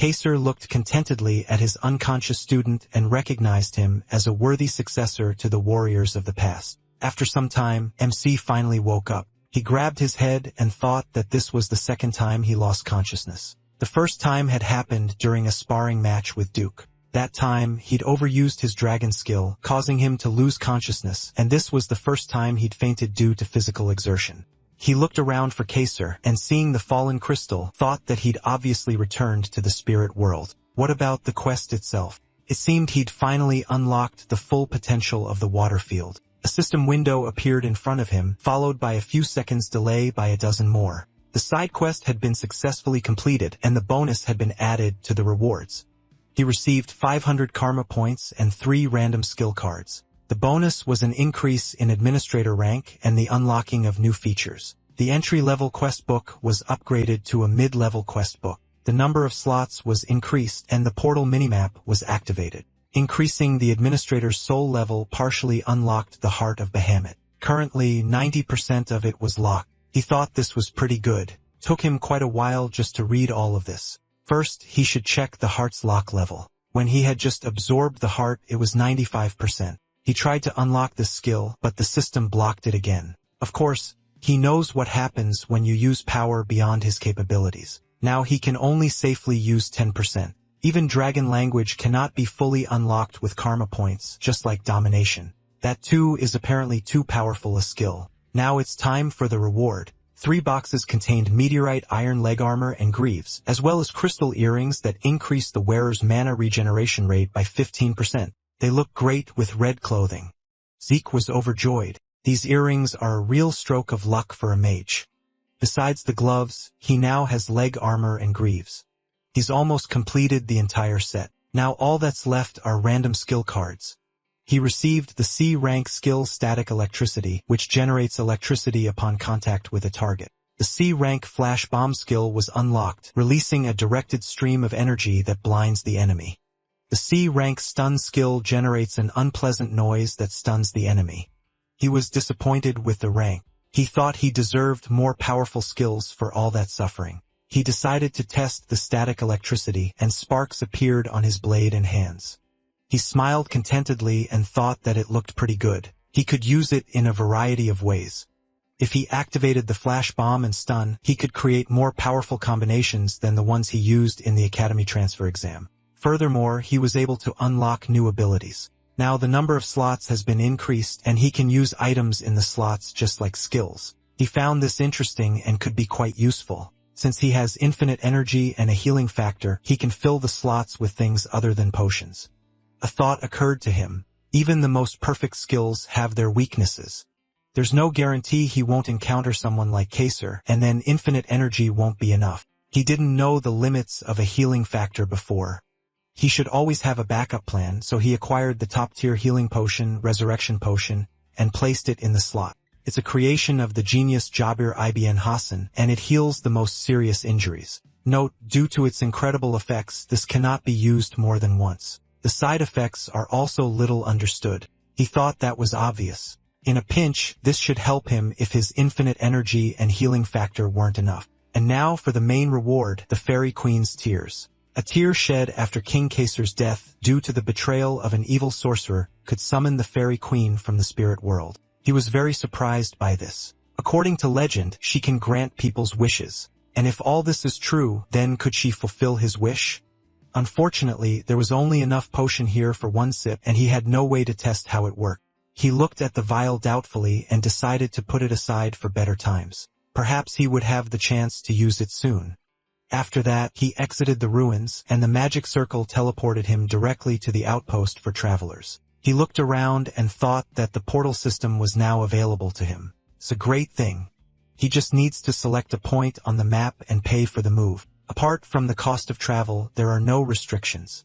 Kaser looked contentedly at his unconscious student and recognized him as a worthy successor to the warriors of the past. After some time, MC finally woke up. He grabbed his head and thought that this was the second time he lost consciousness. The first time had happened during a sparring match with Duke. That time, he'd overused his dragon skill, causing him to lose consciousness, and this was the first time he'd fainted due to physical exertion. He looked around for Kaser, and seeing the fallen crystal, thought that he'd obviously returned to the spirit world. What about the quest itself? It seemed he'd finally unlocked the full potential of the water field. A system window appeared in front of him, followed by a few seconds delay by a dozen more. The side quest had been successfully completed, and the bonus had been added to the rewards. He received 500 karma points and 3 random skill cards. The bonus was an increase in administrator rank and the unlocking of new features. The entry-level quest book was upgraded to a mid-level quest book. The number of slots was increased and the portal minimap was activated. Increasing the administrator's soul level partially unlocked the heart of Bahamut. Currently, 90% of it was locked. He thought this was pretty good. Took him quite a while just to read all of this. First, he should check the heart's lock level. When he had just absorbed the heart, it was 95%. He tried to unlock this skill, but the system blocked it again. Of course, he knows what happens when you use power beyond his capabilities. Now he can only safely use 10%. Even dragon language cannot be fully unlocked with karma points, just like domination. That too is apparently too powerful a skill. Now it's time for the reward. 3 boxes contained meteorite iron leg armor and greaves, as well as crystal earrings that increase the wearer's mana regeneration rate by 15%. They look great with red clothing. Zeke was overjoyed. These earrings are a real stroke of luck for a mage. Besides the gloves, he now has leg armor and greaves. He's almost completed the entire set. Now all that's left are random skill cards. He received the C-rank skill Static Electricity, which generates electricity upon contact with a target. The C-rank Flash Bomb skill was unlocked, releasing a directed stream of energy that blinds the enemy. The C-rank Stun skill generates an unpleasant noise that stuns the enemy. He was disappointed with the rank. He thought he deserved more powerful skills for all that suffering. He decided to test the Static Electricity, and sparks appeared on his blade and hands. He smiled contentedly and thought that it looked pretty good. He could use it in a variety of ways. If he activated the Flash Bomb and Stun, he could create more powerful combinations than the ones he used in the Academy Transfer exam. Furthermore, he was able to unlock new abilities. Now the number of slots has been increased and he can use items in the slots just like skills. He found this interesting and could be quite useful. Since he has infinite energy and a healing factor, he can fill the slots with things other than potions. A thought occurred to him. Even the most perfect skills have their weaknesses. There's no guarantee he won't encounter someone like Kaser, and then infinite energy won't be enough. He didn't know the limits of a healing factor before. He should always have a backup plan, so he acquired the top-tier healing potion, Resurrection Potion, and placed it in the slot. It's a creation of the genius Jabir Ibn Hassan, and it heals the most serious injuries. Note, due to its incredible effects, this cannot be used more than once. The side effects are also little understood. He thought that was obvious. In a pinch, this should help him if his infinite energy and healing factor weren't enough. And now for the main reward, the Fairy Queen's Tears. A tear shed after King Kaser's death due to the betrayal of an evil sorcerer could summon the Fairy Queen from the spirit world. He was very surprised by this. According to legend, she can grant people's wishes. And if all this is true, then could she fulfill his wish? Unfortunately, there was only enough potion here for one sip, and he had no way to test how it worked. He looked at the vial doubtfully and decided to put it aside for better times. Perhaps he would have the chance to use it soon. After that, he exited the ruins, and the magic circle teleported him directly to the outpost for travelers. He looked around and thought that the portal system was now available to him. It's a great thing. He just needs to select a point on the map and pay for the move. Apart from the cost of travel, there are no restrictions.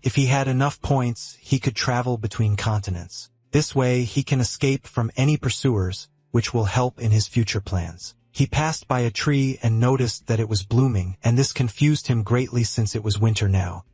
If he had enough points, he could travel between continents. This way, he can escape from any pursuers, which will help in his future plans. He passed by a tree and noticed that it was blooming, and this confused him greatly since it was winter now.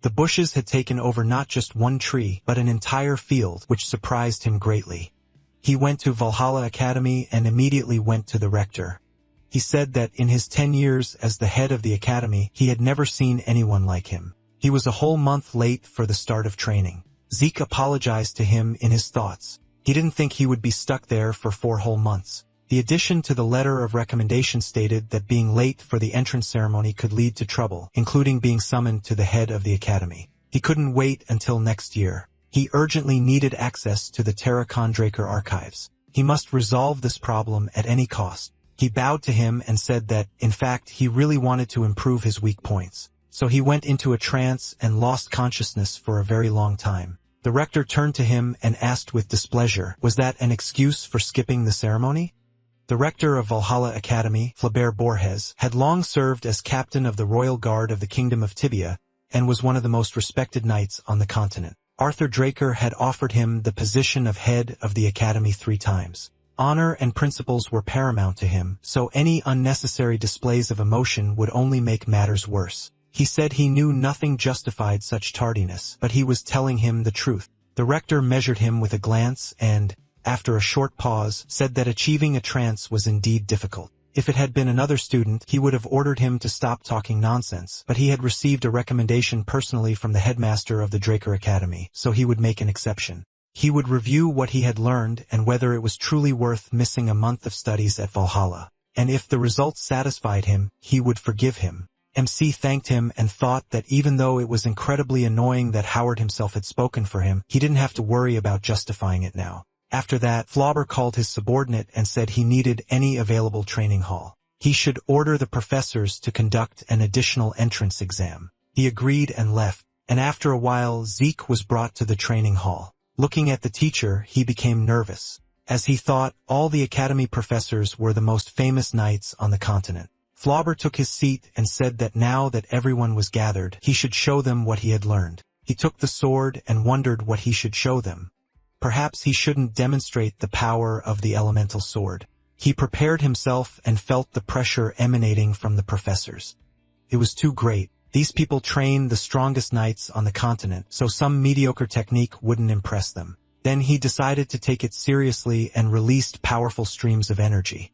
The bushes had taken over not just one tree, but an entire field, which surprised him greatly. He went to Valhalla Academy and immediately went to the rector. He said that in his 10 years as the head of the academy, he had never seen anyone like him. He was a whole month late for the start of training. Zeke apologized to him in his thoughts. He didn't think he would be stuck there for 4 whole months. The addition to the letter of recommendation stated that being late for the entrance ceremony could lead to trouble, including being summoned to the head of the academy. He couldn't wait until next year. He urgently needed access to the Terracon Draker archives. He must resolve this problem at any cost. He bowed to him and said that, in fact, he really wanted to improve his weak points. So he went into a trance and lost consciousness for a very long time. The rector turned to him and asked with displeasure, was that an excuse for skipping the ceremony? The rector of Valhalla Academy, Flaubert Borges, had long served as captain of the Royal Guard of the Kingdom of Tibia and was one of the most respected knights on the continent. Arthur Draker had offered him the position of head of the academy 3 times. Honor and principles were paramount to him, so any unnecessary displays of emotion would only make matters worse. He said he knew nothing justified such tardiness, but he was telling him the truth. The rector measured him with a glance and, after a short pause, said that achieving a trance was indeed difficult. If it had been another student, he would have ordered him to stop talking nonsense, but he had received a recommendation personally from the headmaster of the Draker Academy, so he would make an exception. He would review what he had learned and whether it was truly worth missing a month of studies at Valhalla. And if the results satisfied him, he would forgive him. MC thanked him and thought that even though it was incredibly annoying that Howard himself had spoken for him, he didn't have to worry about justifying it now. After that, Flaubert called his subordinate and said he needed any available training hall. He should order the professors to conduct an additional entrance exam. He agreed and left, and after a while Zeke was brought to the training hall. Looking at the teacher, he became nervous. As he thought, all the academy professors were the most famous knights on the continent. Flaubert took his seat and said that now that everyone was gathered, he should show them what he had learned. He took the sword and wondered what he should show them. Perhaps he shouldn't demonstrate the power of the elemental sword. He prepared himself and felt the pressure emanating from the professors. It was too great. These people trained the strongest knights on the continent, so some mediocre technique wouldn't impress them. Then he decided to take it seriously and released powerful streams of energy.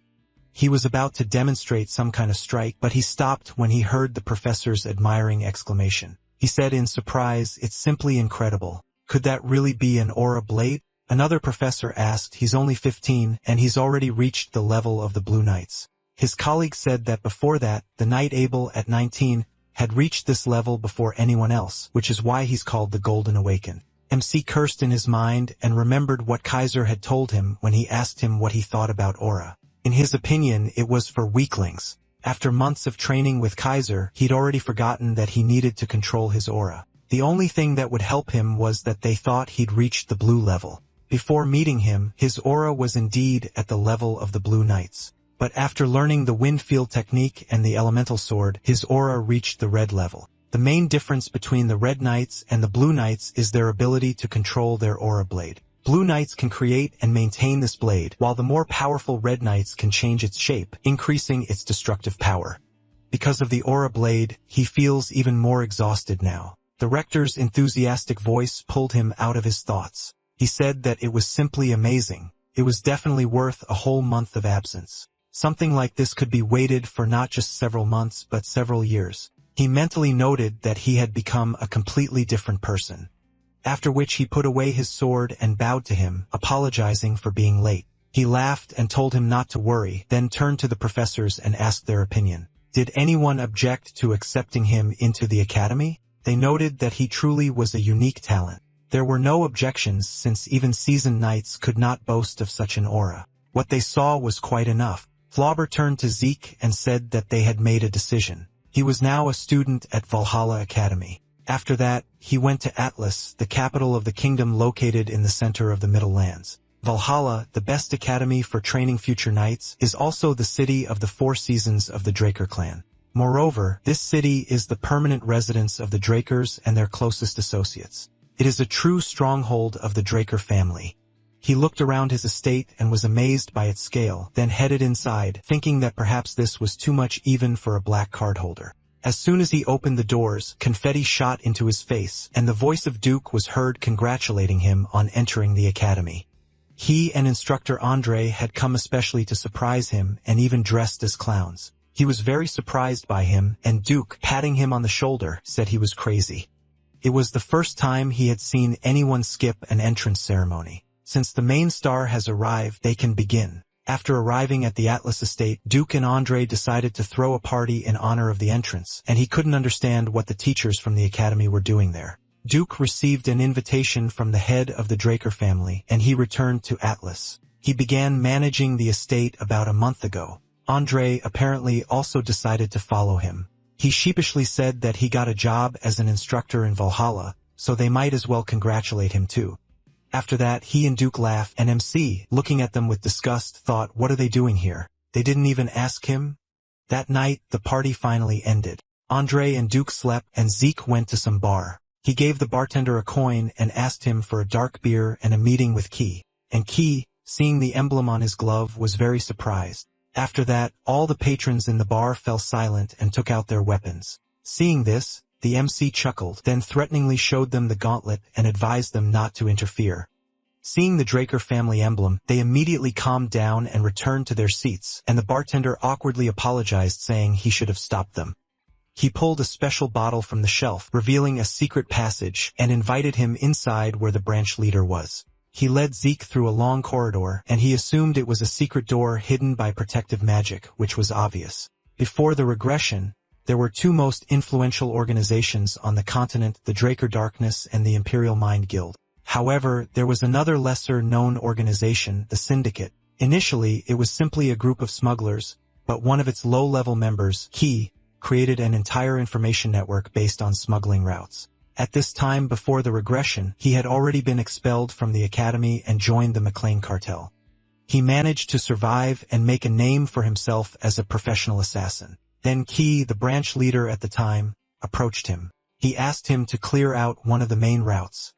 He was about to demonstrate some kind of strike, but he stopped when he heard the professor's admiring exclamation. He said in surprise, "It's simply incredible. Could that really be an aura blade?" Another professor asked, "He's only 15, and he's already reached the level of the Blue Knights." His colleague said that before that, the Knight Abel at 19 had reached this level before anyone else, which is why he's called the Golden Awakened. MC cursed in his mind and remembered what Kaiser had told him when he asked him what he thought about aura. In his opinion, it was for weaklings. After months of training with Kaiser, he'd already forgotten that he needed to control his aura. The only thing that would help him was that they thought he'd reached the blue level. Before meeting him, his aura was indeed at the level of the Blue Knights. But after learning the wind field technique and the elemental sword, his aura reached the red level. The main difference between the Red Knights and the Blue Knights is their ability to control their aura blade. Blue Knights can create and maintain this blade, while the more powerful Red Knights can change its shape, increasing its destructive power. Because of the aura blade, he feels even more exhausted now. The rector's enthusiastic voice pulled him out of his thoughts. He said that it was simply amazing. It was definitely worth a whole month of absence. Something like this could be waited for not just several months, but several years. He mentally noted that he had become a completely different person. After which he put away his sword and bowed to him, apologizing for being late. He laughed and told him not to worry, then turned to the professors and asked their opinion. Did anyone object to accepting him into the academy? They noted that he truly was a unique talent. There were no objections since even seasoned knights could not boast of such an aura. What they saw was quite enough. Flaubert turned to Zeke and said that they had made a decision. He was now a student at Valhalla Academy. After that, he went to Atlas, the capital of the kingdom located in the center of the Middle Lands. Valhalla, the best academy for training future knights, is also the city of the 4 seasons of the Draker clan. Moreover, this city is the permanent residence of the Drakers and their closest associates. It is a true stronghold of the Draker family. He looked around his estate and was amazed by its scale, then headed inside, thinking that perhaps this was too much even for a black card holder. As soon as he opened the doors, confetti shot into his face, and the voice of Duke was heard congratulating him on entering the academy. He and instructor Andre had come especially to surprise him and even dressed as clowns. He was very surprised by him, and Duke, patting him on the shoulder, said he was crazy. It was the first time he had seen anyone skip an entrance ceremony. Since the main star has arrived, they can begin. After arriving at the Atlas estate, Duke and Andre decided to throw a party in honor of the entrance, and he couldn't understand what the teachers from the academy were doing there. Duke received an invitation from the head of the Draker family, and he returned to Atlas. He began managing the estate about a month ago. Andre apparently also decided to follow him. He sheepishly said that he got a job as an instructor in Valhalla, so they might as well congratulate him too. After that, he and Duke laughed, and MC, looking at them with disgust, thought, what are they doing here? They didn't even ask him? That night, the party finally ended. Andre and Duke slept, and Zeke went to some bar. He gave the bartender a coin and asked him for a dark beer and a meeting with Key. And Key, seeing the emblem on his glove, was very surprised. After that, all the patrons in the bar fell silent and took out their weapons. Seeing this, the MC chuckled, then threateningly showed them the gauntlet and advised them not to interfere. Seeing the Draker family emblem, they immediately calmed down and returned to their seats, and the bartender awkwardly apologized, saying he should have stopped them. He pulled a special bottle from the shelf, revealing a secret passage, and invited him inside where the branch leader was. He led Zeke through a long corridor, and he assumed it was a secret door hidden by protective magic, which was obvious. Before the regression, there were two most influential organizations on the continent, the Draker Darkness and the Imperial Mind Guild. However, there was another lesser-known organization, the Syndicate. Initially, it was simply a group of smugglers, but one of its low-level members, Key, created an entire information network based on smuggling routes. At this time before the regression, he had already been expelled from the academy and joined the McLean cartel. He managed to survive and make a name for himself as a professional assassin. Then Key, the branch leader at the time, approached him. He asked him to clear out one of the main routes.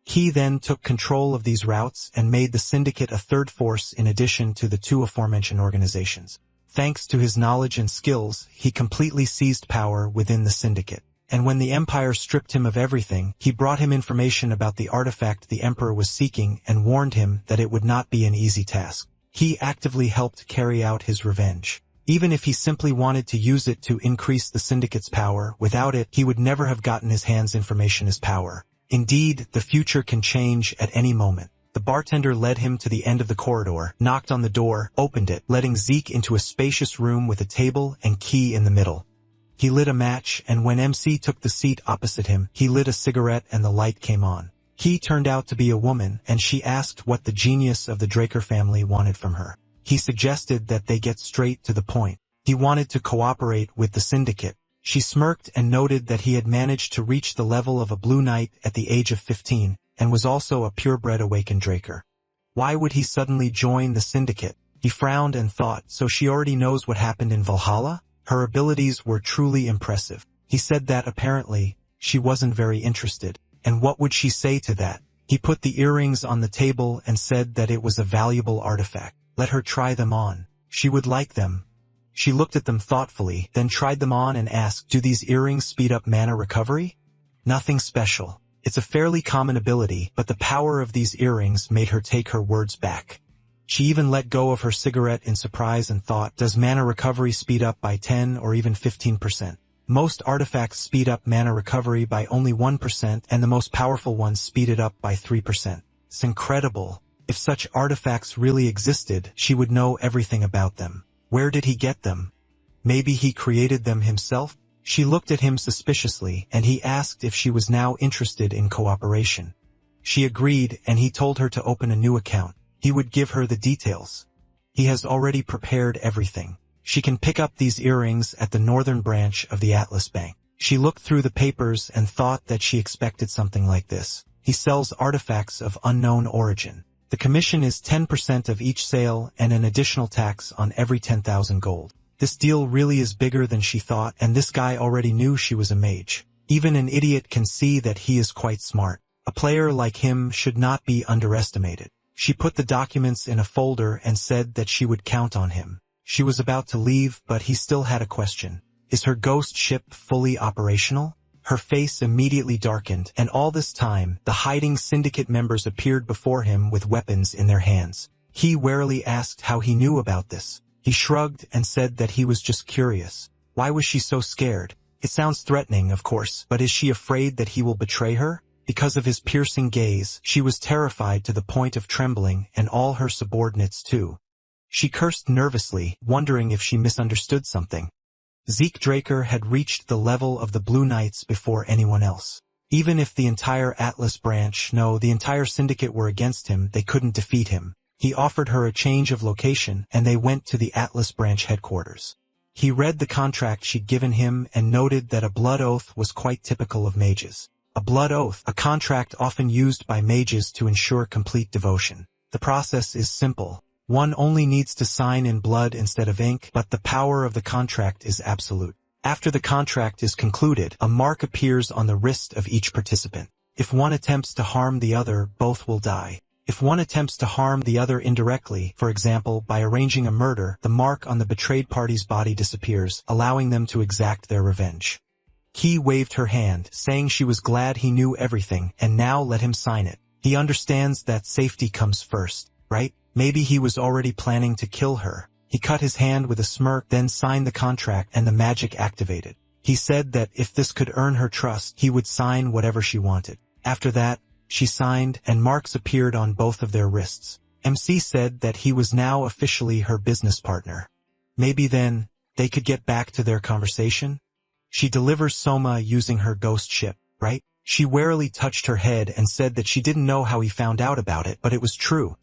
Key then took control of these routes and made the Syndicate a third force in addition to the two aforementioned organizations. Thanks to his knowledge and skills, he completely seized power within the Syndicate. And when the Empire stripped him of everything, he brought him information about the artifact the Emperor was seeking and warned him that it would not be an easy task. He actively helped carry out his revenge. Even if he simply wanted to use it to increase the Syndicate's power, without it, he would never have gotten his hands information as power. Indeed, the future can change at any moment. The bartender led him to the end of the corridor, knocked on the door, opened it, letting Zeke into a spacious room with a table and Key in the middle. He lit a match, and when MC took the seat opposite him, he lit a cigarette and the light came on. Key turned out to be a woman, and she asked what the genius of the Draker family wanted from her. He suggested that they get straight to the point. He wanted to cooperate with the Syndicate. She smirked and noted that he had managed to reach the level of a Blue Knight at the age of 15, and was also a purebred awakened Draker. Why would he suddenly join the Syndicate? He frowned and thought, so she already knows what happened in Valhalla? Her abilities were truly impressive. He said that apparently, she wasn't very interested. And what would she say to that? He put the earrings on the table and said that it was a valuable artifact. Let her try them on. She would like them. She looked at them thoughtfully, then tried them on and asked, do these earrings speed up mana recovery? Nothing special. It's a fairly common ability, but the power of these earrings made her take her words back. She even let go of her cigarette in surprise and thought, does mana recovery speed up by 10 or even 15%? Most artifacts speed up mana recovery by only 1%, and the most powerful ones speed it up by 3%. It's incredible. If such artifacts really existed, she would know everything about them. Where did he get them? Maybe he created them himself? She looked at him suspiciously, and he asked if she was now interested in cooperation. She agreed, and he told her to open a new account. He would give her the details. He has already prepared everything. She can pick up these earrings at the northern branch of the Atlas Bank. She looked through the papers and thought that she expected something like this. He sells artifacts of unknown origin. The commission is 10% of each sale and an additional tax on every 10,000 gold. This deal really is bigger than she thought, and this guy already knew she was a mage. Even an idiot can see that he is quite smart. A player like him should not be underestimated. She put the documents in a folder and said that she would count on him. She was about to leave, but he still had a question. Is her ghost ship fully operational? Her face immediately darkened, and all this time, the hiding syndicate members appeared before him with weapons in their hands. He warily asked how he knew about this. He shrugged and said that he was just curious. Why was she so scared? It sounds threatening, of course, but is she afraid that he will betray her? Because of his piercing gaze, she was terrified to the point of trembling, and all her subordinates too. She cursed nervously, wondering if she misunderstood something. Zeke Draker had reached the level of the Blue Knights before anyone else. Even if the entire Atlas branch, no, the entire syndicate were against him, they couldn't defeat him. He offered her a change of location, and they went to the Atlas branch headquarters. He read the contract she'd given him and noted that a blood oath was quite typical of mages. A blood oath, a contract often used by mages to ensure complete devotion. The process is simple. One only needs to sign in blood instead of ink, but the power of the contract is absolute. After the contract is concluded, a mark appears on the wrist of each participant. If one attempts to harm the other, both will die. If one attempts to harm the other indirectly, for example by arranging a murder, the mark on the betrayed party's body disappears, allowing them to exact their revenge. Key waved her hand, saying she was glad he knew everything, and now let him sign it. He understands that safety comes first, right? Maybe he was already planning to kill her. He cut his hand with a smirk, then signed the contract, and the magic activated. He said that if this could earn her trust, he would sign whatever she wanted. After that, she signed, and marks appeared on both of their wrists. MC said that he was now officially her business partner. Maybe then, they could get back to their conversation? She delivers Soma using her ghost ship, right? She warily touched her head and said that she didn't know how he found out about it, but it was true.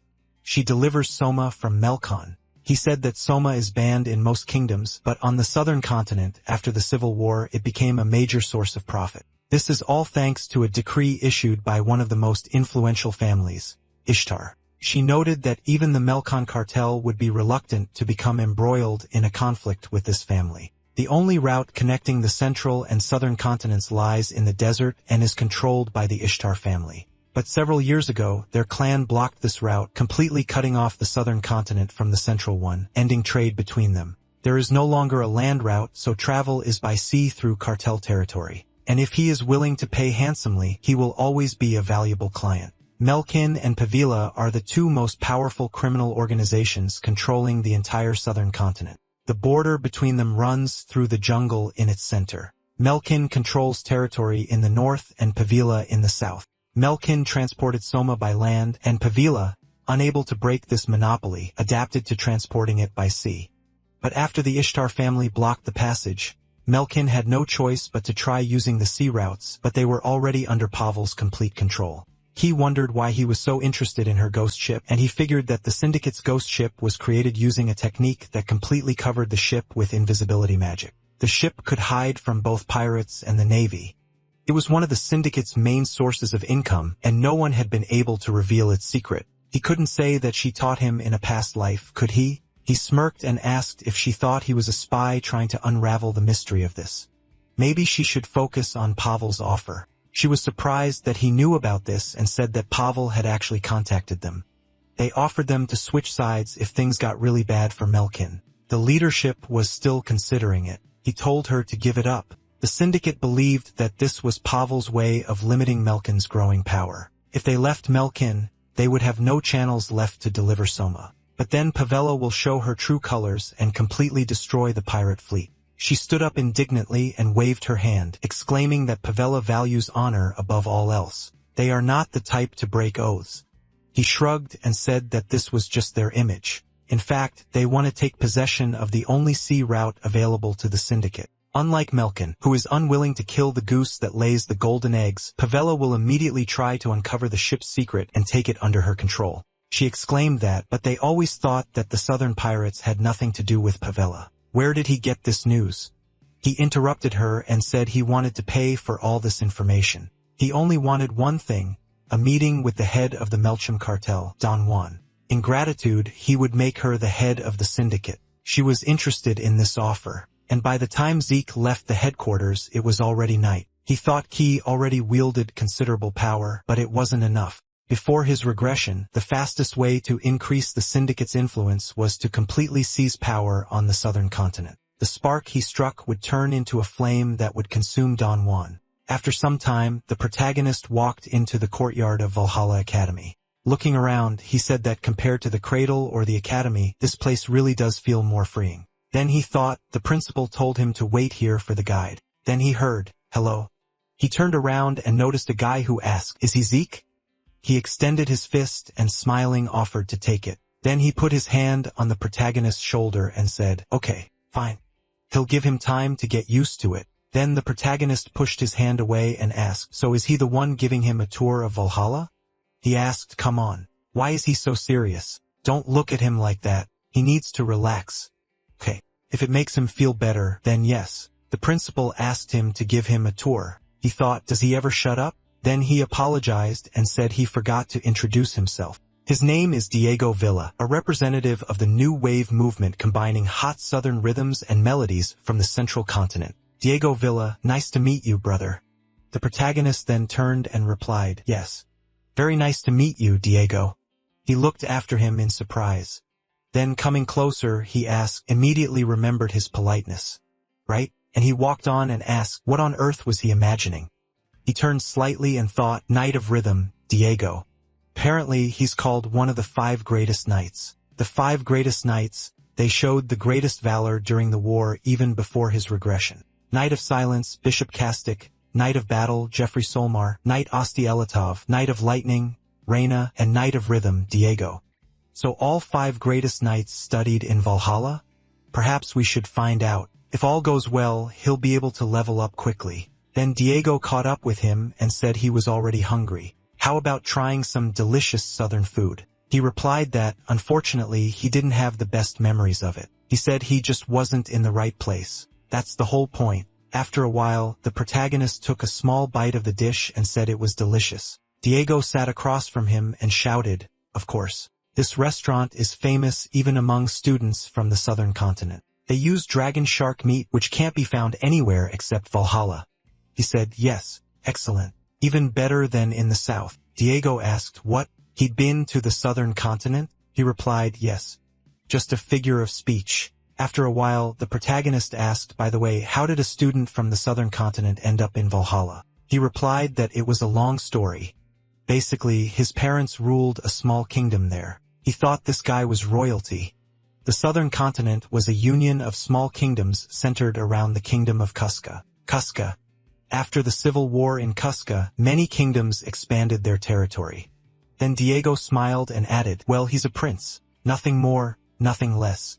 She delivers Soma from Melkon. He said that Soma is banned in most kingdoms, but on the southern continent, after the Civil War, it became a major source of profit. This is all thanks to a decree issued by one of the most influential families, Ishtar. She noted that even the Melkon cartel would be reluctant to become embroiled in a conflict with this family. The only route connecting the central and southern continents lies in the desert and is controlled by the Ishtar family. But several years ago, their clan blocked this route, completely cutting off the southern continent from the central one, ending trade between them. There is no longer a land route, so travel is by sea through cartel territory. And if he is willing to pay handsomely, he will always be a valuable client. Melkin and Pavila are the two most powerful criminal organizations controlling the entire southern continent. The border between them runs through the jungle in its center. Melkin controls territory in the north and Pavila in the south. Melkin transported Soma by land, and Pavila, unable to break this monopoly, adapted to transporting it by sea. But after the Ishtar family blocked the passage, Melkin had no choice but to try using the sea routes, but they were already under Pavel's complete control. He wondered why he was so interested in her ghost ship, and he figured that the Syndicate's ghost ship was created using a technique that completely covered the ship with invisibility magic. The ship could hide from both pirates and the Navy. It was one of the Syndicate's main sources of income, and no one had been able to reveal its secret. He couldn't say that she taught him in a past life, could he? He smirked and asked if she thought he was a spy trying to unravel the mystery of this. Maybe she should focus on Pavel's offer. She was surprised that he knew about this and said that Pavel had actually contacted them. They offered them to switch sides if things got really bad for Melkin. The leadership was still considering it. He told her to give it up. The Syndicate believed that this was Pavel's way of limiting Melkin's growing power. If they left Melkin, they would have no channels left to deliver Soma. But then Pavela will show her true colors and completely destroy the pirate fleet. She stood up indignantly and waved her hand, exclaiming that Pavela values honor above all else. They are not the type to break oaths. He shrugged and said that this was just their image. In fact, they want to take possession of the only sea route available to the Syndicate. Unlike Melkin, who is unwilling to kill the goose that lays the golden eggs, Pavela will immediately try to uncover the ship's secret and take it under her control. She exclaimed that, but they always thought that the southern pirates had nothing to do with Pavela. Where did he get this news? He interrupted her and said he wanted to pay for all this information. He only wanted one thing, a meeting with the head of the Melcham cartel, Don Juan. In gratitude, he would make her the head of the Syndicate. She was interested in this offer. And by the time Zeke left the headquarters, it was already night. He thought Key already wielded considerable power, but it wasn't enough. Before his regression, the fastest way to increase the Syndicate's influence was to completely seize power on the southern continent. The spark he struck would turn into a flame that would consume Don Juan. After some time, the protagonist walked into the courtyard of Valhalla Academy. Looking around, he said that compared to the cradle or the academy, this place really does feel more freeing. Then he thought the principal told him to wait here for the guide. Then he heard, "Hello." He turned around and noticed a guy who asked, "Is he Zeke?" He extended his fist and smiling offered to take it. Then he put his hand on the protagonist's shoulder and said, "Okay, fine." He'll give him time to get used to it. Then the protagonist pushed his hand away and asked, "So is he the one giving him a tour of Valhalla?" He asked, "Come on. Why is he so serious? Don't look at him like that. He needs to relax." "Okay. If it makes him feel better, then yes." The principal asked him to give him a tour. He thought, does he ever shut up? Then he apologized and said he forgot to introduce himself. His name is Diego Villa, a representative of the new wave movement combining hot southern rhythms and melodies from the central continent. Diego Villa, nice to meet you, brother. The protagonist then turned and replied, "Yes. Very nice to meet you, Diego." He looked after him in surprise. Then coming closer, he asked, immediately remembered his politeness. "Right?" And he walked on and asked, what on earth was he imagining? He turned slightly and thought, "Knight of Rhythm, Diego." Apparently, he's called one of the 5 greatest knights. The 5 greatest knights, they showed the greatest valor during the war even before his regression. Knight of Silence, Bishop Castic, Knight of Battle, Jeffrey Solmar, Knight Osti Elatov, Knight of Lightning, Reina, and Knight of Rhythm, Diego. So all 5 greatest knights studied in Valhalla? Perhaps we should find out. If all goes well, he'll be able to level up quickly. Then Diego caught up with him and said he was already hungry. How about trying some delicious southern food? He replied that, unfortunately, he didn't have the best memories of it. He said he just wasn't in the right place. That's the whole point. After a while, the protagonist took a small bite of the dish and said it was delicious. Diego sat across from him and shouted, "Of course. This restaurant is famous even among students from the southern continent. They use dragon shark meat which can't be found anywhere except Valhalla." He said, "Yes, excellent. Even better than in the south." Diego asked what? He'd been to the southern continent? He replied, "Yes. Just a figure of speech." After a while, the protagonist asked, "By the way, how did a student from the southern continent end up in Valhalla?" He replied that it was a long story. Basically, his parents ruled a small kingdom there. He thought this guy was royalty. The southern continent was a union of small kingdoms centered around the kingdom of Cusca. After the civil war in Cusca, many kingdoms expanded their territory. Then Diego smiled and added, "Well, he's a prince. Nothing more, nothing less."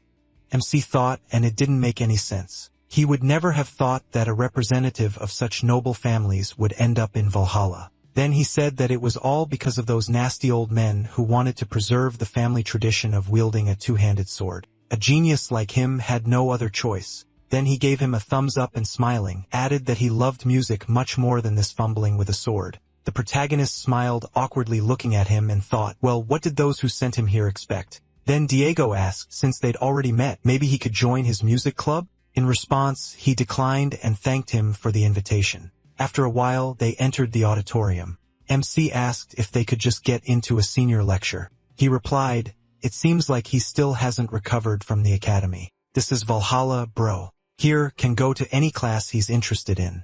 MC thought, and it didn't make any sense. He would never have thought that a representative of such noble families would end up in Valhalla. Then he said that it was all because of those nasty old men who wanted to preserve the family tradition of wielding a two-handed sword. A genius like him had no other choice. Then he gave him a thumbs up and smiling, added that he loved music much more than this fumbling with a sword. The protagonist smiled awkwardly looking at him and thought, well, what did those who sent him here expect? Then Diego asked, since they'd already met, maybe he could join his music club? In response, he declined and thanked him for the invitation. After a while, they entered the auditorium. MC asked if they could just get into a senior lecture. He replied, "It seems like he still hasn't recovered from the academy. This is Valhalla, bro. Here can go to any class he's interested in.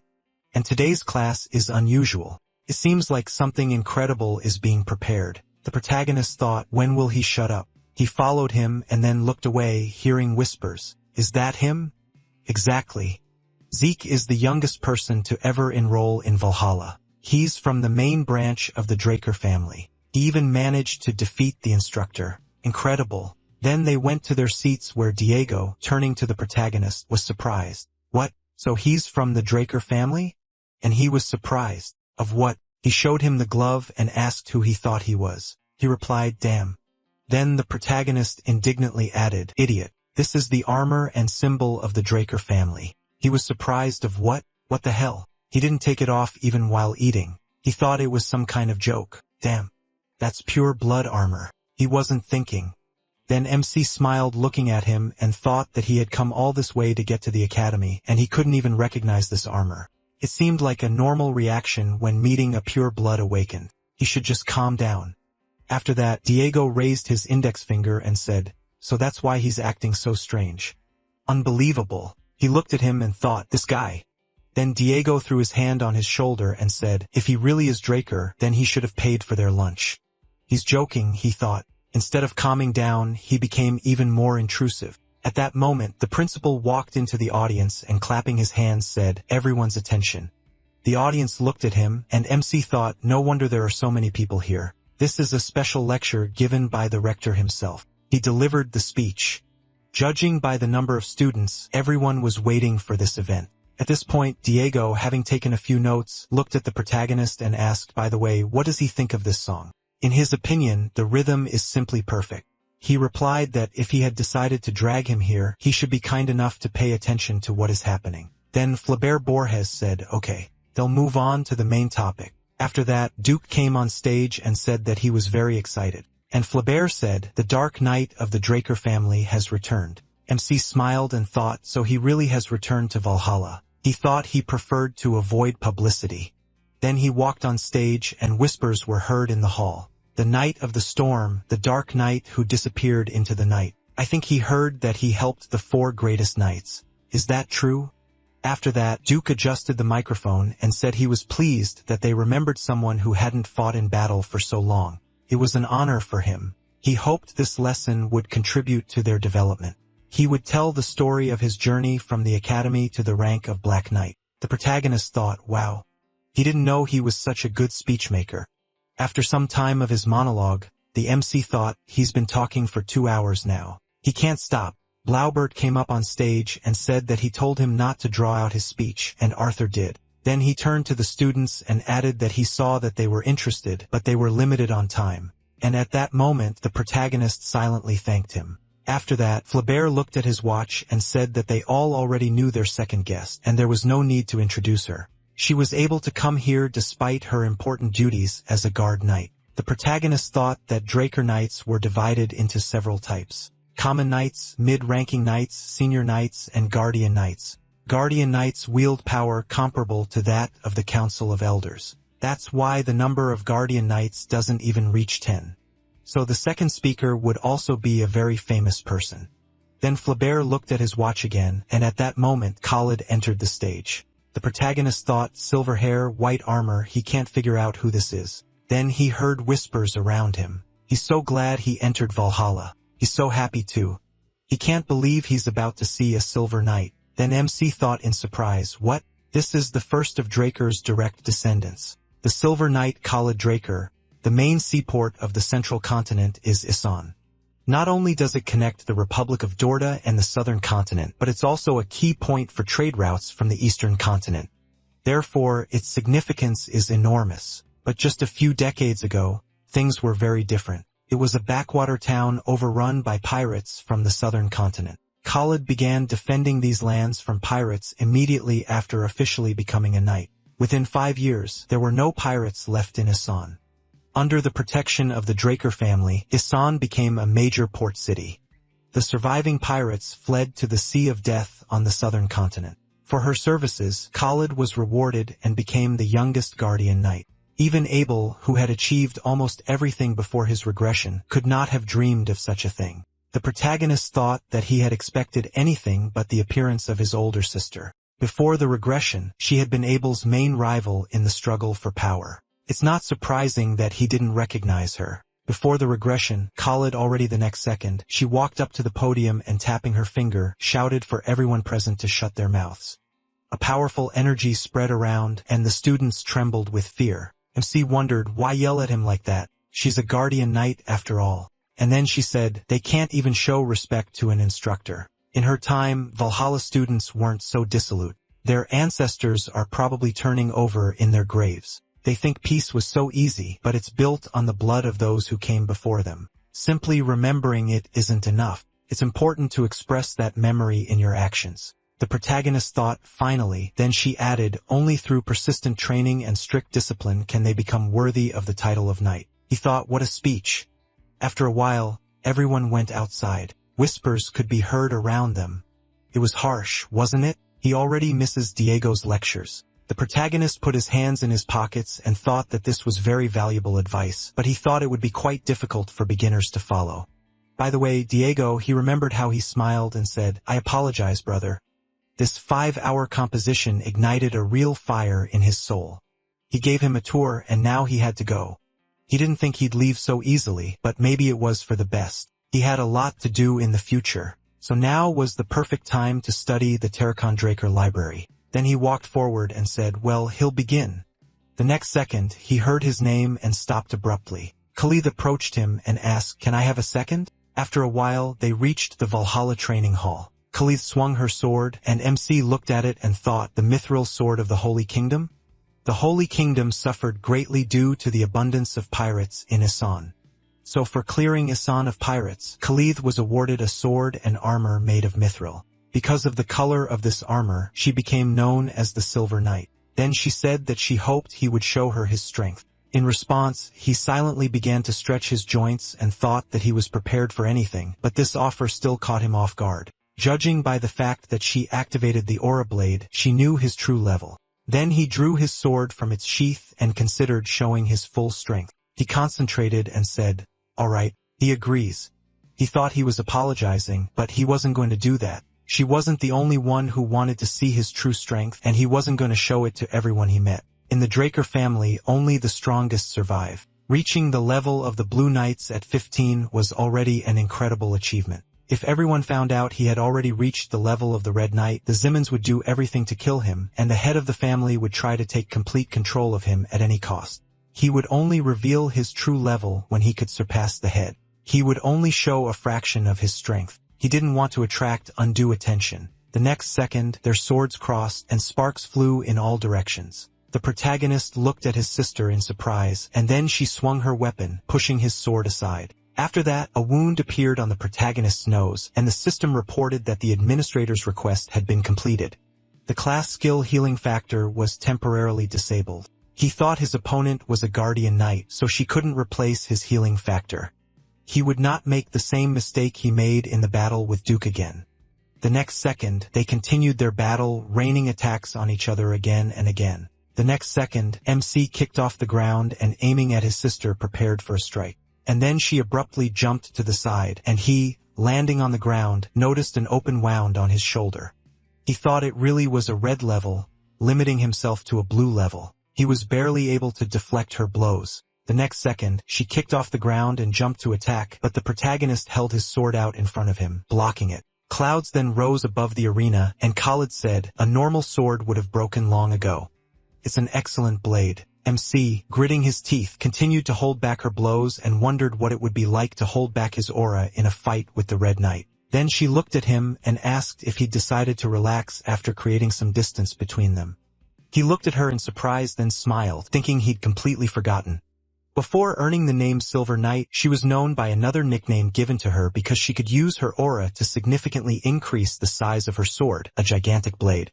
And today's class is unusual. It seems like something incredible is being prepared." The protagonist thought, when will he shut up? He followed him and then looked away, hearing whispers. Is that him? Exactly. Zeke is the youngest person to ever enroll in Valhalla. He's from the main branch of the Draker family. He even managed to defeat the instructor. Incredible. Then they went to their seats where Diego, turning to the protagonist, was surprised. What? So he's from the Draker family? And he was surprised. Of what? He showed him the glove and asked who he thought he was. He replied, "Damn." Then the protagonist indignantly added, "Idiot. This is the armor and symbol of the Draker family." He was surprised of what? What the hell? He didn't take it off even while eating. He thought it was some kind of joke. Damn. That's pure blood armor. He wasn't thinking. Then MC smiled looking at him and thought that he had come all this way to get to the academy and he couldn't even recognize this armor. It seemed like a normal reaction when meeting a pure blood awakened. He should just calm down. After that, Diego raised his index finger and said, "So that's why he's acting so strange. Unbelievable." He looked at him and thought, this guy. Then Diego threw his hand on his shoulder and said, if he really is Draker, then he should have paid for their lunch. He's joking, he thought. Instead of calming down, he became even more intrusive. At that moment, the principal walked into the audience and clapping his hands said, everyone's attention. The audience looked at him, and MC thought, no wonder there are so many people here. This is a special lecture given by the rector himself. He delivered the speech. Judging by the number of students, everyone was waiting for this event. At this point, Diego, having taken a few notes, looked at the protagonist and asked, by the way, what does he think of this song? In his opinion, the rhythm is simply perfect. He replied that if he had decided to drag him here, he should be kind enough to pay attention to what is happening. Then Flaubert Borges said, okay, they'll move on to the main topic. After that, Duke came on stage and said that he was very excited. And Flaubert said, the Dark Knight of the Draker family has returned. MC smiled and thought, so he really has returned to Valhalla. He thought he preferred to avoid publicity. Then he walked on stage and whispers were heard in the hall. The Knight of the Storm, the Dark Knight who disappeared into the night. I think he heard that he helped the 4 greatest knights. Is that true? After that, Duke adjusted the microphone and said he was pleased that they remembered someone who hadn't fought in battle for so long. It was an honor for him. He hoped this lesson would contribute to their development. He would tell the story of his journey from the academy to the rank of Black Knight. The protagonist thought, wow. He didn't know he was such a good speechmaker. After some time of his monologue, the MC thought, he's been talking for 2 hours now. He can't stop. Blaubert came up on stage and said that he told him not to draw out his speech, and Arthur did. Then he turned to the students and added that he saw that they were interested, but they were limited on time. And at that moment, the protagonist silently thanked him. After that, Flaubert looked at his watch and said that they all already knew their second guest, and there was no need to introduce her. She was able to come here despite her important duties as a guard knight. The protagonist thought that Draker knights were divided into several types. Common knights, mid-ranking knights, senior knights, and guardian knights. Guardian knights wield power comparable to that of the Council of Elders. That's why the number of guardian knights doesn't even reach 10. So the second speaker would also be a very famous person. Then Flaubert looked at his watch again, and at that moment Khalid entered the stage. The protagonist thought, silver hair, white armor, he can't figure out who this is. Then he heard whispers around him. He's so glad he entered Valhalla. He's so happy too. He can't believe he's about to see a silver knight. Then MC thought in surprise, what? This is the first of Draker's direct descendants. The silver knight Khalid Draker. The main seaport of the central continent is Isan. Not only does it connect the Republic of Dorda and the southern continent, but it's also a key point for trade routes from the eastern continent. Therefore, its significance is enormous. But just a few decades ago, things were very different. It was a backwater town overrun by pirates from the southern continent. Khalid began defending these lands from pirates immediately after officially becoming a knight. Within 5 years, there were no pirates left in Isan. Under the protection of the Draker family, Isan became a major port city. The surviving pirates fled to the Sea of Death on the southern continent. For her services, Khalid was rewarded and became the youngest guardian knight. Even Abel, who had achieved almost everything before his regression, could not have dreamed of such a thing. The protagonist thought that he had expected anything but the appearance of his older sister. Before the regression, she had been Abel's main rival in the struggle for power. It's not surprising that he didn't recognize her. Before the regression, Khalid already the next second, she walked up to the podium and tapping her finger, shouted for everyone present to shut their mouths. A powerful energy spread around, and the students trembled with fear. MC wondered, why yell at him like that? She's a guardian knight after all. And then she said, they can't even show respect to an instructor. In her time, Valhalla students weren't so dissolute. Their ancestors are probably turning over in their graves. They think peace was so easy, but it's built on the blood of those who came before them. Simply remembering it isn't enough. It's important to express that memory in your actions. The protagonist thought, finally, then she added, only through persistent training and strict discipline can they become worthy of the title of knight. He thought, what a speech. After a while, everyone went outside. Whispers could be heard around them. It was harsh, wasn't it? He already misses Diego's lectures. The protagonist put his hands in his pockets and thought that this was very valuable advice, but he thought it would be quite difficult for beginners to follow. By the way, Diego, he remembered how he smiled and said, I apologize, brother. This 5-hour composition ignited a real fire in his soul. He gave him a tour and now he had to go. He didn't think he'd leave so easily, but maybe it was for the best. He had a lot to do in the future, so now was the perfect time to study the Terracondraker library. Then he walked forward and said, well, he'll begin. The next second, he heard his name and stopped abruptly. Khalid approached him and asked, can I have a second? After a while, they reached the Valhalla training hall. Khalid swung her sword, and MC looked at it and thought, the mithril sword of the Holy Kingdom? The Holy Kingdom suffered greatly due to the abundance of pirates in Isan. So for clearing Isan of pirates, Khalid was awarded a sword and armor made of mithril. Because of the color of this armor, she became known as the Silver Knight. Then she said that she hoped he would show her his strength. In response, he silently began to stretch his joints and thought that he was prepared for anything, but this offer still caught him off guard. Judging by the fact that she activated the aura blade, she knew his true level. Then he drew his sword from its sheath and considered showing his full strength. He concentrated and said, all right, he agrees. He thought he was apologizing, but he wasn't going to do that. She wasn't the only one who wanted to see his true strength, and he wasn't going to show it to everyone he met. In the Draker family, only the strongest survive. Reaching the level of the Blue Knights at 15 was already an incredible achievement. If everyone found out he had already reached the level of the Red Knight, the Zimmons would do everything to kill him, and the head of the family would try to take complete control of him at any cost. He would only reveal his true level when he could surpass the head. He would only show a fraction of his strength. He didn't want to attract undue attention. The next second, their swords crossed and sparks flew in all directions. The protagonist looked at his sister in surprise, and then she swung her weapon, pushing his sword aside. After that, a wound appeared on the protagonist's nose, and the system reported that the administrator's request had been completed. The class skill healing factor was temporarily disabled. He thought his opponent was a guardian knight, so she couldn't replace his healing factor. He would not make the same mistake he made in the battle with Duke again. The next second, they continued their battle, raining attacks on each other again and again. The next second, MC kicked off the ground and aiming at his sister prepared for a strike. And then she abruptly jumped to the side, and he, landing on the ground, noticed an open wound on his shoulder. He thought it really was a red level, limiting himself to a blue level. He was barely able to deflect her blows. The next second, she kicked off the ground and jumped to attack, but the protagonist held his sword out in front of him, blocking it. Clouds then rose above the arena, and Khalid said, a normal sword would have broken long ago. It's an excellent blade. MC, gritting his teeth, continued to hold back her blows and wondered what it would be like to hold back his aura in a fight with the Red Knight. Then she looked at him and asked if he'd decided to relax after creating some distance between them. He looked at her in surprise, then smiled, thinking he'd completely forgotten. Before earning the name Silver Knight, she was known by another nickname given to her because she could use her aura to significantly increase the size of her sword, a gigantic blade.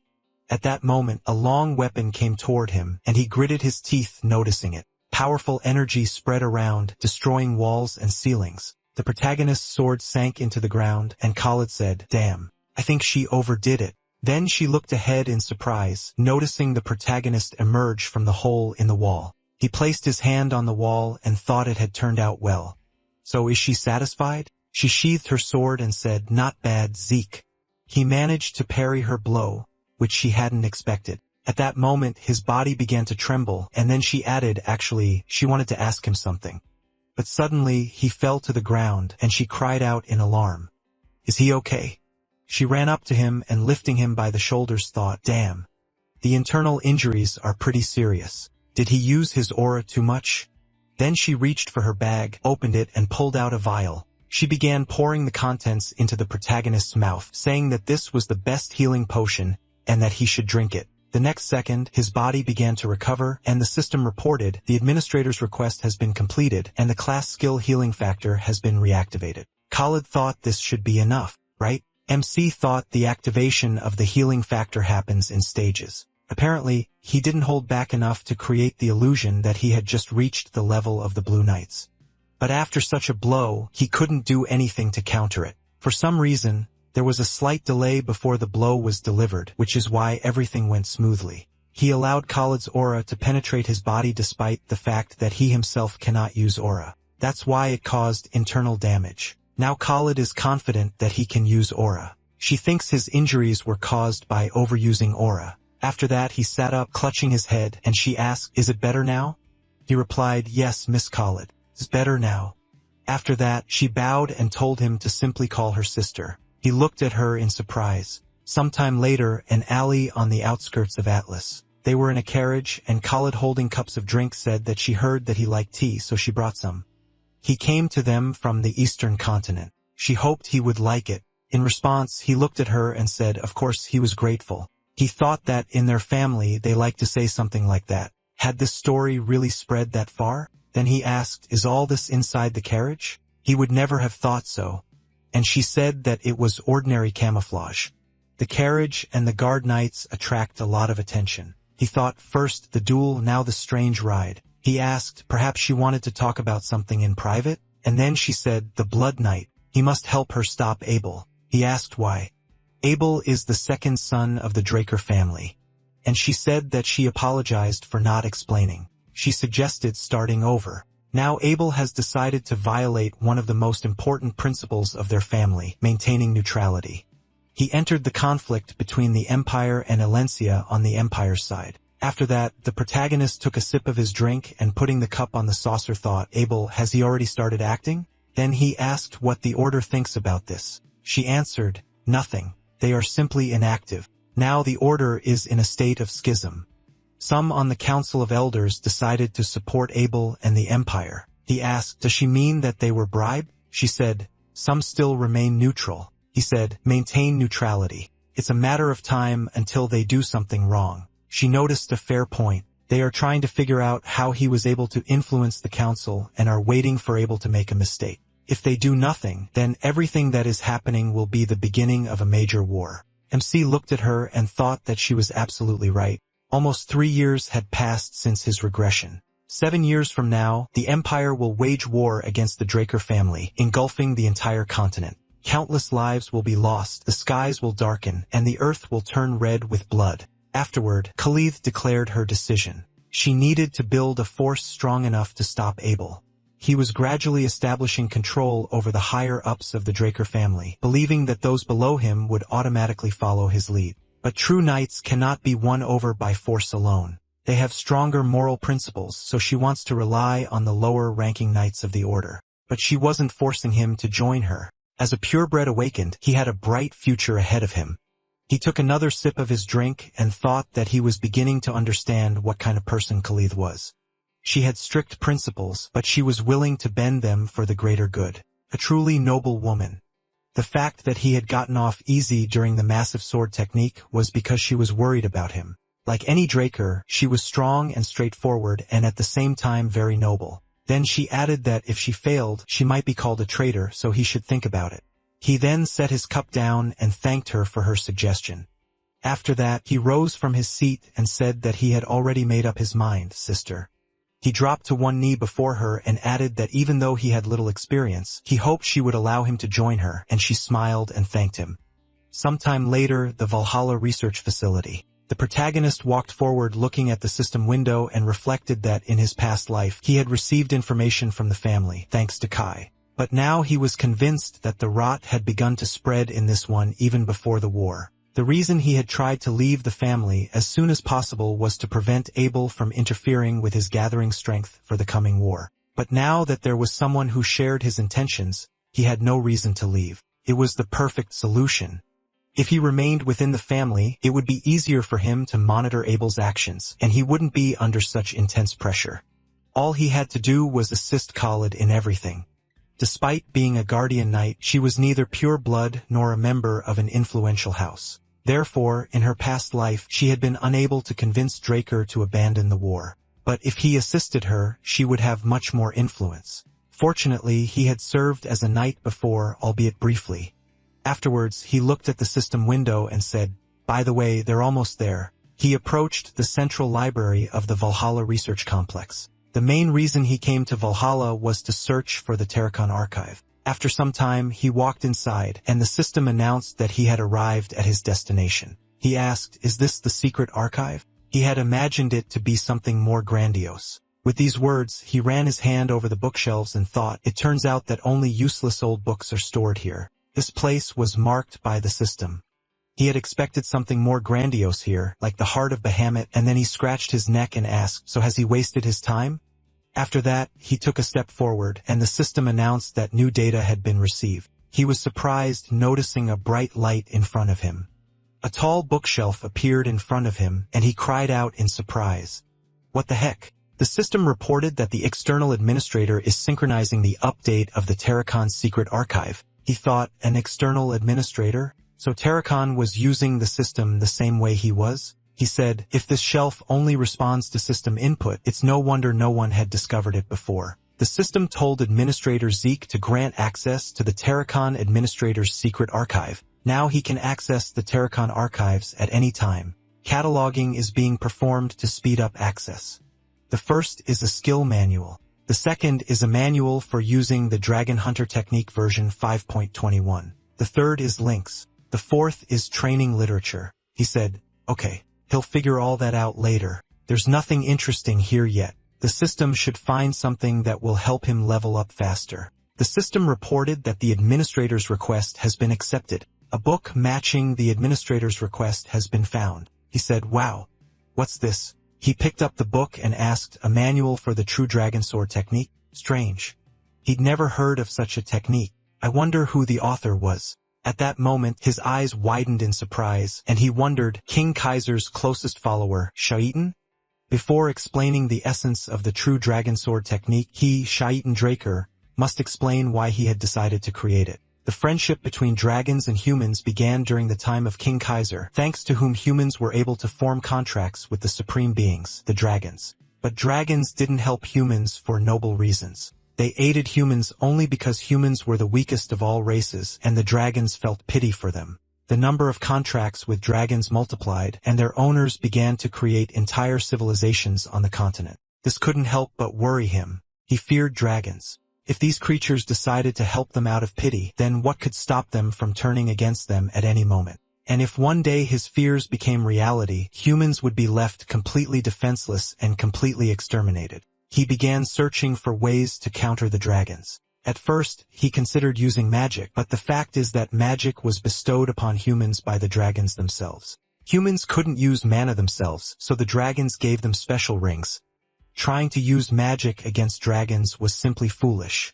At that moment, a long weapon came toward him, and he gritted his teeth noticing it. Powerful energy spread around, destroying walls and ceilings. The protagonist's sword sank into the ground, and Khalid said, damn, I think she overdid it. Then she looked ahead in surprise, noticing the protagonist emerge from the hole in the wall. He placed his hand on the wall and thought it had turned out well. So is she satisfied? She sheathed her sword and said, not bad, Zeke. He managed to parry her blow, which she hadn't expected. At that moment, his body began to tremble, and then she added, actually, she wanted to ask him something. But suddenly, he fell to the ground, and she cried out in alarm. Is he okay? She ran up to him and lifting him by the shoulders thought, damn. The internal injuries are pretty serious. Did he use his aura too much? Then she reached for her bag, opened it, and pulled out a vial. She began pouring the contents into the protagonist's mouth, saying that this was the best healing potion, and that he should drink it. The next second, his body began to recover, and the system reported, the administrator's request has been completed, and the class skill healing factor has been reactivated. Khalid thought this should be enough, right? MC thought the activation of the healing factor happens in stages. Apparently, he didn't hold back enough to create the illusion that he had just reached the level of the Blue Knights. But after such a blow, he couldn't do anything to counter it. For some reason, there was a slight delay before the blow was delivered, which is why everything went smoothly. He allowed Khalid's aura to penetrate his body despite the fact that he himself cannot use aura. That's why it caused internal damage. Now Khalid is confident that he can use aura. She thinks his injuries were caused by overusing aura. After that he sat up, clutching his head, and she asked, "Is it better now?" He replied, "Yes, Miss Khalid. It's better now." After that, she bowed and told him to simply call her sister. He looked at her in surprise. Sometime later, an alley on the outskirts of Atlas. They were in a carriage, and Khalid, holding cups of drink, said that she heard that he liked tea, so she brought some. He came to them from the eastern continent. She hoped he would like it. In response, he looked at her and said, of course, he was grateful. He thought that in their family they liked to say something like that. Had this story really spread that far? Then he asked, "Is all this inside the carriage?" He would never have thought so. And she said that it was ordinary camouflage. The carriage and the guard knights attract a lot of attention. He thought, first the duel, now the strange ride. He asked, perhaps she wanted to talk about something in private? And then she said, the Blood Knight. He must help her stop Abel. He asked why. Abel is the second son of the Draker family. And she said that she apologized for not explaining. She suggested starting over. Now Abel has decided to violate one of the most important principles of their family, maintaining neutrality. He entered the conflict between the Empire and Elencia on the Empire's side. After that, the protagonist took a sip of his drink and, putting the cup on the saucer, thought, Abel, has he already started acting? Then he asked what the Order thinks about this. She answered, nothing. They are simply inactive. Now the Order is in a state of schism. Some on the Council of Elders decided to support Abel and the Empire. He asked, does she mean that they were bribed? She said, some still remain neutral. He said, maintain neutrality. It's a matter of time until they do something wrong. She noticed a fair point. They are trying to figure out how he was able to influence the council and are waiting for Abel to make a mistake. If they do nothing, then everything that is happening will be the beginning of a major war. MC looked at her and thought that she was absolutely right. Almost 3 years had passed since his regression. 7 years from now, the Empire will wage war against the Draker family, engulfing the entire continent. Countless lives will be lost, the skies will darken, and the earth will turn red with blood. Afterward, Khalid declared her decision. She needed to build a force strong enough to stop Abel. He was gradually establishing control over the higher-ups of the Draker family, believing that those below him would automatically follow his lead. But true knights cannot be won over by force alone. They have stronger moral principles, so she wants to rely on the lower-ranking knights of the Order. But she wasn't forcing him to join her. As a purebred awakened, he had a bright future ahead of him. He took another sip of his drink and thought that he was beginning to understand what kind of person Khalid was. She had strict principles, but she was willing to bend them for the greater good. A truly noble woman. The fact that he had gotten off easy during the massive sword technique was because she was worried about him. Like any Draker, she was strong and straightforward and at the same time very noble. Then she added that if she failed, she might be called a traitor, so he should think about it. He then set his cup down and thanked her for her suggestion. After that, he rose from his seat and said that he had already made up his mind, sister. He dropped to one knee before her and added that even though he had little experience, he hoped she would allow him to join her, and she smiled and thanked him. Sometime later, the Valhalla research facility. The protagonist walked forward looking at the system window and reflected that in his past life, he had received information from the family, thanks to Kai. But now he was convinced that the rot had begun to spread in this one even before the war. The reason he had tried to leave the family as soon as possible was to prevent Abel from interfering with his gathering strength for the coming war. But now that there was someone who shared his intentions, he had no reason to leave. It was the perfect solution. If he remained within the family, it would be easier for him to monitor Abel's actions, and he wouldn't be under such intense pressure. All he had to do was assist Khalid in everything. Despite being a guardian knight, she was neither pure blood nor a member of an influential house. Therefore, in her past life, she had been unable to convince Draker to abandon the war. But if he assisted her, she would have much more influence. Fortunately, he had served as a knight before, albeit briefly. Afterwards, he looked at the system window and said, by the way, they're almost there. He approached the central library of the Valhalla research complex. The main reason he came to Valhalla was to search for the Terracon archive. After some time, he walked inside, and the system announced that he had arrived at his destination. He asked, is this the secret archive? He had imagined it to be something more grandiose. With these words, he ran his hand over the bookshelves and thought, it turns out that only useless old books are stored here. This place was marked by the system. He had expected something more grandiose here, like the heart of Bahamut, and then he scratched his neck and asked, so has he wasted his time? After that, he took a step forward, and the system announced that new data had been received. He was surprised, noticing a bright light in front of him. A tall bookshelf appeared in front of him, and he cried out in surprise. What the heck? The system reported that the external administrator is synchronizing the update of the Terracon's secret archive. He thought, an external administrator? So Terracon was using the system the same way he was? He said, if this shelf only responds to system input, it's no wonder no one had discovered it before. The system told Administrator Zeke to grant access to the Terracon Administrator's secret archive. Now he can access the Terracon archives at any time. Cataloging is being performed to speed up access. The first is a skill manual. The second is a manual for using the Dragon Hunter technique version 5.21. The third is links. The fourth is training literature. He said, okay, he'll figure all that out later. There's nothing interesting here yet. The system should find something that will help him level up faster. The system reported that the administrator's request has been accepted. A book matching the administrator's request has been found. He said, wow, what's this? He picked up the book and asked, a manual for the true dragon sword technique? Strange. He'd never heard of such a technique. I wonder who the author was. At that moment, his eyes widened in surprise, and he wondered, King Kaiser's closest follower, Shaitan? Before explaining the essence of the true dragon sword technique, he, Shaitan Draker, must explain why he had decided to create it. The friendship between dragons and humans began during the time of King Kaiser, thanks to whom humans were able to form contracts with the supreme beings, the dragons. But dragons didn't help humans for noble reasons. They aided humans only because humans were the weakest of all races, and the dragons felt pity for them. The number of contracts with dragons multiplied, and their owners began to create entire civilizations on the continent. This couldn't help but worry him. He feared dragons. If these creatures decided to help them out of pity, then what could stop them from turning against them at any moment? And if one day his fears became reality, humans would be left completely defenseless and completely exterminated. He began searching for ways to counter the dragons. At first, he considered using magic, but the fact is that magic was bestowed upon humans by the dragons themselves. Humans couldn't use mana themselves, so the dragons gave them special rings. Trying to use magic against dragons was simply foolish.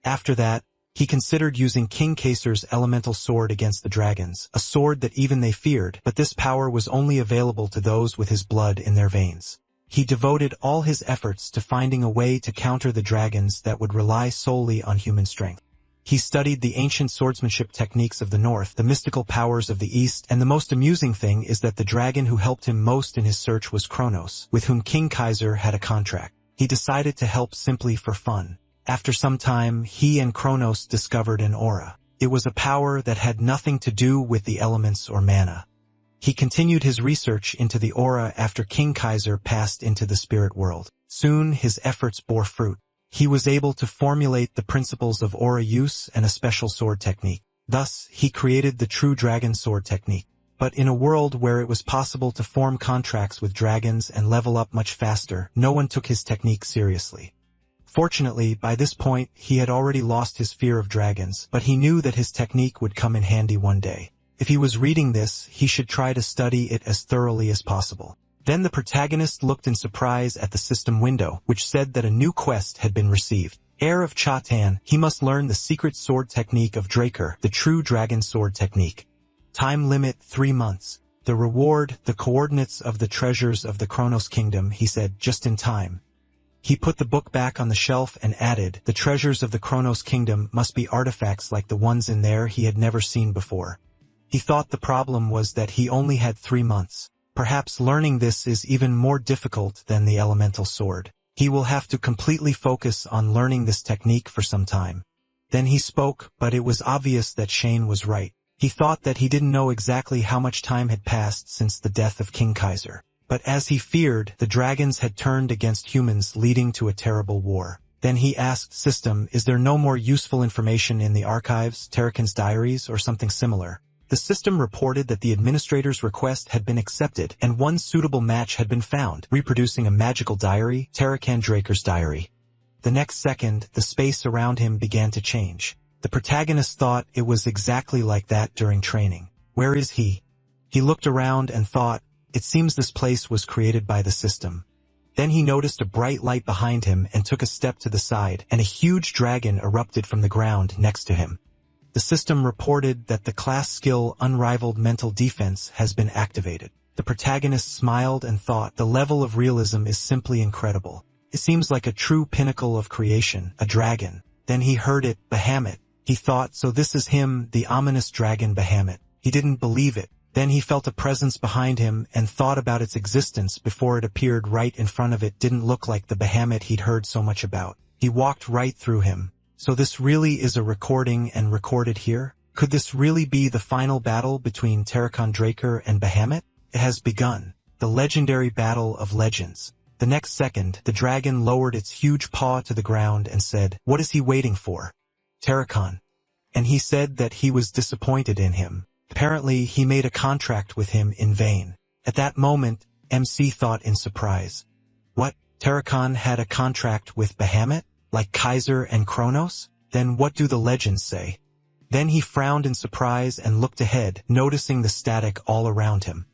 After that, he considered using King Kaiser's elemental sword against the dragons, a sword that even they feared, but this power was only available to those with his blood in their veins. He devoted all his efforts to finding a way to counter the dragons that would rely solely on human strength. He studied the ancient swordsmanship techniques of the north, the mystical powers of the east, and the most amusing thing is that the dragon who helped him most in his search was Kronos, with whom King Kaiser had a contract. He decided to help simply for fun. After some time, he and Kronos discovered an aura. It was a power that had nothing to do with the elements or mana. He continued his research into the aura after King Kaiser passed into the spirit world. Soon his efforts bore fruit. He was able to formulate the principles of aura use and a special sword technique. Thus, he created the true dragon sword technique. But in a world where it was possible to form contracts with dragons and level up much faster, no one took his technique seriously. Fortunately, by this point, he had already lost his fear of dragons, but he knew that his technique would come in handy one day. If he was reading this, he should try to study it as thoroughly as possible. Then the protagonist looked in surprise at the system window, which said that a new quest had been received. Heir of Chatan, he must learn the secret sword technique of Draker, the true dragon sword technique. Time limit 3 months. The reward, the coordinates of the treasures of the Kronos kingdom, he said, just in time. He put the book back on the shelf and added, the treasures of the Kronos kingdom must be artifacts like the ones in there he had never seen before. He thought the problem was that he only had 3 months. Perhaps learning this is even more difficult than the elemental sword. He will have to completely focus on learning this technique for some time. Then he spoke, but it was obvious that Shane was right. He thought that he didn't know exactly how much time had passed since the death of King Kaiser. But as he feared, the dragons had turned against humans, leading to a terrible war. Then he asked System, is there no more useful information in the archives, Terracon's diaries, or something similar? The system reported that the administrator's request had been accepted and one suitable match had been found, reproducing a magical diary, Terracan Draker's diary. The next second, the space around him began to change. The protagonist thought it was exactly like that during training. Where is he? He looked around and thought, it seems this place was created by the system. Then he noticed a bright light behind him and took a step to the side, and a huge dragon erupted from the ground next to him. The system reported that the class skill Unrivaled Mental Defense has been activated. The protagonist smiled and thought, the level of realism is simply incredible. It seems like a true pinnacle of creation, a dragon. Then he heard it, Bahamut. He thought, so this is him, the ominous dragon Bahamut. He didn't believe it. Then he felt a presence behind him and thought about its existence before it appeared right in front of it. Didn't look like the Bahamut he'd heard so much about. He walked right through him. So this really is a recording and recorded here? Could this really be the final battle between Terracon Draker and Bahamut? It has begun. The legendary battle of legends. The next second, the dragon lowered its huge paw to the ground and said, what is he waiting for? Terracon. And he said that he was disappointed in him. Apparently, he made a contract with him in vain. At that moment, MC thought in surprise. What? Terracon had a contract with Bahamut? Like Kaiser and Kronos? Then what do the legends say? Then he frowned in surprise and looked ahead, noticing the static all around him.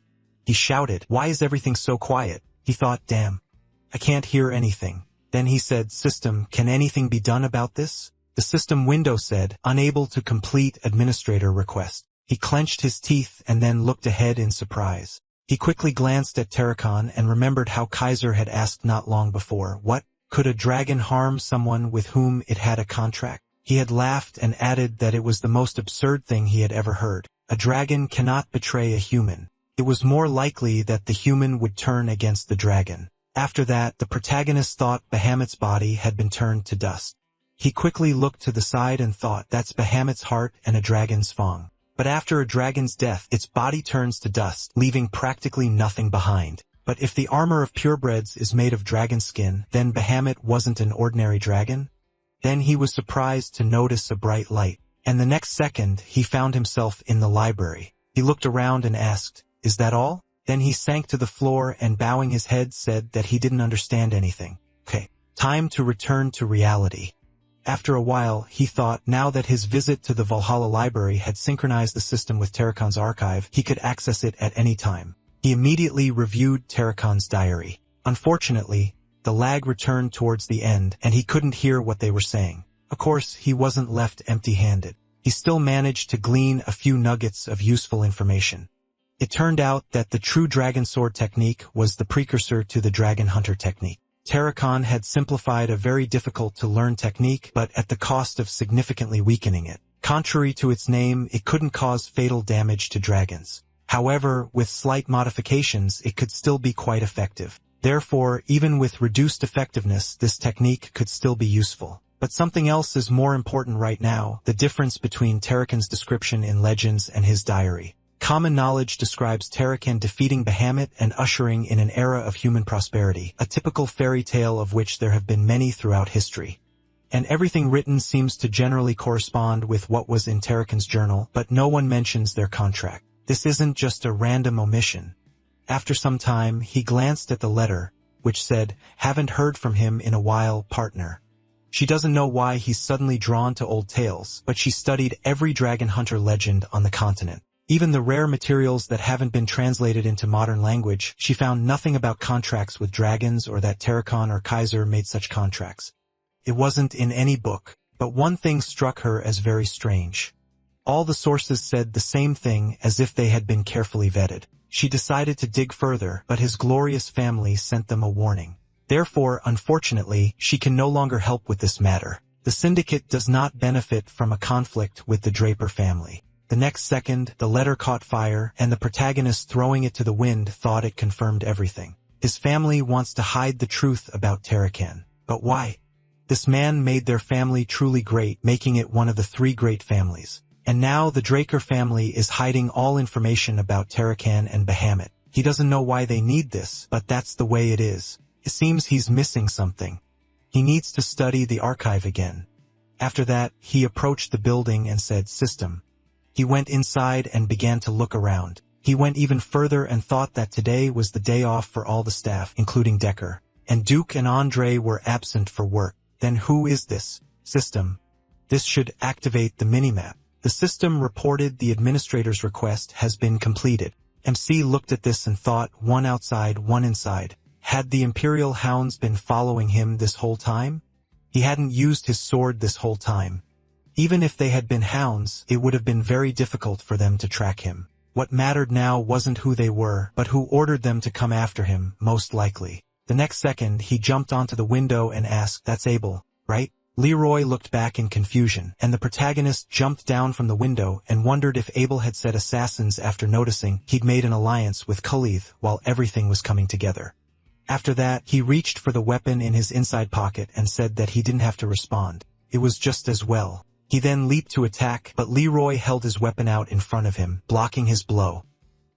He shouted, why is everything so quiet? He thought, damn, I can't hear anything. Then he said, system, can anything be done about this? The system window said, unable to complete administrator request. He clenched his teeth and then looked ahead in surprise. He quickly glanced at Terracon and remembered how Kaiser had asked not long before, what? Could a dragon harm someone with whom it had a contract? He had laughed and added that it was the most absurd thing he had ever heard. A dragon cannot betray a human. It was more likely that the human would turn against the dragon. After that, the protagonist thought Bahamut's body had been turned to dust. He quickly looked to the side and thought, that's Bahamut's heart and a dragon's fang. But after a dragon's death, its body turns to dust, leaving practically nothing behind. But if the armor of purebreds is made of dragon skin, then Bahamut wasn't an ordinary dragon? Then he was surprised to notice a bright light. And the next second, he found himself in the library. He looked around and asked, is that all? Then he sank to the floor and bowing his head said that he didn't understand anything. Okay, time to return to reality. After a while, he thought now that his visit to the Valhalla library had synchronized the system with Terracon's archive, he could access it at any time. He immediately reviewed Terracon's diary. Unfortunately, the lag returned towards the end, and he couldn't hear what they were saying. Of course, he wasn't left empty-handed. He still managed to glean a few nuggets of useful information. It turned out that the true Dragon Sword technique was the precursor to the Dragon Hunter technique. Terracon had simplified a very difficult-to-learn technique, but at the cost of significantly weakening it. Contrary to its name, it couldn't cause fatal damage to dragons. However, with slight modifications, it could still be quite effective. Therefore, even with reduced effectiveness, this technique could still be useful. But something else is more important right now, the difference between Terracon's description in Legends and his diary. Common knowledge describes Terracon defeating Bahamut and ushering in an era of human prosperity, a typical fairy tale of which there have been many throughout history. And everything written seems to generally correspond with what was in Terracon's journal, but no one mentions their contract. This isn't just a random omission. After some time, he glanced at the letter, which said, haven't heard from him in a while, partner. She doesn't know why he's suddenly drawn to old tales, but she studied every dragon hunter legend on the continent. Even the rare materials that haven't been translated into modern language, she found nothing about contracts with dragons or that Terracon or Kaiser made such contracts. It wasn't in any book, but one thing struck her as very strange. All the sources said the same thing as if they had been carefully vetted. She decided to dig further, but his glorious family sent them a warning. Therefore, unfortunately, she can no longer help with this matter. The syndicate does not benefit from a conflict with the Draper family. The next second, the letter caught fire, and the protagonist throwing it to the wind thought it confirmed everything. His family wants to hide the truth about Terracon. But why? This man made their family truly great, making it one of the 3 great families. And now the Draker family is hiding all information about Terracon and Bahamut. He doesn't know why they need this, but that's the way it is. It seems he's missing something. He needs to study the archive again. After that, he approached the building and said, system. He went inside and began to look around. He went even further and thought that today was the day off for all the staff, including Decker. And Duke and Andre were absent for work. Then who is this? System. This should activate the minimap. The system reported the administrator's request has been completed. MC looked at this and thought, one outside, one inside. Had the Imperial Hounds been following him this whole time? He hadn't used his sword this whole time. Even if they had been hounds, it would have been very difficult for them to track him. What mattered now wasn't who they were, but who ordered them to come after him, most likely. The next second, he jumped onto the window and asked, "That's Abel, right?" Leroy looked back in confusion, and the protagonist jumped down from the window and wondered if Abel had said assassins after noticing he'd made an alliance with Khalid while everything was coming together. After that, he reached for the weapon in his inside pocket and said that he didn't have to respond. It was just as well. He then leaped to attack, but Leroy held his weapon out in front of him, blocking his blow.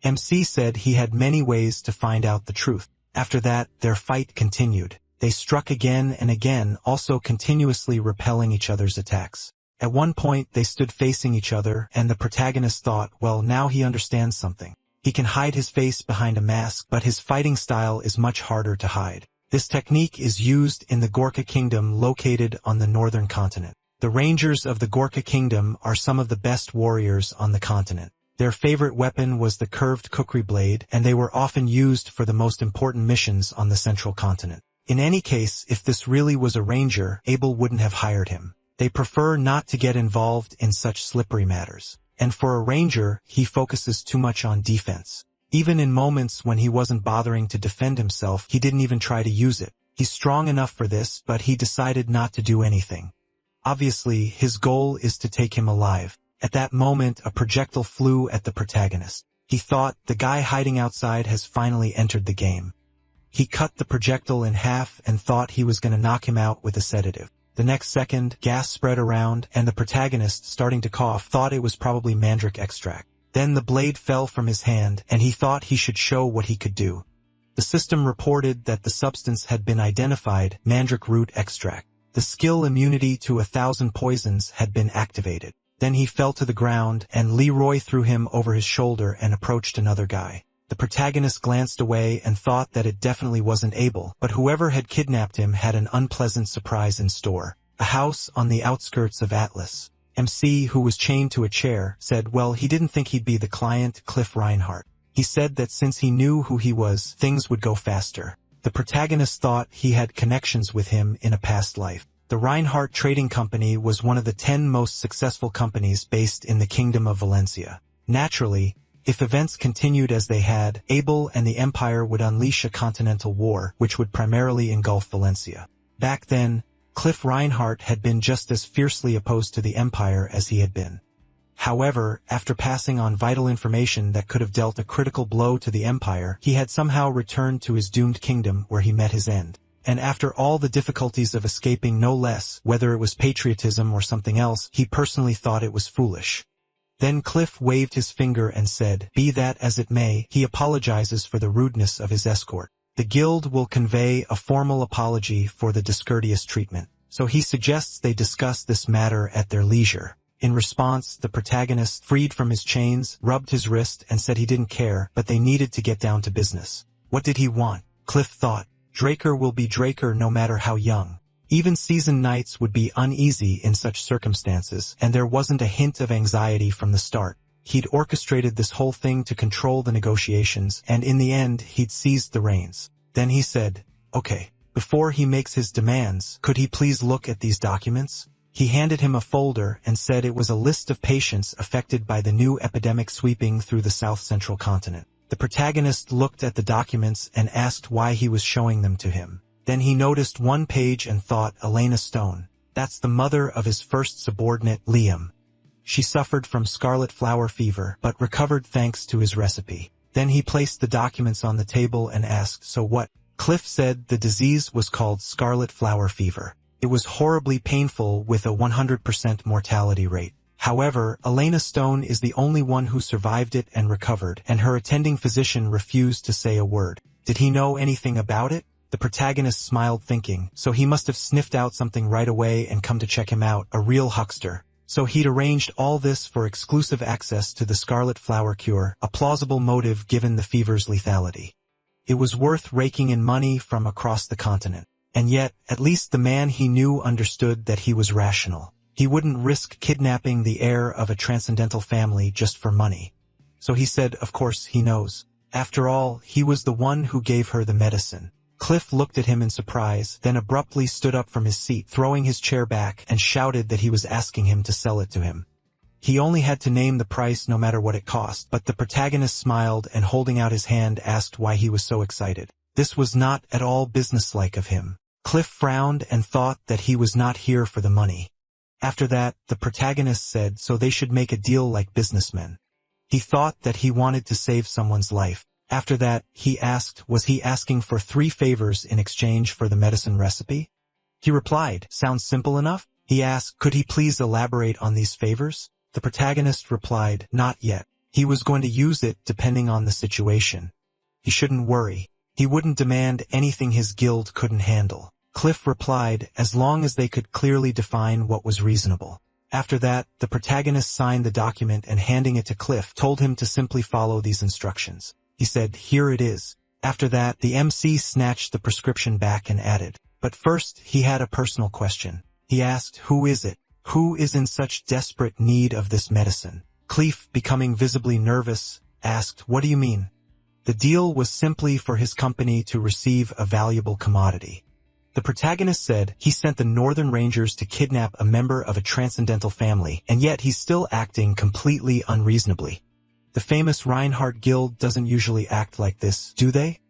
MC said he had many ways to find out the truth. After that, their fight continued. They struck again and again, also continuously repelling each other's attacks. At one point, they stood facing each other, and the protagonist thought, well, now he understands something. He can hide his face behind a mask, but his fighting style is much harder to hide. This technique is used in the Gorkha Kingdom located on the northern continent. The Rangers of the Gorkha Kingdom are some of the best warriors on the continent. Their favorite weapon was the curved kukri blade, and they were often used for the most important missions on the central continent. In any case, if this really was a ranger, Abel wouldn't have hired him. They prefer not to get involved in such slippery matters. And for a ranger, he focuses too much on defense. Even in moments when he wasn't bothering to defend himself, he didn't even try to use it. He's strong enough for this, but he decided not to do anything. Obviously, his goal is to take him alive. At that moment, a projectile flew at the protagonist. He thought, the guy hiding outside has finally entered the game. He cut the projectile in half and thought he was going to knock him out with a sedative. The next second, gas spread around, and the protagonist, starting to cough, thought it was probably mandrake extract. Then the blade fell from his hand, and he thought he should show what he could do. The system reported that the substance had been identified, mandrake root extract. The skill immunity to 1,000 poisons had been activated. Then he fell to the ground, and Leroy threw him over his shoulder and approached another guy. The protagonist glanced away and thought that it definitely wasn't Abel, but whoever had kidnapped him had an unpleasant surprise in store. A house on the outskirts of Atlas. MC, who was chained to a chair, said, well, he didn't think he'd be the client, Cliff Reinhardt. He said that since he knew who he was, things would go faster. The protagonist thought he had connections with him in a past life. The Reinhardt Trading Company was one of the 10 most successful companies based in the Kingdom of Valencia. Naturally, if events continued as they had, Abel and the Empire would unleash a continental war, which would primarily engulf Valencia. Back then, Cliff Reinhardt had been just as fiercely opposed to the Empire as he had been. However, after passing on vital information that could have dealt a critical blow to the Empire, he had somehow returned to his doomed kingdom where he met his end. And after all the difficulties of escaping, no less, whether it was patriotism or something else, he personally thought it was foolish. Then Cliff waved his finger and said, be that as it may, he apologizes for the rudeness of his escort. The guild will convey a formal apology for the discourteous treatment, so he suggests they discuss this matter at their leisure. In response, the protagonist, freed from his chains, rubbed his wrist and said he didn't care, but they needed to get down to business. What did he want? Cliff thought. Draker will be Draker no matter how young. Even seasoned knights would be uneasy in such circumstances, and there wasn't a hint of anxiety from the start. He'd orchestrated this whole thing to control the negotiations, and in the end, he'd seized the reins. Then he said, okay, before he makes his demands, could he please look at these documents? He handed him a folder and said it was a list of patients affected by the new epidemic sweeping through the south-central continent. The protagonist looked at the documents and asked why he was showing them to him. Then he noticed one page and thought, Elena Stone. That's the mother of his first subordinate, Liam. She suffered from scarlet flower fever, but recovered thanks to his recipe. Then he placed the documents on the table and asked, so what? Cliff said the disease was called scarlet flower fever. It was horribly painful with a 100% mortality rate. However, Elena Stone is the only one who survived it and recovered, and her attending physician refused to say a word. Did he know anything about it? The protagonist smiled thinking, so he must have sniffed out something right away and come to check him out, a real huckster. So he'd arranged all this for exclusive access to the scarlet flower cure, a plausible motive given the fever's lethality. It was worth raking in money from across the continent. And yet, at least the man he knew understood that he was rational. He wouldn't risk kidnapping the heir of a transcendental family just for money. So he said, of course he knows. After all, he was the one who gave her the medicine. Cliff looked at him in surprise, then abruptly stood up from his seat, throwing his chair back, and shouted that he was asking him to sell it to him. He only had to name the price no matter what it cost, but the protagonist smiled and holding out his hand asked why he was so excited. This was not at all businesslike of him. Cliff frowned and thought that he was not here for the money. After that, the protagonist said so they should make a deal like businessmen. He thought that he wanted to save someone's life. After that, he asked, was he asking for 3 favors in exchange for the medicine recipe? He replied, sounds simple enough? He asked, could he please elaborate on these favors? The protagonist replied, not yet. He was going to use it depending on the situation. He shouldn't worry. He wouldn't demand anything his guild couldn't handle. Cliff replied, as long as they could clearly define what was reasonable. After that, the protagonist signed the document and handing it to Cliff, told him to simply follow these instructions. He said, here it is. After that, the MC snatched the prescription back and added. But first, he had a personal question. He asked, who is it? Who is in such desperate need of this medicine? Cliff, becoming visibly nervous, asked, what do you mean? The deal was simply for his company to receive a valuable commodity. The protagonist said he sent the Northern Rangers to kidnap a member of a transcendental family, and yet he's still acting completely unreasonably. The famous Reinhardt Guild doesn't usually act like this, do they?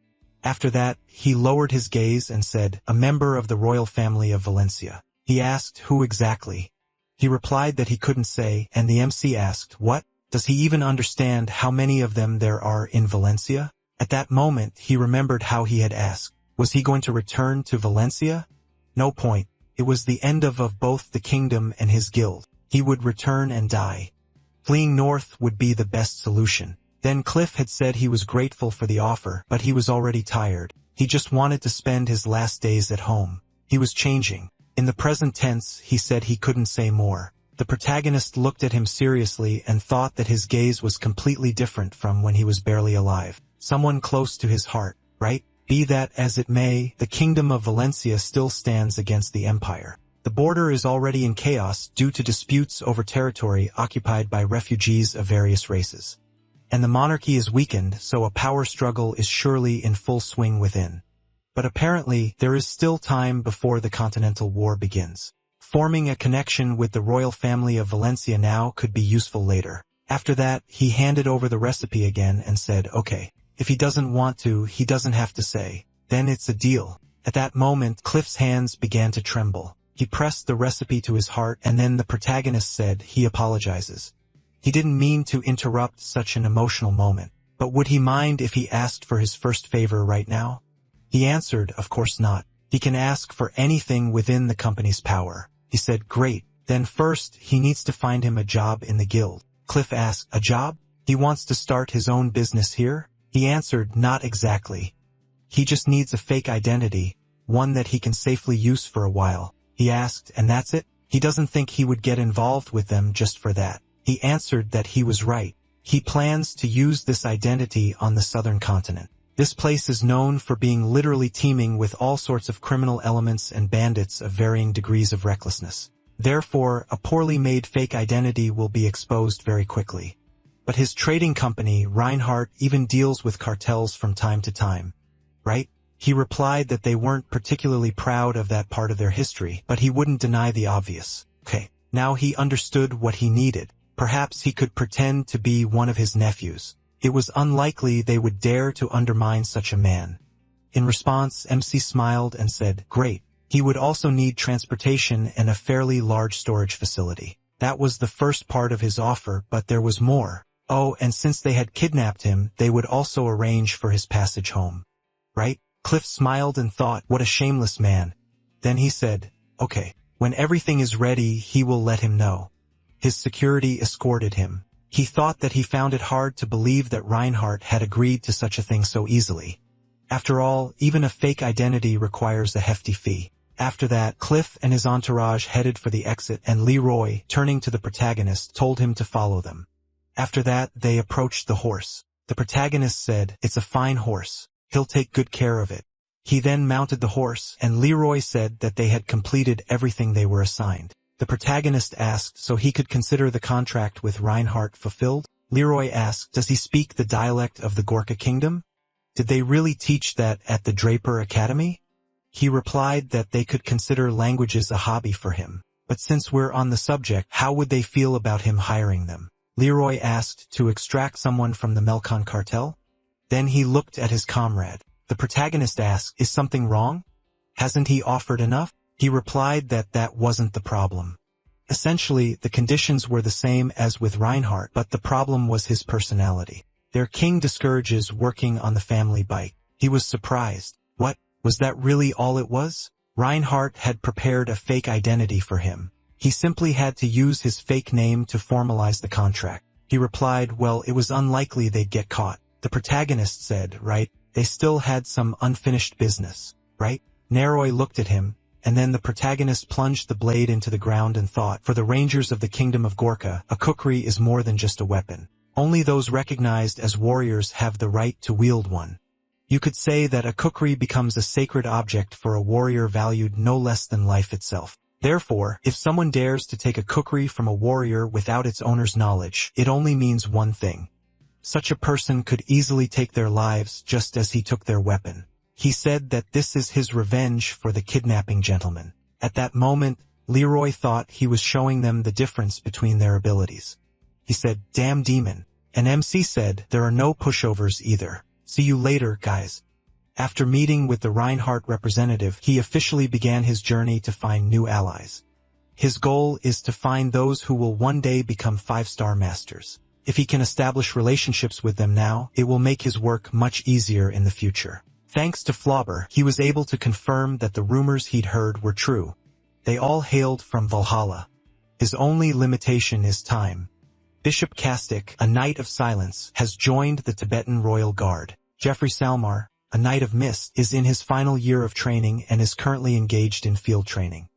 After that, he lowered his gaze and said, a member of the royal family of Valencia. He asked, who exactly? He replied that he couldn't say, and the MC asked, what? Does he even understand how many of them there are in Valencia? At that moment, he remembered how he had asked. Was he going to return to Valencia? No point. It was the end of both the kingdom and his guild. He would return and die. Fleeing north would be the best solution. Then Cliff had said he was grateful for the offer, but he was already tired. He just wanted to spend his last days at home. He was changing. In the present tense, he said he couldn't say more. The protagonist looked at him seriously and thought that his gaze was completely different from when he was barely alive. Someone close to his heart, right? Be that as it may, the kingdom of Valencia still stands against the empire. The border is already in chaos due to disputes over territory occupied by refugees of various races. And the monarchy is weakened, so a power struggle is surely in full swing within. But apparently, there is still time before the Continental War begins. Forming a connection with the royal family of Valencia now could be useful later. After that, he handed over the recipe again and said, okay. If he doesn't want to, he doesn't have to say. Then it's a deal. At that moment, Cliff's hands began to tremble. He pressed the recipe to his heart and then the protagonist said he apologizes. He didn't mean to interrupt such an emotional moment, but would he mind if he asked for his first favor right now? He answered, of course not. He can ask for anything within the company's power. He said, great. Then first, he needs to find him a job in the guild. Cliff asked, a job? He wants to start his own business here? He answered, not exactly. He just needs a fake identity, one that he can safely use for a while. He asked, and that's it? He doesn't think he would get involved with them just for that. He answered that he was right. He plans to use this identity on the southern continent. This place is known for being literally teeming with all sorts of criminal elements and bandits of varying degrees of recklessness. Therefore, a poorly made fake identity will be exposed very quickly. But his trading company, Reinhardt, even deals with cartels from time to time. Right? He replied that they weren't particularly proud of that part of their history, but he wouldn't deny the obvious. Okay, now he understood what he needed. Perhaps he could pretend to be one of his nephews. It was unlikely they would dare to undermine such a man. In response, MC smiled and said, great. He would also need transportation and a fairly large storage facility. That was the first part of his offer, but there was more. Oh, and since they had kidnapped him, they would also arrange for his passage home. Right? Cliff smiled and thought, what a shameless man. Then he said, okay, when everything is ready, he will let him know. His security escorted him. He thought that he found it hard to believe that Reinhardt had agreed to such a thing so easily. After all, even a fake identity requires a hefty fee. After that, Cliff and his entourage headed for the exit and Leroy, turning to the protagonist, told him to follow them. After that, they approached the horse. The protagonist said, it's a fine horse. He'll take good care of it. He then mounted the horse, and Leroy said that they had completed everything they were assigned. The protagonist asked so he could consider the contract with Reinhardt fulfilled. Leroy asked, does he speak the dialect of the Gorka kingdom? Did they really teach that at the Draper Academy? He replied that they could consider languages a hobby for him. But since we're on the subject, how would they feel about him hiring them? Leroy asked to extract someone from the Melkon cartel. Then he looked at his comrade. The protagonist asked, is something wrong? Hasn't he offered enough? He replied that that wasn't the problem. Essentially, the conditions were the same as with Reinhardt, but the problem was his personality. Their king discourages working on the family bike. He was surprised. What? Was that really all it was? Reinhardt had prepared a fake identity for him. He simply had to use his fake name to formalize the contract. He replied, well, it was unlikely they'd get caught. The protagonist said, right? They still had some unfinished business, right? Leroy looked at him, and then the protagonist plunged the blade into the ground and thought, for the rangers of the kingdom of Gorka, a kukri is more than just a weapon. Only those recognized as warriors have the right to wield one. You could say that a kukri becomes a sacred object for a warrior valued no less than life itself. Therefore, if someone dares to take a kukri from a warrior without its owner's knowledge, it only means one thing. Such a person could easily take their lives just as he took their weapon. He said that this is his revenge for the kidnapping gentleman. At that moment, Leroy thought he was showing them the difference between their abilities. He said, damn demon. And MC said, there are no pushovers either. See you later, guys. After meeting with the Reinhardt representative, he officially began his journey to find new allies. His goal is to find those who will one day become 5-star masters. If he can establish relationships with them now, it will make his work much easier in the future. Thanks to Flauber, he was able to confirm that the rumors he'd heard were true. They all hailed from Valhalla. His only limitation is time. Bishop Kastik, a Knight of Silence, has joined the Tibetan Royal Guard. Jeffrey Salmar, a Knight of Mist, is in his final year of training and is currently engaged in field training.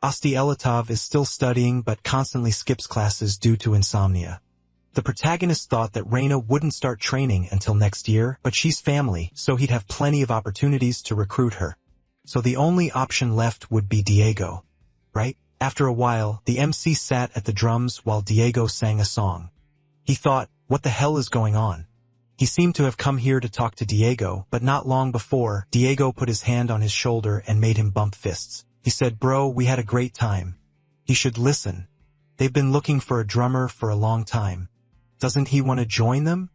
Osti Elatov is still studying but constantly skips classes due to insomnia. The protagonist thought that Reina wouldn't start training until next year, but she's family, so he'd have plenty of opportunities to recruit her. So the only option left would be Diego. Right? After a while, the MC sat at the drums while Diego sang a song. He thought, what the hell is going on? He seemed to have come here to talk to Diego, but not long before, Diego put his hand on his shoulder and made him bump fists. He said, bro, we had a great time. He should listen. They've been looking for a drummer for a long time. Doesn't he want to join them?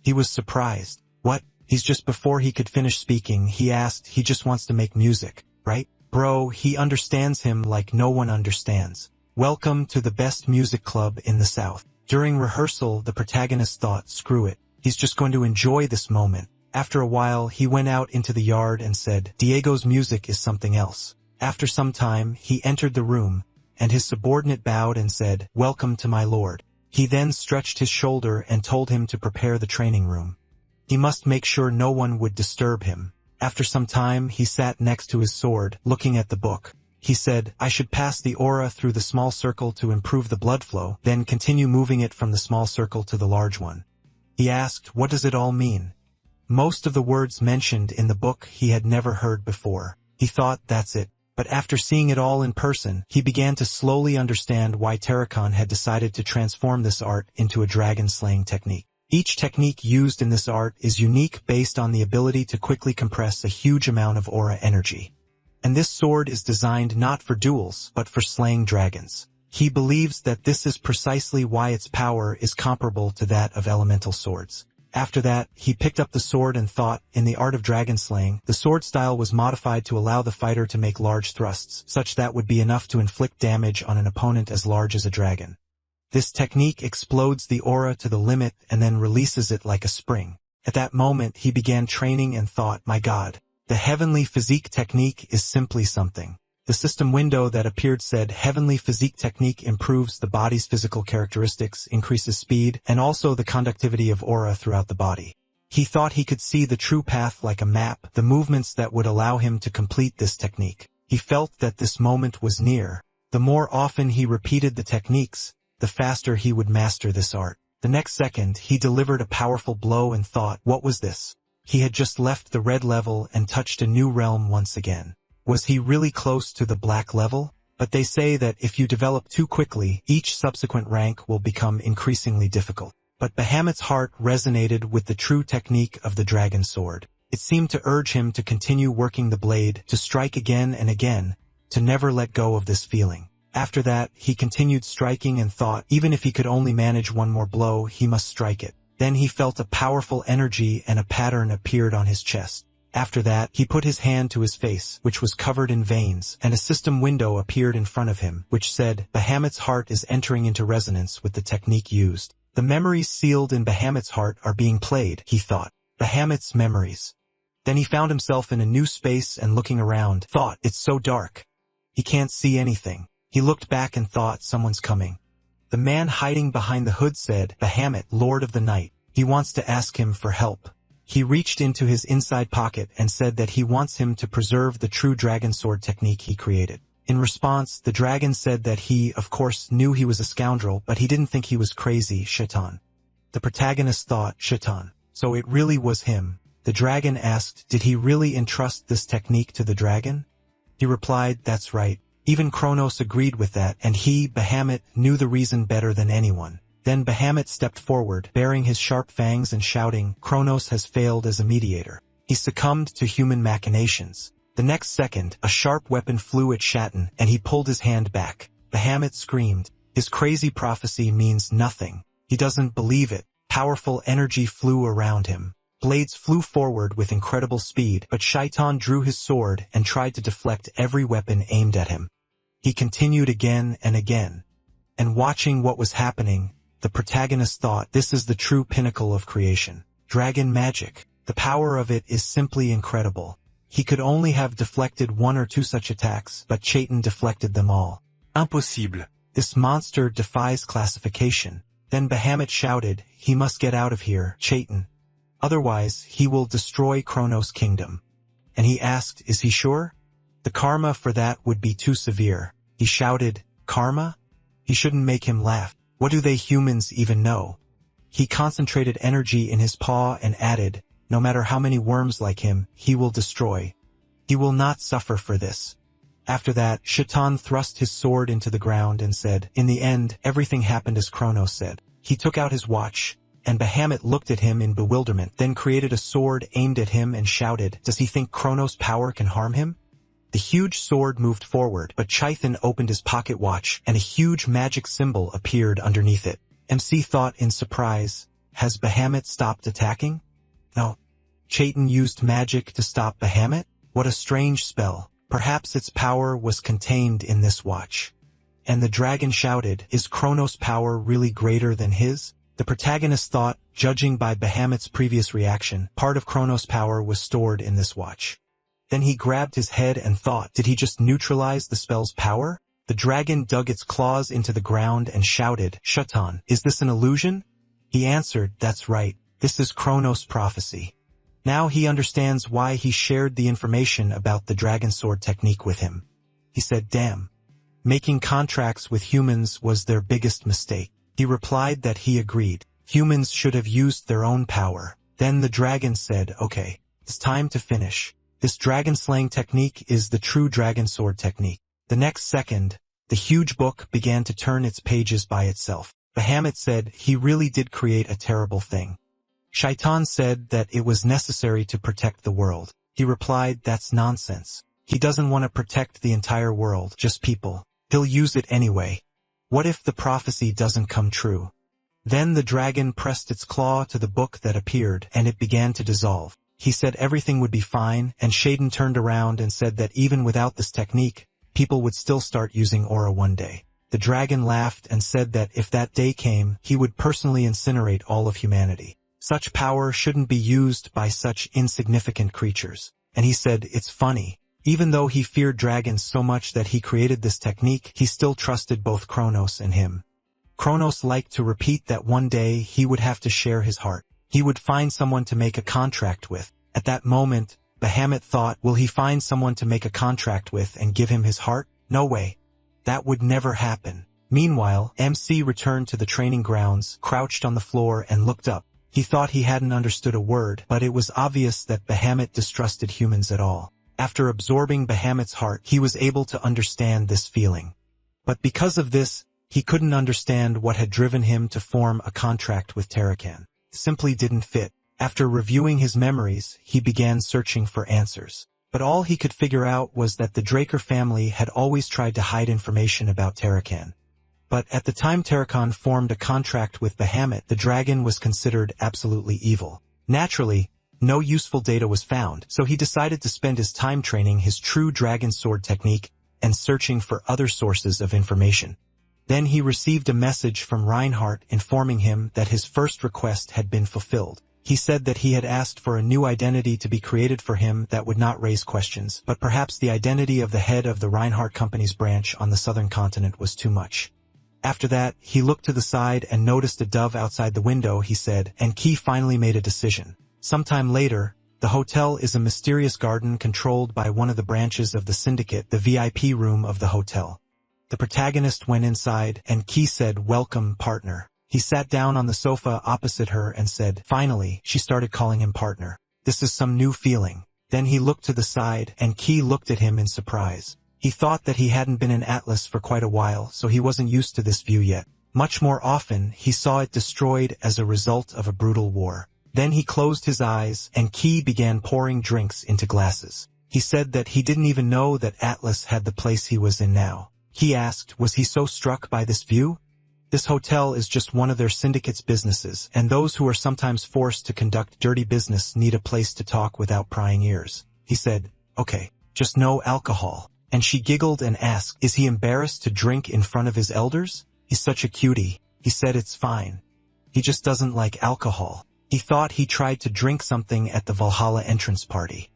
He was surprised. What? He's just before he could finish speaking, he asked, he just wants to make music, right? Bro, he understands him like no one understands. Welcome to the best music club in the South. During rehearsal, the protagonist thought, screw it. He's just going to enjoy this moment. After a while, he went out into the yard and said, Diego's music is something else. After some time, he entered the room, and his subordinate bowed and said, welcome to my lord. He then stretched his shoulder and told him to prepare the training room. He must make sure no one would disturb him. After some time, he sat next to his sword, looking at the book. He said, I should pass the aura through the small circle to improve the blood flow, then continue moving it from the small circle to the large one. He asked, what does it all mean? Most of the words mentioned in the book he had never heard before. He thought, that's it. But after seeing it all in person, he began to slowly understand why Terracon had decided to transform this art into a dragon-slaying technique. Each technique used in this art is unique based on the ability to quickly compress a huge amount of aura energy. And this sword is designed not for duels, but for slaying dragons. He believes that this is precisely why its power is comparable to that of elemental swords. After that, he picked up the sword and thought, in the art of dragon slaying, the sword style was modified to allow the fighter to make large thrusts, such that would be enough to inflict damage on an opponent as large as a dragon. This technique explodes the aura to the limit and then releases it like a spring. At that moment, he began training and thought, my god, the heavenly physique technique is simply something. The system window that appeared said heavenly physique technique improves the body's physical characteristics, increases speed, and also the conductivity of aura throughout the body. He thought he could see the true path like a map, the movements that would allow him to complete this technique. He felt that this moment was near. The more often he repeated the techniques, the faster he would master this art. The next second, he delivered a powerful blow and thought, what was this? He had just left the red level and touched a new realm once again. Was he really close to the black level? but they say that if you develop too quickly, each subsequent rank will become increasingly difficult. But Bahamut's heart resonated with the true technique of the dragon sword. It seemed to urge him to continue working the blade, to strike again and again, to never let go of this feeling. After that, he continued striking and thought, even if he could only manage one more blow, he must strike it. Then he felt a powerful energy and a pattern appeared on his chest. After that, he put his hand to his face, which was covered in veins, and a system window appeared in front of him, which said, Bahamut's heart is entering into resonance with the technique used. The memories sealed in Bahamut's heart are being played, he thought. Bahamut's memories. Then he found himself in a new space and looking around, thought, it's so dark. He can't see anything. He looked back and thought, someone's coming. The man hiding behind the hood said, Bahamut, Lord of the Night. He wants to ask him for help. He reached into his inside pocket and said that he wants him to preserve the true dragon sword technique he created. In response, the dragon said that he, of course, knew he was a scoundrel, but he didn't think he was crazy, Shaitan. The protagonist thought, Shaitan. So it really was him. The dragon asked, did he really entrust this technique to the dragon? He replied, that's right. Even Kronos agreed with that, and he, Bahamut, knew the reason better than anyone. Then Bahamut stepped forward, baring his sharp fangs and shouting, Kronos has failed as a mediator. He succumbed to human machinations. The next second, a sharp weapon flew at Shaitan, and he pulled his hand back. Bahamut screamed. His crazy prophecy means nothing. He doesn't believe it. Powerful energy flew around him. Blades flew forward with incredible speed, but Shaitan drew his sword and tried to deflect every weapon aimed at him. He continued again and again. And watching what was happening, the protagonist thought, this is the true pinnacle of creation. Dragon magic. The power of it is simply incredible. He could only have deflected one or two such attacks, but Shaitan deflected them all.
Impossible.
This monster defies classification. Then Bahamut shouted, he must get out of here, Shaitan. Otherwise, he will destroy Kronos' kingdom. And he asked, is he sure? The karma for that would be too severe. He shouted, karma? He shouldn't make him laugh. What do they humans even know? He concentrated energy in his paw and added, no matter how many worms like him, he will destroy. He will not suffer for this. After that, Shaitan thrust his sword into the ground and said, in the end, everything happened as Kronos said. He took out his watch, and Bahamut looked at him in bewilderment, then created a sword aimed at him and shouted, does he think Kronos' power can harm him? The huge sword moved forward, but Shaitan opened his pocket watch, and a huge magic symbol appeared underneath it. MC thought in surprise, has Bahamut stopped attacking? No. Shaitan used magic to stop Bahamut? What a strange spell. Perhaps its power was contained in this watch. And the dragon shouted, is Kronos' power really greater than his? The protagonist thought, judging by Bahamut's previous reaction, part of Kronos' power was stored in this watch. Then he grabbed his head and thought, did he just neutralize the spell's power? The dragon dug its claws into the ground and shouted, Shaitan, is this an illusion? He answered, that's right, this is Kronos' prophecy. Now he understands why he shared the information about the dragon sword technique with him. He said, damn. Making contracts with humans was their biggest mistake. He replied that he agreed. Humans should have used their own power. Then the dragon said, okay, it's time to finish. This dragon slaying technique is the true dragon sword technique. The next second, the huge book began to turn its pages by itself. Bahamut said he really did create a terrible thing. Shaitan said that it was necessary to protect the world. He replied, that's nonsense. He doesn't want to protect the entire world, just people. He'll use it anyway. What if the prophecy doesn't come true? Then the dragon pressed its claw to the book that appeared, and it began to dissolve. He said everything would be fine, and Shaitan turned around and said that even without this technique, people would still start using aura one day. The dragon laughed and said that if that day came, he would personally incinerate all of humanity. Such power shouldn't be used by such insignificant creatures. And he said, it's funny. Even though he feared dragons so much that he created this technique, he still trusted both Kronos and him. Kronos liked to repeat that one day he would have to share his heart. He would find someone to make a contract with. At that moment, Bahamut thought, will he find someone to make a contract with and give him his heart? No way. That would never happen. Meanwhile, MC returned to the training grounds, crouched on the floor and looked up. He thought he hadn't understood a word, but it was obvious that Bahamut distrusted humans at all. After absorbing Bahamut's heart, he was able to understand this feeling. But because of this, he couldn't understand what had driven him to form a contract with Tarakan. It simply didn't fit. After reviewing his memories, he began searching for answers. But all he could figure out was that the Draker family had always tried to hide information about Tarakan. But at the time Tarakan formed a contract with Bahamut, the dragon was considered absolutely evil. Naturally, no useful data was found, so he decided to spend his time training his true dragon sword technique and searching for other sources of information. Then he received a message from Reinhardt informing him that his first request had been fulfilled. He said that he had asked for a new identity to be created for him that would not raise questions, but perhaps the identity of the head of the Reinhardt Company's branch on the southern continent was too much. After that, he looked to the side and noticed a dove outside the window, he said, and Key finally made a decision. Sometime later, the hotel is a mysterious garden controlled by one of the branches of the syndicate, the VIP room of the hotel. The protagonist went inside, and Key said, "Welcome, partner." He sat down on the sofa opposite her and said, "Finally," she started calling him partner. "This is some new feeling." Then he looked to the side, and Key looked at him in surprise. He thought that he hadn't been in Atlas for quite a while, so he wasn't used to this view yet. Much more often, he saw it destroyed as a result of a brutal war. Then he closed his eyes, and Key began pouring drinks into glasses. He said that he didn't even know that Atlas had the place he was in now. He asked, was he so struck by this view? This hotel is just one of their syndicate's businesses, and those who are sometimes forced to conduct dirty business need a place to talk without prying ears. He said, "Okay, just no alcohol." And she giggled and asked, "Is he embarrassed to drink in front of his elders?" "He's such a cutie." He said, "It's fine. He just doesn't like alcohol." He thought he tried to drink something at the Valhalla entrance party.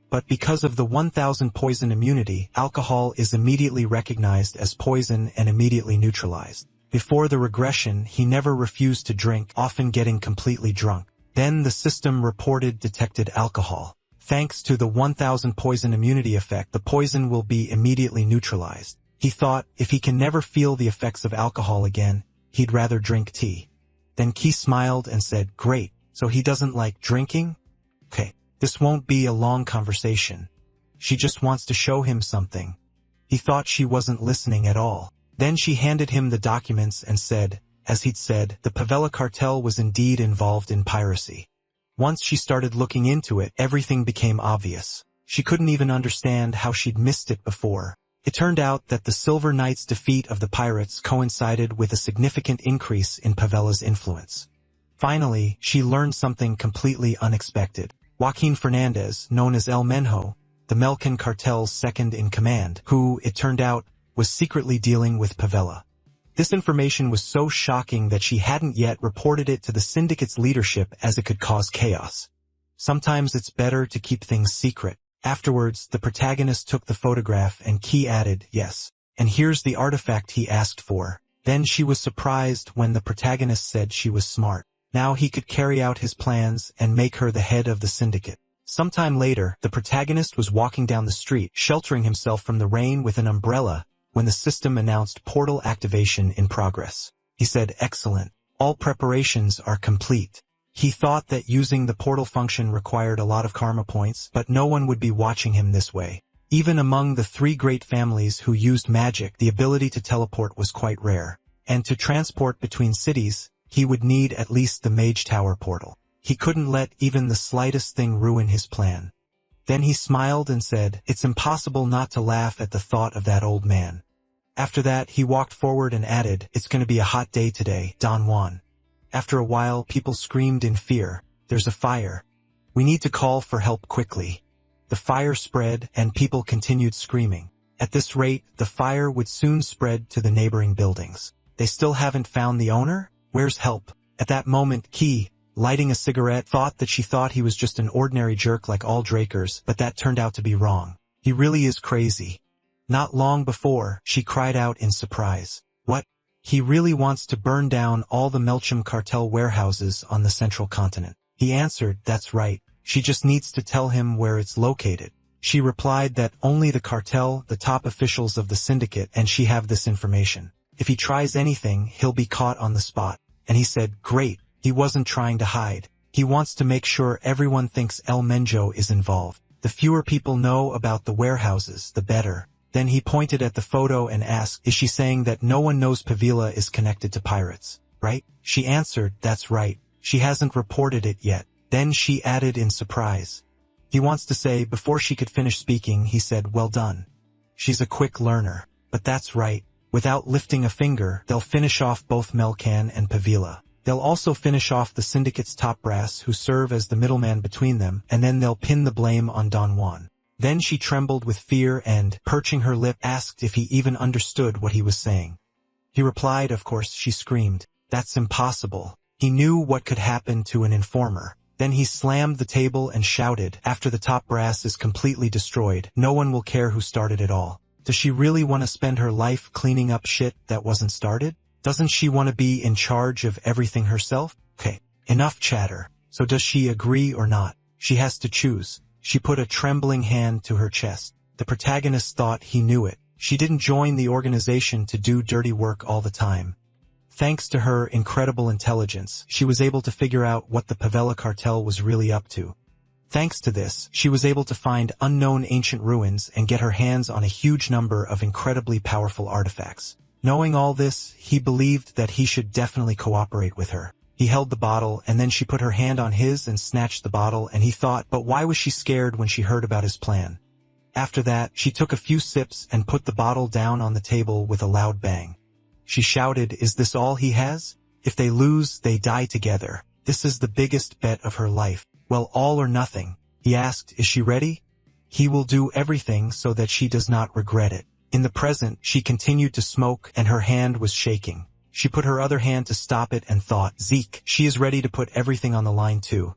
But because of the 1000 poison immunity, alcohol is immediately recognized as poison and immediately neutralized. Before the regression, he never refused to drink, often getting completely drunk. Then the system reported detected alcohol. Thanks to the 1000 poison immunity effect, the poison will be immediately neutralized. He thought, if he can never feel the effects of alcohol again, he'd rather drink tea. Then Key smiled and said, "Great, so he doesn't like drinking? Okay, this won't be a long conversation. She just wants to show him something." He thought she wasn't listening at all. Then she handed him the documents and said, as he'd said, the Pavella cartel was indeed involved in piracy. Once she started looking into it, everything became obvious. She couldn't even understand how she'd missed it before. It turned out that the Silver Knight's defeat of the pirates coincided with a significant increase in Pavella's influence. Finally, she learned something completely unexpected. Joaquin Fernandez, known as El Menho, the Melcan cartel's second-in-command, who, it turned out, was secretly dealing with Pavella. This information was so shocking that she hadn't yet reported it to the syndicate's leadership as it could cause chaos. Sometimes it's better to keep things secret. Afterwards, the protagonist took the photograph and Key added, "Yes. And here's the artifact he asked for." Then she was surprised when the protagonist said she was smart. Now he could carry out his plans and make her the head of the syndicate. Sometime later, the protagonist was walking down the street, sheltering himself from the rain with an umbrella, when the system announced portal activation in progress. He said, "Excellent. All preparations are complete." He thought that using the portal function required a lot of karma points, but no one would be watching him this way. Even among the 3 great families who used magic, the ability to teleport was quite rare. And to transport between cities, he would need at least the Mage Tower portal. He couldn't let even the slightest thing ruin his plan. Then he smiled and said, "It's impossible not to laugh at the thought of that old man." After that, he walked forward and added, "It's going to be a hot day today, Don Juan." After a while, people screamed in fear, "There's a fire. We need to call for help quickly." The fire spread, and people continued screaming. At this rate, the fire would soon spread to the neighboring buildings. They still haven't found the owner? Where's help? At that moment, Key, lighting a cigarette, thought that she thought he was just an ordinary jerk like all Drakers, but that turned out to be wrong. He really is crazy. Not long before, she cried out in surprise. "What? He really wants to burn down all the Melcham cartel warehouses on the central continent." He answered, "That's right. She just needs to tell him where it's located." She replied that only the cartel, the top officials of the syndicate, and she have this information. If he tries anything, he'll be caught on the spot. And he said, "Great." He wasn't trying to hide. He wants to make sure everyone thinks El Menjo is involved. The fewer people know about the warehouses, the better. Then he pointed at the photo and asked, is she saying that no one knows Pavila is connected to pirates, right? She answered, that's right. She hasn't reported it yet. Then she added in surprise. He wants to say, before she could finish speaking, he said, well done. She's a quick learner. But that's right. Without lifting a finger, they'll finish off both Melkan and Pavila. They'll also finish off the syndicate's top brass who serve as the middleman between them, and then they'll pin the blame on Don Juan. Then she trembled with fear and, perching her lip, asked if he even understood what he was saying. He replied, of course. She screamed, that's impossible. He knew what could happen to an informer. Then he slammed the table and shouted, after the top brass is completely destroyed, no one will care who started it all. Does she really want to spend her life cleaning up shit that wasn't started? Doesn't she want to be in charge of everything herself? Okay, enough chatter. So does she agree or not? She has to choose. She put a trembling hand to her chest. The protagonist thought he knew it. She didn't join the organization to do dirty work all the time. Thanks to her incredible intelligence, she was able to figure out what the Pavela cartel was really up to. Thanks to this, she was able to find unknown ancient ruins and get her hands on a huge number of incredibly powerful artifacts. Knowing all this, he believed that he should definitely cooperate with her. He held the bottle, and then she put her hand on his and snatched the bottle, and he thought, but why was she scared when she heard about his plan? After that, she took a few sips and put the bottle down on the table with a loud bang. She shouted, is this all he has? If they lose, they die together. This is the biggest bet of her life. Well, all or nothing. He asked, is she ready? He will do everything so that she does not regret it. In the present, she continued to smoke and her hand was shaking. She put her other hand to stop it and thought, Zeke, she is ready to put everything on the line too.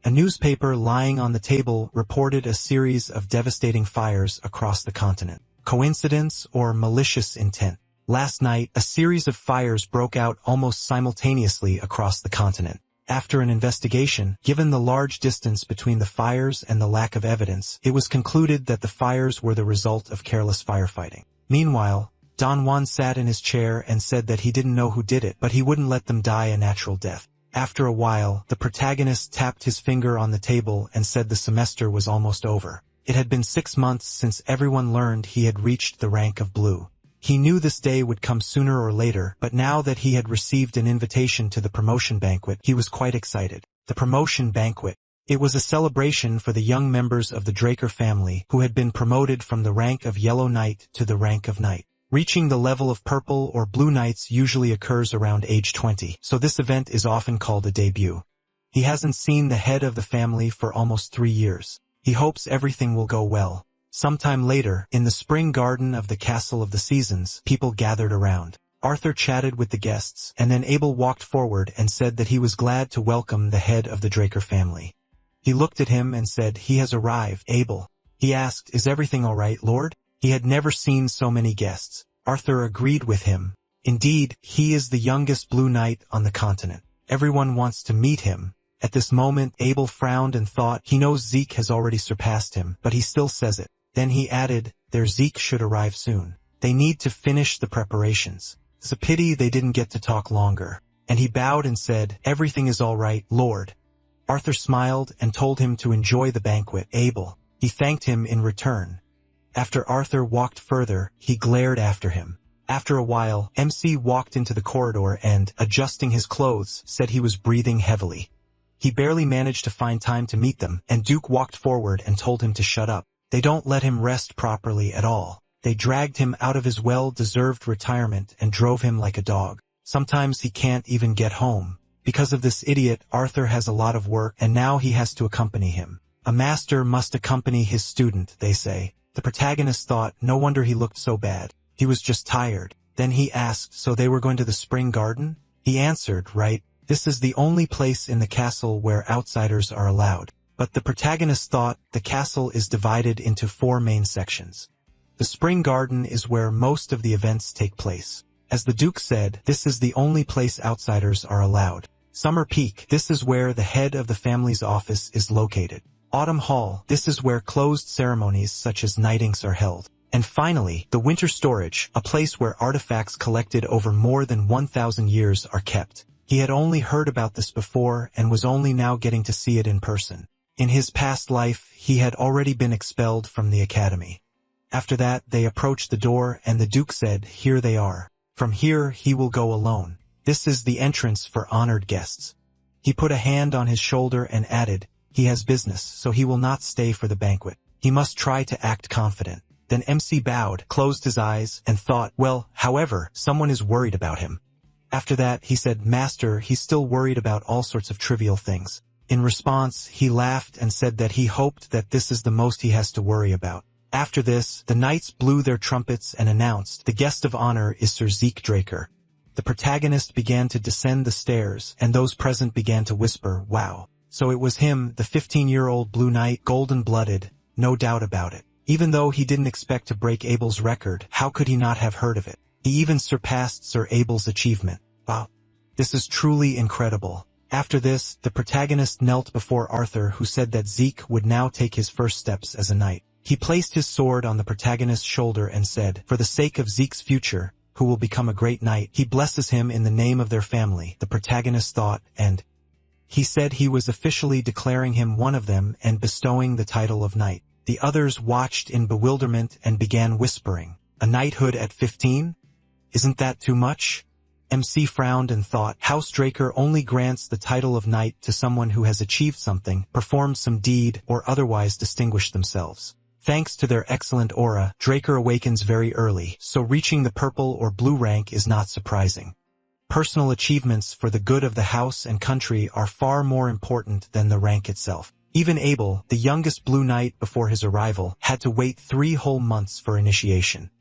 A newspaper lying on the table reported a series of devastating fires across the continent. Coincidence or malicious intent? Last night, a series of fires broke out almost simultaneously across the continent. After an investigation, given the large distance between the fires and the lack of evidence, it was concluded that the fires were the result of careless firefighting. Meanwhile, Don Juan sat in his chair and said that he didn't know who did it, but he wouldn't let them die a natural death. After a while, the protagonist tapped his finger on the table and said the semester was almost over. It had been 6 months since everyone learned he had reached the rank of blue. He knew this day would come sooner or later, but now that he had received an invitation to the promotion banquet, he was quite excited. The promotion banquet. It was a celebration for the young members of the Draker family who had been promoted from the rank of Yellow Knight to the rank of Knight. Reaching the level of Purple or Blue Knights usually occurs around age 20, so this event is often called a debut. He hasn't seen the head of the family for almost 3 years. He hopes everything will go well. Sometime later, in the spring garden of the Castle of the Seasons, people gathered around. Arthur chatted with the guests, and then Abel walked forward and said that he was glad to welcome the head of the Draker family. He looked at him and said, he has arrived, Abel. He asked, is everything all right, Lord? He had never seen so many guests. Arthur agreed with him. Indeed, he is the youngest Blue Knight on the continent. Everyone wants to meet him. At this moment, Abel frowned and thought, he knows Zeke has already surpassed him, but he still says it. Then he added, their Zeke should arrive soon. They need to finish the preparations. It's a pity they didn't get to talk longer. And he bowed and said, everything is all right, Lord. Arthur smiled and told him to enjoy the banquet. Abel. He thanked him in return. After Arthur walked further, he glared after him. After a while, MC walked into the corridor and, adjusting his clothes, said he was breathing heavily. He barely managed to find time to meet them, and Duke walked forward and told him to shut up. They don't let him rest properly at all. They dragged him out of his well-deserved retirement and drove him like a dog. Sometimes he can't even get home. Because of this idiot, Arthur has a lot of work, and now he has to accompany him. A master must accompany his student, they say. The protagonist thought, no wonder he looked so bad. He was just tired. Then he asked, so they were going to the spring garden? He answered, right. This is the only place in the castle where outsiders are allowed. But the protagonist thought the castle is divided into 4 main sections. The spring garden is where most of the events take place. As the Duke said, this is the only place outsiders are allowed. Summer Peak, this is where the head of the family's office is located. Autumn Hall, this is where closed ceremonies such as nightings are held. And finally, the Winter Storage, a place where artifacts collected over more than 1,000 years are kept. He had only heard about this before and was only now getting to see it in person. In his past life, he had already been expelled from the academy. After that, they approached the door and the Duke said, "Here they are. From here, he will go alone. This is the entrance for honored guests." He put a hand on his shoulder and added, "He has business, so he will not stay for the banquet. He must try to act confident." Then MC bowed, closed his eyes, and thought, well, however, someone is worried about him. After that, he said, "Master, he's still worried about all sorts of trivial things." In response, he laughed and said that he hoped that this is the most he has to worry about. After this, the knights blew their trumpets and announced, "The guest of honor is Sir Zeke Draker." The protagonist began to descend the stairs, and those present began to whisper, "Wow." So it was him, the 15-year-old Blue Knight, golden-blooded, no doubt about it. Even though he didn't expect to break Abel's record, how could he not have heard of it? He even surpassed Sir Abel's achievement. Wow. This is truly incredible. After this, the protagonist knelt before Arthur, who said that Zeke would now take his first steps as a knight. He placed his sword on the protagonist's shoulder and said, "For the sake of Zeke's future, who will become a great knight, he blesses him in the name of their family," the protagonist thought, and he said he was officially declaring him one of them and bestowing the title of knight. The others watched in bewilderment and began whispering, "A knighthood at 15? Isn't that too much?" MC frowned and thought, House Draker only grants the title of knight to someone who has achieved something, performed some deed, or otherwise distinguished themselves. Thanks to their excellent aura, Draker awakens very early, so reaching the purple or blue rank is not surprising. Personal achievements for the good of the house and country are far more important than the rank itself. Even Abel, the youngest Blue Knight before his arrival, had to wait 3 whole months for initiation.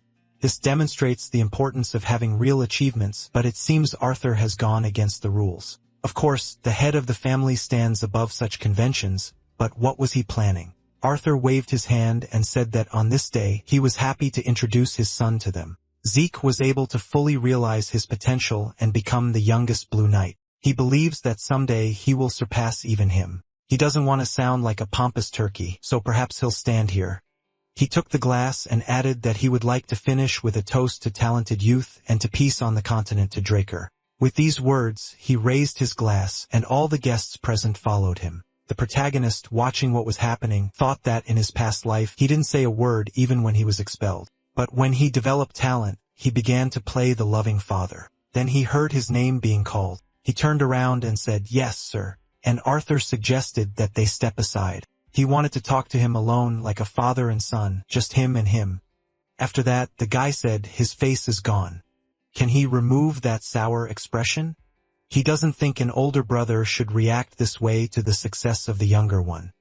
This demonstrates the importance of having real achievements, but it seems Arthur has gone against the rules. Of course, the head of the family stands above such conventions, but what was he planning? Arthur waved his hand and said that on this day, he was happy to introduce his son to them. Zeke was able to fully realize his potential and become the youngest Blue Knight. He believes that someday he will surpass even him. He doesn't want to sound like a pompous turkey, so perhaps he'll stand here. He took the glass and added that he would like to finish with a toast to talented youth and to peace on the continent to Draker. With these words, he raised his glass, and all the guests present followed him. The protagonist, watching what was happening, thought that in his past life he didn't say a word even when he was expelled. But when he developed talent, he began to play the loving father. Then he heard his name being called. He turned around and said, "Yes, sir," and Arthur suggested that they step aside. He wanted to talk to him alone like a father and son, just him and him. After that, the guy said, "His face is gone. Can he remove that sour expression? He doesn't think an older brother should react this way to the success of the younger one."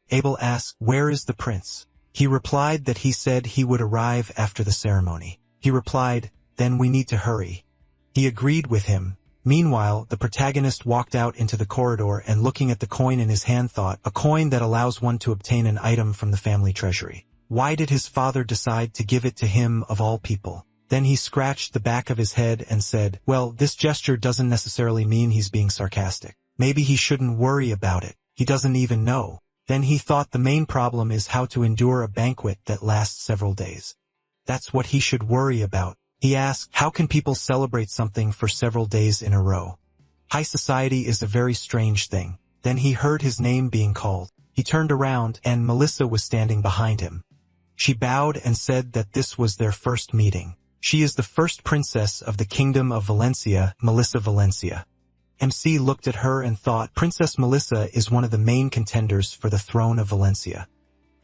Abel asked, "Where is the prince?" He replied that he said he would arrive after the ceremony. He replied, "Then we need to hurry." He agreed with him. Meanwhile, the protagonist walked out into the corridor and looking at the coin in his hand thought, a coin that allows one to obtain an item from the family treasury. Why did his father decide to give it to him of all people? Then he scratched the back of his head and said, well, this gesture doesn't necessarily mean he's being sarcastic. Maybe he shouldn't worry about it. He doesn't even know. Then he thought the main problem is how to endure a banquet that lasts several days. That's what he should worry about. He asked, how can people celebrate something for several days in a row? High society is a very strange thing. Then he heard his name being called. He turned around, and Melissa was standing behind him. She bowed and said that this was their first meeting. She is the first princess of the Kingdom of Valencia, Melissa Valencia. MC looked at her and thought, Princess Melissa is one of the main contenders for the throne of Valencia.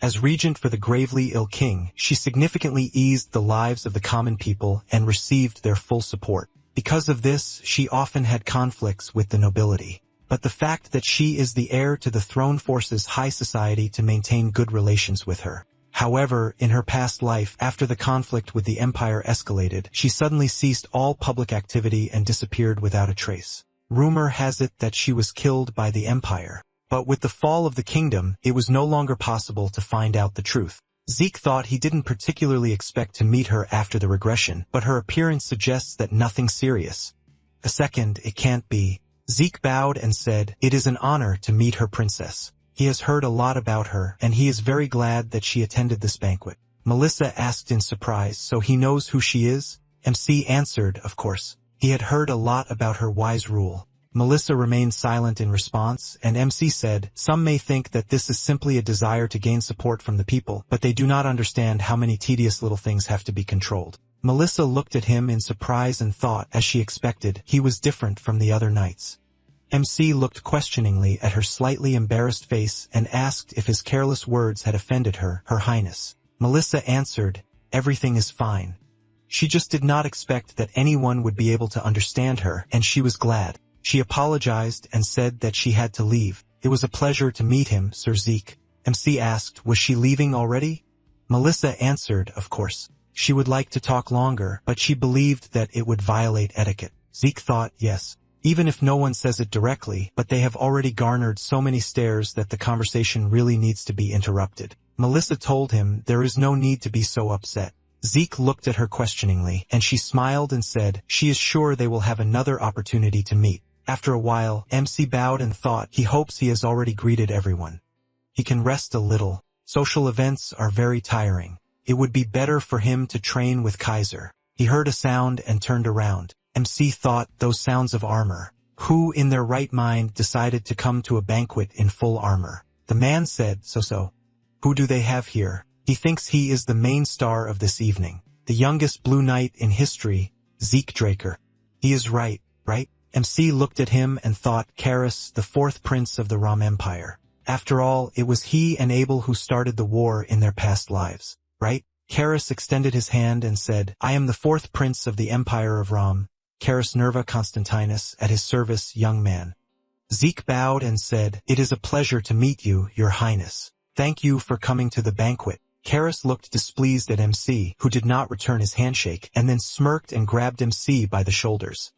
As regent for the gravely ill king, she significantly eased the lives of the common people and received their full support. Because of this, she often had conflicts with the nobility. But the fact that she is the heir to the throne forces high society to maintain good relations with her. However, in her past life, after the conflict with the empire escalated, she suddenly ceased all public activity and disappeared without a trace. Rumor has it that she was killed by the empire. But with the fall of the kingdom, it was no longer possible to find out the truth. Zeke thought he didn't particularly expect to meet her after the regression, but her appearance suggests that nothing serious. A second, it can't be. Zeke bowed and said, it is an honor to meet her princess. He has heard a lot about her, and he is very glad that she attended this banquet. Melissa asked in surprise, so he knows who she is? MC answered, of course. He had heard a lot about her wise rule. Melissa remained silent in response, and MC said, "Some may think that this is simply a desire to gain support from the people, but they do not understand how many tedious little things have to be controlled." Melissa looked at him in surprise and thought, as she expected, he was different from the other knights. MC looked questioningly at her slightly embarrassed face and asked if his careless words had offended her, Her Highness. Melissa answered, "Everything is fine." She just did not expect that anyone would be able to understand her, and she was glad. She apologized and said that she had to leave. "It was a pleasure to meet him, Sir Zeke." MC asked, was she leaving already? Melissa answered, of course. She would like to talk longer, but she believed that it would violate etiquette. Zeke thought, yes. Even if no one says it directly, but they have already garnered so many stares that the conversation really needs to be interrupted. Melissa told him there is no need to be so upset. Zeke looked at her questioningly, and she smiled and said, she is sure they will have another opportunity to meet. After a while, MC bowed and thought he hopes he has already greeted everyone. He can rest a little. Social events are very tiring. It would be better for him to train with Kaiser. He heard a sound and turned around. MC thought, those sounds of armor. Who in their right mind decided to come to a banquet in full armor? The man said, so. Who do they have here? He thinks he is the main star of this evening. The youngest Blue Knight in history, Zeke Draker. He is right? MC looked at him and thought, Karis, the fourth prince of the Rom Empire. After all, it was he and Abel who started the war in their past lives, right? Karis extended his hand and said, I am the fourth prince of the Empire of Rom, Karis Nerva Constantinus, at his service, young man. Zeke bowed and said, it is a pleasure to meet you, Your Highness. Thank you for coming to the banquet. Karis looked displeased at MC, who did not return his handshake, and then smirked and grabbed MC by the shoulders.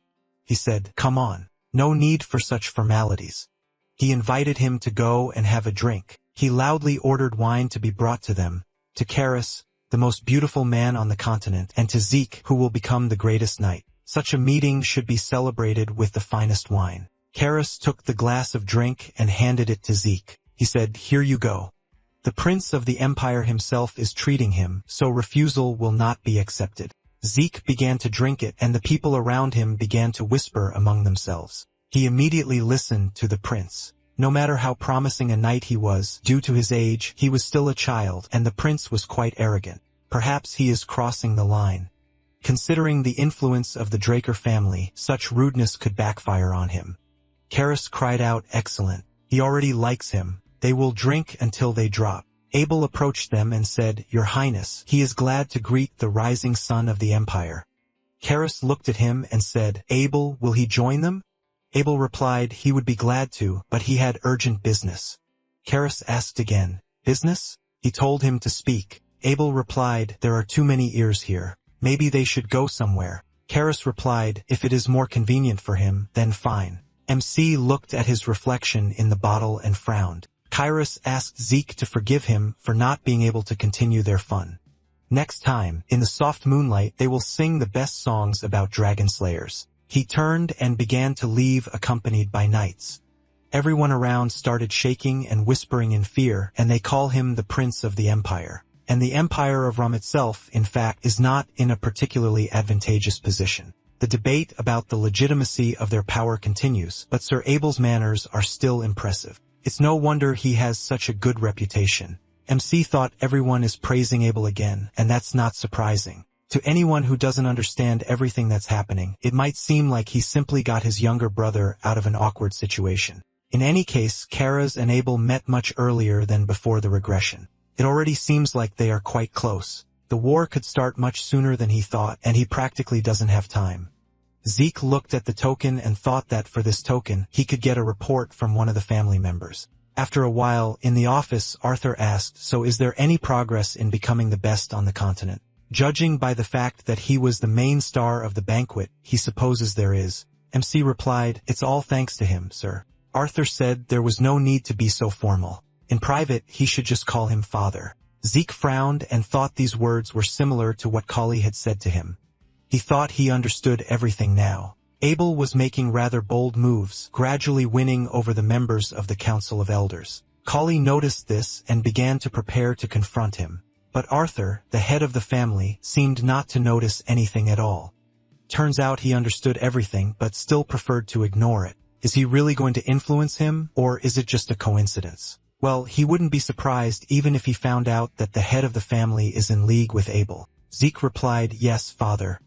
He said, come on. No need for such formalities. He invited him to go and have a drink. He loudly ordered wine to be brought to them, to Karis, the most beautiful man on the continent, and to Zeke, who will become the greatest knight. Such a meeting should be celebrated with the finest wine. Karis took the glass of drink and handed it to Zeke. He said, here you go. The prince of the empire himself is treating him, so refusal will not be accepted. Zeke began to drink it, and the people around him began to whisper among themselves. He immediately listened to the prince. No matter how promising a knight he was, due to his age, he was still a child, and the prince was quite arrogant. Perhaps he is crossing the line. Considering the influence of the Draker family, such rudeness could backfire on him. Karis cried out, excellent. He already likes him. They will drink until they drop. Abel approached them and said, Your Highness, he is glad to greet the rising sun of the empire. Karis looked at him and said, Abel, will he join them? Abel replied he would be glad to, but he had urgent business. Karis asked again, business? He told him to speak. Abel replied, there are too many ears here. Maybe they should go somewhere. Karis replied, if it is more convenient for him, then fine. MC looked at his reflection in the bottle and frowned. Karis asked Zeke to forgive him for not being able to continue their fun. Next time, in the soft moonlight, they will sing the best songs about Dragonslayers. He turned and began to leave, accompanied by knights. Everyone around started shaking and whispering in fear, and they call him the Prince of the Empire. And the Empire of Rom itself, in fact, is not in a particularly advantageous position. The debate about the legitimacy of their power continues, but Sir Abel's manners are still impressive. It's no wonder he has such a good reputation. MC thought everyone is praising Abel again, and that's not surprising. To anyone who doesn't understand everything that's happening, it might seem like he simply got his younger brother out of an awkward situation. In any case, Karis and Abel met much earlier than before the regression. It already seems like they are quite close. The war could start much sooner than he thought, and he practically doesn't have time. Zeke looked at the token and thought that for this token, he could get a report from one of the family members. After a while, in the office, Arthur asked, so is there any progress in becoming the best on the continent? Judging by the fact that he was the main star of the banquet, he supposes there is. MC replied, it's all thanks to him, sir. Arthur said there was no need to be so formal. In private, he should just call him father. Zeke frowned and thought these words were similar to what Kali had said to him. He thought he understood everything now. Abel was making rather bold moves, gradually winning over the members of the Council of Elders. Kali noticed this and began to prepare to confront him. But Arthur, the head of the family, seemed not to notice anything at all. Turns out he understood everything but still preferred to ignore it. Is he really going to influence him, or is it just a coincidence? Well, he wouldn't be surprised even if he found out that the head of the family is in league with Abel. Zeke replied, "Yes, father."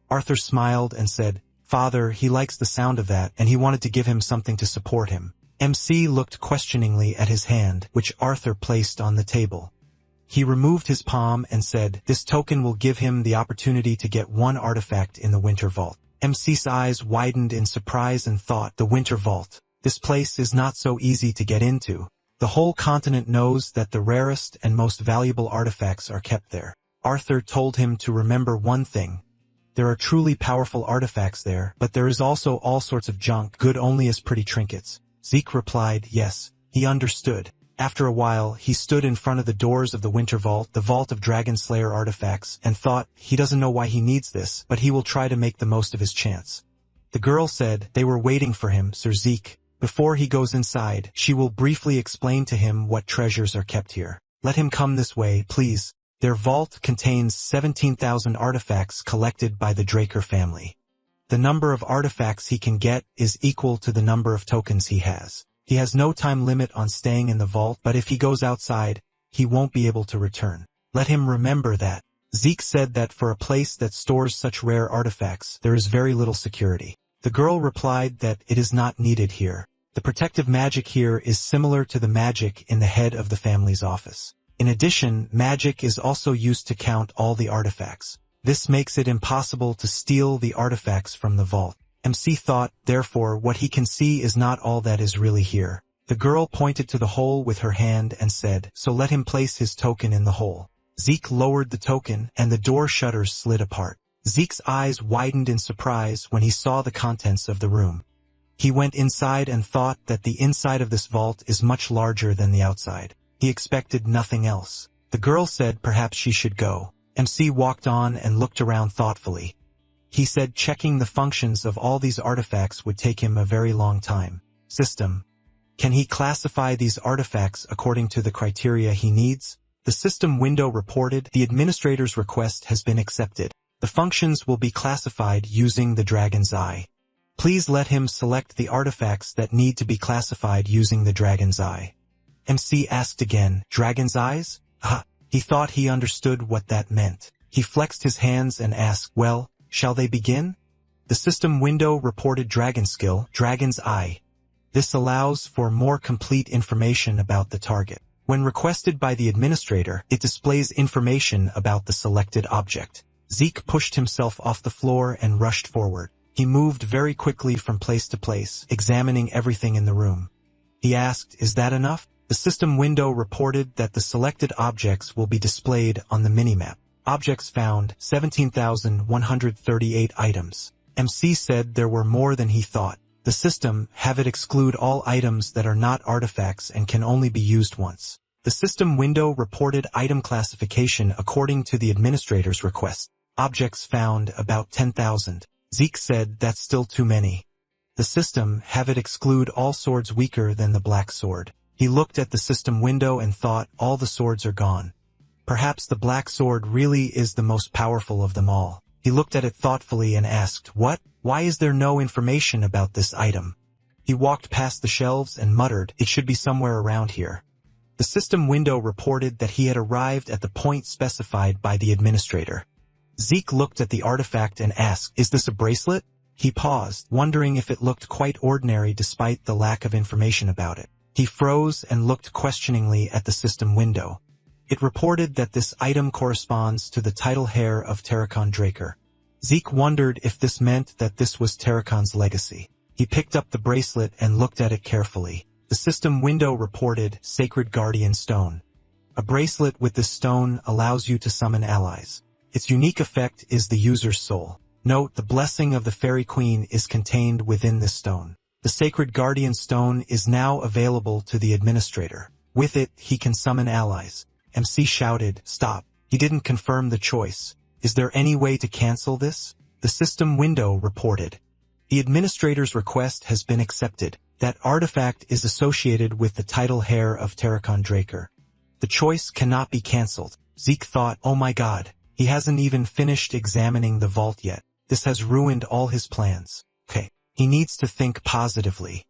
Arthur smiled and said, "Father, he likes the sound of that, and he wanted to give him something to support him." MC looked questioningly at his hand, which Arthur placed on the table. He removed his palm and said, "This token will give him the opportunity to get one artifact in the Winter Vault." MC's eyes widened in surprise and thought, "The Winter Vault? This place is not so easy to get into. The whole continent knows that the rarest and most valuable artifacts are kept there." Arthur told him to remember one thing. There are truly powerful artifacts there, but there is also all sorts of junk, good only as pretty trinkets. Zeke replied, yes, he understood. After a while, he stood in front of the doors of the Winter Vault, the vault of Dragonslayer artifacts, and thought, he doesn't know why he needs this, but he will try to make the most of his chance. The girl said, "They were waiting for him, Sir Zeke. Before he goes inside, she will briefly explain to him what treasures are kept here. Let him come this way, please." Their vault contains 17,000 artifacts collected by the Draker family. The number of artifacts he can get is equal to the number of tokens he has. He has no time limit on staying in the vault, but if he goes outside, he won't be able to return. Let him remember that. Zeke said that for a place that stores such rare artifacts, there is very little security. The girl replied that it is not needed here. The protective magic here is similar to the magic in the head of the family's office. In addition, magic is also used to count all the artifacts. This makes it impossible to steal the artifacts from the vault. MC thought, therefore, what he can see is not all that is really here. The girl pointed to the hole with her hand and said, "So let him place his token in the hole." Zeke lowered the token, and the door shutters slid apart. Zeke's eyes widened in surprise when he saw the contents of the room. He went inside and thought that the inside of this vault is much larger than the outside. He expected nothing else. The girl said perhaps she should go. MC walked on and looked around thoughtfully. He said checking the functions of all these artifacts would take him a very long time. System. Can he classify these artifacts according to the criteria he needs? The system window reported, "The administrator's request has been accepted. The functions will be classified using the Dragon's Eye. Please let him select the artifacts that need to be classified using the Dragon's Eye." MC asked again, "Dragon's Eyes?" He thought he understood what that meant. He flexed his hands and asked, "Well, shall they begin?" The system window reported Dragon Skill, Dragon's Eye. This allows for more complete information about the target. When requested by the administrator, it displays information about the selected object. Zeke pushed himself off the floor and rushed forward. He moved very quickly from place to place, examining everything in the room. He asked, "Is that enough?" The system window reported that the selected objects will be displayed on the minimap. Objects found, 17,138 items. MC said there were more than he thought. The system, have it exclude all items that are not artifacts and can only be used once. The system window reported item classification according to the administrator's request. Objects found, about 10,000. Zeke said that's still too many. The system, have it exclude all swords weaker than the black sword. He looked at the system window and thought, all the swords are gone. Perhaps the black sword really is the most powerful of them all. He looked at it thoughtfully and asked, "What? Why is there no information about this item?" He walked past the shelves and muttered, "It should be somewhere around here." The system window reported that he had arrived at the point specified by the administrator. Zeke looked at the artifact and asked, "Is this a bracelet?" He paused, wondering if it looked quite ordinary despite the lack of information about it. He froze and looked questioningly at the system window. It reported that this item corresponds to the title hair of Terracon Draker. Zeke wondered if this meant that this was Terracon's legacy. He picked up the bracelet and looked at it carefully. The system window reported Sacred Guardian Stone. A bracelet with this stone allows you to summon allies. Its unique effect is the user's soul. Note, the blessing of the Fairy Queen is contained within this stone. The Sacred Guardian Stone is now available to the administrator. With it, he can summon allies. MC shouted, "Stop." He didn't confirm the choice. "Is there any way to cancel this?" The system window reported. The administrator's request has been accepted. That artifact is associated with the title hair of Terracon Draker. The choice cannot be cancelled. Zeke thought, oh my god, he hasn't even finished examining the vault yet. This has ruined all his plans. Okay. He needs to think positively.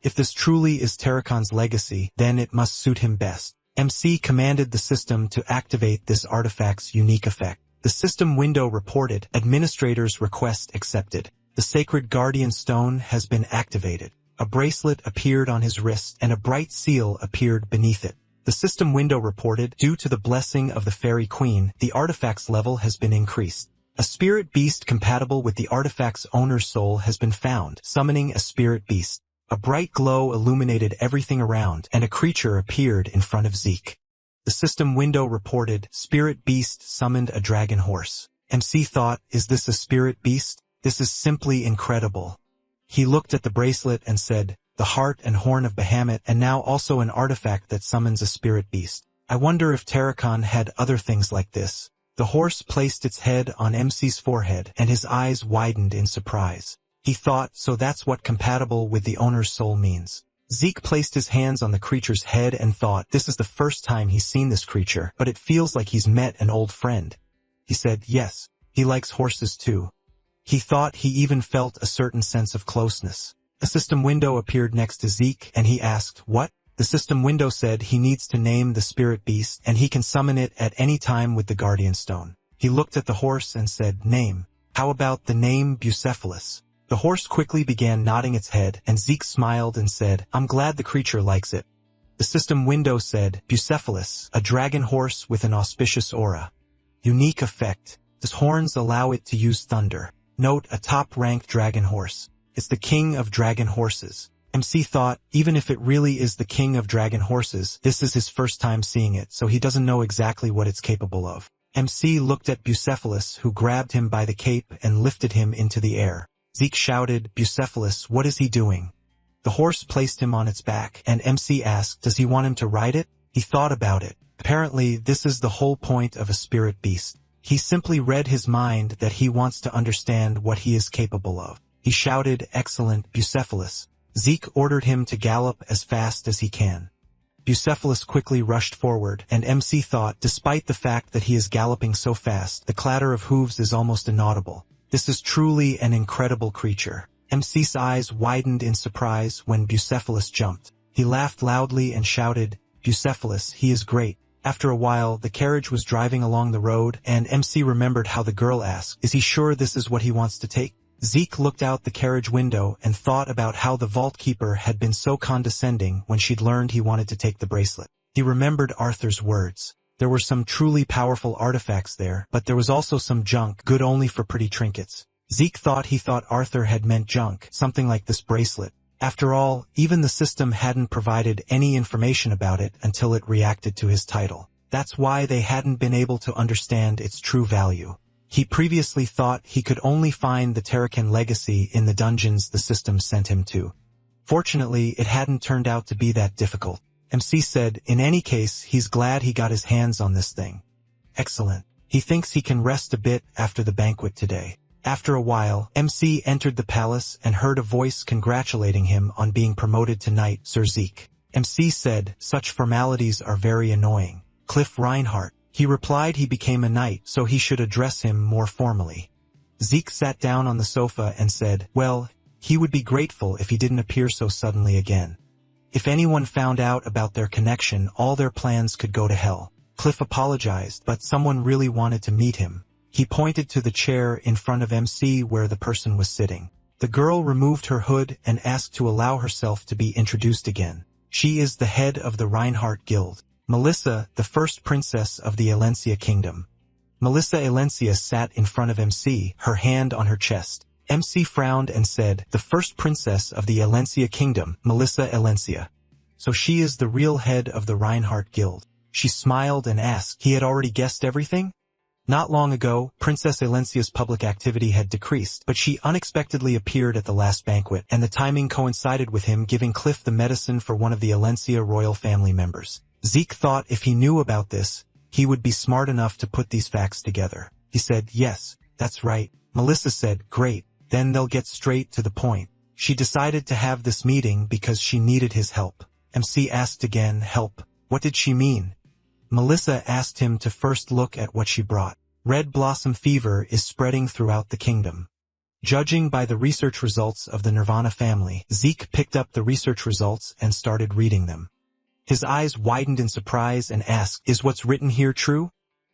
If this truly is Tarakan's legacy, then it must suit him best. MC commanded the system to activate this artifact's unique effect. The system window reported, administrator's request accepted. The sacred guardian stone has been activated. A bracelet appeared on his wrist and a bright seal appeared beneath it. The system window reported, due to the blessing of the fairy queen, the artifact's level has been increased. A spirit beast compatible with the artifact's owner's soul has been found, summoning a spirit beast. A bright glow illuminated everything around, and a creature appeared in front of Zeke. The system window reported, spirit beast summoned a dragon horse. MC thought, is this a spirit beast? This is simply incredible. He looked at the bracelet and said, the heart and horn of Bahamut, and now also an artifact that summons a spirit beast. I wonder if Tarakan had other things like this. The horse placed its head on MC's forehead, and his eyes widened in surprise. He thought, so that's what compatible with the owner's soul means. Zeke placed his hands on the creature's head and thought, this is the first time he's seen this creature, but it feels like he's met an old friend. He said, yes, he likes horses too. He thought he even felt a certain sense of closeness. A system window appeared next to Zeke, and he asked, what? The system window said he needs to name the spirit beast, and he can summon it at any time with the guardian stone. He looked at the horse and said, name. How about the name Bucephalus? The horse quickly began nodding its head, and Zeke smiled and said, I'm glad the creature likes it. The system window said, Bucephalus, a dragon horse with an auspicious aura. Unique effect. His horns allow it to use thunder. Note, a top-ranked dragon horse. It's the king of dragon horses. MC thought, even if it really is the king of dragon horses, this is his first time seeing it, so he doesn't know exactly what it's capable of. MC looked at Bucephalus, who grabbed him by the cape and lifted him into the air. Zeke shouted, Bucephalus, what is he doing? The horse placed him on its back, and MC asked, does he want him to ride it? He thought about it. Apparently, this is the whole point of a spirit beast. He simply read his mind that he wants to understand what he is capable of. He shouted, excellent, Bucephalus. Zeke ordered him to gallop as fast as he can. Bucephalus quickly rushed forward, and MC thought, despite the fact that he is galloping so fast, the clatter of hooves is almost inaudible. This is truly an incredible creature. MC's eyes widened in surprise when Bucephalus jumped. He laughed loudly and shouted, Bucephalus, he is great. After a while, the carriage was driving along the road, and MC remembered how the girl asked, is he sure this is what he wants to take? Zeke looked out the carriage window and thought about how the vault keeper had been so condescending when she'd learned he wanted to take the bracelet. He remembered Arthur's words. There were some truly powerful artifacts there, but there was also some junk, good only for pretty trinkets. Zeke thought Arthur had meant junk, something like this bracelet. After all, even the system hadn't provided any information about it until it reacted to his title. That's why they hadn't been able to understand its true value. He previously thought he could only find the Tarakan legacy in the dungeons the system sent him to. Fortunately, it hadn't turned out to be that difficult. MC said, in any case, he's glad he got his hands on this thing. Excellent. He thinks he can rest a bit after the banquet today. After a while, MC entered the palace and heard a voice congratulating him on being promoted to knight, Sir Zeke. MC said, such formalities are very annoying. Cliff Reinhardt. He replied he became a knight, so he should address him more formally. Zeke sat down on the sofa and said, well, he would be grateful if he didn't appear so suddenly again. If anyone found out about their connection, all their plans could go to hell. Cliff apologized, but someone really wanted to meet him. He pointed to the chair in front of MC where the person was sitting. The girl removed her hood and asked to allow herself to be introduced again. She is the head of the Reinhardt Guild. Melissa, the first princess of the Elencia Kingdom. Melissa Elencia sat in front of MC, her hand on her chest. MC frowned and said, the first princess of the Elencia Kingdom, Melissa Elencia. So she is the real head of the Reinhardt Guild. She smiled and asked, he had already guessed everything? Not long ago, Princess Elencia's public activity had decreased, but she unexpectedly appeared at the last banquet, and the timing coincided with him giving Cliff the medicine for one of the Elencia royal family members. Zeke thought if he knew about this, he would be smart enough to put these facts together. He said, yes, that's right. Melissa said, great, then they'll get straight to the point. She decided to have this meeting because she needed his help. MC asked again, help? What did she mean? Melissa asked him to first look at what she brought. Red blossom fever is spreading throughout the kingdom. Judging by the research results of the Nirvana family, Zeke picked up the research results and started reading them. His eyes widened in surprise and asked, "Is what's written here true?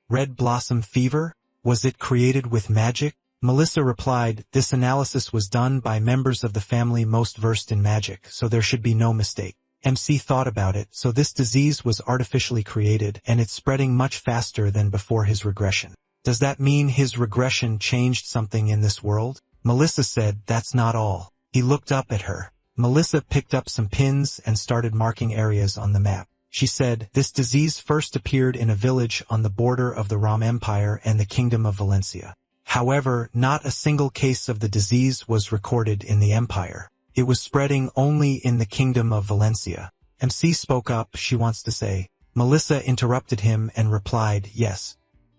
Red blossom fever? Was it created with magic?" Melissa replied, "This analysis was done by members of the family most versed in magic, so there should be no mistake." MC thought about it, so this disease was artificially created, and it's spreading much faster than before his regression. Does that mean his regression changed something in this world? Melissa said, "That's not all." He looked up at her. Melissa picked up some pins and started marking areas on the map. She said, "This disease first appeared in a village on the border of the Rom Empire and the Kingdom of Valencia. However, not a single case of the disease was recorded in the empire. It was spreading only in the Kingdom of Valencia." MC spoke up, she wants to say. Melissa interrupted him and replied, "Yes.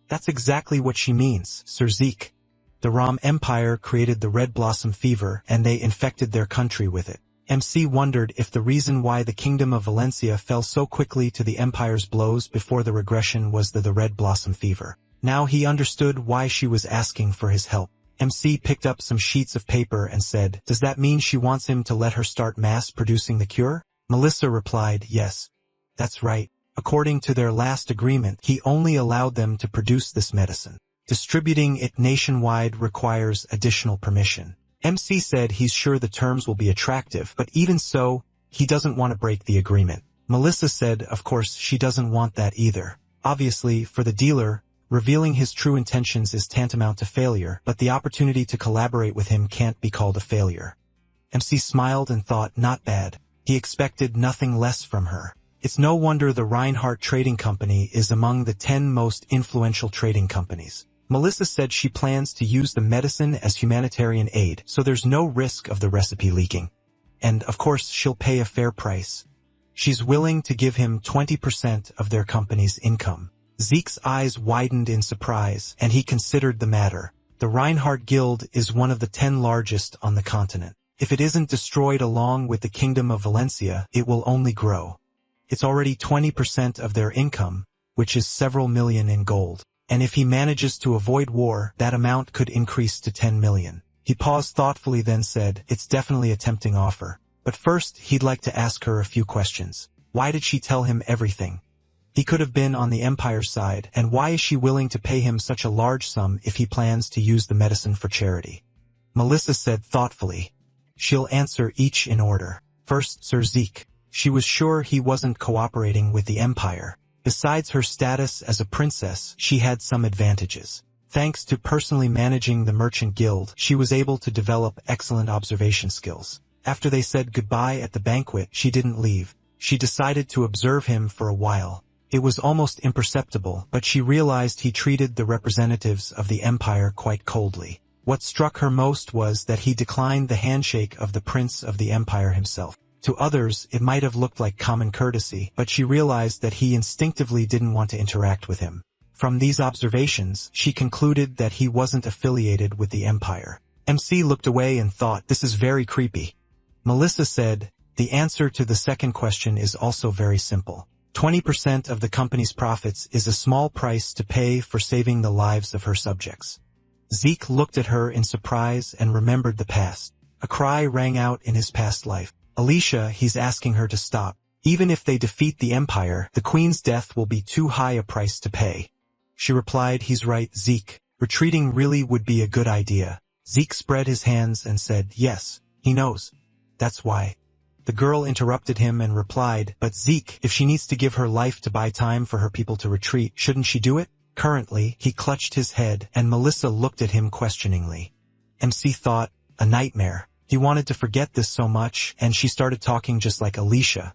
That's exactly what she means, Sir Zeke. The Rom Empire created the red blossom fever and they infected their country with it." MC wondered if the reason why the Kingdom of Valencia fell so quickly to the Empire's blows before the regression was the red blossom fever. Now he understood why she was asking for his help. MC picked up some sheets of paper and said, "Does that mean she wants him to let her start mass-producing the cure?" Melissa replied, "Yes. That's right. According to their last agreement, he only allowed them to produce this medicine. Distributing it nationwide requires additional permission." MC said he's sure the terms will be attractive, but even so, he doesn't want to break the agreement. Melissa said, of course, she doesn't want that either. Obviously, for the dealer, revealing his true intentions is tantamount to failure, but the opportunity to collaborate with him can't be called a failure. MC smiled and thought, not bad. He expected nothing less from her. It's no wonder the Reinhardt Trading Company is among the 10 most influential trading companies. Melissa said she plans to use the medicine as humanitarian aid, so there's no risk of the recipe leaking. And, of course, she'll pay a fair price. She's willing to give him 20% of their company's income. Zeke's eyes widened in surprise, and he considered the matter. The Reinhardt Guild is one of the 10 largest on the continent. If it isn't destroyed along with the Kingdom of Valencia, it will only grow. It's already 20% of their income, which is several million in gold. And if he manages to avoid war, that amount could increase to 10 million. He paused thoughtfully, then said, "It's definitely a tempting offer. But first, he'd like to ask her a few questions. Why did she tell him everything? He could have been on the Empire's side, and why is she willing to pay him such a large sum if he plans to use the medicine for charity?" Melissa said thoughtfully, "She'll answer each in order. First, Sir Zeke. She was sure he wasn't cooperating with the Empire. Besides her status as a princess, she had some advantages. Thanks to personally managing the Merchant Guild, she was able to develop excellent observation skills. After they said goodbye at the banquet, she didn't leave. She decided to observe him for a while. It was almost imperceptible, but she realized he treated the representatives of the Empire quite coldly. What struck her most was that he declined the handshake of the Prince of the Empire himself. To others, it might have looked like common courtesy, but she realized that he instinctively didn't want to interact with him. From these observations, she concluded that he wasn't affiliated with the Empire. MC looked away and thought, "This is very creepy." Melissa said, "The answer to the second question is also very simple. 20% of the company's profits is a small price to pay for saving the lives of her subjects." Zeke looked at her in surprise and remembered the past. A cry rang out in his past life. "Alicia, he's asking her to stop. Even if they defeat the Empire, the Queen's death will be too high a price to pay." She replied, "He's right, Zeke. Retreating really would be a good idea." Zeke spread his hands and said, "Yes, he knows. That's why." The girl interrupted him and replied, "But Zeke, if she needs to give her life to buy time for her people to retreat, shouldn't she do it?" Currently, he clutched his head, and Melissa looked at him questioningly. MC thought, a nightmare. He wanted to forget this so much, and she started talking just like Alicia.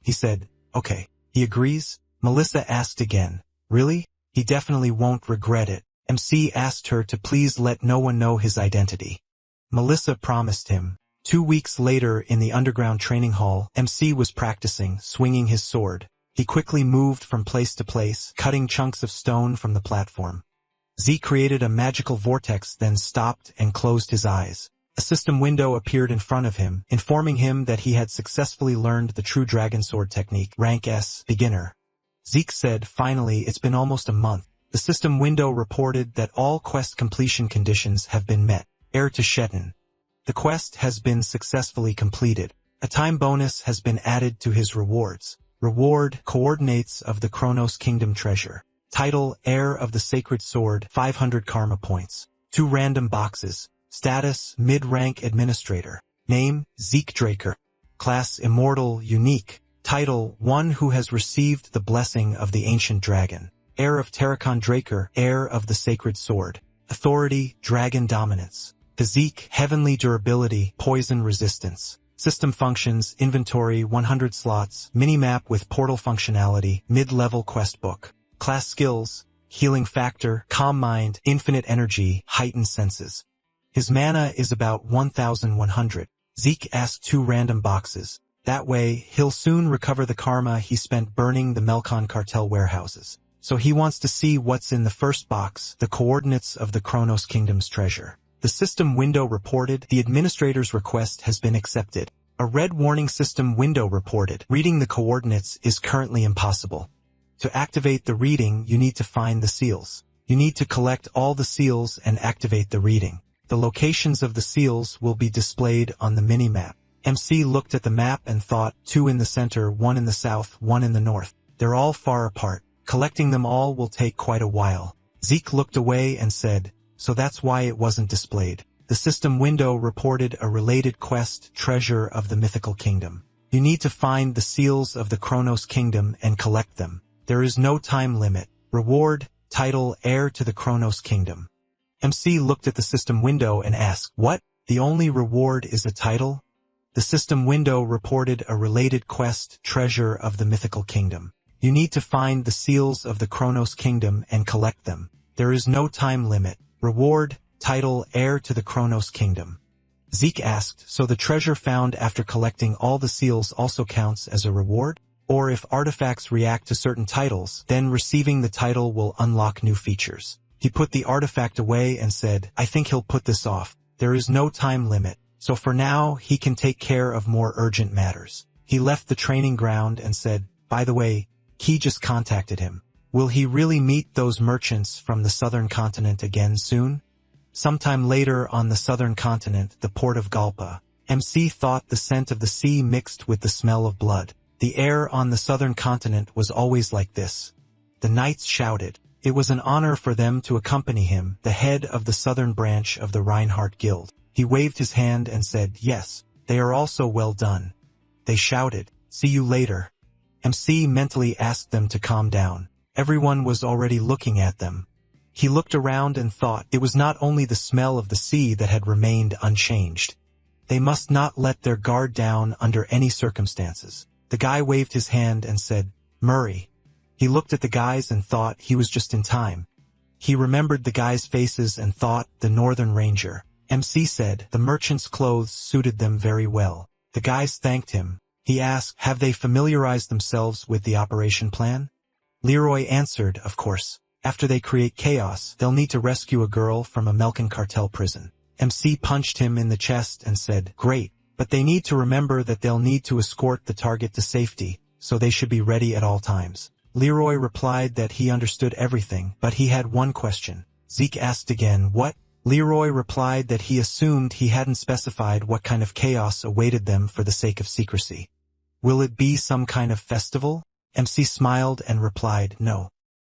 He said, "Okay." He agrees? Melissa asked again, "Really? He definitely won't regret it." MC asked her to please let no one know his identity. Melissa promised him. 2 weeks later in the underground training hall, MC was practicing, swinging his sword. He quickly moved from place to place, cutting chunks of stone from the platform. Z created a magical vortex, then stopped and closed his eyes. A system window appeared in front of him, informing him that he had successfully learned the true dragon sword technique, rank S, beginner. Zeke said, "Finally, it's been almost a month." The system window reported that all quest completion conditions have been met. heir to Shetan. The quest has been successfully completed. A time bonus has been added to his rewards. Reward, coordinates of the Chronos Kingdom treasure. Title, heir of the sacred sword, 500 karma points. 2 random boxes. Status, mid-rank administrator. Name, Zeke Draker. Class, immortal, unique. Title, one who has received the blessing of the ancient dragon. Heir of Terracon Draker, heir of the sacred sword. Authority, dragon dominance. Physique, heavenly durability, poison resistance. System functions, inventory, 100 slots, minimap with portal functionality, mid-level quest book. Class skills, healing factor, calm mind, infinite energy, heightened senses. His mana is about 1,100. Zeke asked 2 random boxes. That way, he'll soon recover the karma he spent burning the Melkon cartel warehouses. So he wants to see what's in the first box, the coordinates of the Chronos Kingdom's treasure. The system window reported, the administrator's request has been accepted. A red warning system window reported, reading the coordinates is currently impossible. To activate the reading, you need to find the seals. You need to collect all the seals and activate the reading. The locations of the seals will be displayed on the minimap. MC looked at the map and thought, 2 in the center, 1 in the south, 1 in the north. They're all far apart. Collecting them all will take quite a while. Zeke looked away and said, so that's why it wasn't displayed. The system window reported a related quest, Treasure of the Mythical Kingdom. You need to find the seals of the Chronos Kingdom and collect them. There is no time limit. Reward, title, heir to the Chronos Kingdom. MC looked at the system window and asked, what? The only reward is a title? The system window reported a related quest, Treasure of the Mythical Kingdom. You need to find the seals of the Chronos Kingdom and collect them. There is no time limit. Reward, title, heir to the Chronos Kingdom. Zeke asked, so the treasure found after collecting all the seals also counts as a reward? Or if artifacts react to certain titles, then receiving the title will unlock new features. He put the artifact away and said, I think he'll put this off. There is no time limit, so for now he can take care of more urgent matters. He left the training ground and said, by the way, Key just contacted him. Will he really meet those merchants from the southern continent again soon? Sometime later on the southern continent, the port of Galpa, MC thought the scent of the sea mixed with the smell of blood. The air on the southern continent was always like this. The knights shouted. It was an honor for them to accompany him, the head of the southern branch of the Reinhardt Guild. He waved his hand and said, yes, they are also well done. They shouted, see you later. MC mentally asked them to calm down. Everyone was already looking at them. He looked around and thought it was not only the smell of the sea that had remained unchanged. They must not let their guard down under any circumstances. The guy waved his hand and said, Murray. He looked at the guys and thought he was just in time. He remembered the guys' faces and thought, the Northern Ranger. MC said, the merchants' clothes suited them very well. The guys thanked him. He asked, have they familiarized themselves with the operation plan? Leroy answered, of course. After they create chaos, they'll need to rescue a girl from a Melkon cartel prison. MC punched him in the chest and said, great, but they need to remember that they'll need to escort the target to safety, so they should be ready at all times. Leroy replied that he understood everything, but he had one question. Zeke asked again, what? Leroy replied that he assumed he hadn't specified what kind of chaos awaited them for the sake of secrecy. Will it be some kind of festival? MC smiled and replied, no.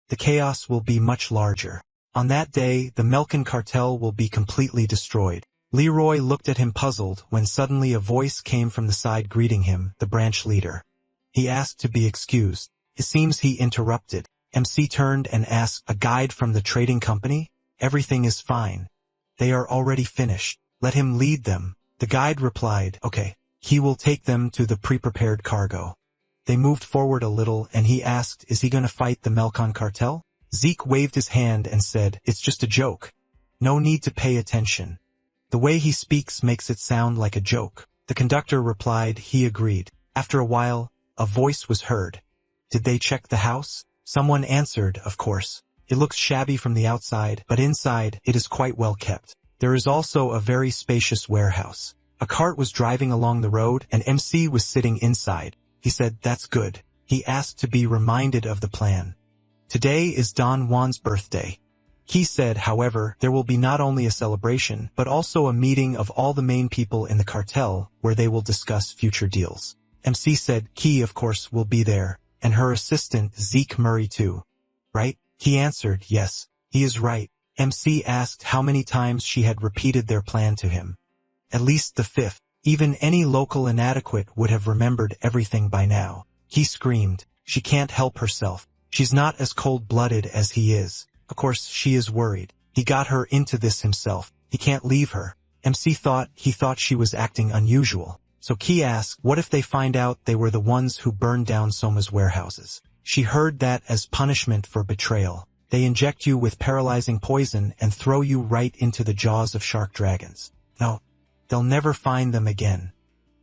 The chaos will be much larger. On that day, the Melkon cartel will be completely destroyed. Leroy looked at him puzzled when suddenly a voice came from the side greeting him, the branch leader. He asked to be excused. It seems he interrupted. MC turned and asked, a guide from the trading company? Everything is fine. They are already finished. Let him lead them. The guide replied, okay. He will take them to the pre-prepared cargo. They moved forward a little and he asked, is he going to fight the Melkon cartel? Zeke waved his hand and said, it's just a joke. No need to pay attention. The way he speaks makes it sound like a joke. The conductor replied he agreed. After a while, a voice was heard. Did they check the house? Someone answered, of course. It looks shabby from the outside, but inside, it is quite well kept. There is also a very spacious warehouse. A cart was driving along the road and MC was sitting inside. He said, that's good. He asked to be reminded of the plan. Today is Don Juan's birthday. He said, however, there will be not only a celebration, but also a meeting of all the main people in the cartel, where they will discuss future deals. MC said, Key, of course, will be there, and her assistant, Zeke Murray too. Right? He answered, yes, he is right. MC asked how many times she had repeated their plan to him. At least the fifth. Even any local inadequate would have remembered everything by now. He screamed, she can't help herself. She's not as cold-blooded as he is. Of course, she is worried. He got her into this himself. He can't leave her. MC thought she was acting unusual. So Key asked, what if they find out they were the ones who burned down Soma's warehouses? She heard that as punishment for betrayal. They inject you with paralyzing poison and throw you right into the jaws of shark dragons. No, they'll never find them again.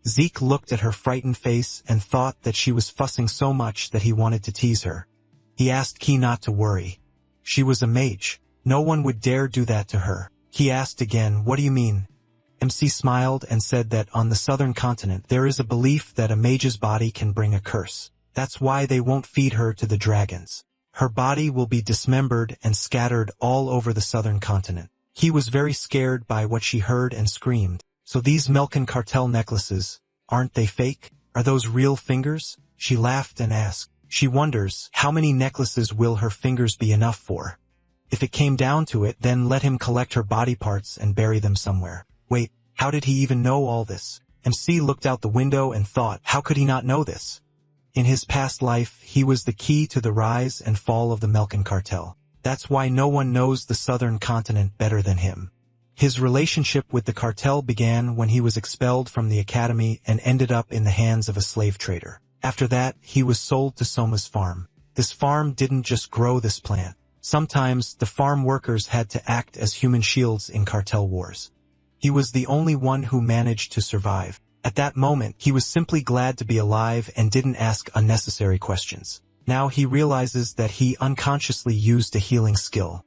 Zeke looked at her frightened face and thought that she was fussing so much that he wanted to tease her. He asked Key not to worry. She was a mage. No one would dare do that to her. He asked again, what do you mean? MC smiled and said that on the southern continent there is a belief that a mage's body can bring a curse. That's why they won't feed her to the dragons. Her body will be dismembered and scattered all over the southern continent. He was very scared by what she heard and screamed. So these Melkin cartel necklaces, aren't they fake? Are those real fingers? She laughed and asked. She wonders, how many necklaces will her fingers be enough for? If it came down to it, then let him collect her body parts and bury them somewhere. Wait, how did he even know all this? MC looked out the window and thought, how could he not know this? In his past life, he was the key to the rise and fall of the Melkin cartel. That's why no one knows the southern continent better than him. His relationship with the cartel began when he was expelled from the academy and ended up in the hands of a slave trader. After that, he was sold to Soma's farm. This farm didn't just grow this plant. Sometimes, the farm workers had to act as human shields in cartel wars. He was the only one who managed to survive. At that moment, he was simply glad to be alive and didn't ask unnecessary questions. Now he realizes that he unconsciously used a healing skill.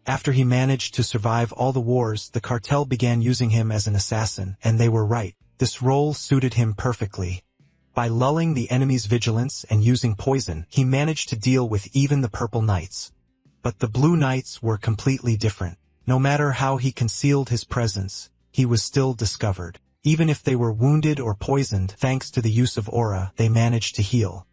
After he managed to survive all the wars, the cartel began using him as an assassin, and they were right. This role suited him perfectly. By lulling the enemy's vigilance and using poison, he managed to deal with even the Purple Knights. But the Blue Knights were completely different. No matter how he concealed his presence, he was still discovered. Even if they were wounded or poisoned, thanks to the use of aura, they managed to heal.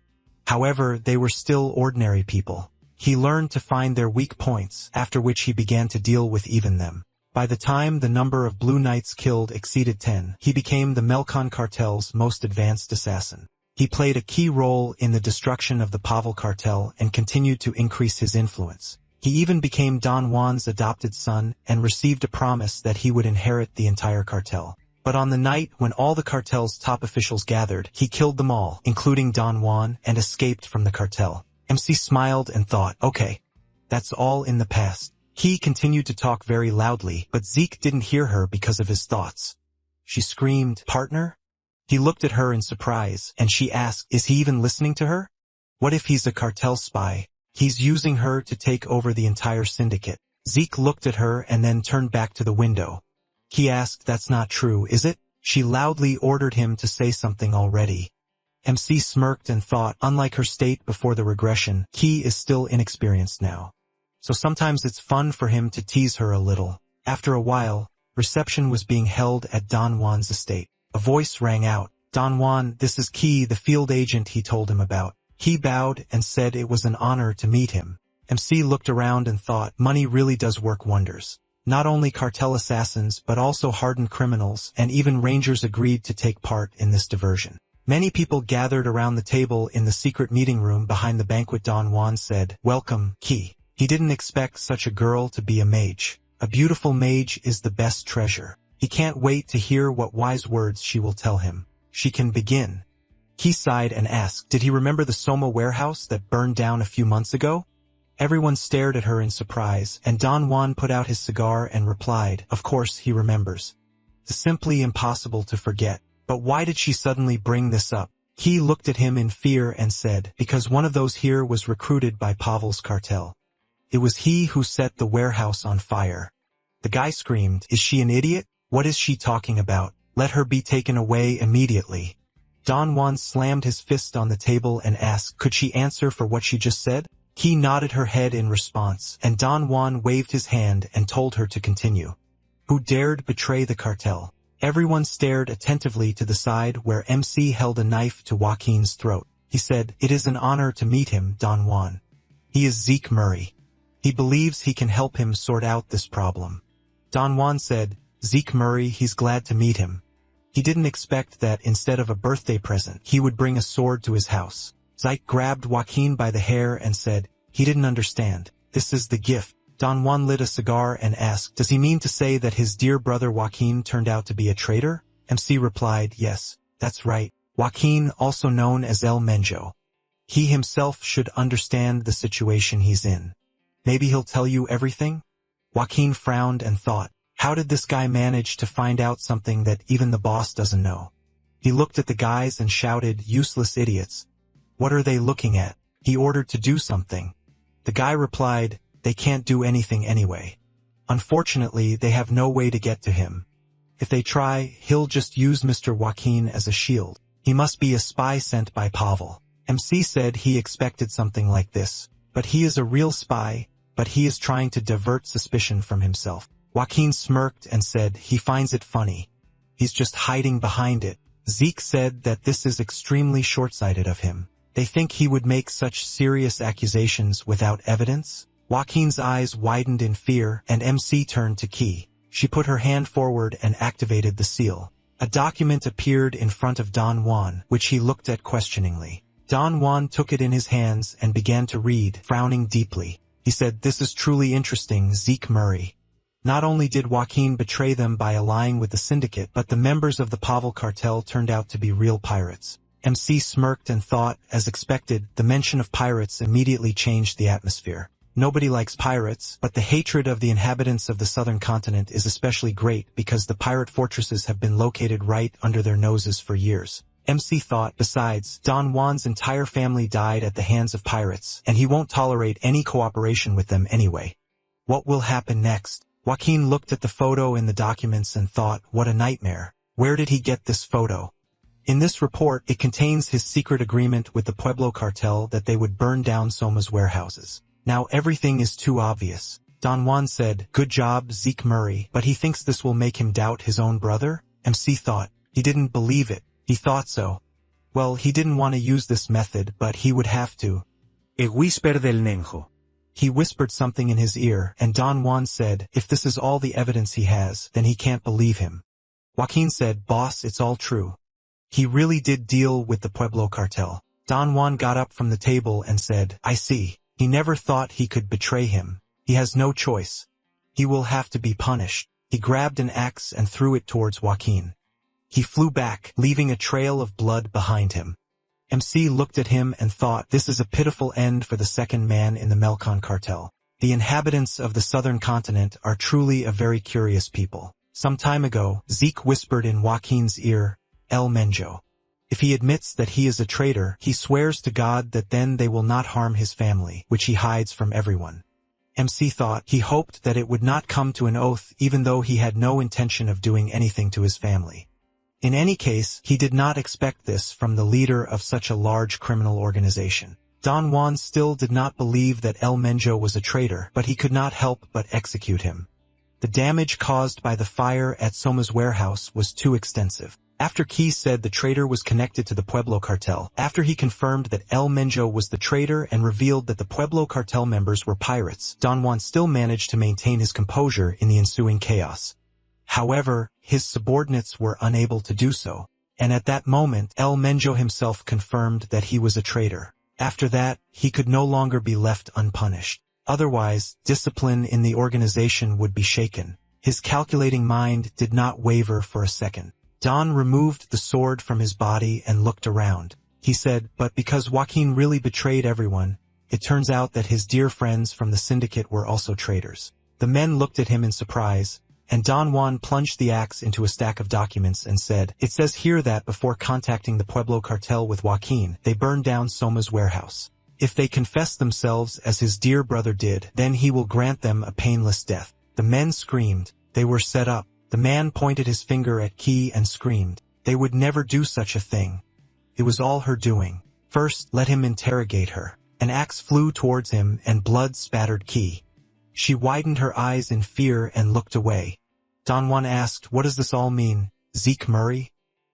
However, they were still ordinary people. He learned to find their weak points, after which he began to deal with even them. By the time the number of Blue Knights killed exceeded 10, he became the Melkon cartel's most advanced assassin. He played a key role in the destruction of the Pavel cartel and continued to increase his influence. He even became Don Juan's adopted son and received a promise that he would inherit the entire cartel. But on the night when all the cartel's top officials gathered, he killed them all, including Don Juan, and escaped from the cartel. MC smiled and thought, okay, that's all in the past. He continued to talk very loudly, but Zeke didn't hear her because of his thoughts. She screamed, partner? He looked at her in surprise, and she asked, is he even listening to her? What if he's a cartel spy? He's using her to take over the entire syndicate. Zeke looked at her and then turned back to the window. He asked, that's not true, is it? She loudly ordered him to say something already. MC smirked and thought, unlike her state before the regression, Key is still inexperienced now. So sometimes it's fun for him to tease her a little. After a while, reception was being held at Don Juan's estate. A voice rang out. Don Juan, this is Key, the field agent he told him about. He bowed and said it was an honor to meet him. MC looked around and thought, money really does work wonders. Not only cartel assassins, but also hardened criminals, and even rangers agreed to take part in this diversion. Many people gathered around the table in the secret meeting room behind the banquet. Don Juan said, welcome, Key. He didn't expect such a girl to be a mage. A beautiful mage is the best treasure. He can't wait to hear what wise words she will tell him. She can begin. He sighed and asked, did he remember the Soma warehouse that burned down a few months ago? Everyone stared at her in surprise, and Don Juan put out his cigar and replied, of course he remembers. It's simply impossible to forget. But why did she suddenly bring this up? He looked at him in fear and said, because one of those here was recruited by Pavel's cartel. It was he who set the warehouse on fire. The guy screamed, is she an idiot? What is she talking about? Let her be taken away immediately. Don Juan slammed his fist on the table and asked, could she answer for what she just said? Key nodded her head in response, and Don Juan waved his hand and told her to continue. Who dared betray the cartel? Everyone stared attentively to the side where MC held a knife to Joaquin's throat. He said, "It is an honor to meet him, Don Juan. He is Zeke Murray. He believes he can help him sort out this problem." Don Juan said, "Zeke Murray, he's glad to meet him." He didn't expect that instead of a birthday present, he would bring a sword to his house. Zeke grabbed Joaquin by the hair and said, he didn't understand. "This is the gift." Don Juan lit a cigar and asked, "Does he mean to say that his dear brother Joaquin turned out to be a traitor?" MC replied, "Yes, that's right. Joaquin, also known as El Menjo. He himself should understand the situation he's in. Maybe he'll tell you everything?" Joaquin frowned and thought, how did this guy manage to find out something that even the boss doesn't know? He looked at the guys and shouted, "Useless idiots. What are they looking at?" He ordered to do something. The guy replied, "They can't do anything anyway. Unfortunately, they have no way to get to him. If they try, he'll just use Mr. Joaquin as a shield. He must be a spy sent by Pavel." MC said he expected something like this, but he is a real spy, but he is trying to divert suspicion from himself. Joaquin smirked and said he finds it funny. He's just hiding behind it. Zeke said that this is extremely short-sighted of him. They think he would make such serious accusations without evidence? Joaquin's eyes widened in fear, and MC turned to Key. She put her hand forward and activated the seal. A document appeared in front of Don Juan, which he looked at questioningly. Don Juan took it in his hands and began to read, frowning deeply. He said, "This is truly interesting, Zeke Murray. Not only did Joaquin betray them by allying with the syndicate, but the members of the Pavel cartel turned out to be real pirates." MC smirked and thought, as expected, the mention of pirates immediately changed the atmosphere. Nobody likes pirates, but the hatred of the inhabitants of the southern continent is especially great because the pirate fortresses have been located right under their noses for years. MC thought, besides, Don Juan's entire family died at the hands of pirates, and he won't tolerate any cooperation with them anyway. What will happen next? Joaquin looked at the photo in the documents and thought, what a nightmare. Where did he get this photo? In this report, it contains his secret agreement with the Pueblo cartel that they would burn down Soma's warehouses. Now everything is too obvious. Don Juan said, "Good job, Zeke Murray," but he thinks this will make him doubt his own brother? MC thought. He didn't believe it. He thought so. Well, he didn't want to use this method, but he would have to.
A whisper del Nenjo.
He whispered something in his ear, and Don Juan said, if this is all the evidence he has, then he can't believe him. Joaquin said, "Boss, it's all true. He really did deal with the Pueblo cartel." Don Juan got up from the table and said, "I see. He never thought he could betray him. He has no choice. He will have to be punished." He grabbed an axe and threw it towards Joaquin. He flew back, leaving a trail of blood behind him. MC looked at him and thought, this is a pitiful end for the second man in the Melkon cartel. The inhabitants of the southern continent are truly a very curious people. Some time ago, Zeke whispered in Joaquin's ear, "El Menjo. If he admits that he is a traitor, he swears to God that then they will not harm his family, which he hides from everyone." MC thought he hoped that it would not come to an oath even though he had no intention of doing anything to his family. In any case, he did not expect this from the leader of such a large criminal organization. Don Juan still did not believe that El Menjo was a traitor, but he could not help but execute him. The damage caused by the fire at Soma's warehouse was too extensive. After Key said the traitor was connected to the Pueblo cartel, after he confirmed that El Menjo was the traitor and revealed that the Pueblo cartel members were pirates, Don Juan still managed to maintain his composure in the ensuing chaos. However, his subordinates were unable to do so, and at that moment El Menjo himself confirmed that he was a traitor. After that, he could no longer be left unpunished. Otherwise, discipline in the organization would be shaken. His calculating mind did not waver for a second. Don removed the sword from his body and looked around. He said, but because Joaquin really betrayed everyone, it turns out that his dear friends from the syndicate were also traitors. The men looked at him in surprise, and Don Juan plunged the axe into a stack of documents and said, it says here that before contacting the Pueblo cartel with Joaquin, they burned down Soma's warehouse. If they confess themselves as his dear brother did, then he will grant them a painless death. The men screamed. They were set up. The man pointed his finger at Key and screamed. They would never do such a thing. It was all her doing. First, let him interrogate her. An axe flew towards him and blood spattered Key. She widened her eyes in fear and looked away. Don Juan asked, "What does this all mean, Zeke Murray?"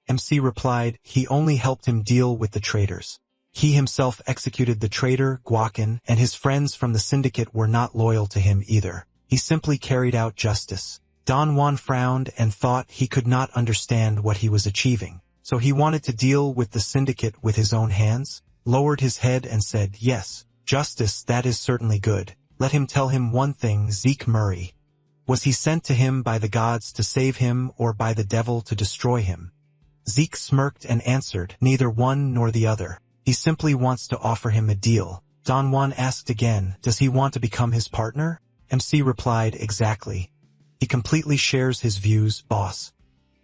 MC replied, "He only helped him deal with the traitors. He himself executed the traitor, Guacan, and his friends from the syndicate were not loyal to him either. He simply carried out justice." Don Juan frowned and thought he could not understand what he was achieving. So he wanted to deal with the syndicate with his own hands? Lowered his head and said, "Yes, justice, that is certainly good. Let him tell him one thing, Zeke Murray. Was he sent to him by the gods to save him or by the devil to destroy him?" Zeke smirked and answered, "Neither one nor the other. He simply wants to offer him a deal." Don Juan asked again, "Does he want to become his partner?" MC replied, "Exactly. He completely shares his views, boss.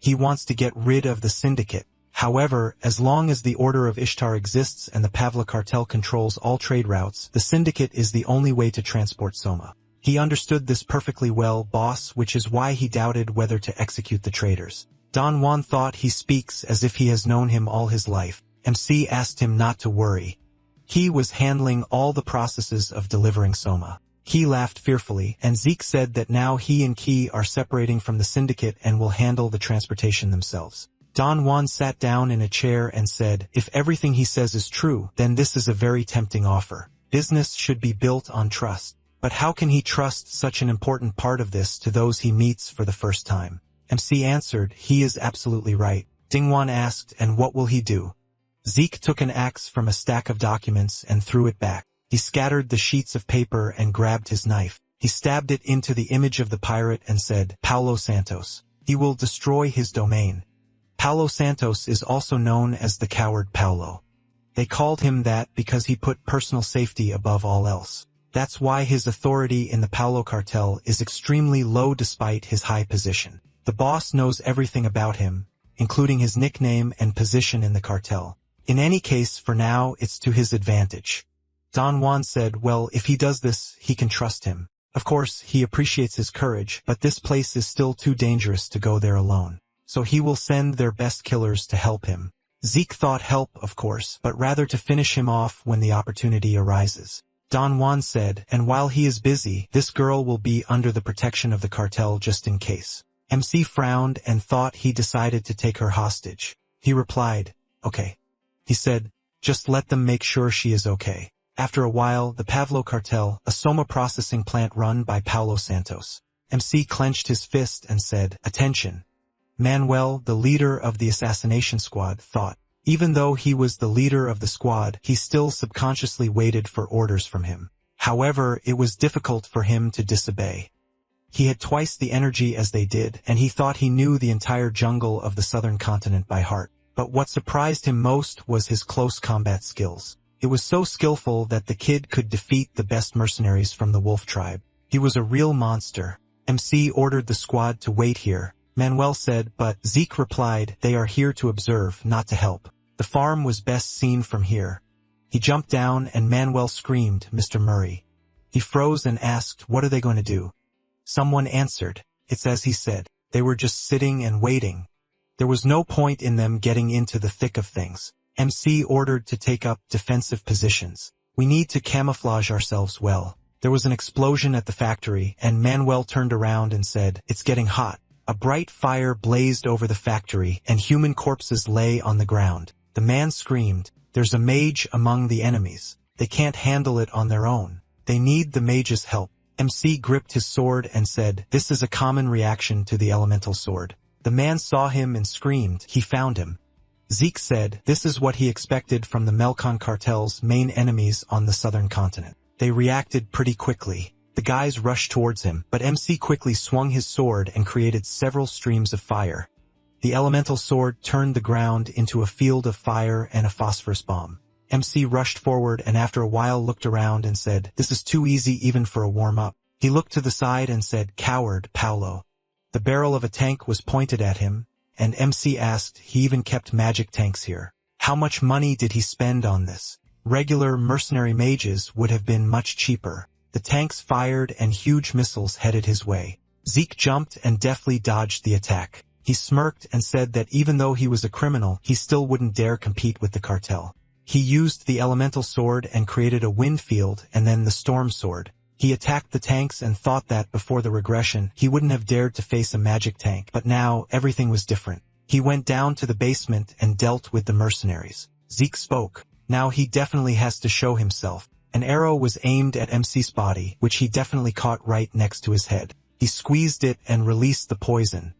He wants to get rid of the syndicate. However, as long as the Order of Ishtar exists and the Pavla cartel controls all trade routes, the syndicate is the only way to transport Soma. He understood this perfectly well, boss, which is why he doubted whether to execute the traitors." Don Juan thought he speaks as if he has known him all his life. MC asked him not to worry. He was handling all the processes of delivering Soma. He laughed fearfully, and Zeke said that now he and Key are separating from the syndicate and will handle the transportation themselves. Don Juan sat down in a chair and said, "If everything he says is true, then this is a very tempting offer. Business should be built on trust. But how can he trust such an important part of this to those he meets for the first time?" MC answered, "He is absolutely right." Dingwan asked, "And what will he do?" Zeke took an axe from a stack of documents and threw it back. He scattered the sheets of paper and grabbed his knife. He stabbed it into the image of the pirate and said, "Paulo Santos. He will destroy his domain." Paulo Santos is also known as the Coward Paulo. They called him that because he put personal safety above all else. That's why his authority in the Paulo cartel is extremely low despite his high position. The boss knows everything about him, including his nickname and position in the cartel. In any case, for now, it's to his advantage. Don Juan said, "Well, if he does this, he can trust him. Of course, he appreciates his courage, but this place is still too dangerous to go there alone. So he will send their best killers to help him." Zeke thought help, of course, but rather to finish him off when the opportunity arises. Don Juan said, "And while he is busy, this girl will be under the protection of the cartel just in case." MC frowned and thought he decided to take her hostage. He replied, "Okay." He said, "Just let them make sure she is okay." After a while, the Pavlo cartel, a Soma processing plant run by Paulo Santos. MC clenched his fist and said, "Attention." Manuel, the leader of the assassination squad, thought. Even though he was the leader of the squad, he still subconsciously waited for orders from him. However, it was difficult for him to disobey. He had twice the energy as they did, and he thought he knew the entire jungle of the southern continent by heart. But what surprised him most was his close combat skills. It was so skillful that the kid could defeat the best mercenaries from the wolf tribe. He was a real monster. MC ordered the squad to wait here. Manuel said, but Zeke replied, "They are here to observe, not to help. The farm was best seen from here." He jumped down and Manuel screamed, "Mr. Murray." He froze and asked, "What are they going to do?" Someone answered, "It's as he said. They were just sitting and waiting." There was no point in them getting into the thick of things. MC ordered to take up defensive positions. "We need to camouflage ourselves well." There was an explosion at the factory, and Manuel turned around and said, "It's getting hot." A bright fire blazed over the factory, and human corpses lay on the ground. The man screamed, "There's a mage among the enemies. They can't handle it on their own. They need the mage's help." MC gripped his sword and said, "This is a common reaction to the elemental sword." The man saw him and screamed, "He found him." Zeke said, "This is what he expected from the Melkon cartel's main enemies on the southern continent. They reacted pretty quickly." The guys rushed towards him, but MC quickly swung his sword and created several streams of fire. The elemental sword turned the ground into a field of fire and a phosphorus bomb. MC rushed forward and after a while looked around and said, "This is too easy even for a warm-up." He looked to the side and said, "Coward, Paulo." The barrel of a tank was pointed at him, and MC asked, "He even kept magic tanks here. How much money did he spend on this? Regular mercenary mages would have been much cheaper." The tanks fired and huge missiles headed his way. Zeke jumped and deftly dodged the attack. He smirked and said that even though he was a criminal, he still wouldn't dare compete with the cartel. He used the elemental sword and created a wind field and then the storm sword. He attacked the tanks and thought that before the regression he wouldn't have dared to face a magic tank, but now everything was different. He went down to the basement and dealt with the mercenaries. Zeke spoke. Now he definitely has to show himself. An arrow was aimed at MC's body, which he definitely caught right next to his head. He squeezed it and released the poison.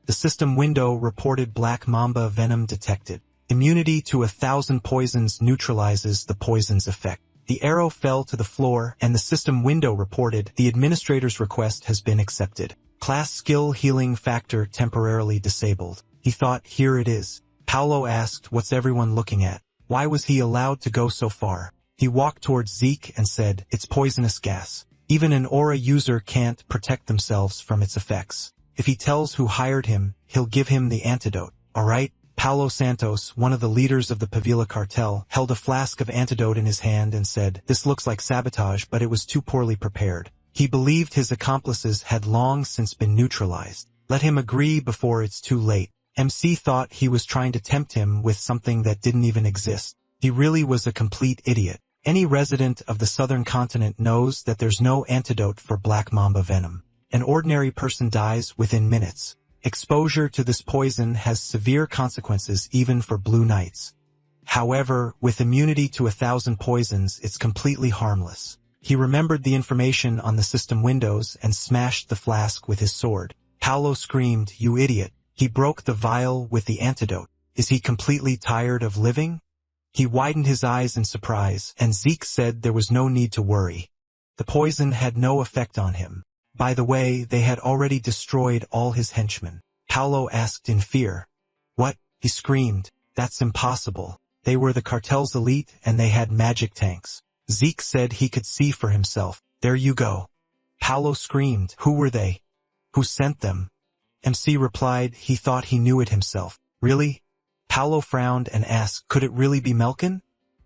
The system window reported black mamba venom detected. Immunity to 1,000 poisons neutralizes the poison's effect. The arrow fell to the floor and the system window reported the administrator's request has been accepted. Class skill healing factor temporarily disabled. He thought, here it is. Paolo asked, what's everyone looking at? Why was he allowed to go so far? He walked towards Zeke and said, it's poisonous gas. Even an aura user can't protect themselves from its effects. If he tells who hired him, he'll give him the antidote. Alright? Paulo Santos, one of the leaders of the Pavila cartel, held a flask of antidote in his hand and said, this looks like sabotage, but it was too poorly prepared. He believed his accomplices had long since been neutralized. Let him agree before it's too late. MC thought he was trying to tempt him with something that didn't even exist. He really was a complete idiot. Any resident of the southern continent knows that there's no antidote for black mamba venom. An ordinary person dies within minutes. Exposure to this poison has severe consequences even for Blue Knights. However, with immunity to 1,000 poisons, it's completely harmless. He remembered the information on the system windows and smashed the flask with his sword. Paolo screamed, you idiot. He broke the vial with the antidote. Is he completely tired of living? He widened his eyes in surprise, and Zeke said there was no need to worry. The poison had no effect on him. By the way, they had already destroyed all his henchmen. Paolo asked in fear. What? He screamed. That's impossible. They were the cartel's elite and they had magic tanks. Zeke said he could see for himself. There you go. Paolo screamed. Who were they? Who sent them? MC replied he thought he knew it himself. Really? Paolo frowned and asked, could it really be Melkin?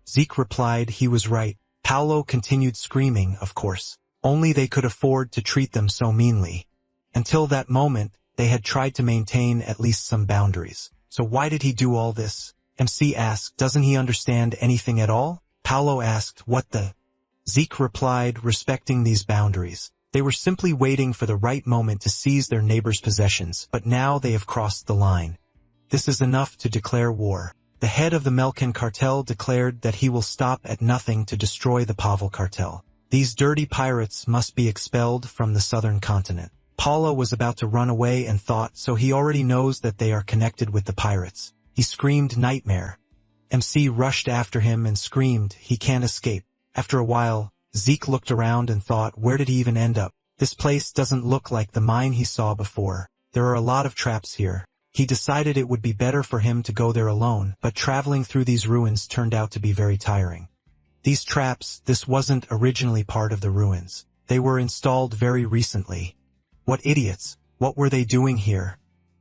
Zeke replied he was right. Paolo continued screaming, of course. Only they could afford to treat them so meanly. Until that moment, they had tried to maintain at least some boundaries. So why did he do all this? MC asked, doesn't he understand anything at all? Paolo asked, what the? Zeke replied, respecting these boundaries. They were simply waiting for the right moment to seize their neighbors' possessions, but now they have crossed the line. This is enough to declare war. The head of the Melkin cartel declared that he will stop at nothing to destroy the Pavel cartel. These dirty pirates must be expelled from the southern continent. Paula was about to run away and thought, so he already knows that they are connected with the pirates. He screamed nightmare. MC rushed after him and screamed, he can't escape. After a while, Zeke looked around and thought, where did he even end up? This place doesn't look like the mine he saw before. There are a lot of traps here. He decided it would be better for him to go there alone, but traveling through these ruins turned out to be very tiring. These traps, this wasn't originally part of the ruins. They were installed very recently. What idiots! What were they doing here?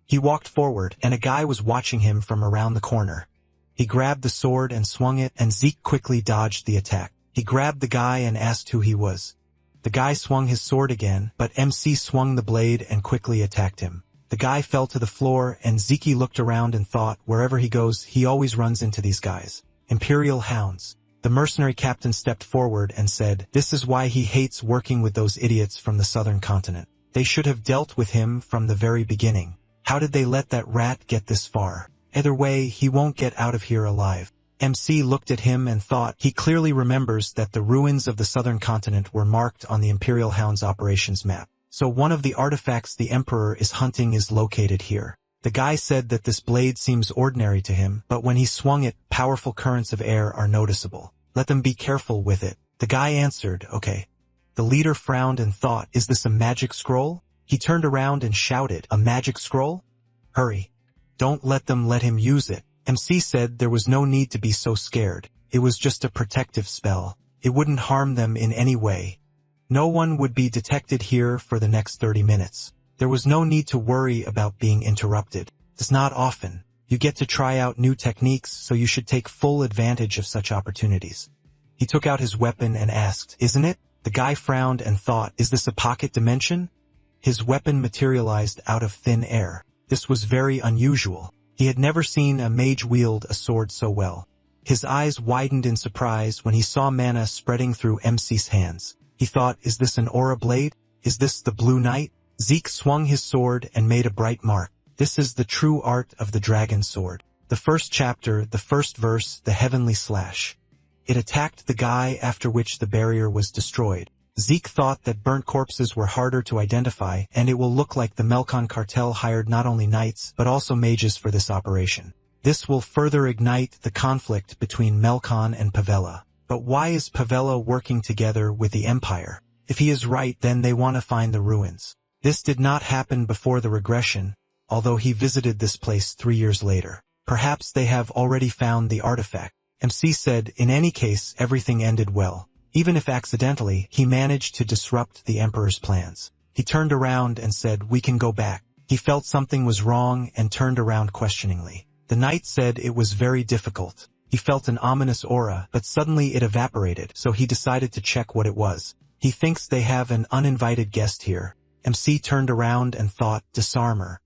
He walked forward, and a guy was watching him from around the corner. He grabbed the sword and swung it, and Zeke quickly dodged the attack. He grabbed the guy and asked who he was. The guy swung his sword again, but MC swung the blade and quickly attacked him. The guy fell to the floor, and Zeke looked around and thought, wherever he goes, he always runs into these guys. Imperial hounds. The mercenary captain stepped forward and said, this is why he hates working with those idiots from the southern continent. They should have dealt with him from the very beginning. How did they let that rat get this far? Either way, he won't get out of here alive. MC looked at him and thought, he clearly remembers that the ruins of the southern continent were marked on the Imperial Hound's operations map. So one of the artifacts the Emperor is hunting is located here. The guy said that this blade seems ordinary to him, but when he swung it, powerful currents of air are noticeable. Let them be careful with it. The guy answered, okay. The leader frowned and thought, is this a magic scroll? He turned around and shouted, a magic scroll? Hurry. Don't let them let him use it. MC said there was no need to be so scared. It was just a protective spell. It wouldn't harm them in any way. No one would be detected here for the next 30 minutes. There was no need to worry about being interrupted. It's not often. You get to try out new techniques, so you should take full advantage of such opportunities. He took out his weapon and asked, isn't it? The guy frowned and thought, is this a pocket dimension? His weapon materialized out of thin air. This was very unusual. He had never seen a mage wield a sword so well. His eyes widened in surprise when he saw mana spreading through MC's hands. He thought, is this an aura blade? Is this the Blue Knight? Zeke swung his sword and made a bright mark. This is the true art of the dragon sword. The first chapter, the first verse, the heavenly slash. It attacked the guy, after which the barrier was destroyed. Zeke thought that burnt corpses were harder to identify, and it will look like the Melkon cartel hired not only knights but also mages for this operation. This will further ignite the conflict between Melkon and Pavella. But why is Pavella working together with the Empire? If he is right, then they want to find the ruins. This did not happen before the regression, although he visited this place 3 years later. Perhaps they have already found the artifact. MC said, in any case, everything ended well. Even if accidentally, he managed to disrupt the Emperor's plans. He turned around and said, we can go back. He felt something was wrong and turned around questioningly. The knight said it was very difficult. He felt an ominous aura, but suddenly it evaporated, so he decided to check what it was. He thinks they have an uninvited guest here. MC turned around and thought, disarmor.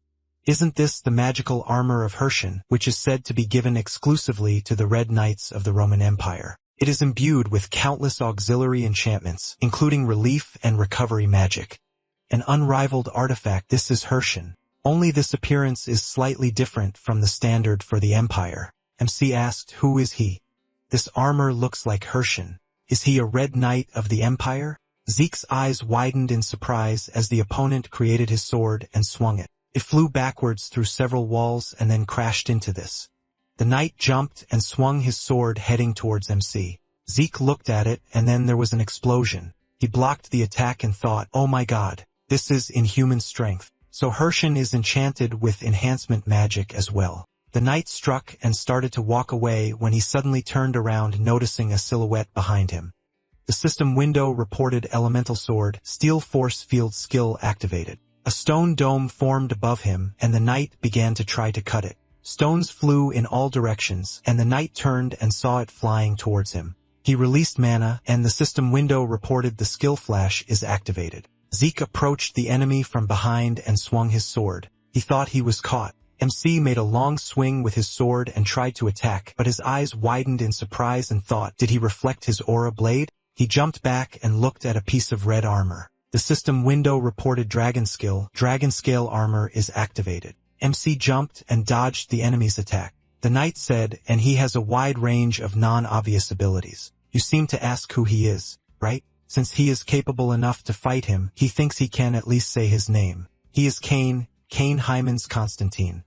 Isn't this the magical armor of Hershen, which is said to be given exclusively to the Red Knights of the Roman Empire? It is imbued with countless auxiliary enchantments, including relief and recovery magic. An unrivaled artifact, this is Hershen. Only this appearance is slightly different from the standard for the Empire. MC asked, who is he? This armor looks like Hershen. Is he a Red Knight of the Empire? Zeke's eyes widened in surprise as the opponent created his sword and swung it. It flew backwards through several walls and then crashed into this. The knight jumped and swung his sword heading towards MC. Zeke looked at it, and then there was an explosion. He blocked the attack and thought, oh my god, this is inhuman strength. So Hershen is enchanted with enhancement magic as well. The knight struck and started to walk away when he suddenly turned around, noticing a silhouette behind him. The system window reported elemental sword, steel force field skill activated. A stone dome formed above him, and the knight began to try to cut it. Stones flew in all directions, and the knight turned and saw it flying towards him. He released mana, and the system window reported the skill flash is activated. Zeke approached the enemy from behind and swung his sword. He thought he was caught. MC made a long swing with his sword and tried to attack, but his eyes widened in surprise and thought, did he reflect his aura blade? He jumped back and looked at a piece of red armor. The system window reported dragon skill. Dragon scale armor is activated. MC jumped and dodged the enemy's attack. The knight said, and he has a wide range of non-obvious abilities. You seem to ask who he is, right? Since he is capable enough to fight him, he thinks he can at least say his name. He is Cain Hymens Constantine.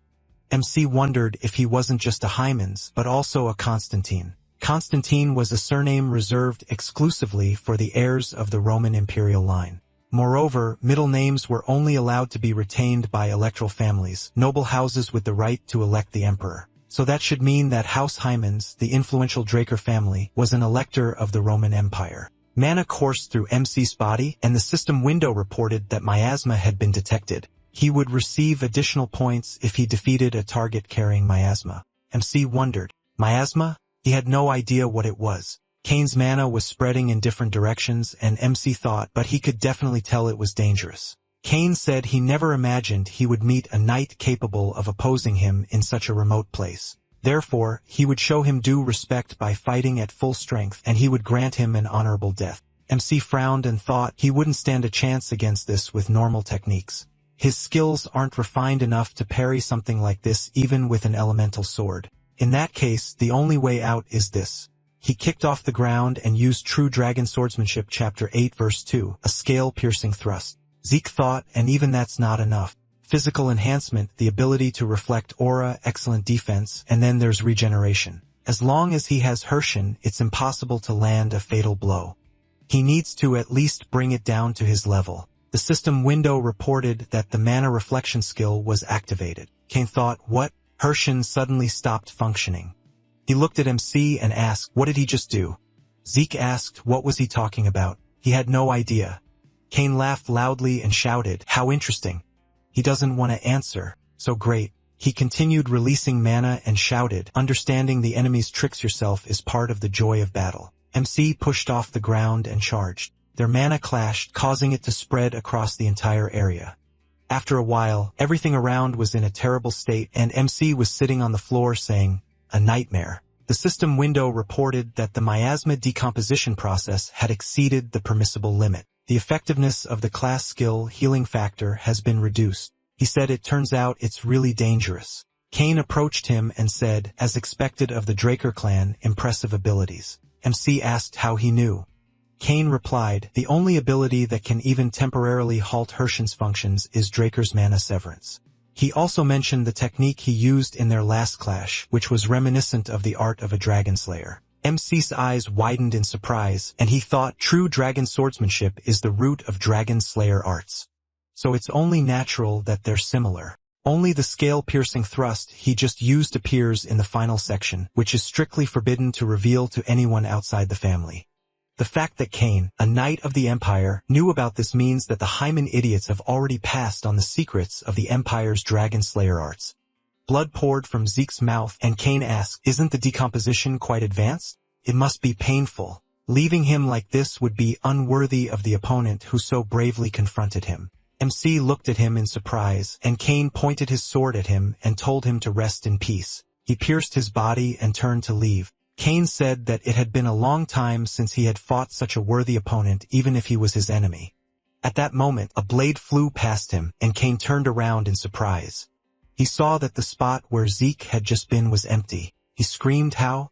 MC wondered if he wasn't just a Hymens, but also a Constantine. Constantine was a surname reserved exclusively for the heirs of the Roman imperial line. Moreover, middle names were only allowed to be retained by electoral families, noble houses with the right to elect the emperor. So that should mean that House Hymens, the influential Draker family, was an elector of the Roman Empire. Mana coursed through MC's body, and the system window reported that miasma had been detected. He would receive additional points if he defeated a target carrying miasma. MC wondered, miasma? He had no idea what it was. Cain's mana was spreading in different directions, and MC thought, but he could definitely tell it was dangerous. Cain said he never imagined he would meet a knight capable of opposing him in such a remote place. Therefore, he would show him due respect by fighting at full strength, and he would grant him an honorable death. MC frowned and thought he wouldn't stand a chance against this with normal techniques. His skills aren't refined enough to parry something like this even with an elemental sword. In that case, the only way out is this. He kicked off the ground and used True Dragon Swordsmanship Chapter 8 Verse 2, a scale-piercing thrust. Zeke thought, and even that's not enough. Physical enhancement, the ability to reflect aura, excellent defense, and then there's regeneration. As long as he has Hershen, it's impossible to land a fatal blow. He needs to at least bring it down to his level. The system window reported that the mana reflection skill was activated. Cain thought, what? Hershen suddenly stopped functioning. He looked at MC and asked, what did he just do? Zeke asked, what was he talking about? He had no idea. Cain laughed loudly and shouted, how interesting. He doesn't want to answer. So great. He continued releasing mana and shouted, understanding the enemy's tricks yourself is part of the joy of battle. MC pushed off the ground and charged. Their mana clashed, causing it to spread across the entire area. After a while, everything around was in a terrible state, and MC was sitting on the floor saying, a nightmare. The system window reported that the miasma decomposition process had exceeded the permissible limit. The effectiveness of the class skill healing factor has been reduced. He said it turns out it's really dangerous. Kane approached him and said, as expected of the Draker clan, impressive abilities. MC asked how he knew. Kane replied, the only ability that can even temporarily halt Hershen's functions is Draker's mana severance. He also mentioned the technique he used in their last clash, which was reminiscent of the art of a Dragonslayer. MC's eyes widened in surprise, and he thought true dragon swordsmanship is the root of Dragonslayer arts. So it's only natural that they're similar. Only the scale-piercing thrust he just used appears in the final section, which is strictly forbidden to reveal to anyone outside the family. The fact that Kane, a knight of the Empire, knew about this means that the Hyman idiots have already passed on the secrets of the Empire's Dragonslayer arts. Blood poured from Zeke's mouth, and Kane asked, isn't the decomposition quite advanced? It must be painful. Leaving him like this would be unworthy of the opponent who so bravely confronted him. MC looked at him in surprise, and Kane pointed his sword at him and told him to rest in peace. He pierced his body and turned to leave. Kane said that it had been a long time since he had fought such a worthy opponent, even if he was his enemy. At that moment, a blade flew past him, and Kane turned around in surprise. He saw that the spot where Zeke had just been was empty. He screamed, how?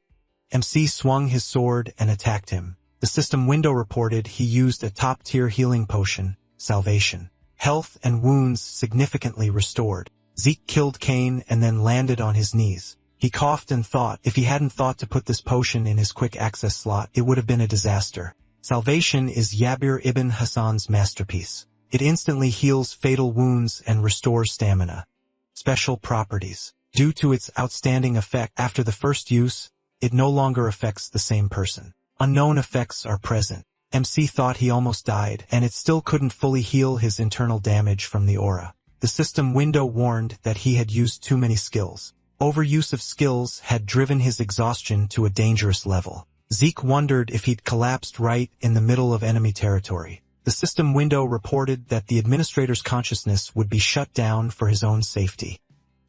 MC swung his sword and attacked him. The system window reported he used a top-tier healing potion, Salvation. Health and wounds significantly restored. Zeke killed Kane and then landed on his knees. He coughed and thought, if he hadn't thought to put this potion in his quick access slot, it would have been a disaster. Salvation is Jabir ibn Hassan's masterpiece. It instantly heals fatal wounds and restores stamina. Special properties. Due to its outstanding effect after the first use, it no longer affects the same person. Unknown effects are present. MC thought he almost died, and it still couldn't fully heal his internal damage from the aura. The system window warned that he had used too many skills. Overuse of skills had driven his exhaustion to a dangerous level. Zeke wondered if he'd collapsed right in the middle of enemy territory. The system window reported that the administrator's consciousness would be shut down for his own safety.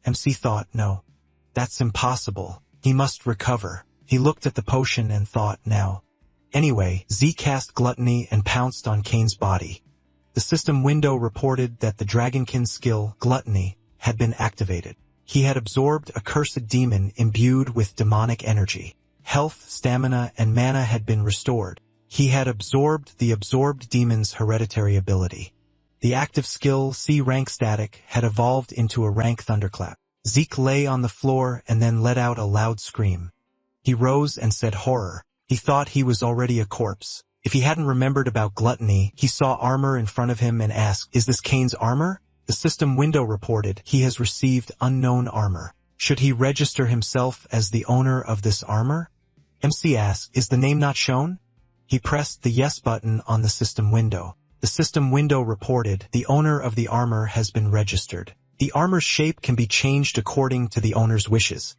MC thought, no. That's impossible. He must recover. He looked at the potion and thought, now. Anyway, Zeke cast Gluttony and pounced on Kane's body. The system window reported that the Dragonkin skill, Gluttony, had been activated. He had absorbed a cursed demon imbued with demonic energy. Health, stamina, and mana had been restored. He had absorbed the absorbed demon's hereditary ability. The active skill, C-rank static, had evolved into a rank thunderclap. Zeke lay on the floor and then let out a loud scream. He rose and said horror. He thought he was already a corpse. If he hadn't remembered about Gluttony, he saw armor in front of him and asked, is this Kane's armor? The system window reported he has received unknown armor. Should he register himself as the owner of this armor? MC asked, is the name not shown? He pressed the yes button on the system window. The system window reported the owner of the armor has been registered. The armor's shape can be changed according to the owner's wishes.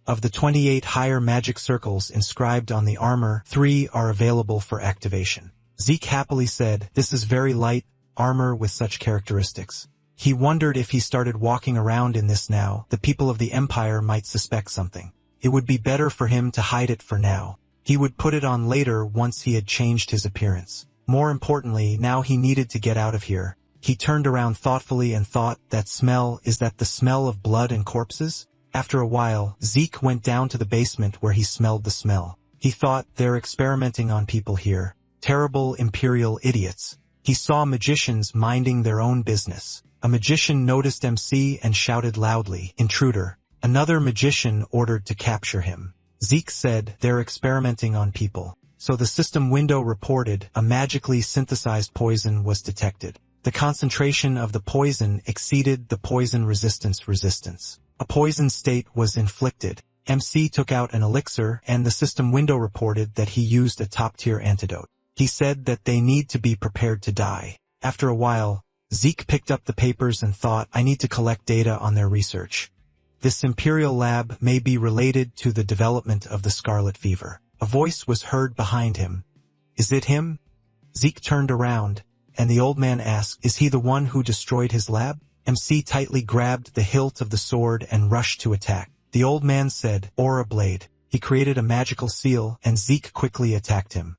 Of the 28 higher magic circles inscribed on the armor, 3 are available for activation. Zeke happily said, this is very light armor with such characteristics. He wondered if he started walking around in this now, the people of the Empire might suspect something. It would be better for him to hide it for now. He would put it on later once he had changed his appearance. More importantly, now he needed to get out of here. He turned around thoughtfully and thought, that smell, is that the smell of blood and corpses? After a while, Zeke went down to the basement where he smelled the smell. He thought, they're experimenting on people here. Terrible imperial idiots. He saw magicians minding their own business. A magician noticed MC and shouted loudly, intruder. Another magician ordered to capture him. Zeke said, they're experimenting on people. So the system window reported a magically synthesized poison was detected. The concentration of the poison exceeded the poison resistance. A poison state was inflicted. MC took out an elixir, and the system window reported that he used a top-tier antidote. He said that they need to be prepared to die. After a while, Zeke picked up the papers and thought, I need to collect data on their research. This Imperial lab may be related to the development of the scarlet fever. A voice was heard behind him. Is it him? Zeke turned around, and the old man asked, is he the one who destroyed his lab? MC tightly grabbed the hilt of the sword and rushed to attack. The old man said, Aura Blade. He created a magical seal, and Zeke quickly attacked him.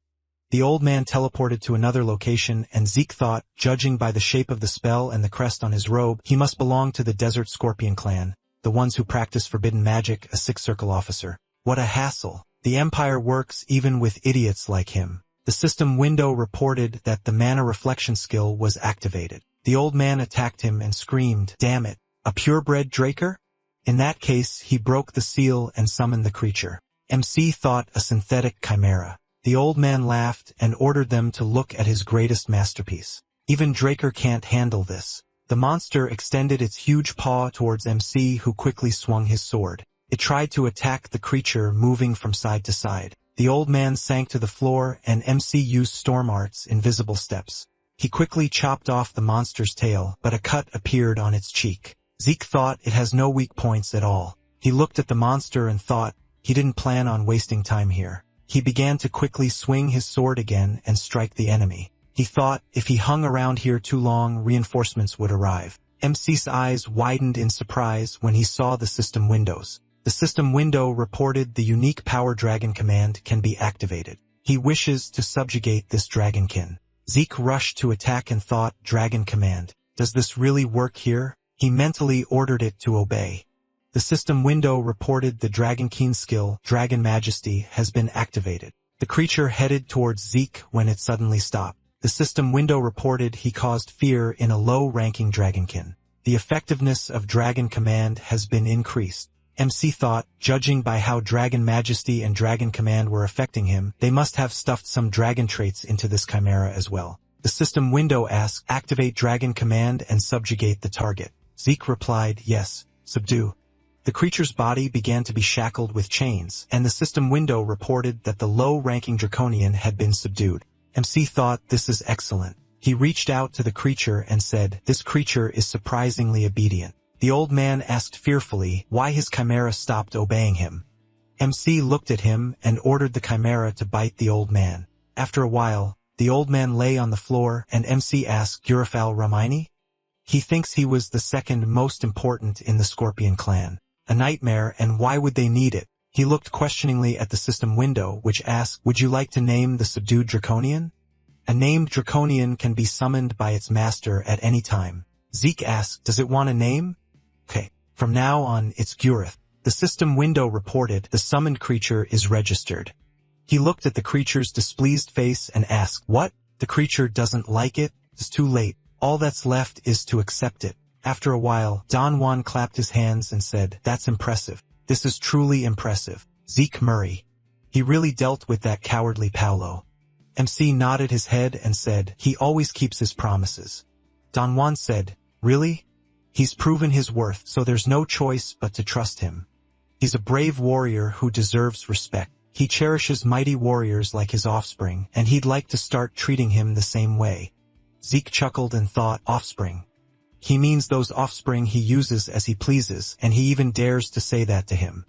The old man teleported to another location, and Zeke thought, judging by the shape of the spell and the crest on his robe, he must belong to the Desert Scorpion clan, the ones who practice forbidden magic, a six-circle officer. What a hassle. The Empire works even with idiots like him. The system window reported that the mana reflection skill was activated. The old man attacked him and screamed, "Damn it, a purebred Draker?" In that case, he broke the seal and summoned the creature. MC thought a synthetic chimera. The old man laughed and ordered them to look at his greatest masterpiece. Even Draker can't handle this. The monster extended its huge paw towards MC, who quickly swung his sword. It tried to attack the creature, moving from side to side. The old man sank to the floor, and MC used Storm Art's invisible steps. He quickly chopped off the monster's tail, but a cut appeared on its cheek. Zeke thought it has no weak points at all. He looked at the monster and thought he didn't plan on wasting time here. He began to quickly swing his sword again and strike the enemy. He thought if he hung around here too long, reinforcements would arrive. MC's eyes widened in surprise when he saw the system windows. The system window reported the unique Power Dragon command can be activated. He wishes to subjugate this dragonkin. Zeke rushed to attack and thought, Dragon command. Does this really work here? He mentally ordered it to obey. The system window reported the Dragonkin skill, Dragon Majesty, has been activated. The creature headed towards Zeke when it suddenly stopped. The system window reported he caused fear in a low-ranking dragonkin. The effectiveness of Dragon Command has been increased. MC thought, judging by how Dragon Majesty and Dragon Command were affecting him, they must have stuffed some dragon traits into this chimera as well. The system window asked, activate Dragon Command and subjugate the target. Zeke replied, yes, subdue. The creature's body began to be shackled with chains, and the system window reported that the low-ranking draconian had been subdued. MC thought, this is excellent. He reached out to the creature and said, this creature is surprisingly obedient. The old man asked fearfully why his chimera stopped obeying him. MC looked at him and ordered the chimera to bite the old man. After a while, the old man lay on the floor, and MC asked, Gurafal Ramaini? He thinks he was the second most important in the Scorpion clan. A nightmare, and why would they need it? He looked questioningly at the system window, which asked, would you like to name the subdued draconian? A named draconian can be summoned by its master at any time. Zeke asked, does it want a name? Okay, from now on, it's Gurith. The system window reported the summoned creature is registered. He looked at the creature's displeased face and asked, what? The creature doesn't like it? It's too late. All that's left is to accept it. After a while, Don Juan clapped his hands and said, that's impressive. This is truly impressive. Zeke Murray. He really dealt with that cowardly Paolo. MC nodded his head and said, he always keeps his promises. Don Juan said, really? He's proven his worth, so there's no choice but to trust him. He's a brave warrior who deserves respect. He cherishes mighty warriors like his offspring, and he'd like to start treating him the same way. Zeke chuckled and thought, offspring. He means those offspring he uses as he pleases, and he even dares to say that to him.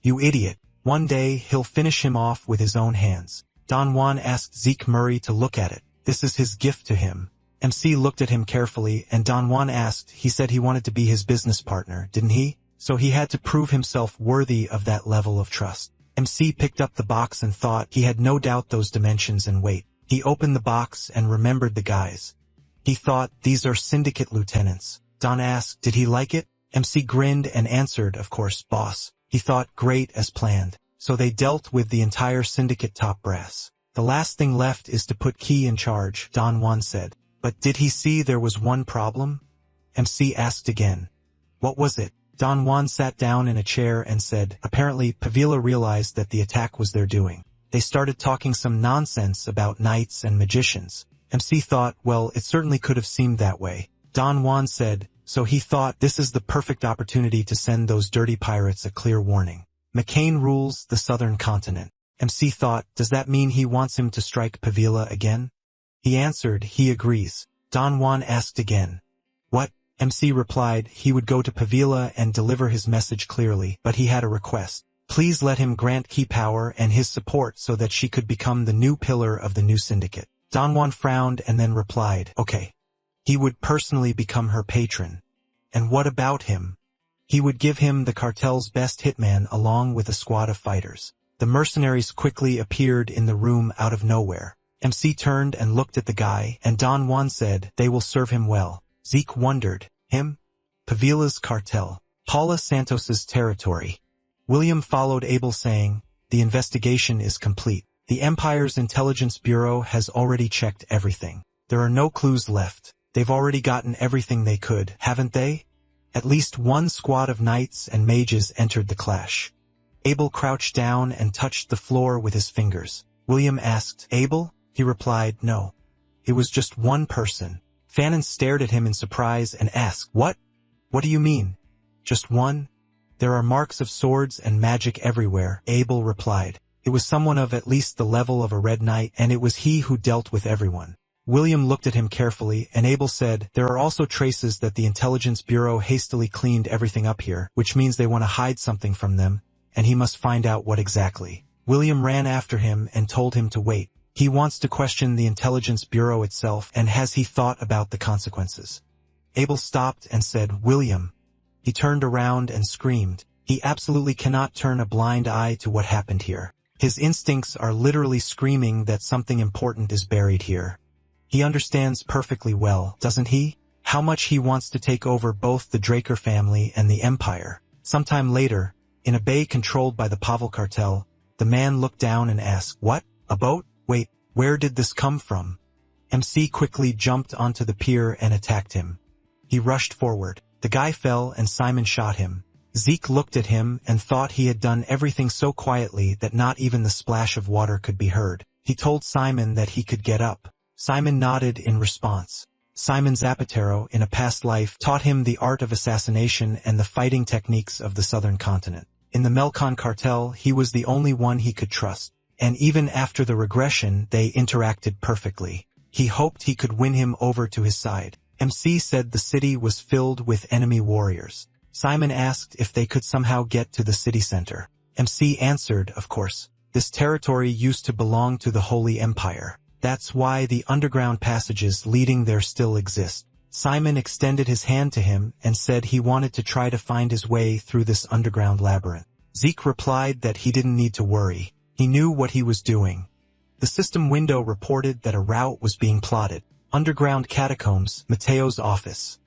You idiot. One day, he'll finish him off with his own hands. Don Juan asked Zeke Murray to look at it. This is his gift to him. MC looked at him carefully, and Don Juan asked, he said he wanted to be his business partner, didn't he? So he had to prove himself worthy of that level of trust. MC picked up the box and thought he had no doubt those dimensions and weight. He opened the box and remembered the guys. He thought, these are syndicate lieutenants. Don asked, did he like it? MC grinned and answered, of course, boss. He thought, great as planned. So they dealt with the entire syndicate top brass. The last thing left is to put Key in charge, Don Juan said. But did he see there was one problem? MC asked again. What was it? Don Juan sat down in a chair and said, apparently Pavila realized that the attack was their doing. They started talking some nonsense about knights and magicians. MC thought, well, it certainly could have seemed that way. Don Juan said, so he thought this is the perfect opportunity to send those dirty pirates a clear warning. McCain rules the southern continent. MC thought, does that mean he wants him to strike Pavila again? He answered, he agrees. Don Juan asked again. What? MC replied, he would go to Pavila and deliver his message clearly, but he had a request. Please let him grant Key power and his support so that she could become the new pillar of the new syndicate. Don Juan frowned and then replied, okay. He would personally become her patron. And what about him? He would give him the cartel's best hitman along with a squad of fighters. The mercenaries quickly appeared in the room out of nowhere. MC turned and looked at the guy, and Don Juan said, "They will serve him well." Zeke wondered, "Him? Pavila's cartel. Paula Santos's territory." William followed Abel saying, "The investigation is complete. The Empire's Intelligence Bureau has already checked everything. There are no clues left. They've already gotten everything they could, haven't they?" At least one squad of knights and mages entered the clash. Abel crouched down and touched the floor with his fingers. William asked, "Abel?" He replied, "No. It was just one person." Fannin stared at him in surprise and asked, "What? What do you mean? Just one?" "There are marks of swords and magic everywhere," Abel replied. "It was someone of at least the level of a red knight, and it was he who dealt with everyone." William looked at him carefully, and Abel said, "There are also traces that the Intelligence Bureau hastily cleaned everything up here, which means they want to hide something from them, and he must find out what exactly." William ran after him and told him to wait. He wants to question the Intelligence Bureau itself, and has he thought about the consequences? Abel stopped and said, "William." He turned around and screamed. He absolutely cannot turn a blind eye to what happened here. His instincts are literally screaming that something important is buried here. He understands perfectly well, doesn't he? How much he wants to take over both the Draker family and the Empire. Sometime later, in a bay controlled by the Pavel cartel, the man looked down and asked, "What? A boat? Wait, where did this come from?" MC quickly jumped onto the pier and attacked him. He rushed forward. The guy fell and Simon shot him. Zeke looked at him and thought he had done everything so quietly that not even the splash of water could be heard. He told Simon that he could get up. Simon nodded in response. Simon Zapatero, in a past life, taught him the art of assassination and the fighting techniques of the southern continent. In the Melkon cartel, he was the only one he could trust. And even after the regression, they interacted perfectly. He hoped he could win him over to his side. MC said the city was filled with enemy warriors. Simon asked if they could somehow get to the city center. MC answered, "Of course. This territory used to belong to the Holy Empire. That's why the underground passages leading there still exist." Simon extended his hand to him and said he wanted to try to find his way through this underground labyrinth. Zeke replied that he didn't need to worry. He knew what he was doing. The system window reported that a route was being plotted. Underground catacombs, Mateo's office.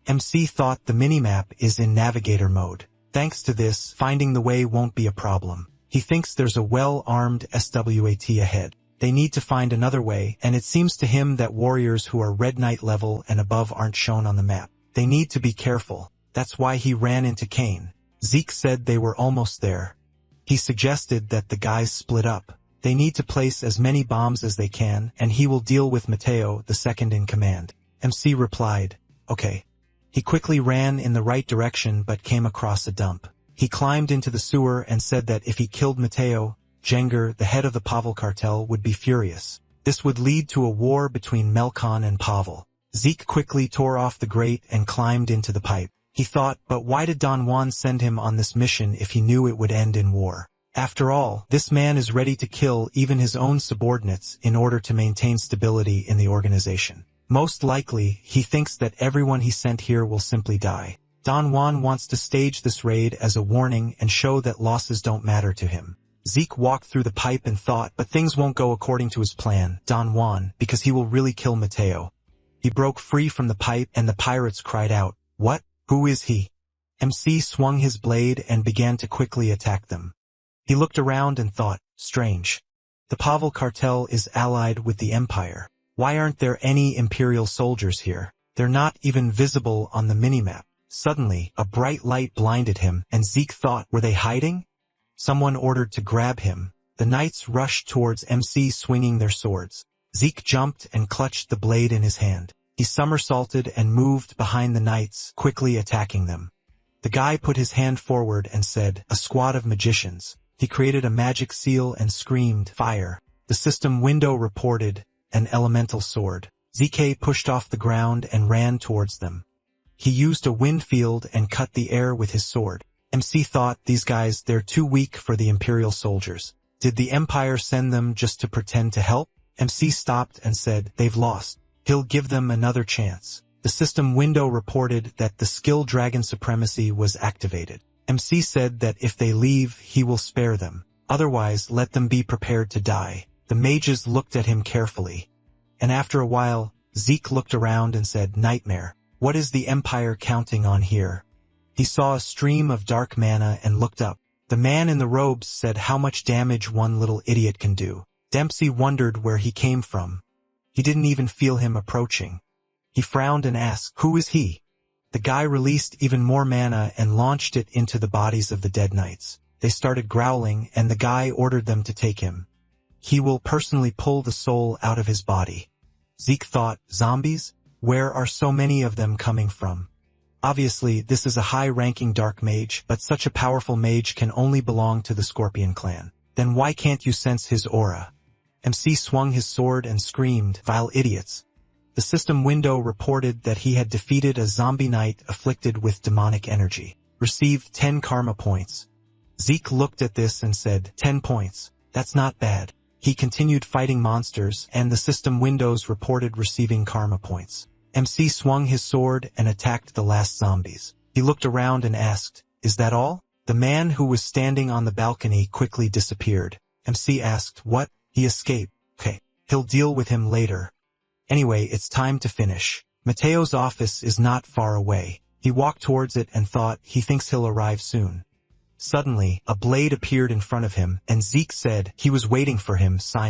MC thought the minimap is in navigator mode. Thanks to this, finding the way won't be a problem. He thinks there's a well-armed SWAT ahead. They need to find another way, and it seems to him that warriors who are Red Knight level and above aren't shown on the map. They need to be careful. That's why he ran into Kane. Zeke said they were almost there. He suggested that the guys split up. They need to place as many bombs as they can, and he will deal with Mateo, the second in command. MC replied, "Okay." He quickly ran in the right direction but came across a dump. He climbed into the sewer and said that if he killed Mateo, Jenger, the head of the Pavel cartel, would be furious. This would lead to a war between Melkon and Pavel. Zeke quickly tore off the grate and climbed into the pipe. He thought, but why did Don Juan send him on this mission if he knew it would end in war? After all, this man is ready to kill even his own subordinates in order to maintain stability in the organization. Most likely, he thinks that everyone he sent here will simply die. Don Juan wants to stage this raid as a warning and show that losses don't matter to him. Zeke walked through the pipe and thought, but things won't go according to his plan, Don Juan, because he will really kill Mateo. He broke free from the pipe and the pirates cried out, "What? Who is he?" MC swung his blade and began to quickly attack them. He looked around and thought, strange. The Pavel cartel is allied with the Empire. Why aren't there any Imperial soldiers here? They're not even visible on the minimap. Suddenly, a bright light blinded him, and Zeke thought, were they hiding? Someone ordered to grab him. The knights rushed towards MC swinging their swords. Zeke jumped and clutched the blade in his hand. He somersaulted and moved behind the knights, quickly attacking them. The guy put his hand forward and said, "A squad of magicians." He created a magic seal and screamed, "Fire." The system window reported, "An elemental sword." ZK pushed off the ground and ran towards them. He used a wind field and cut the air with his sword. MC thought, these guys, they're too weak for the Imperial soldiers. Did the Empire send them just to pretend to help? MC stopped and said, "They've lost. He'll give them another chance." The system window reported that the skill dragon supremacy was activated. MC said that if they leave, he will spare them. Otherwise, let them be prepared to die. The mages looked at him carefully. And after a while, Zeke looked around and said, Nightmare, what is the Empire counting on here? He saw a stream of dark mana and looked up. The man in the robes said how much damage one little idiot can do. Dempsey wondered where he came from. He didn't even feel him approaching. He frowned and asked, who is he? The guy released even more mana and launched it into the bodies of the dead knights. They started growling, and the guy ordered them to take him. He will personally pull the soul out of his body. Zeke thought, zombies? Where are so many of them coming from? Obviously, this is a high-ranking dark mage, but such a powerful mage can only belong to the Scorpion clan. Then why can't you sense his aura? MC swung his sword and screamed, vile idiots. The system window reported that he had defeated a zombie knight afflicted with demonic energy. Received 10 karma points. Zeke looked at this and said, 10 points. That's not bad. He continued fighting monsters, and the system windows reported receiving karma points. MC swung his sword and attacked the last zombies. He looked around and asked, is that all? The man who was standing on the balcony quickly disappeared. MC asked, what? He escaped. Okay, he'll deal with him later. Anyway, it's time to finish. Mateo's office is not far away. He walked towards it and thought, he thinks he'll arrive soon. Suddenly, a blade appeared in front of him, and Zeke said he was waiting for him, Simon.